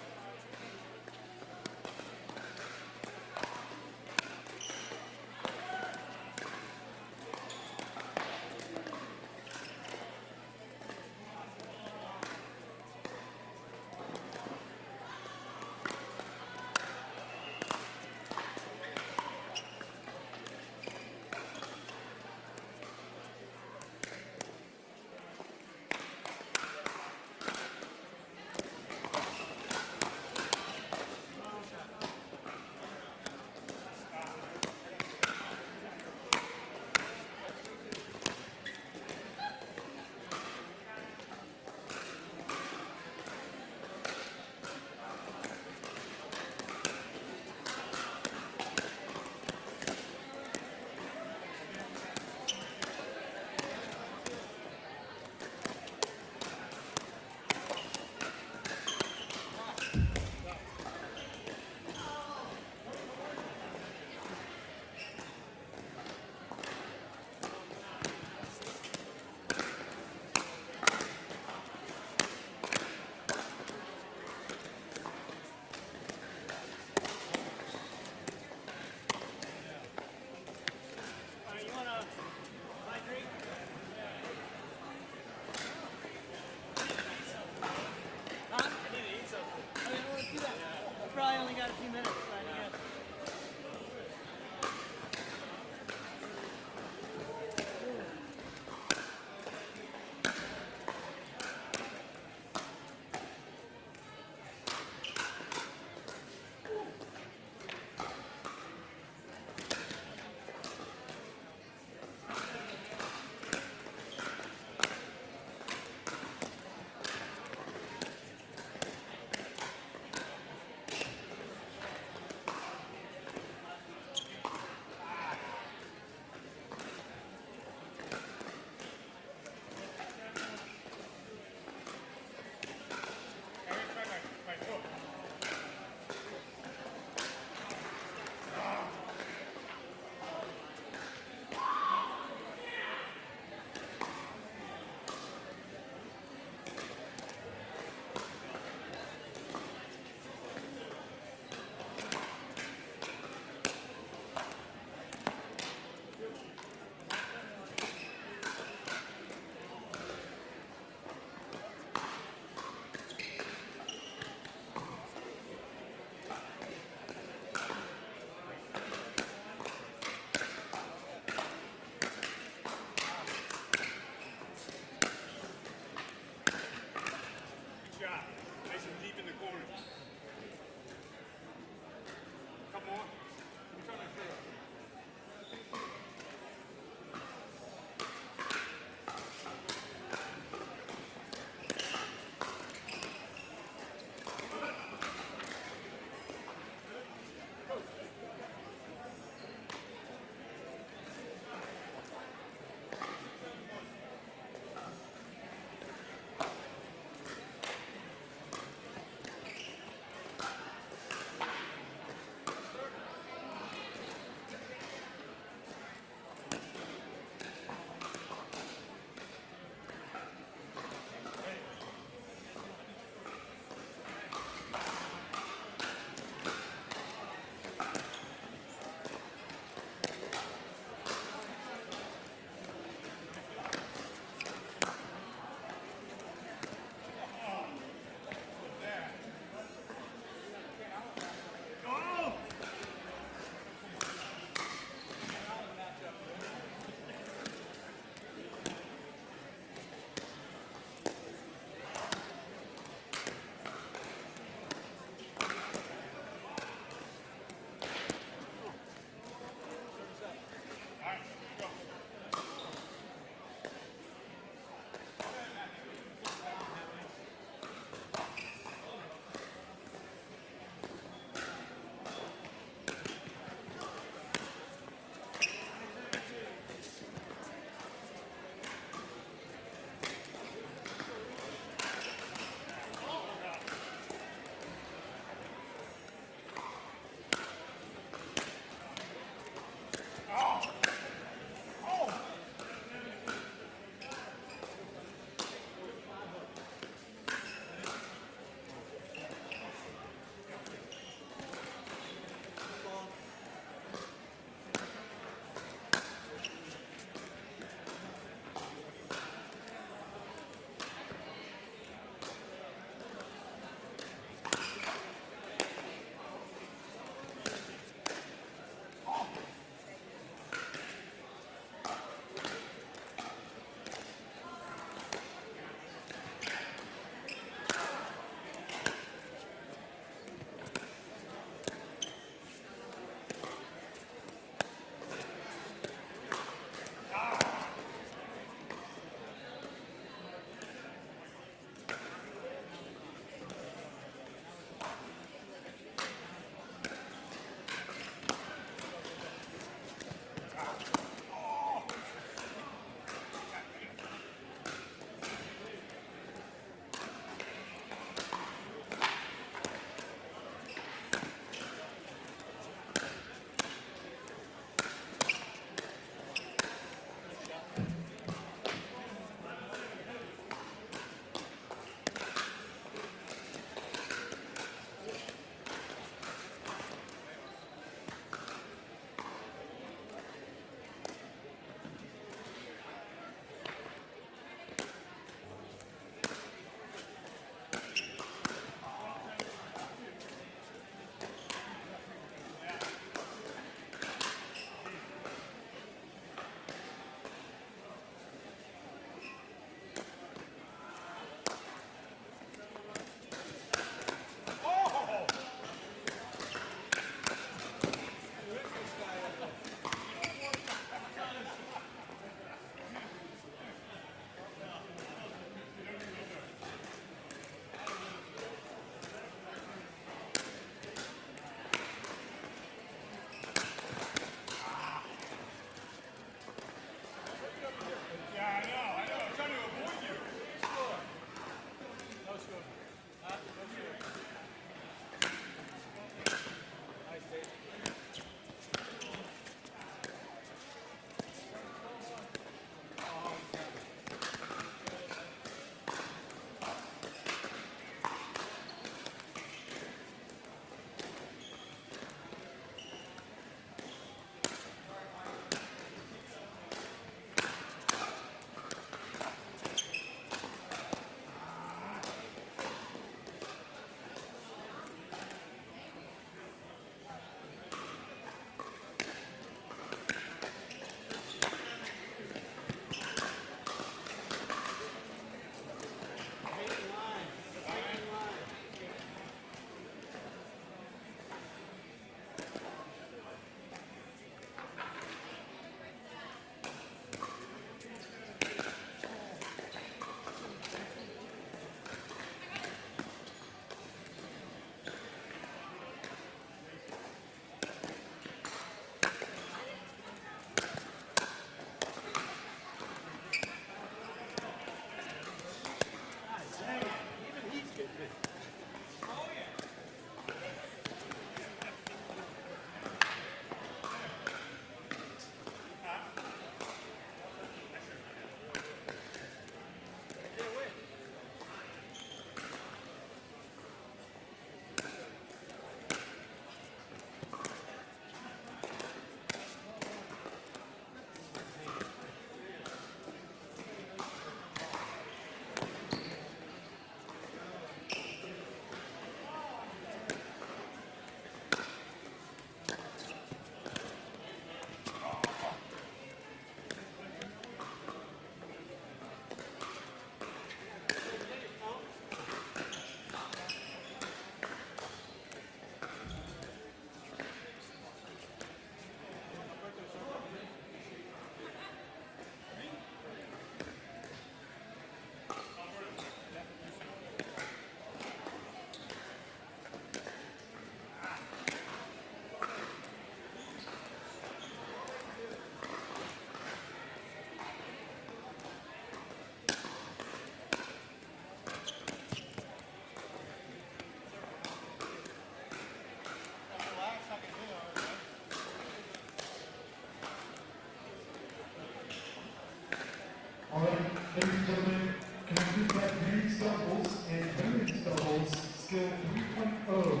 Ladies and gentlemen, can I please have men's doubles and women's doubles skill 3.0,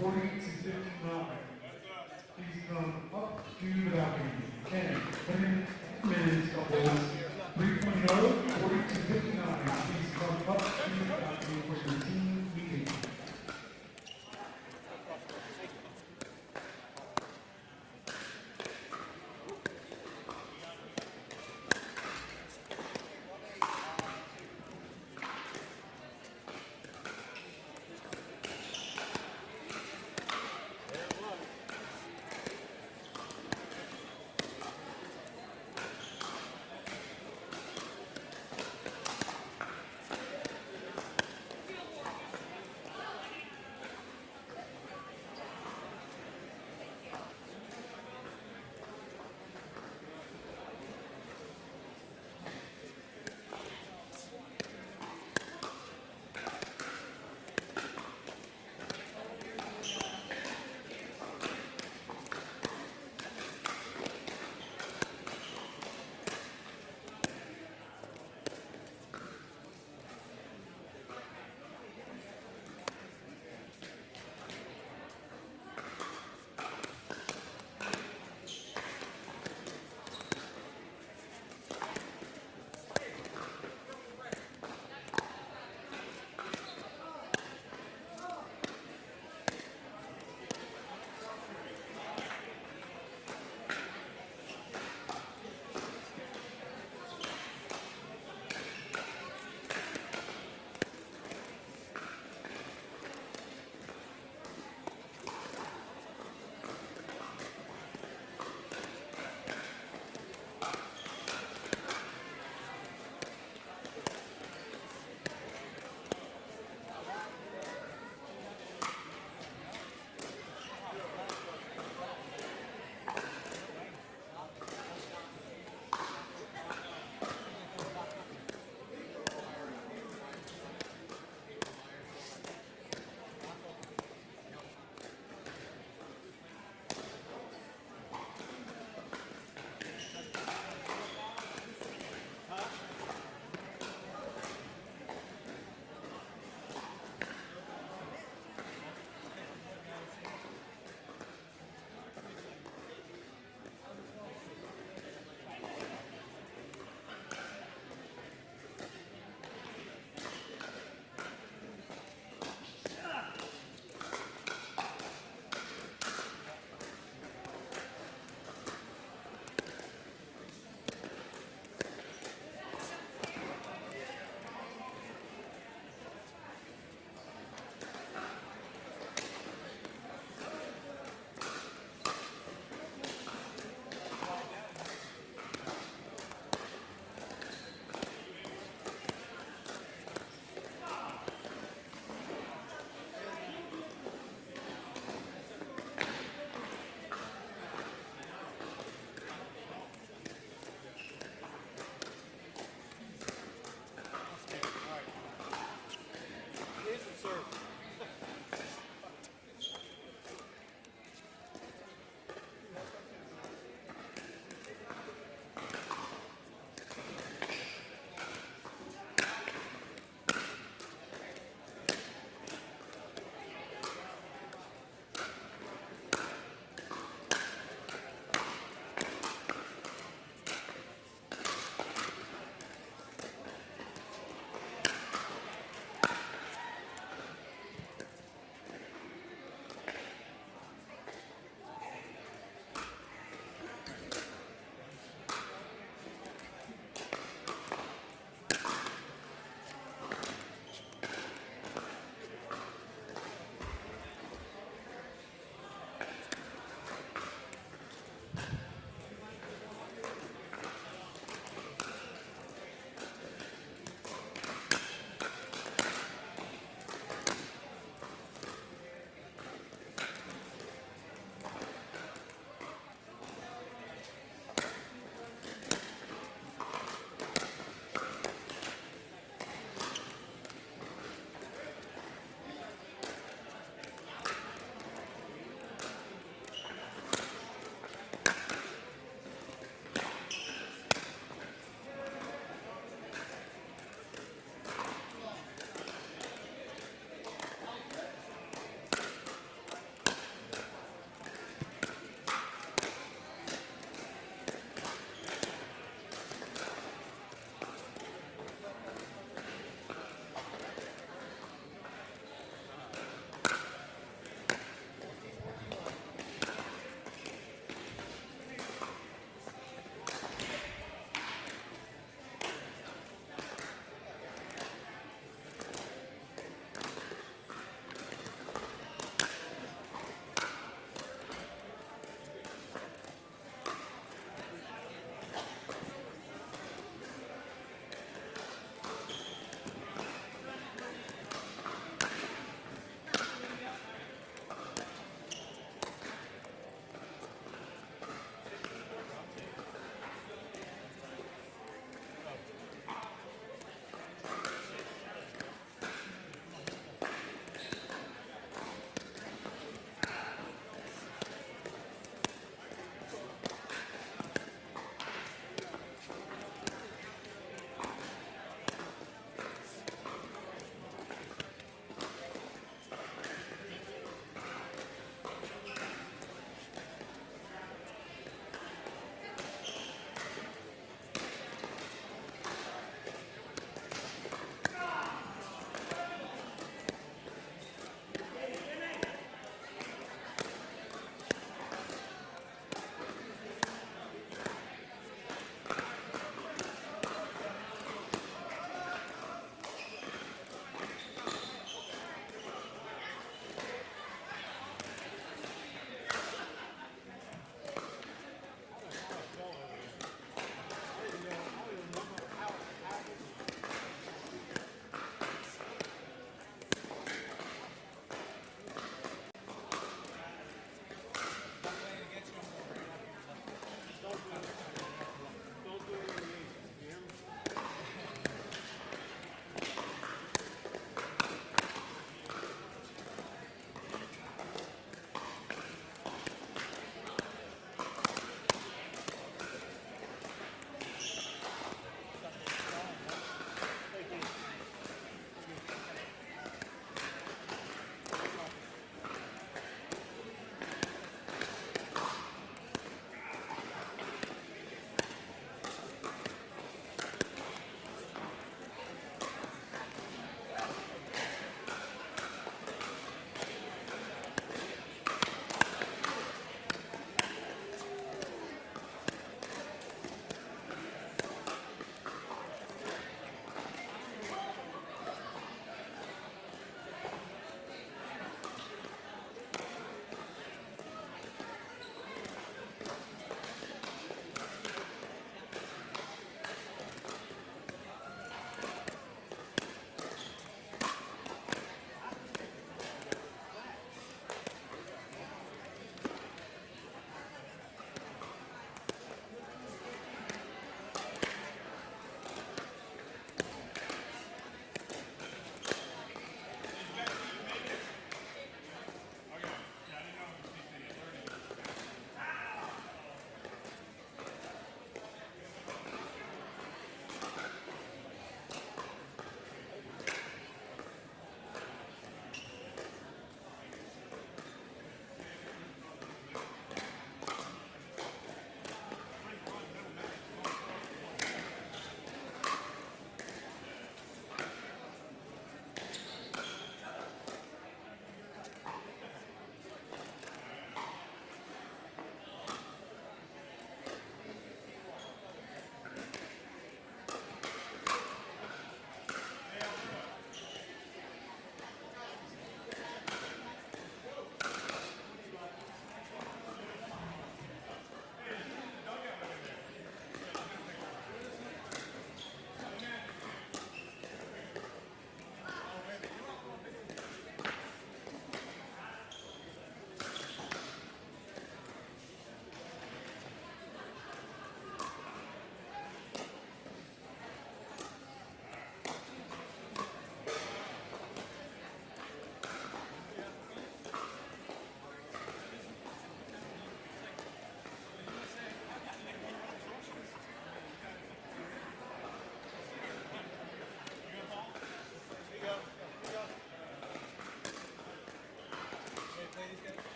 40 to 59. Please come up to the balcony. And men's doubles 3.0, 40 to 59. Please come up to the balcony for your team meeting.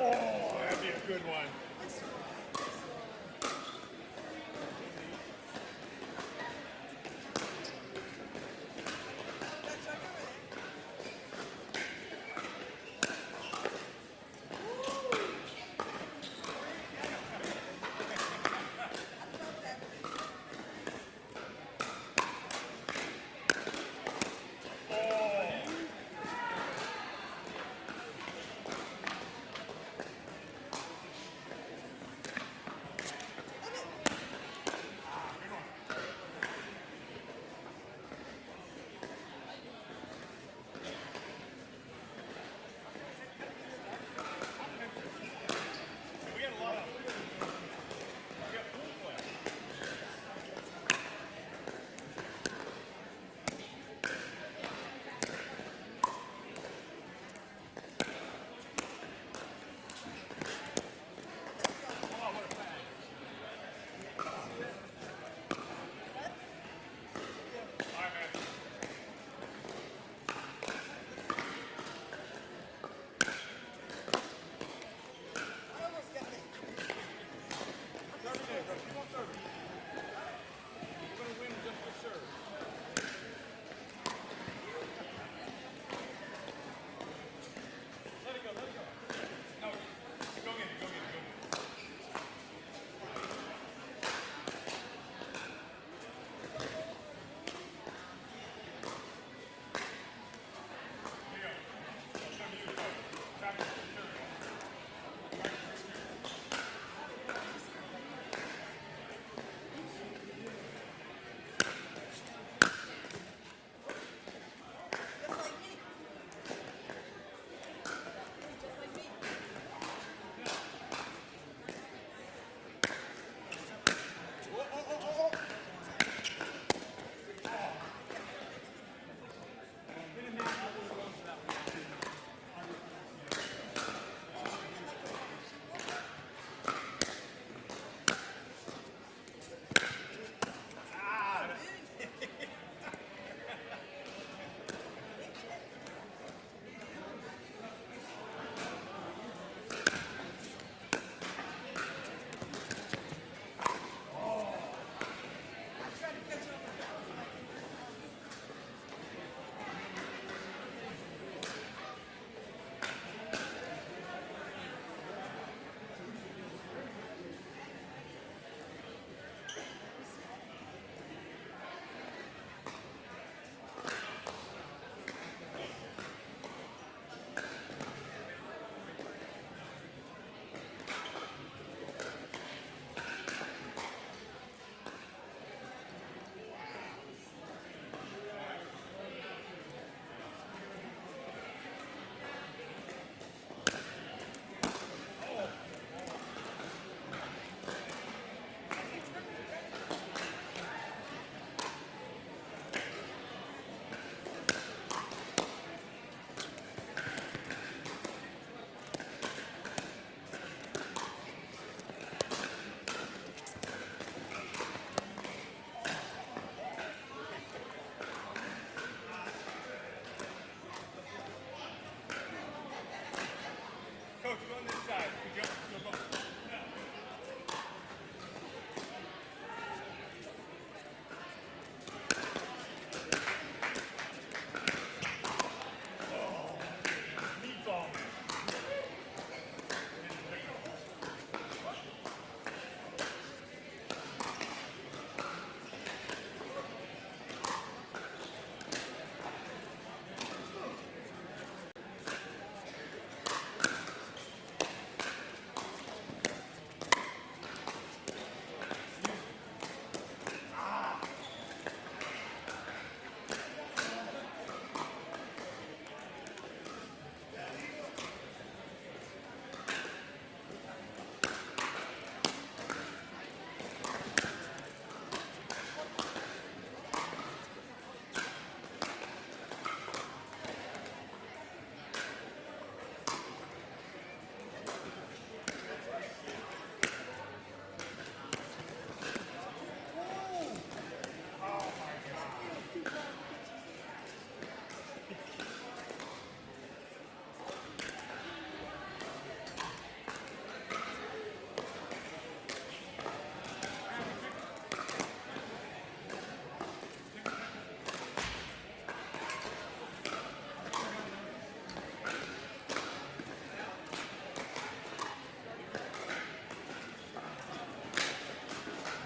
Oh, that'd be a good one.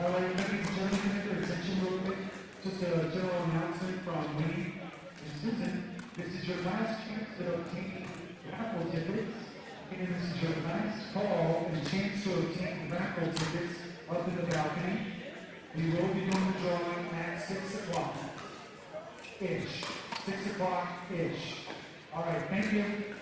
All right, ladies and gentlemen, can I get your attention real quick? Just a general announcement from Winnie and Susan. This is your last chance to obtain raffle tickets. And this is your last call and chance to obtain raffle tickets up in the balcony. We will be doing the drawing at 6 o'clock-ish. 6 o'clock-ish. All right, thank you.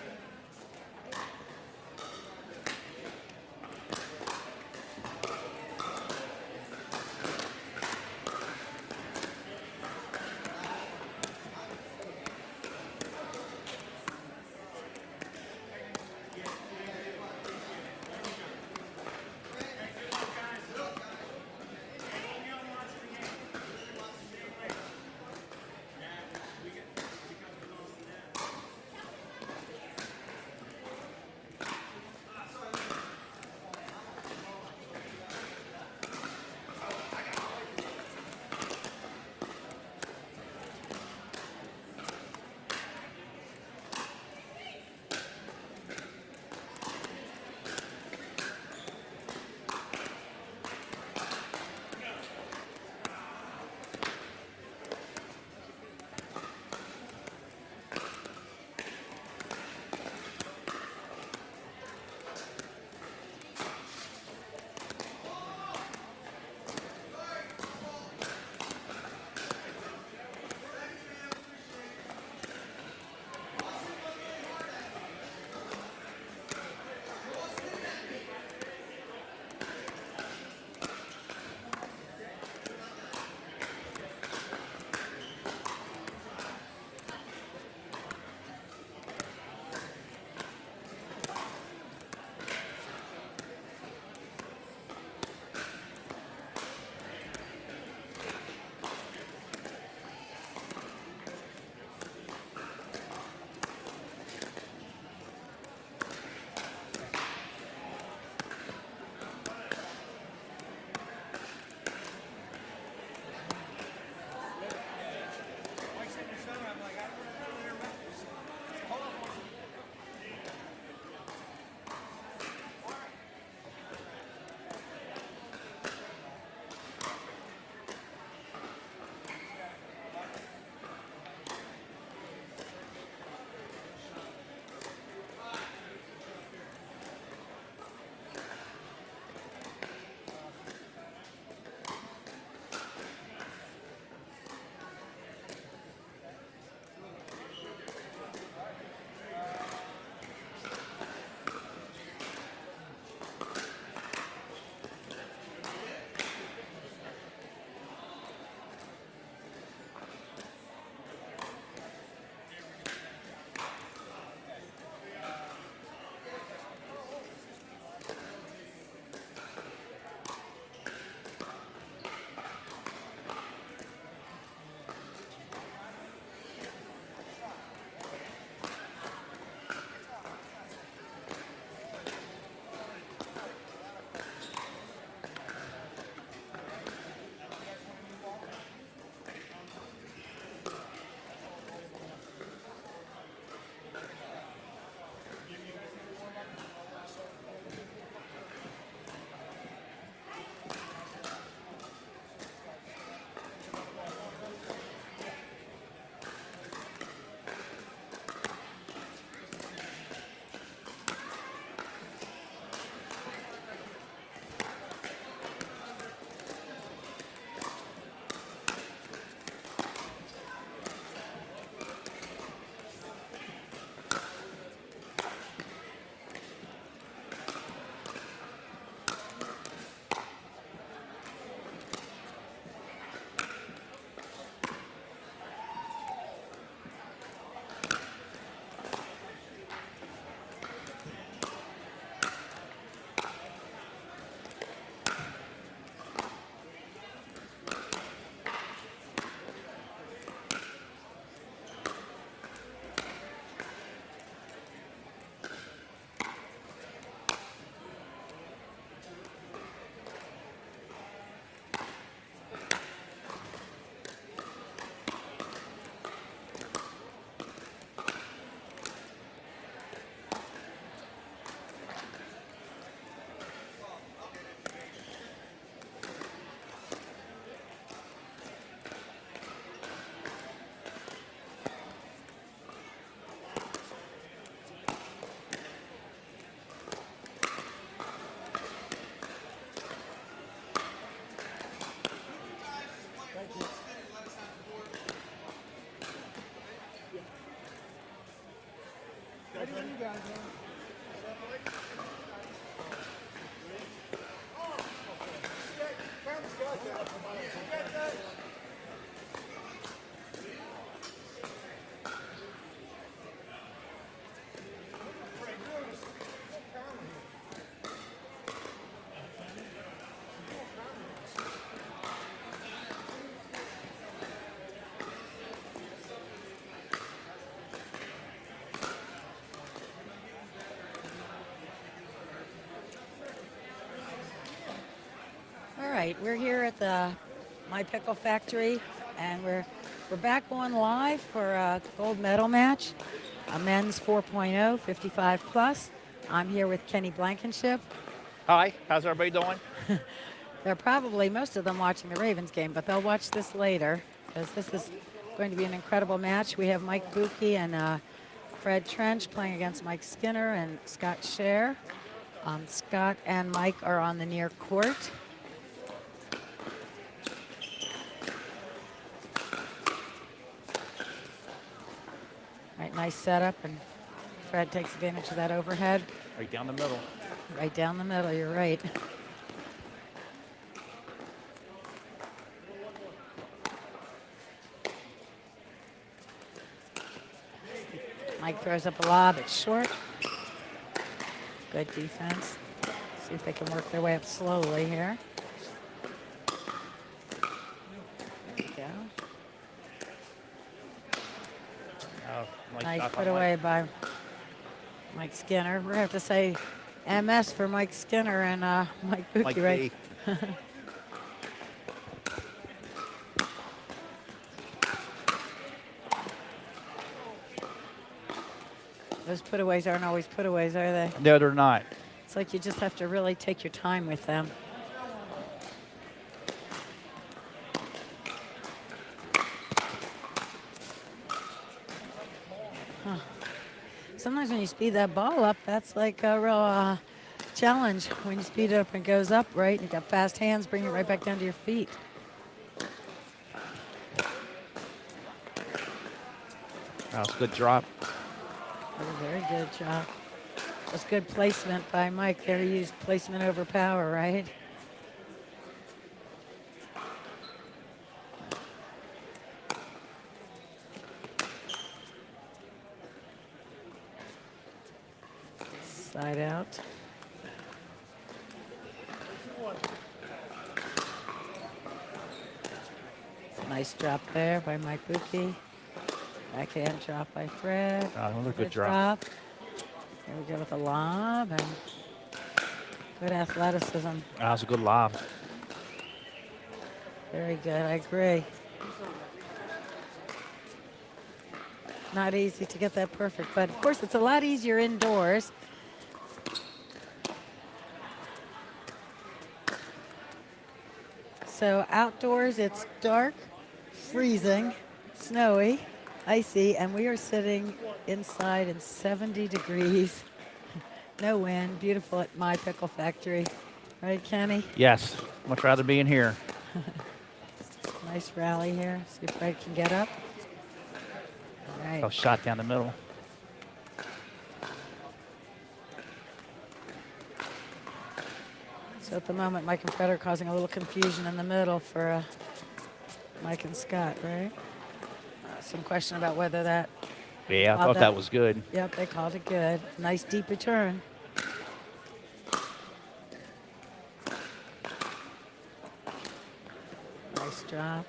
All right, we're here at the My Pickle Factory, and we're back on live for a gold medal match, a men's 4.0, 55 plus. I'm here with Kenny Blankenship. Hi, how's everybody doing? They're probably, most of them, watching the Ravens game, but they'll watch this later because this is going to be an incredible match. We have Mike Buki and Fred Trench playing against Mike Skinner and Scott Scher. Scott and Mike are on the near court. All right, nice setup, and Fred takes advantage of that overhead. Right down the middle. Right down the middle, you're right. Mike throws up a lob, it's short. Good defense. See if they can work their way up slowly here. There you go. Nice put away by Mike Skinner. We're going to have to say MS for Mike Skinner and Mike Buki, Mike right? Those putaways aren't always putaways, are they? No, they're not. It's like you just have to really take your time with them. Huh. Sometimes when you speed that ball up, that's like a real challenge. When you speed it up and it goes up, right? You got fast hands, bring it right back down to your feet. That was a good drop. A very good job. That's good placement by Mike. There he used placement over power, right? Side out. Nice drop there by Mike Buki. Backhand drop by Fred. Another good drop. There we go with a lob and good athleticism. That was a good lob. Very good, I agree. Not easy to get that perfect, but of course it's a lot easier indoors. So outdoors it's dark, freezing, snowy, icy, and we are sitting inside in 70 degrees. No wind, beautiful at My Pickle Factory. Right, Kenny? Yes, much rather be in here. Nice rally here. See if Fred can get up. All right. Oh, shot down the middle. So at the moment, Mike and Fred are causing a little confusion in the middle for Mike and Scott, right? Some question about whether that... Yeah, I thought that was good. Yep, they called it good. Nice deep return. Nice drop.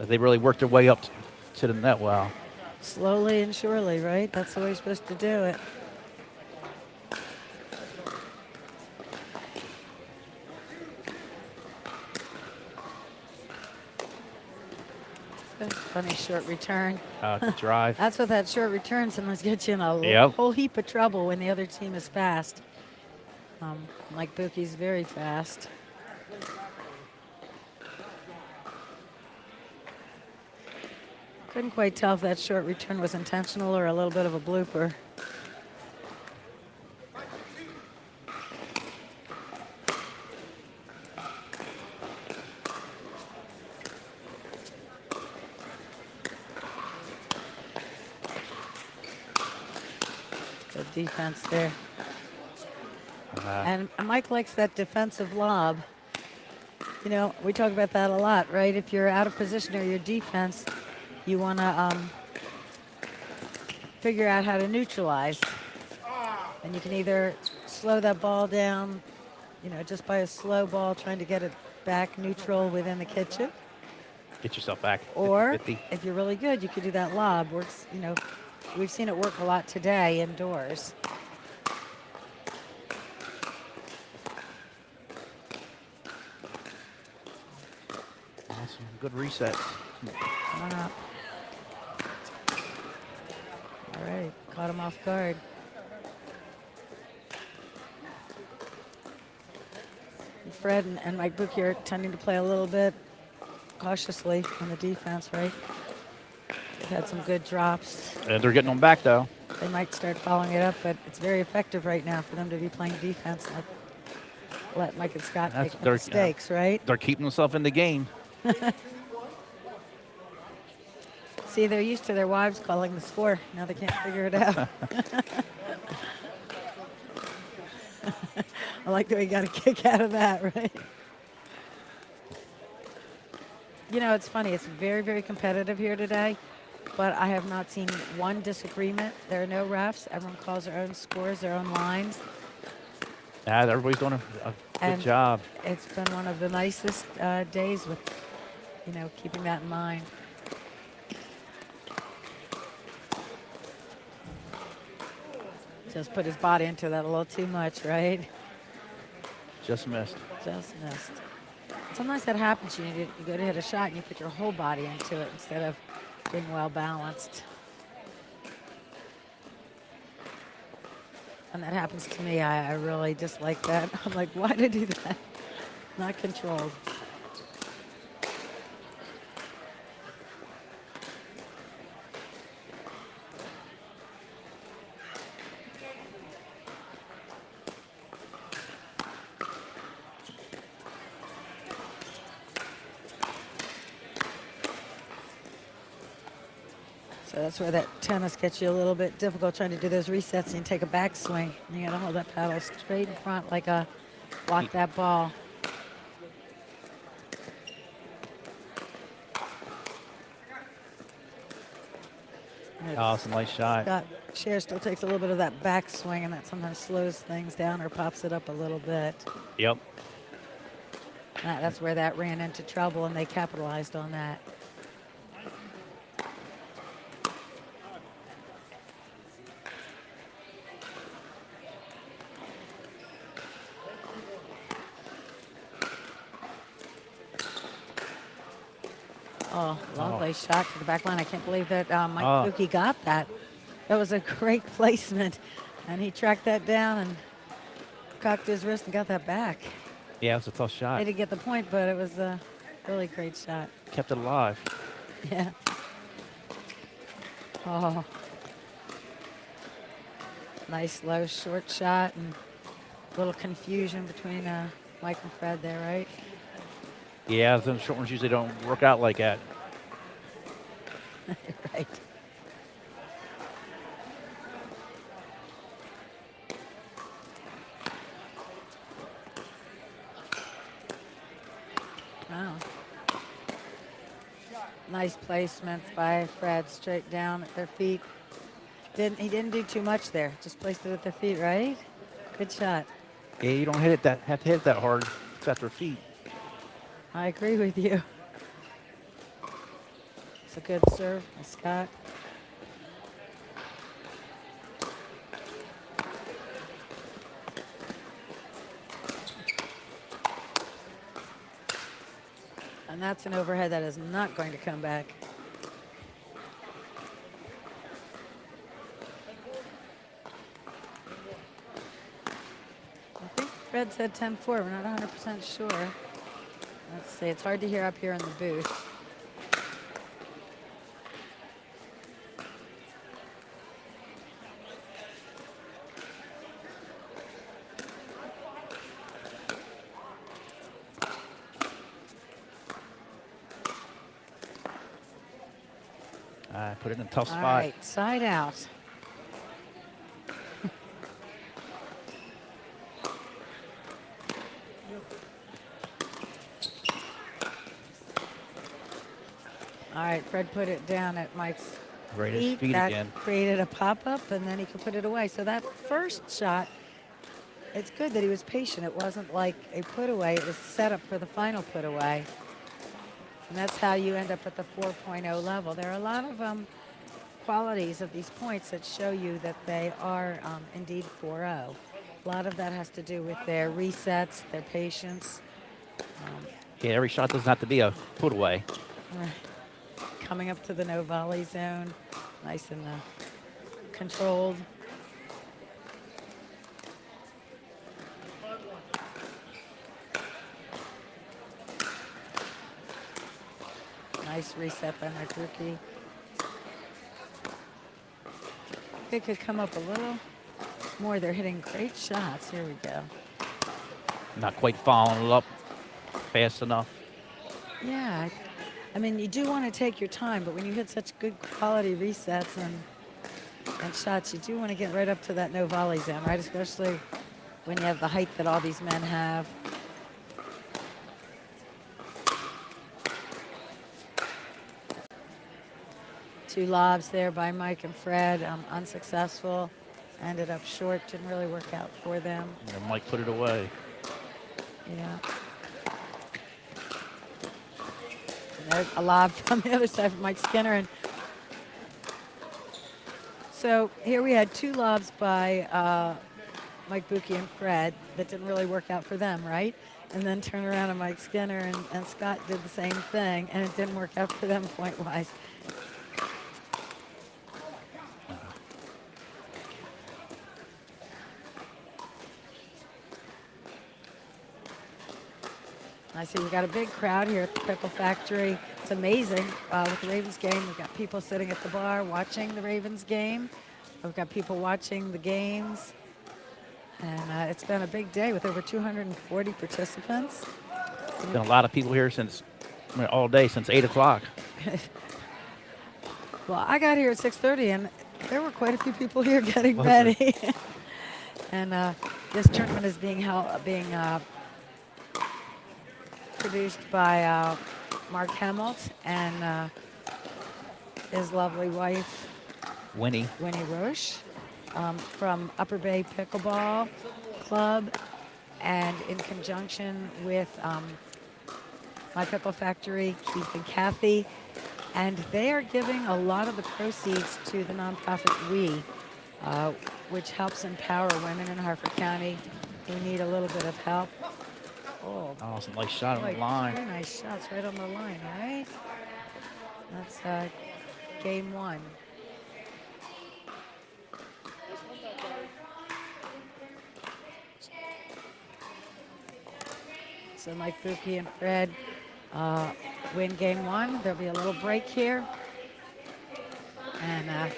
They really worked their way up to the net well. Slowly and surely, right? That's the way you're supposed to do it. Funny short return. Good drive. That's what that short return sometimes gets you in a whole heap of trouble when the other team is fast. Mike Buki's very fast. Couldn't quite tell if that short return was intentional or a little bit of a blooper. Good defense there. And Mike likes that defensive lob. You know, we talk about that a lot, right? If you're out of position or your defense, you want to figure out how to neutralize. And you can either slow that ball down, you know, just by a slow ball, trying to get it back neutral within the kitchen. Get yourself back. Or 50. if you're really good, you could do that lob. Works, you know, we've seen it work a lot today indoors. Awesome. Good resets. Come on up. All right, caught him off guard. Fred and Mike Buki are tending to play a little bit cautiously on the defense, right? They've had some good drops. And they're getting them back, though. They might start following it up, but it's very effective right now for them to be playing defense and let Mike and Scott make mistakes, right? They're keeping themselves in the game. See, they're used to their wives calling the score. Now they can't figure it out. I like that we got a kick out of that, right? You know, it's funny. It's very, very competitive here today, but I have not seen one disagreement. There are no refs. Everyone calls their own scores, their own lines. Yeah, everybody's doing a good job. It's been one of the nicest days with, you know, keeping that in mind. Just put his body into that a little too much, right? Just missed. Just missed. Sometimes that happens. You go to hit a shot and you put your whole body into it instead of being well balanced. And that happens to me. I really dislike that. I'm like, why did I do that? Not controlled. So that's where that tennis gets you a little bit difficult, trying to do those resets and you take a backswing. You got to hold that paddle straight in front like a block that ball. Oh, it's a nice shot. Cher still takes a little bit of that backswing, and that sometimes slows things down or pops it up a little bit. Yep. That's where that ran into trouble, and they capitalized on that. Oh, lovely shot to the back line. I can't believe that Mike Buki got that. That was a great placement. And he tracked that down and cocked his wrist and got that back. Yeah, it was a tough shot. They didn't get the point, but it was a really great shot. Kept it alive. Yeah. Oh. Nice low short shot and a little confusion between Mike and Fred there, right? Yeah, the short ones usually don't work out like that. Right. Wow. Nice placements by Fred, straight down at their feet. He didn't do too much there. Just placed it at their feet, right? Good shot. Yeah, you don't have to hit it that hard. It's at their feet. I agree with you. It's a good serve by Scott. And that's an overhead that is not going to come back. I think Fred said 10-4. We're not 100% sure. Let's see. It's hard to hear up here in the booth. Put it in a tough spot. All right, side out. right, Fred put it down at Mike's Right at his feet. feet That again. created a pop-up, and then he could put it away. So that first shot, it's good that he was patient. It wasn't like a put away. It was set up for the final put away. And that's how you end up at the 4.0 level. There are a lot of qualities of these points that show you that they are indeed 4.0. A lot of that has to do with their resets, their patience. Yeah, every shot doesn't have to be a put away. Coming up to the no volley zone, nice and controlled. Nice reset by Mike Rookie. They could come up a little more. They're hitting great shots. Here we go. Not quite following it up fast enough. Yeah, I mean, you do want to take your time, but when you hit such good quality resets and shots, you do want to get right up to that no volley zone, right? Especially when you have the height that all these men have. Two lobs there by Mike and Fred, unsuccessful. Ended up short, didn't really work out for them. And Mike put it away. Yeah. And there's a lob from the other side from Mike Skinner. And so here we had two lobs by Mike Buki and Fred that didn't really work out for them, right? And then turn around and Mike Skinner and Scott did the same thing, and it didn't work out for them point-wise. I see we've got a big crowd here at the Pickle Factory. It's amazing with the Ravens game. We've got people sitting at the bar watching the Ravens game. We've got people watching the games. And it's been a big day with over 240 participants. There's been a lot of people here since all day, since 8 o'clock. Well, I got here at 6:30, and there were quite a few people here getting ready. And this tournament is being produced by Mark Hemmelt and his lovely wife, Winnie Roche, from Upper Bay Pickleball Club, and in conjunction with My Pickle Factory, Keith and Kathy. And they are giving a lot of the proceeds to the nonprofit WE, which helps empower women in Harford County who need a little bit of help. Oh, some nice shot on the line. Two nice shots right on the line, right? That's game one. So Mike Buki and Fred win game one. There'll be a little break here. And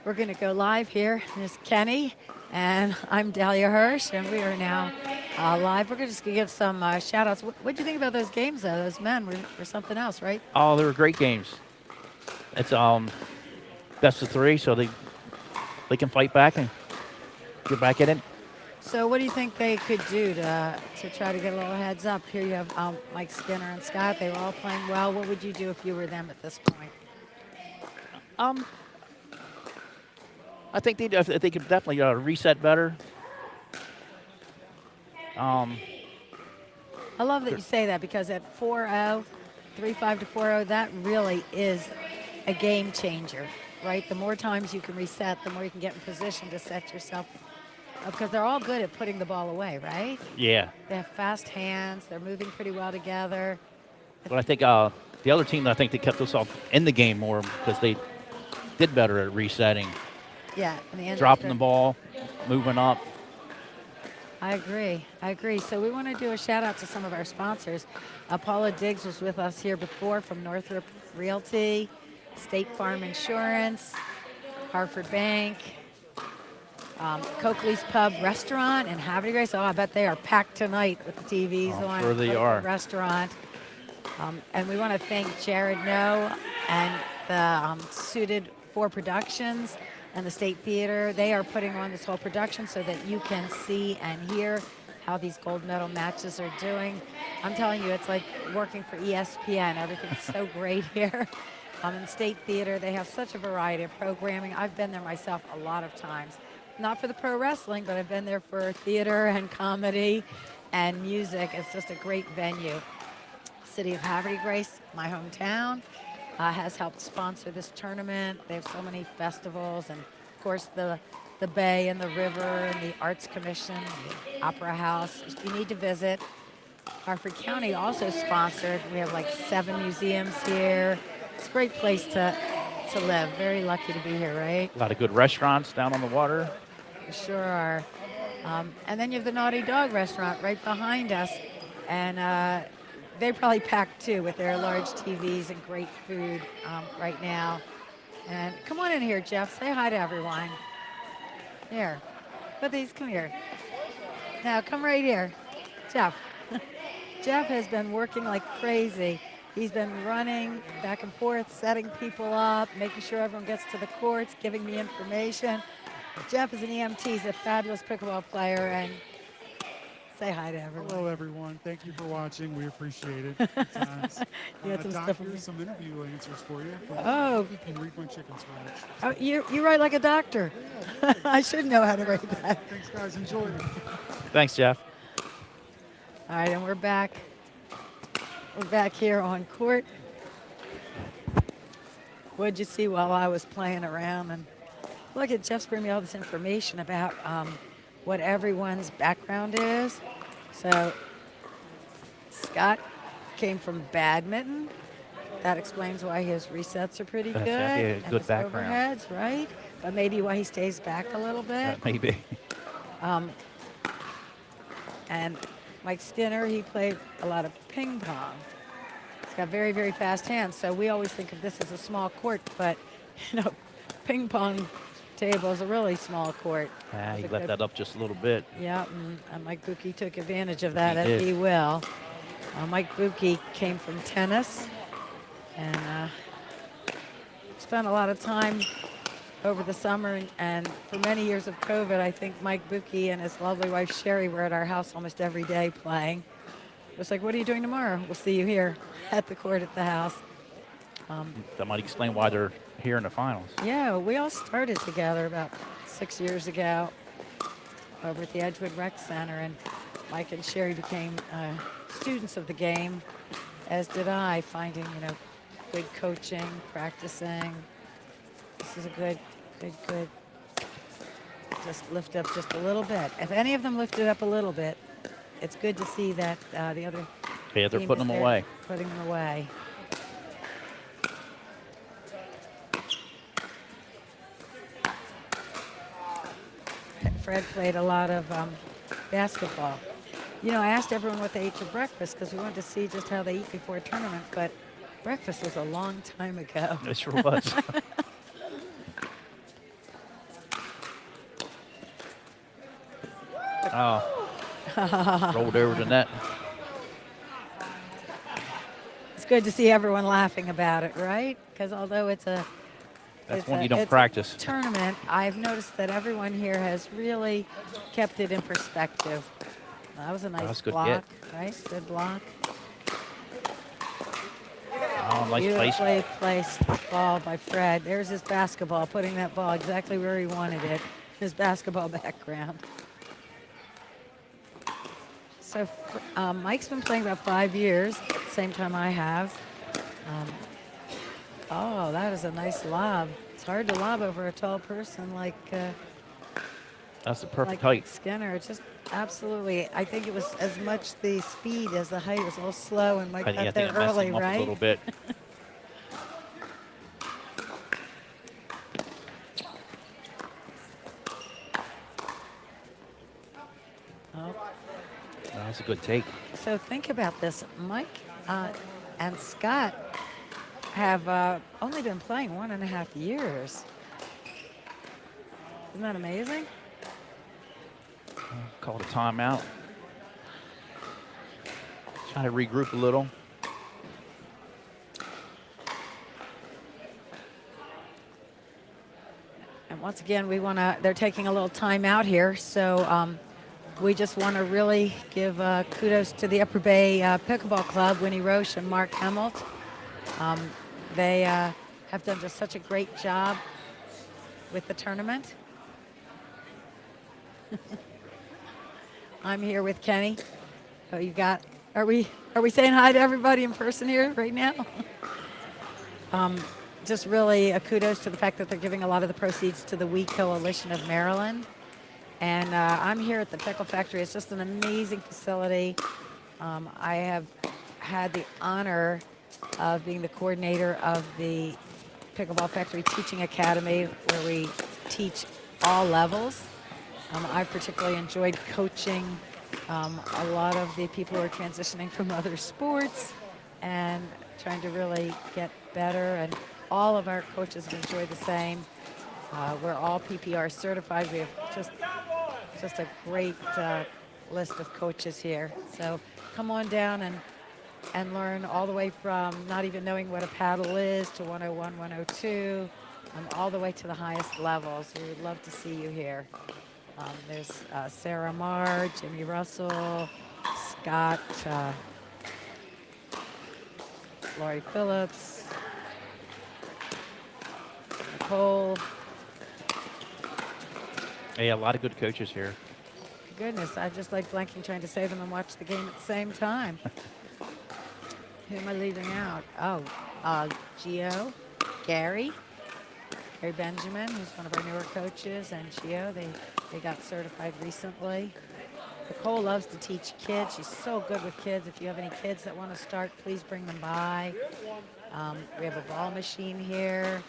we're going to go live here. There's Kenny, and I'm Dahlia Hirsch, and we are now live. We're just going to give some shout-outs. What did you think about those games, though? Those men were something else, right? Oh, they were great games. It's best of three, so they can fight back and get back in it. So what do you think they could do to try to get a little heads up? Here you have Mike Skinner and Scott. They were all playing well. What would you do if you were them at this point? I think they could definitely reset better. I love that you say that, because at 4-0, 3-5 to 4-0, that really is a game changer, right? The more times you can reset, the more you can get in position to set yourself up, because they're all good at putting the ball away, right? Yeah. They have fast hands. They're moving pretty well together. But I think the other team, I think they kept us all in the game more because they did better at resetting. Yeah. In the end, dropping the ball, moving up. I agree. So we want to do a shout out to some of our sponsors. Paula Diggs was with us here before from Northrop Realty, State Farm Insurance, Harford Bank, Coakley's Pub Restaurant, and Havre de Grace. Oh, I bet they are packed tonight with the TVs on. Sure they are. Restaurant. And we want to thank Jared No and the Suited for Productions and the State Theater. They are putting on this whole production so that you can see and hear how these gold medal matches are doing. I'm telling you, it's like working for ESPN. Everything's so great here. In State Theater, they have such a variety of programming. I've been there myself a lot of times. Not for the pro wrestling, but I've been there for theater and comedy and music. It's just a great venue. City of Havre de Grace, my hometown, has helped sponsor this tournament. They have so many festivals, and of course the Bay and the river and the Arts Commission, the Opera House. You need to visit. Harford County also sponsored. We have like 7 museums here. It's a great place to live. Very lucky to be here, right? A lot of good restaurants down on the water. Sure are. And then you have the Naughty Dog restaurant right behind us. And they probably packed too with their large TVs and great food right now. And come on in here, Jeff. Say hi to everyone. Here. Put these, come here. Now come right here. Jeff. Jeff has been working like crazy. He's been running back and forth, setting people up, making sure everyone gets to the courts, giving me information. Jeff is an EMT. He's a fabulous pickleball player. And say hi to everyone. Hello, everyone. Thank you for watching. We appreciate it. Sometimes. You had some stuff Doctor, for me. some interview answers for you. Oh. You can read my chicken scratch. Oh, you write like a doctor. I should know how to write that. Thanks, guys. Enjoy. Thanks, Jeff. All right, and we're back. We're back here on court. What'd you see while I was playing around? And look at Jeff's bringing me all this information about what everyone's background is. So Scott came from badminton. That explains why his resets are pretty good. Yeah, and good his background. overheads, right? But maybe why he stays back a little bit. Maybe. And Mike Skinner, he played a lot of ping pong. He's got very, very fast hands. So we always think of this as a small court, but ping pong table is a really small court. He left that up just a little bit. Yeah, and Mike Buki took advantage of that, He as did. he will. Mike Buki came from tennis and spent a lot of time over the summer, and for many years of COVID, I think Mike Buki and his lovely wife Sherry were at our house almost every day playing. It was like, what are you doing tomorrow? We'll see you here at the court at the house. That might explain why they're here in the finals. Yeah, we all started together about 6 years ago over at the Edgewood Rec Center, and Mike and Sherry became students of the game, as did I, finding, good coaching, practicing. This is a good. Just lift up just a little bit. If any of them lifted up a little bit, it's good to see that the other Yeah, they're team putting is them there away. Putting them away. Fred played a lot of basketball. I asked everyone what they ate for breakfast because we wanted to see just how they eat before a tournament, but breakfast was a long time ago. It sure was. Rolled over the net. It's good to see everyone laughing about it, right? Because although it's That's it's one a- you don't it's a practice. tournament, I've noticed that everyone here has really kept it in perspective. That was a nice That's a good block, get. right? Good block. Oh, nice Beautifully place. placed ball by Fred. There's his basketball, putting that ball exactly where he wanted it. His basketball background. So Mike's been playing about 5 years, same time I have. Oh, that is a nice lob. It's hard to lob over a tall person like That's the perfect like height. Skinner. It's just absolutely. I think it was as much the speed as the height. It was a little slow, and Mike I got think there it messed early, him up right? a little bit. Oh. That's a good take. So think about this. Mike and Scott have only been playing 1.5 years. Isn't that amazing? Called a timeout. Trying to regroup a little. And once again, they're taking a little time out here. So We just want to really give kudos to the Upper Bay Pickleball Club, Winnie Roche and Mark Hemmelt. They have done just such a great job with the tournament. I'm here with Kenny. Oh, you got? Are we saying hi to everybody in person here right now? Just really a kudos to the fact that they're giving a lot of the proceeds to the We Coalition of Maryland. And I'm here at the Pickle Factory. It's just an amazing facility. I have had the honor of being the coordinator of the Pickleball Factory Teaching Academy, where we teach all levels. I've particularly enjoyed coaching a lot of the people who are transitioning from other sports and trying to really get better. And all of our coaches have enjoyed the same. We're all PPR certified. We have just a great list of coaches here. So come on down and learn all the way from not even knowing what a paddle is to 101, 102, all the way to the highest levels. We would love to see you here. There's Sarah Marr, Jimmy Russell, Scott, Lori Phillips, Nicole. Hey, a lot of good coaches here. Goodness, I just like blanking trying to say them and watch the game at the same time. Who am I leaving out? Oh, Gio, Gary Benjamin, who's one of our newer coaches, and Gio, they got certified recently. Nicole loves to teach kids. She's so good with kids. If you have any kids that want to start, please bring them by. We have a ball machine here.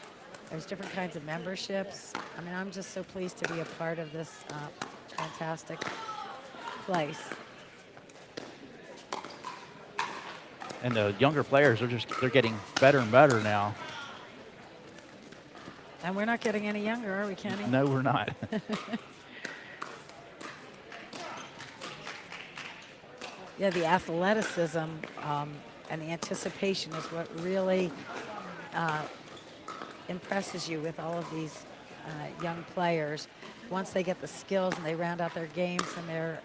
There's different kinds of memberships. I mean, I'm just so pleased to be a part of this fantastic place. And the younger players they're getting better and better now. And we're not getting any younger, are we, Kenny? No, we're not. Yeah, the athleticism and the anticipation is what really impresses you with all of these young players. Once they get the skills and they round out their games and their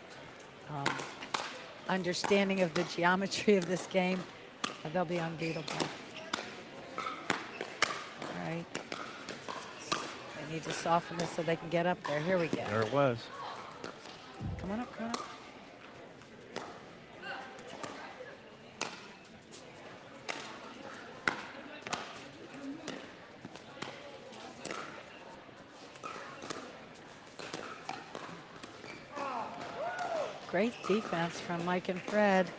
understanding of the geometry of this game, they'll be unbeatable. All right. They need to soften this so they can get up there. Here we go. There it was. Come on up, come on up. Great defense from Mike and Fred.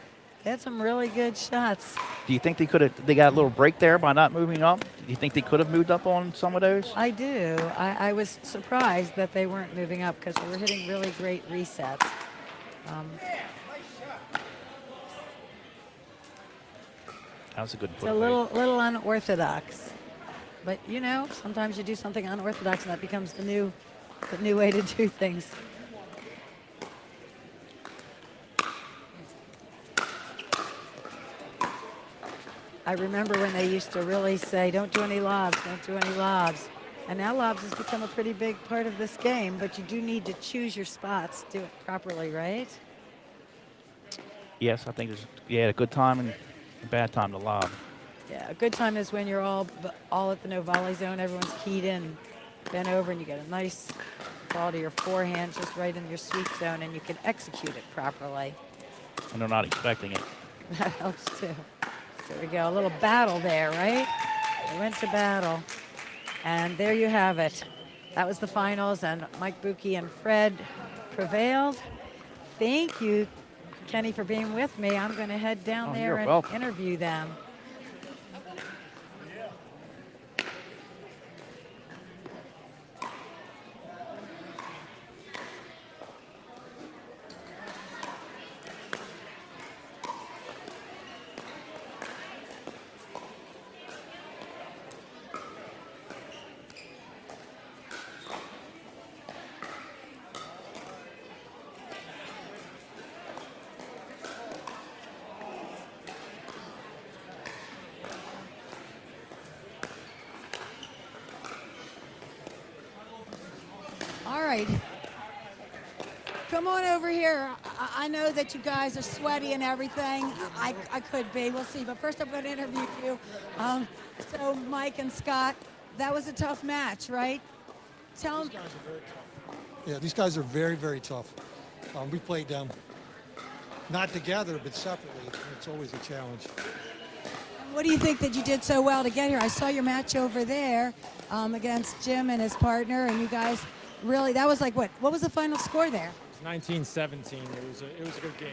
They had some really good shots. Do you think they got a little break there by not moving up? Do you think they could have moved up on some of those? I do. I was surprised that they weren't moving up because they were hitting really great resets. That was a good It's put a away. little unorthodox. But, you know, sometimes you do something unorthodox and that becomes the new way to do things. I remember when they used to really say, don't do any lobs, don't do any lobs. And now lobs has become a pretty big part of this game, but you do need to choose your spots, do it properly, right? Yes, I think a good time and a bad time to lob. Yeah, a good time is when you're all at the no volley zone, everyone's keyed in, bent over, and you get a nice ball to your forehand just right in your sweet zone, and you can execute it properly. And they're not expecting it. That helps too. There we go, a little battle there, right? They went to battle. And there you have it. That was the finals, and Mike Buki and Fred prevailed. Thank you, Kenny, for being with me. I'm going to head down there and welcome. interview them. All right. come on over here. I know that you guys are sweaty and everything. I could be. We'll see. But first, I'm going to interview you. So, Mike and Scott, that was a tough match, right? Tell them. Yeah, these guys are very, very tough. We played them not together, but separately. It's always a challenge. What do you think that you did so well to get here? I saw your match over there against Jim and his partner, and you guys really, that was like what? What was the final score there? 1917. It was a good game.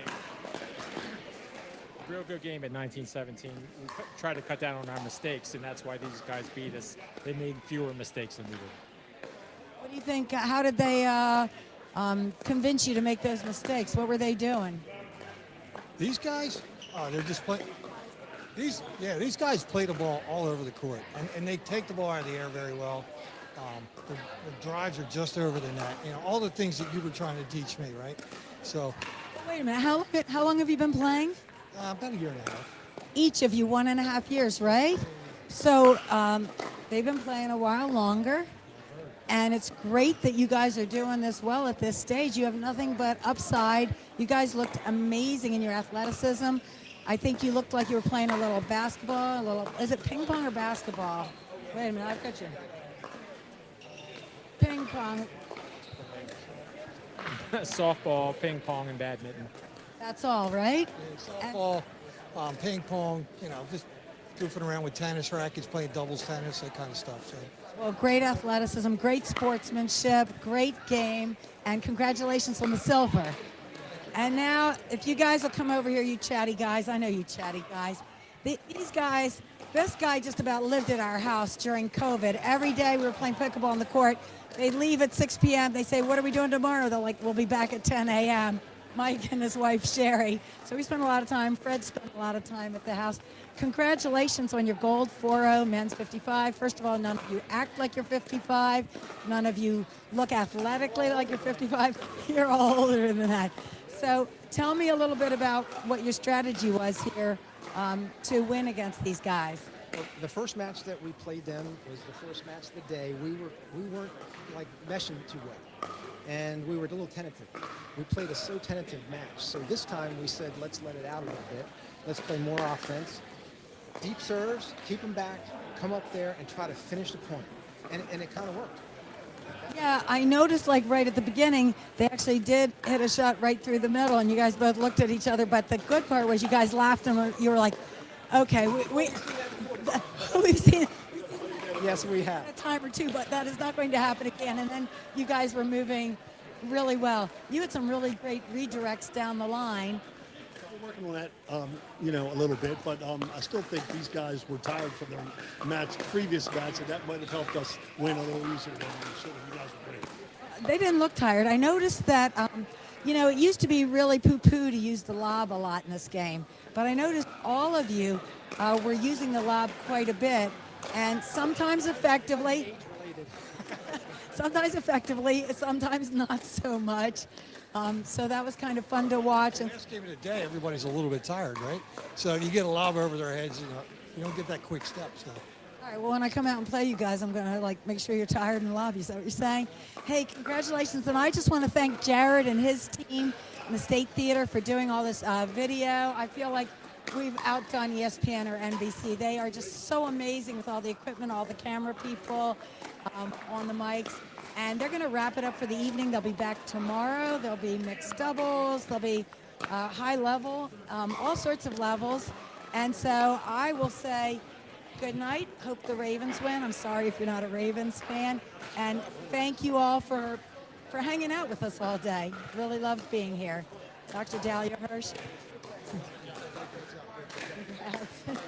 Real good game at 1917. We tried to cut down on our mistakes, and that's why these guys beat us. They made fewer mistakes than we did. What do you think? How did they convince you to make those mistakes? What were they doing? These guys, they're just playing. These guys play the ball all over the court, and they take the ball out of the air very well. Their drives are just over the net. You know, all the things that you were trying to teach me, right? So. Wait a minute. How long have you been playing? About a year and a half. Each of you 1.5 years, right? So they've been playing a while longer, and it's great that you guys are doing this well at this stage. You have nothing but upside. You guys looked amazing in your athleticism. I think you looked like you were playing a little basketball, is it ping pong or basketball? Wait a minute, I've got you. Ping pong. Softball, ping pong, and badminton. That's all, right? Yeah, softball, ping pong, you know, just goofing around with tennis rackets, playing doubles tennis, that kind of stuff. So. Well, great athleticism, great sportsmanship, great game, and congratulations on the silver. And now, if you guys will come over here, you chatty guys, I know you chatty guys. These guys, this guy just about lived at our house during COVID. Every day we were playing pickleball on the court. They'd leave at 6 p.m. They say, what are we doing tomorrow? They're like, we'll be back at 10 a.m. Mike and his wife, Sherry. So we spent a lot of time. Fred spent a lot of time at the house. Congratulations on your gold 4-0 men's 55. First of all, none of you act like you're 55. None of you look athletically like you're 55. You're all older than that. So tell me a little bit about what your strategy was here to win against these guys. Well, the first match that we played them was the first match of the day. We weren't like meshing too well, and we were a little tentative. We played a so tentative match. So this time we said, let's let it out a little bit. Let's play more offense, deep serves, keep them back, come up there and try to finish the point. And it kind of worked. Yeah, I noticed like right at the beginning, they actually did hit a shot right through the middle, and you guys both looked at each other. But the good part was you guys laughed and you were like, okay, we've seen it. Yes, we have. A time or two, but that is not going to happen again. And then you guys were moving really well. You had some really great redirects down the line. We're working on that, a little bit, but I still think these guys were tired from their previous match, and that might have helped us win a little easier than we should have. You guys were great. They didn't look tired. I noticed that, it used to be really poo-poo to use the lob a lot in this game, but I noticed all of you were using the lob quite a bit, and sometimes effectively, sometimes not so much. So that was kind of fun to watch. And this game of the day, everybody's a little bit tired, right? So if you get a lob over their heads, you don't get that quick step. So. All right, well, when I come out and play you guys, I'm going to make sure you're tired in the lobby. Is that what you're saying? Hey, congratulations. And I just want to thank Jared and his team and the State Theater for doing all this video. I feel like we've outdone ESPN or NBC. They are just so amazing with all the equipment, all the camera people on the mics. And they're going to wrap it up for the evening. They'll be back tomorrow. There'll be mixed doubles. There'll be high level, all sorts of levels. And so I will say good night. Hope the Ravens win. I'm sorry if you're not a Ravens fan. And thank you all for hanging out with us all day. Really loved being here. Dr. Dahlia Hirsch. Congrats.